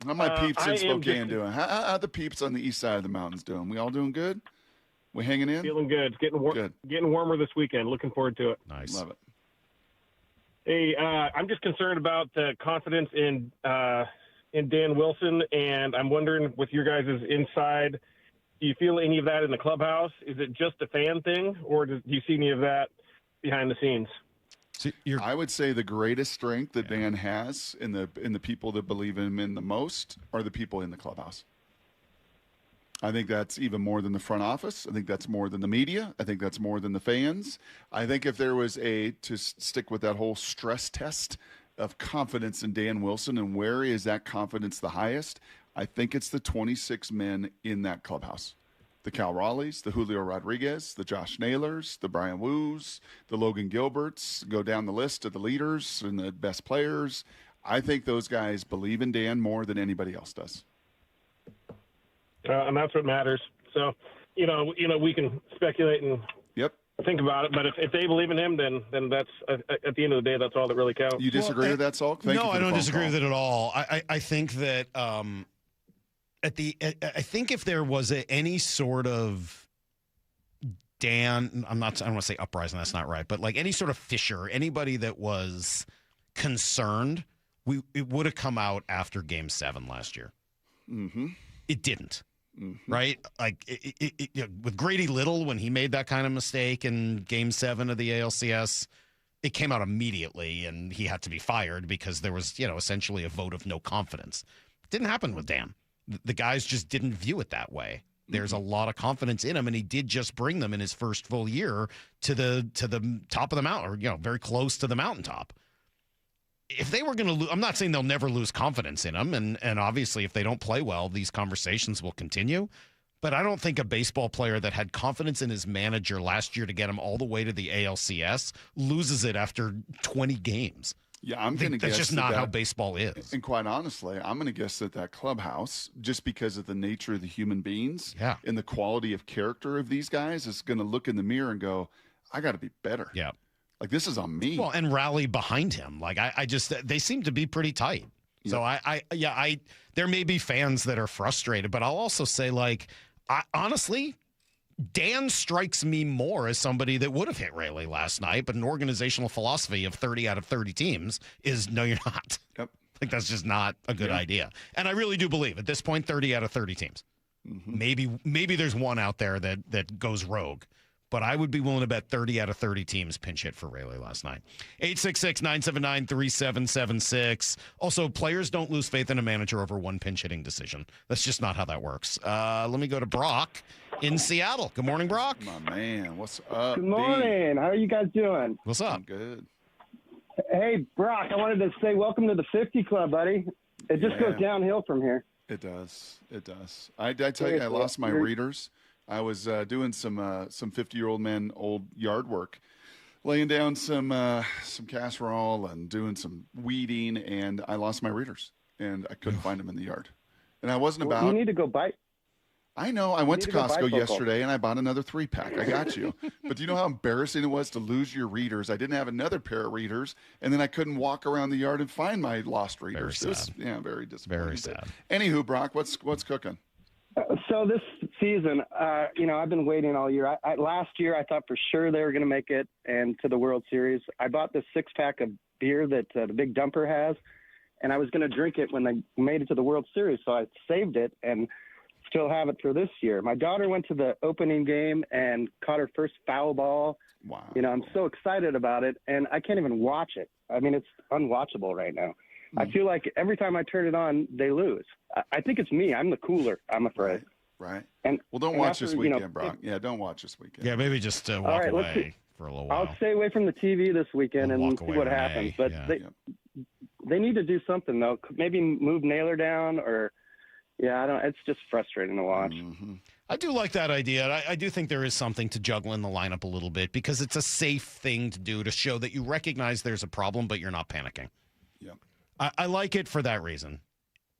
How my peeps in Spokane doing? How the peeps on the east side of the mountains doing? We all doing good? We hanging in? Feeling good. It's getting warmer this weekend. Looking forward to it. Nice. Love it. Hey, I'm just concerned about the confidence in Dan Wilson, and I'm wondering, with your guys' inside, do you feel any of that in the clubhouse? Is it just a fan thing, or do you see any of that behind the scenes? So I would say the greatest strength that Dan has in the people that believe in him in the most are the people in the clubhouse. I think that's even more than the front office. I think that's more than the media. I think that's more than the fans. I think if there was to stick with that whole stress test of confidence in Dan Wilson and where is that confidence the highest, I think it's the 26 men in that clubhouse. The Cal Raleighs, the Julio Rodriguez, the Josh Naylors, the Brian Woos, the Logan Gilberts, go down the list of the leaders and the best players. I think those guys believe in Dan more than anybody else does. And that's what matters. So, we can speculate and think about it, but if they believe in him, then that's at the end of the day, that's all that really counts. You disagree with that, Salk? No, I don't disagree with it at all. I think that I think if there was any sort of Dan, I don't want to say uprising, that's not right, but like any sort of fissure, anybody that was concerned, it would have come out after Game 7 last year. Mm-hmm. It didn't. Right? Like with Grady Little, when he made that kind of mistake in Game 7 of the ALCS, it came out immediately and he had to be fired because there was, essentially a vote of no confidence. It didn't happen with Dan. The guys just didn't view it that way. There's a lot of confidence in him, and he did just bring them in his first full year to the top of the mountain, or very close to the mountaintop. If they were going to lose, I'm not saying they'll never lose confidence in him, and obviously if they don't play well, these conversations will continue. But I don't think a baseball player that had confidence in his manager last year to get him all the way to the ALCS loses it after 20 games. Yeah, I'm going to guess that's just not how baseball is. And quite honestly, I'm going to guess that clubhouse, just because of the nature of the human beings and the quality of character of these guys, is going to look in the mirror and go, I got to be better. Yeah. Like, this is on me. Well, and rally behind him. Like, I just, they seem to be pretty tight. Yep. So there may be fans that are frustrated, but I'll also say, like, honestly, Dan strikes me more as somebody that would have hit Rayleigh last night, but an organizational philosophy of 30 out of 30 teams is no, you're not. Yep. Like, that's just not a good idea. And I really do believe at this point, 30 out of 30 teams. Mm-hmm. Maybe there's one out there that goes rogue, but I would be willing to bet 30 out of 30 teams pinch hit for Rayleigh last night. 866-979-3776. Also, players don't lose faith in a manager over one pinch hitting decision. That's just not how that works. Let me go to Brock in Seattle. Good morning, Brock. My man, what's up? Good morning. How are you guys doing? What's up? I'm good. Hey, Brock, I wanted to say welcome to the 50 Club, buddy. It just goes downhill from here. It does. It does. I tell you, I lost my readers. I was doing some 50-year-old man old yard work, laying down some casserole and doing some weeding, and I lost my readers, and I couldn't find them in the yard. And I wasn't about. You need to go buy. I know. I went to Costco bifocal. yesterday, and I bought another 3-pack. I got you. But do you know how embarrassing it was to lose your readers? I didn't have another pair of readers, and then I couldn't walk around the yard and find my lost readers. Very sad. Very disappointing. Very sad. Anywho, Brock, what's cooking? So this season, I've been waiting all year. Last year, I thought for sure they were going to make it and to the World Series. I bought this 6-pack of beer that the Big Dumper has, and I was going to drink it when they made it to the World Series. So I saved it and still have it for this year. My daughter went to the opening game and caught her first foul ball. Wow. I'm so excited about it, and I can't even watch it. I mean, it's unwatchable right now. I feel like every time I turn it on, they lose. I think it's me. I'm the cooler, I'm afraid. Right. And well, don't watch this weekend, Brock. Yeah, don't watch this weekend. Yeah, maybe just walk away for a little while. I'll stay away from the TV this weekend and see what happens. But they need to do something, though. Maybe move Naylor down or I don't. It's just frustrating to watch. Mm-hmm. I do like that idea. I do think there is something to juggle in the lineup a little bit because it's a safe thing to do to show that you recognize there's a problem, but you're not panicking. Yeah. I like it for that reason.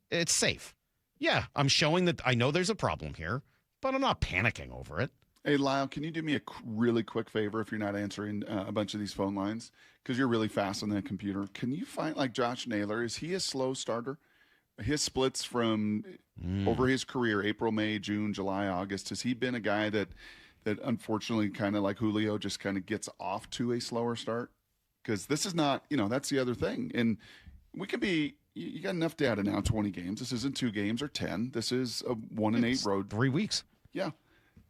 It's safe. Yeah, I'm showing that I know there's a problem here, but I'm not panicking over it. Hey, Lyle, can you do me a really quick favor if you're not answering a bunch of these phone lines? Because you're really fast on that computer. Can you find, like, Josh Naylor? Is he a slow starter? His splits from over his career, April, May, June, July, August, has he been a guy that unfortunately kind of like Julio just kind of gets off to a slower start? Because this is not, that's the other thing. And we could be, you got enough data now, 20 games. This isn't 2 games or 10. This is a 1-8 road. 3 weeks. Yeah.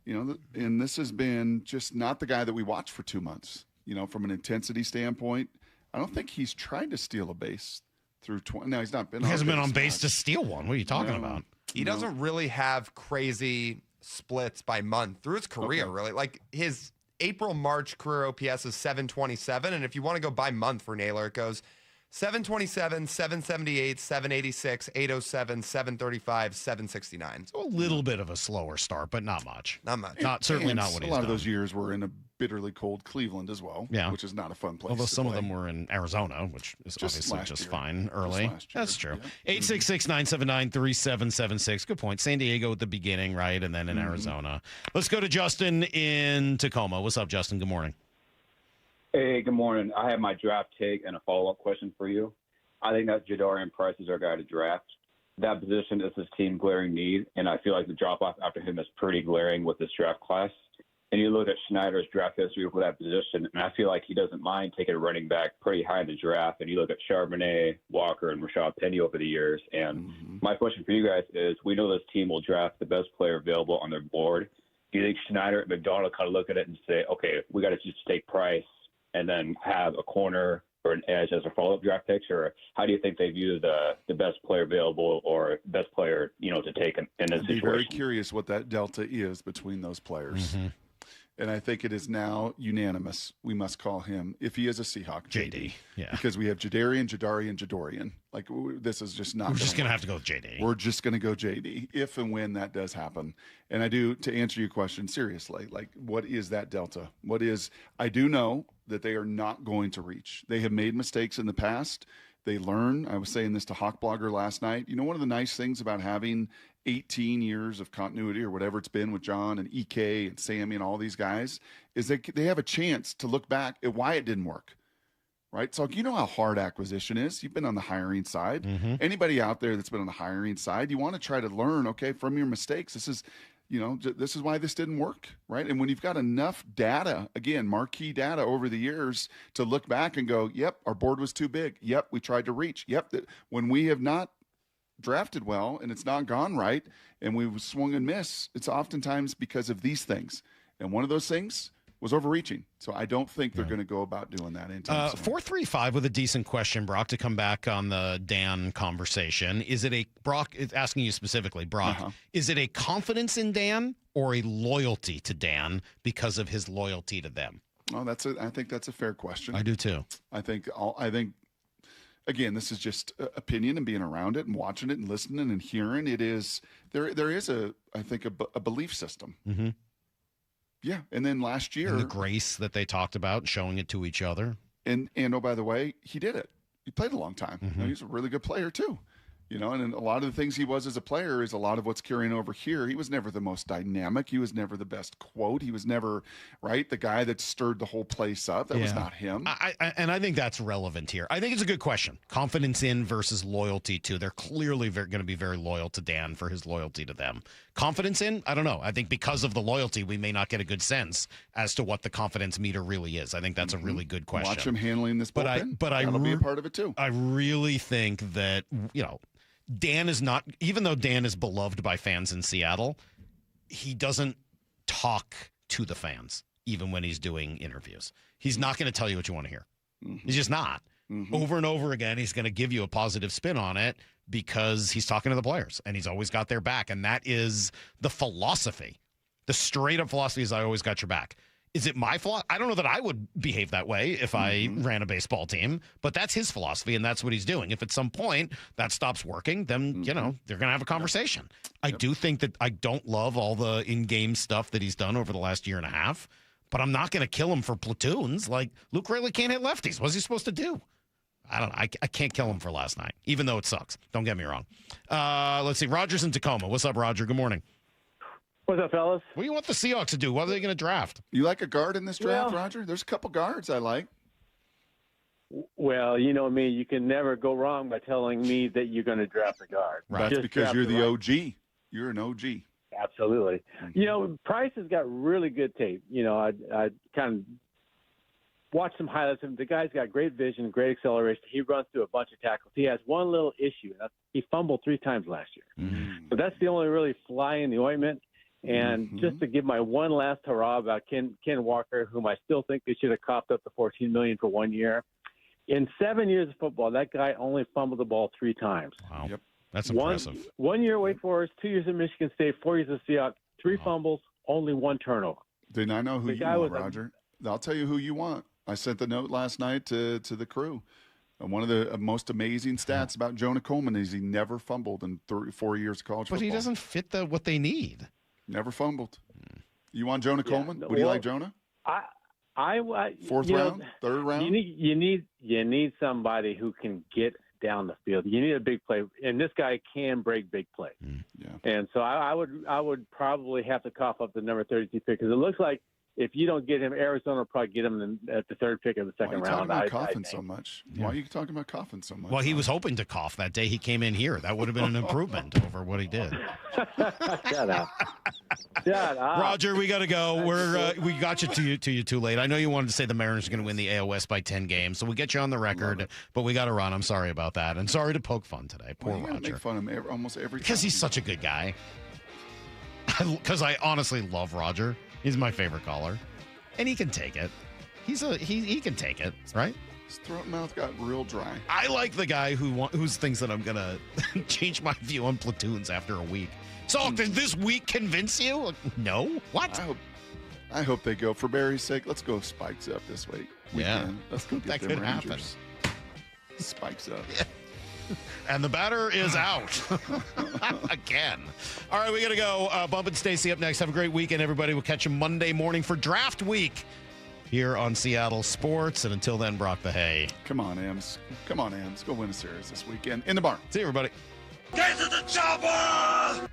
And this has been just not the guy that we watched for 2 months. From an intensity standpoint, I don't think he's tried to steal a base through 20. No, he's not been. He hasn't been on base to steal one. What are you talking about? He doesn't really have crazy splits by month through his career, really. Like his April-March career OPS is 727, and if you want to go by month for Naylor, it goes 727, 778, 786, 807, 735, 769. So a little bit of a slower start, but not much. Not much. Certainly not what he's done. A lot of those years were in a bitterly cold Cleveland as well, which is not a fun place. Although some of them were in Arizona, which is obviously just fine early. That's true. 866-979-3776. Good point. San Diego at the beginning, right? And then in Arizona. Let's go to Justin in Tacoma. What's up, Justin? Good morning. Hey, good morning. I have my draft take and a follow-up question for you. I think that Jadarian Price is our guy to draft. That position is his team glaring need, and I feel like the drop-off after him is pretty glaring with this draft class. And you look at Schneider's draft history for that position, and I feel like he doesn't mind taking a running back pretty high in the draft. And you look at Charbonnet, Walker, and Rashad Penny over the years. And my question for you guys is, we know this team will draft the best player available on their board. Do you think Schneider and McDonald kind of look at it and say, okay, we got to just take Price and then have a corner or an edge as a follow-up draft picks? Or how do you think they view the best player available or best player, to take in this situation? I'd be very curious what that delta is between those players. And I think it is now unanimous. We must call him, if he is a Seahawk, JD. Yeah. Because we have Jadarian. Like, this is just not. We're just going to have to go with JD. We're just going to go JD if and when that does happen. And I do, to answer your question seriously, like, what is that delta? I do know that they are not going to reach. They have made mistakes in the past. They learn. I was saying this to Hawk Blogger last night. One of the nice things about having 18 years of continuity or whatever it's been with John and EK and Sammy and all these guys is they have a chance to look back at why it didn't work, right? So you know how hard acquisition is. You've been on the hiring side. Anybody out there that's been on the hiring side, you want to try to learn, okay, from your mistakes. This is why this didn't work, right? And when you've got enough data, again, marquee data over the years to look back and go, yep, our board was too big. Yep, we tried to reach. Yep, when we have not drafted well and it's not gone right and we've swung and missed, it's oftentimes because of these things. And one of those things was overreaching. So I don't think they're going to go about doing that anytime soon. 435 with a decent question, Brock, to come back on the Dan conversation. Is it Brock, it's asking you specifically, Brock, is it a confidence in Dan or a loyalty to Dan because of his loyalty to them? Oh, I think that's a fair question. I do too. I think again, this is just opinion and being around it and watching it and listening and hearing. It is there is I think a belief system. Mm-hmm. Yeah, and then last year, and the grace that they talked about, showing it to each other. And oh, by the way, he did it. He played a long time. Mm-hmm. He's a really good player too. And a lot of the things he was as a player is a lot of what's carrying over here. He was never the most dynamic. He was never the best quote. He was never, the guy that stirred the whole place up. That was not him. I think that's relevant here. I think it's a good question. Confidence in versus loyalty to. They're clearly going to be very loyal to Dan for his loyalty to them. Confidence in? I don't know. I think because of the loyalty, we may not get a good sense as to what the confidence meter really is. I think that's a really good question. Watch him handling this bullpen. That'll be a part of it too. I really think that, Dan is not, even though Dan is beloved by fans in Seattle, he doesn't talk to the fans, even when he's doing interviews. He's not going to tell you what you want to hear. Mm-hmm. He's just not. Mm-hmm. Over and over again, he's going to give you a positive spin on it because he's talking to the players and he's always got their back. And that is the philosophy. The straight up philosophy is I always got your back. Is it my philosophy? I don't know that I would behave that way if I ran a baseball team, but that's his philosophy, and that's what he's doing. If at some point that stops working, then, they're going to have a conversation. Yep. I do think that I don't love all the in-game stuff that he's done over the last year and a half, but I'm not going to kill him for platoons. Like, Luke Rayleigh can't hit lefties. What's he supposed to do? I don't know. I can't kill him for last night, even though it sucks. Don't get me wrong. Let's see. Roger's in Tacoma. What's up, Roger? Good morning. What's up, fellas? What do you want the Seahawks to do? What are they going to draft? You like a guard in this draft, Roger? There's a couple guards I like. Well, you know me. You can never go wrong by telling me that you're going to draft a guard. Right. That's because you're the OG. You're an OG. Absolutely. Price has got really good tape. I kind of watched some highlights of him. The guy's got great vision, great acceleration. He runs through a bunch of tackles. He has one little issue. He fumbled 3 times last year. Mm-hmm. But that's the only really fly in the ointment. And just to give my one last hurrah about Ken Walker, whom I still think they should have copped up the $14 million for 1 year. In 7 years of football, that guy only fumbled the ball 3 times. Wow. Yep. That's impressive. 1 year Wake Forest, 2 years at Michigan State, 4 years at Seahawks, 3 fumbles, only 1 turnover. Then I know who you want, Roger. I'll tell you who you want. I sent the note last night to the crew. And one of the most amazing stats about Jonah Coleman is he never fumbled in 4 years of college football. But he doesn't fit what they need. Never fumbled. You want Jonah Coleman? Would you like Jonah? I fourth round, third round. You need somebody who can get down the field. You need a big play, and this guy can break big plays. Yeah. And so I would probably have to cough up the number 32 pick because it looks like if you don't get him, Arizona will probably get him at the 3rd pick of the 2nd round. Why are you talking about coughing so much? Yeah. Why are you talking about coughing so much? Well, he was hoping to cough that day he came in here. That would have been an improvement over what he did. Shut up. Roger, we got to go. We got you too late. I know you wanted to say the Mariners are going to win the AL West by 10 games, so we'll get you on the record, but we got to run. I'm sorry about that. And sorry to poke fun today. Poor Roger. Make fun of him almost every time. Because he's such a good guy. Because I honestly love Roger. He's my favorite caller. And he can take it. He can take it, right? His throat and mouth got real dry. I like the guy who thinks that I'm going to change my view on platoons after a week. So did this week convince you? No. What? I hope they go. For Barry's sake, let's go Spikes up this week. Yeah. Let's go get that them could Rangers. happen. Spikes up. Yeah. And the batter is out again. All right, we got to go. Bump and Stacy up next. Have a great weekend, everybody. We'll catch you Monday morning for draft week here on Seattle Sports. And until then, Brock the Hay. Come on, Ams. Go win a series this weekend in the barn. See you, everybody. Get to the chopper!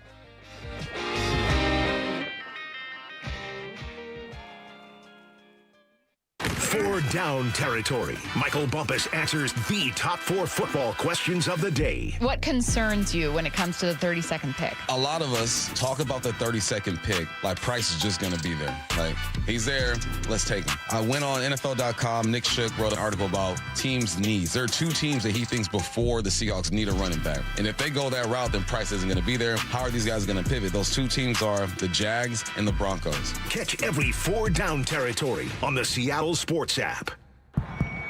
For 4 down territory. Michael Bumpus answers the top 4 football questions of the day. What concerns you when it comes to the 30-second pick? A lot of us talk about the 30-second pick like Price is just going to be there. Like, he's there, let's take him. I went on NFL.com. Nick Shook wrote an article about teams' needs. There are 2 teams that he thinks before the Seahawks need a running back. And if they go that route, then Price isn't going to be there. How are these guys going to pivot? Those 2 teams are the Jags and the Broncos. Catch every 4 down territory on the Seattle Sports app.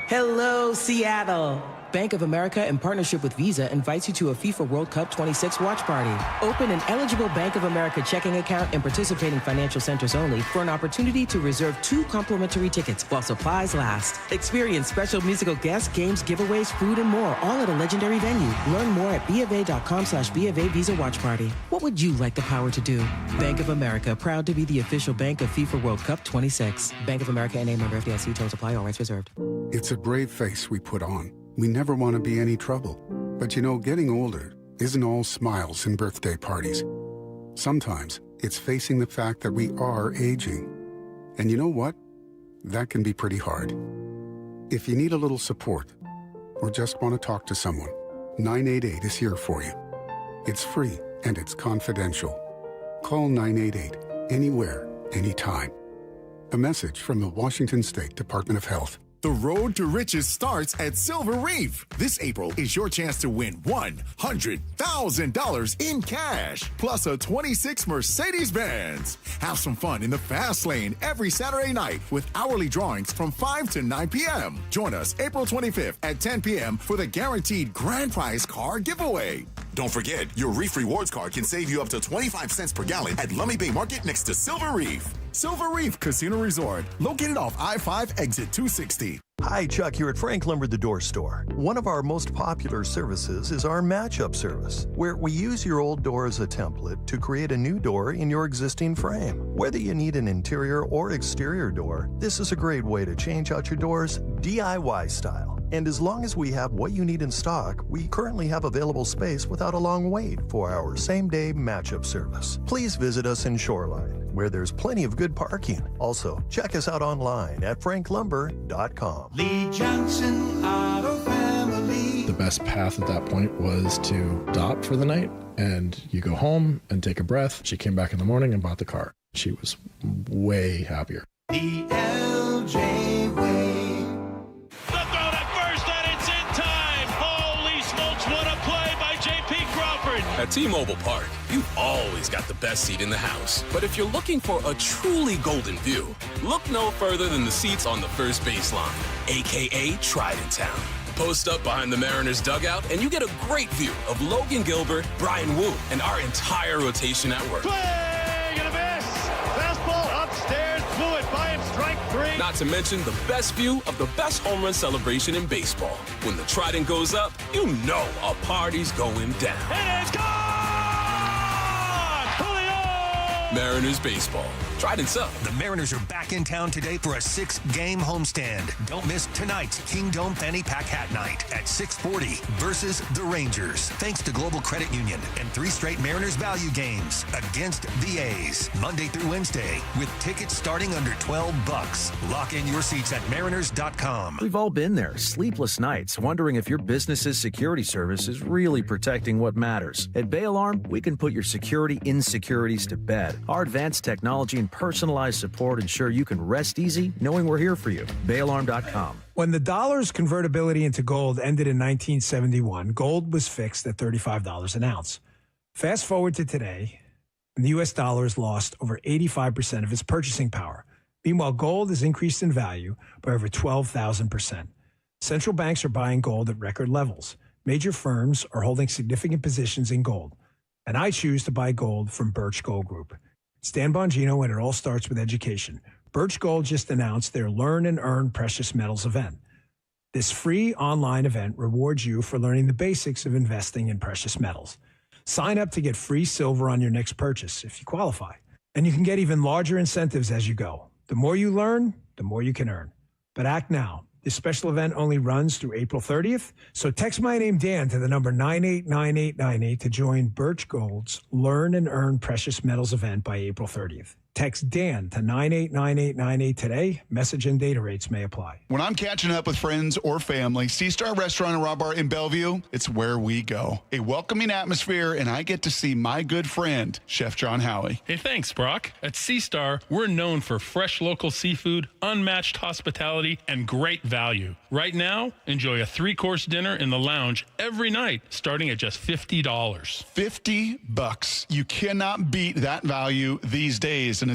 Hello, Seattle. Bank of America, in partnership with Visa, invites you to a FIFA World Cup 26 watch party. Open an eligible Bank of America checking account in participating financial centers only for an opportunity to reserve 2 complimentary tickets while supplies last. Experience special musical guests, games, giveaways, food, and more, all at a legendary venue. Learn more at BofA.com/BofA Visa Watch Party. What would you like the power to do? Bank of America, proud to be the official bank of FIFA World Cup 26. Bank of America N.A. member FDIC. Terms apply. All rights reserved. It's a brave face we put on. We never want to be any trouble. But you know, getting older isn't all smiles and birthday parties. Sometimes it's facing the fact that we are aging. And you know what? That can be pretty hard. If you need a little support or just want to talk to someone, 988 is here for you. It's free and it's confidential. Call 988 anywhere, anytime. A message from the Washington State Department of Health. The road to riches starts at Silver Reef. This April is your chance to win $100,000 in cash, plus a 26 Mercedes-Benz. Have some fun in the fast lane every Saturday night with hourly drawings from 5 to 9 p.m. Join us April 25th at 10 p.m. for the guaranteed grand prize car giveaway. Don't forget, your Reef Rewards card can save you up to 25 cents per gallon at Lummi Bay Market next to Silver Reef. Silver Reef Casino Resort, located off I-5 exit 260. Hi, Chuck here at Frank Lumber The Door Store. One of our most popular services is our match-up service, where we use your old door as a template to create a new door in your existing frame. Whether you need an interior or exterior door, this is a great way to change out your doors DIY style. And as long as we have what you need in stock, we currently have available space without a long wait for our same-day match-up service. Please visit us in Shoreline, where there's plenty of good parking. Also, check us out online at franklumber.com. Lee Johnson Auto Family. The best path at that point was to stop for the night, and you go home and take a breath. She came back in the morning and bought the car. She was way happier. The LJ way. At T-Mobile Park, you've always got the best seat in the house. But if you're looking for a truly golden view, look no further than the seats on the first baseline, a.k.a. Treydan Town. Post up behind the Mariners dugout, and you get a great view of Logan Gilbert, Brian Wu, and our entire rotation at work. Swing and a miss! Fastball upstairs, blew it by him, strike 3. Not to mention the best view of the best home run celebration in baseball. When the Treydan goes up, you know a party's going down. It is gone! Julio! Mariners baseball. Treydan's up. The Mariners are back in town today for a 6-game homestand. Don't miss tonight's King Dome Fanny Pack Hat Night at 6:40 versus the Rangers. Thanks to Global Credit Union and 3 straight Mariners value games against the A's. Monday through Wednesday with tickets starting under $12. Lock in your seats at mariners.com. We've all been there. Sleepless nights wondering if your business's security service is really protecting what matters. At Bay Alarm, we can put your security insecurities to bed. Our advanced technology and personalized support ensure you can rest easy knowing we're here for you. BayAlarm.com. When the dollar's convertibility into gold ended in 1971, gold was fixed at $35 an ounce. Fast forward to today, and the U.S. dollar has lost over 85% of its purchasing power. Meanwhile, gold has increased in value by over 12,000%. Central banks are buying gold at record levels. Major firms are holding significant positions in gold. And I choose to buy gold from Birch Gold Group. It's Dan Bongino, and it all starts with education. Birch Gold just announced their Learn and Earn Precious Metals event. This free online event rewards you for learning the basics of investing in precious metals. Sign up to get free silver on your next purchase if you qualify. And you can get even larger incentives as you go. The more you learn, the more you can earn. But act now. This special event only runs through April 30th. So text my name, Dan, to the number 989898 to join Birch Gold's Learn and Earn Precious Metals event by April 30th. Text Dan to 989898 today. Message and data rates may apply. When I'm catching up with friends or family, C-Star Restaurant and Raw Bar in Bellevue, it's where we go. A welcoming atmosphere, and I get to see my good friend, Chef John Howie. Hey, thanks, Brock. At C-Star, we're known for fresh local seafood, unmatched hospitality, and great value. Right now, enjoy a 3-course dinner in the lounge every night, starting at just $50. $50. You cannot beat that value these days.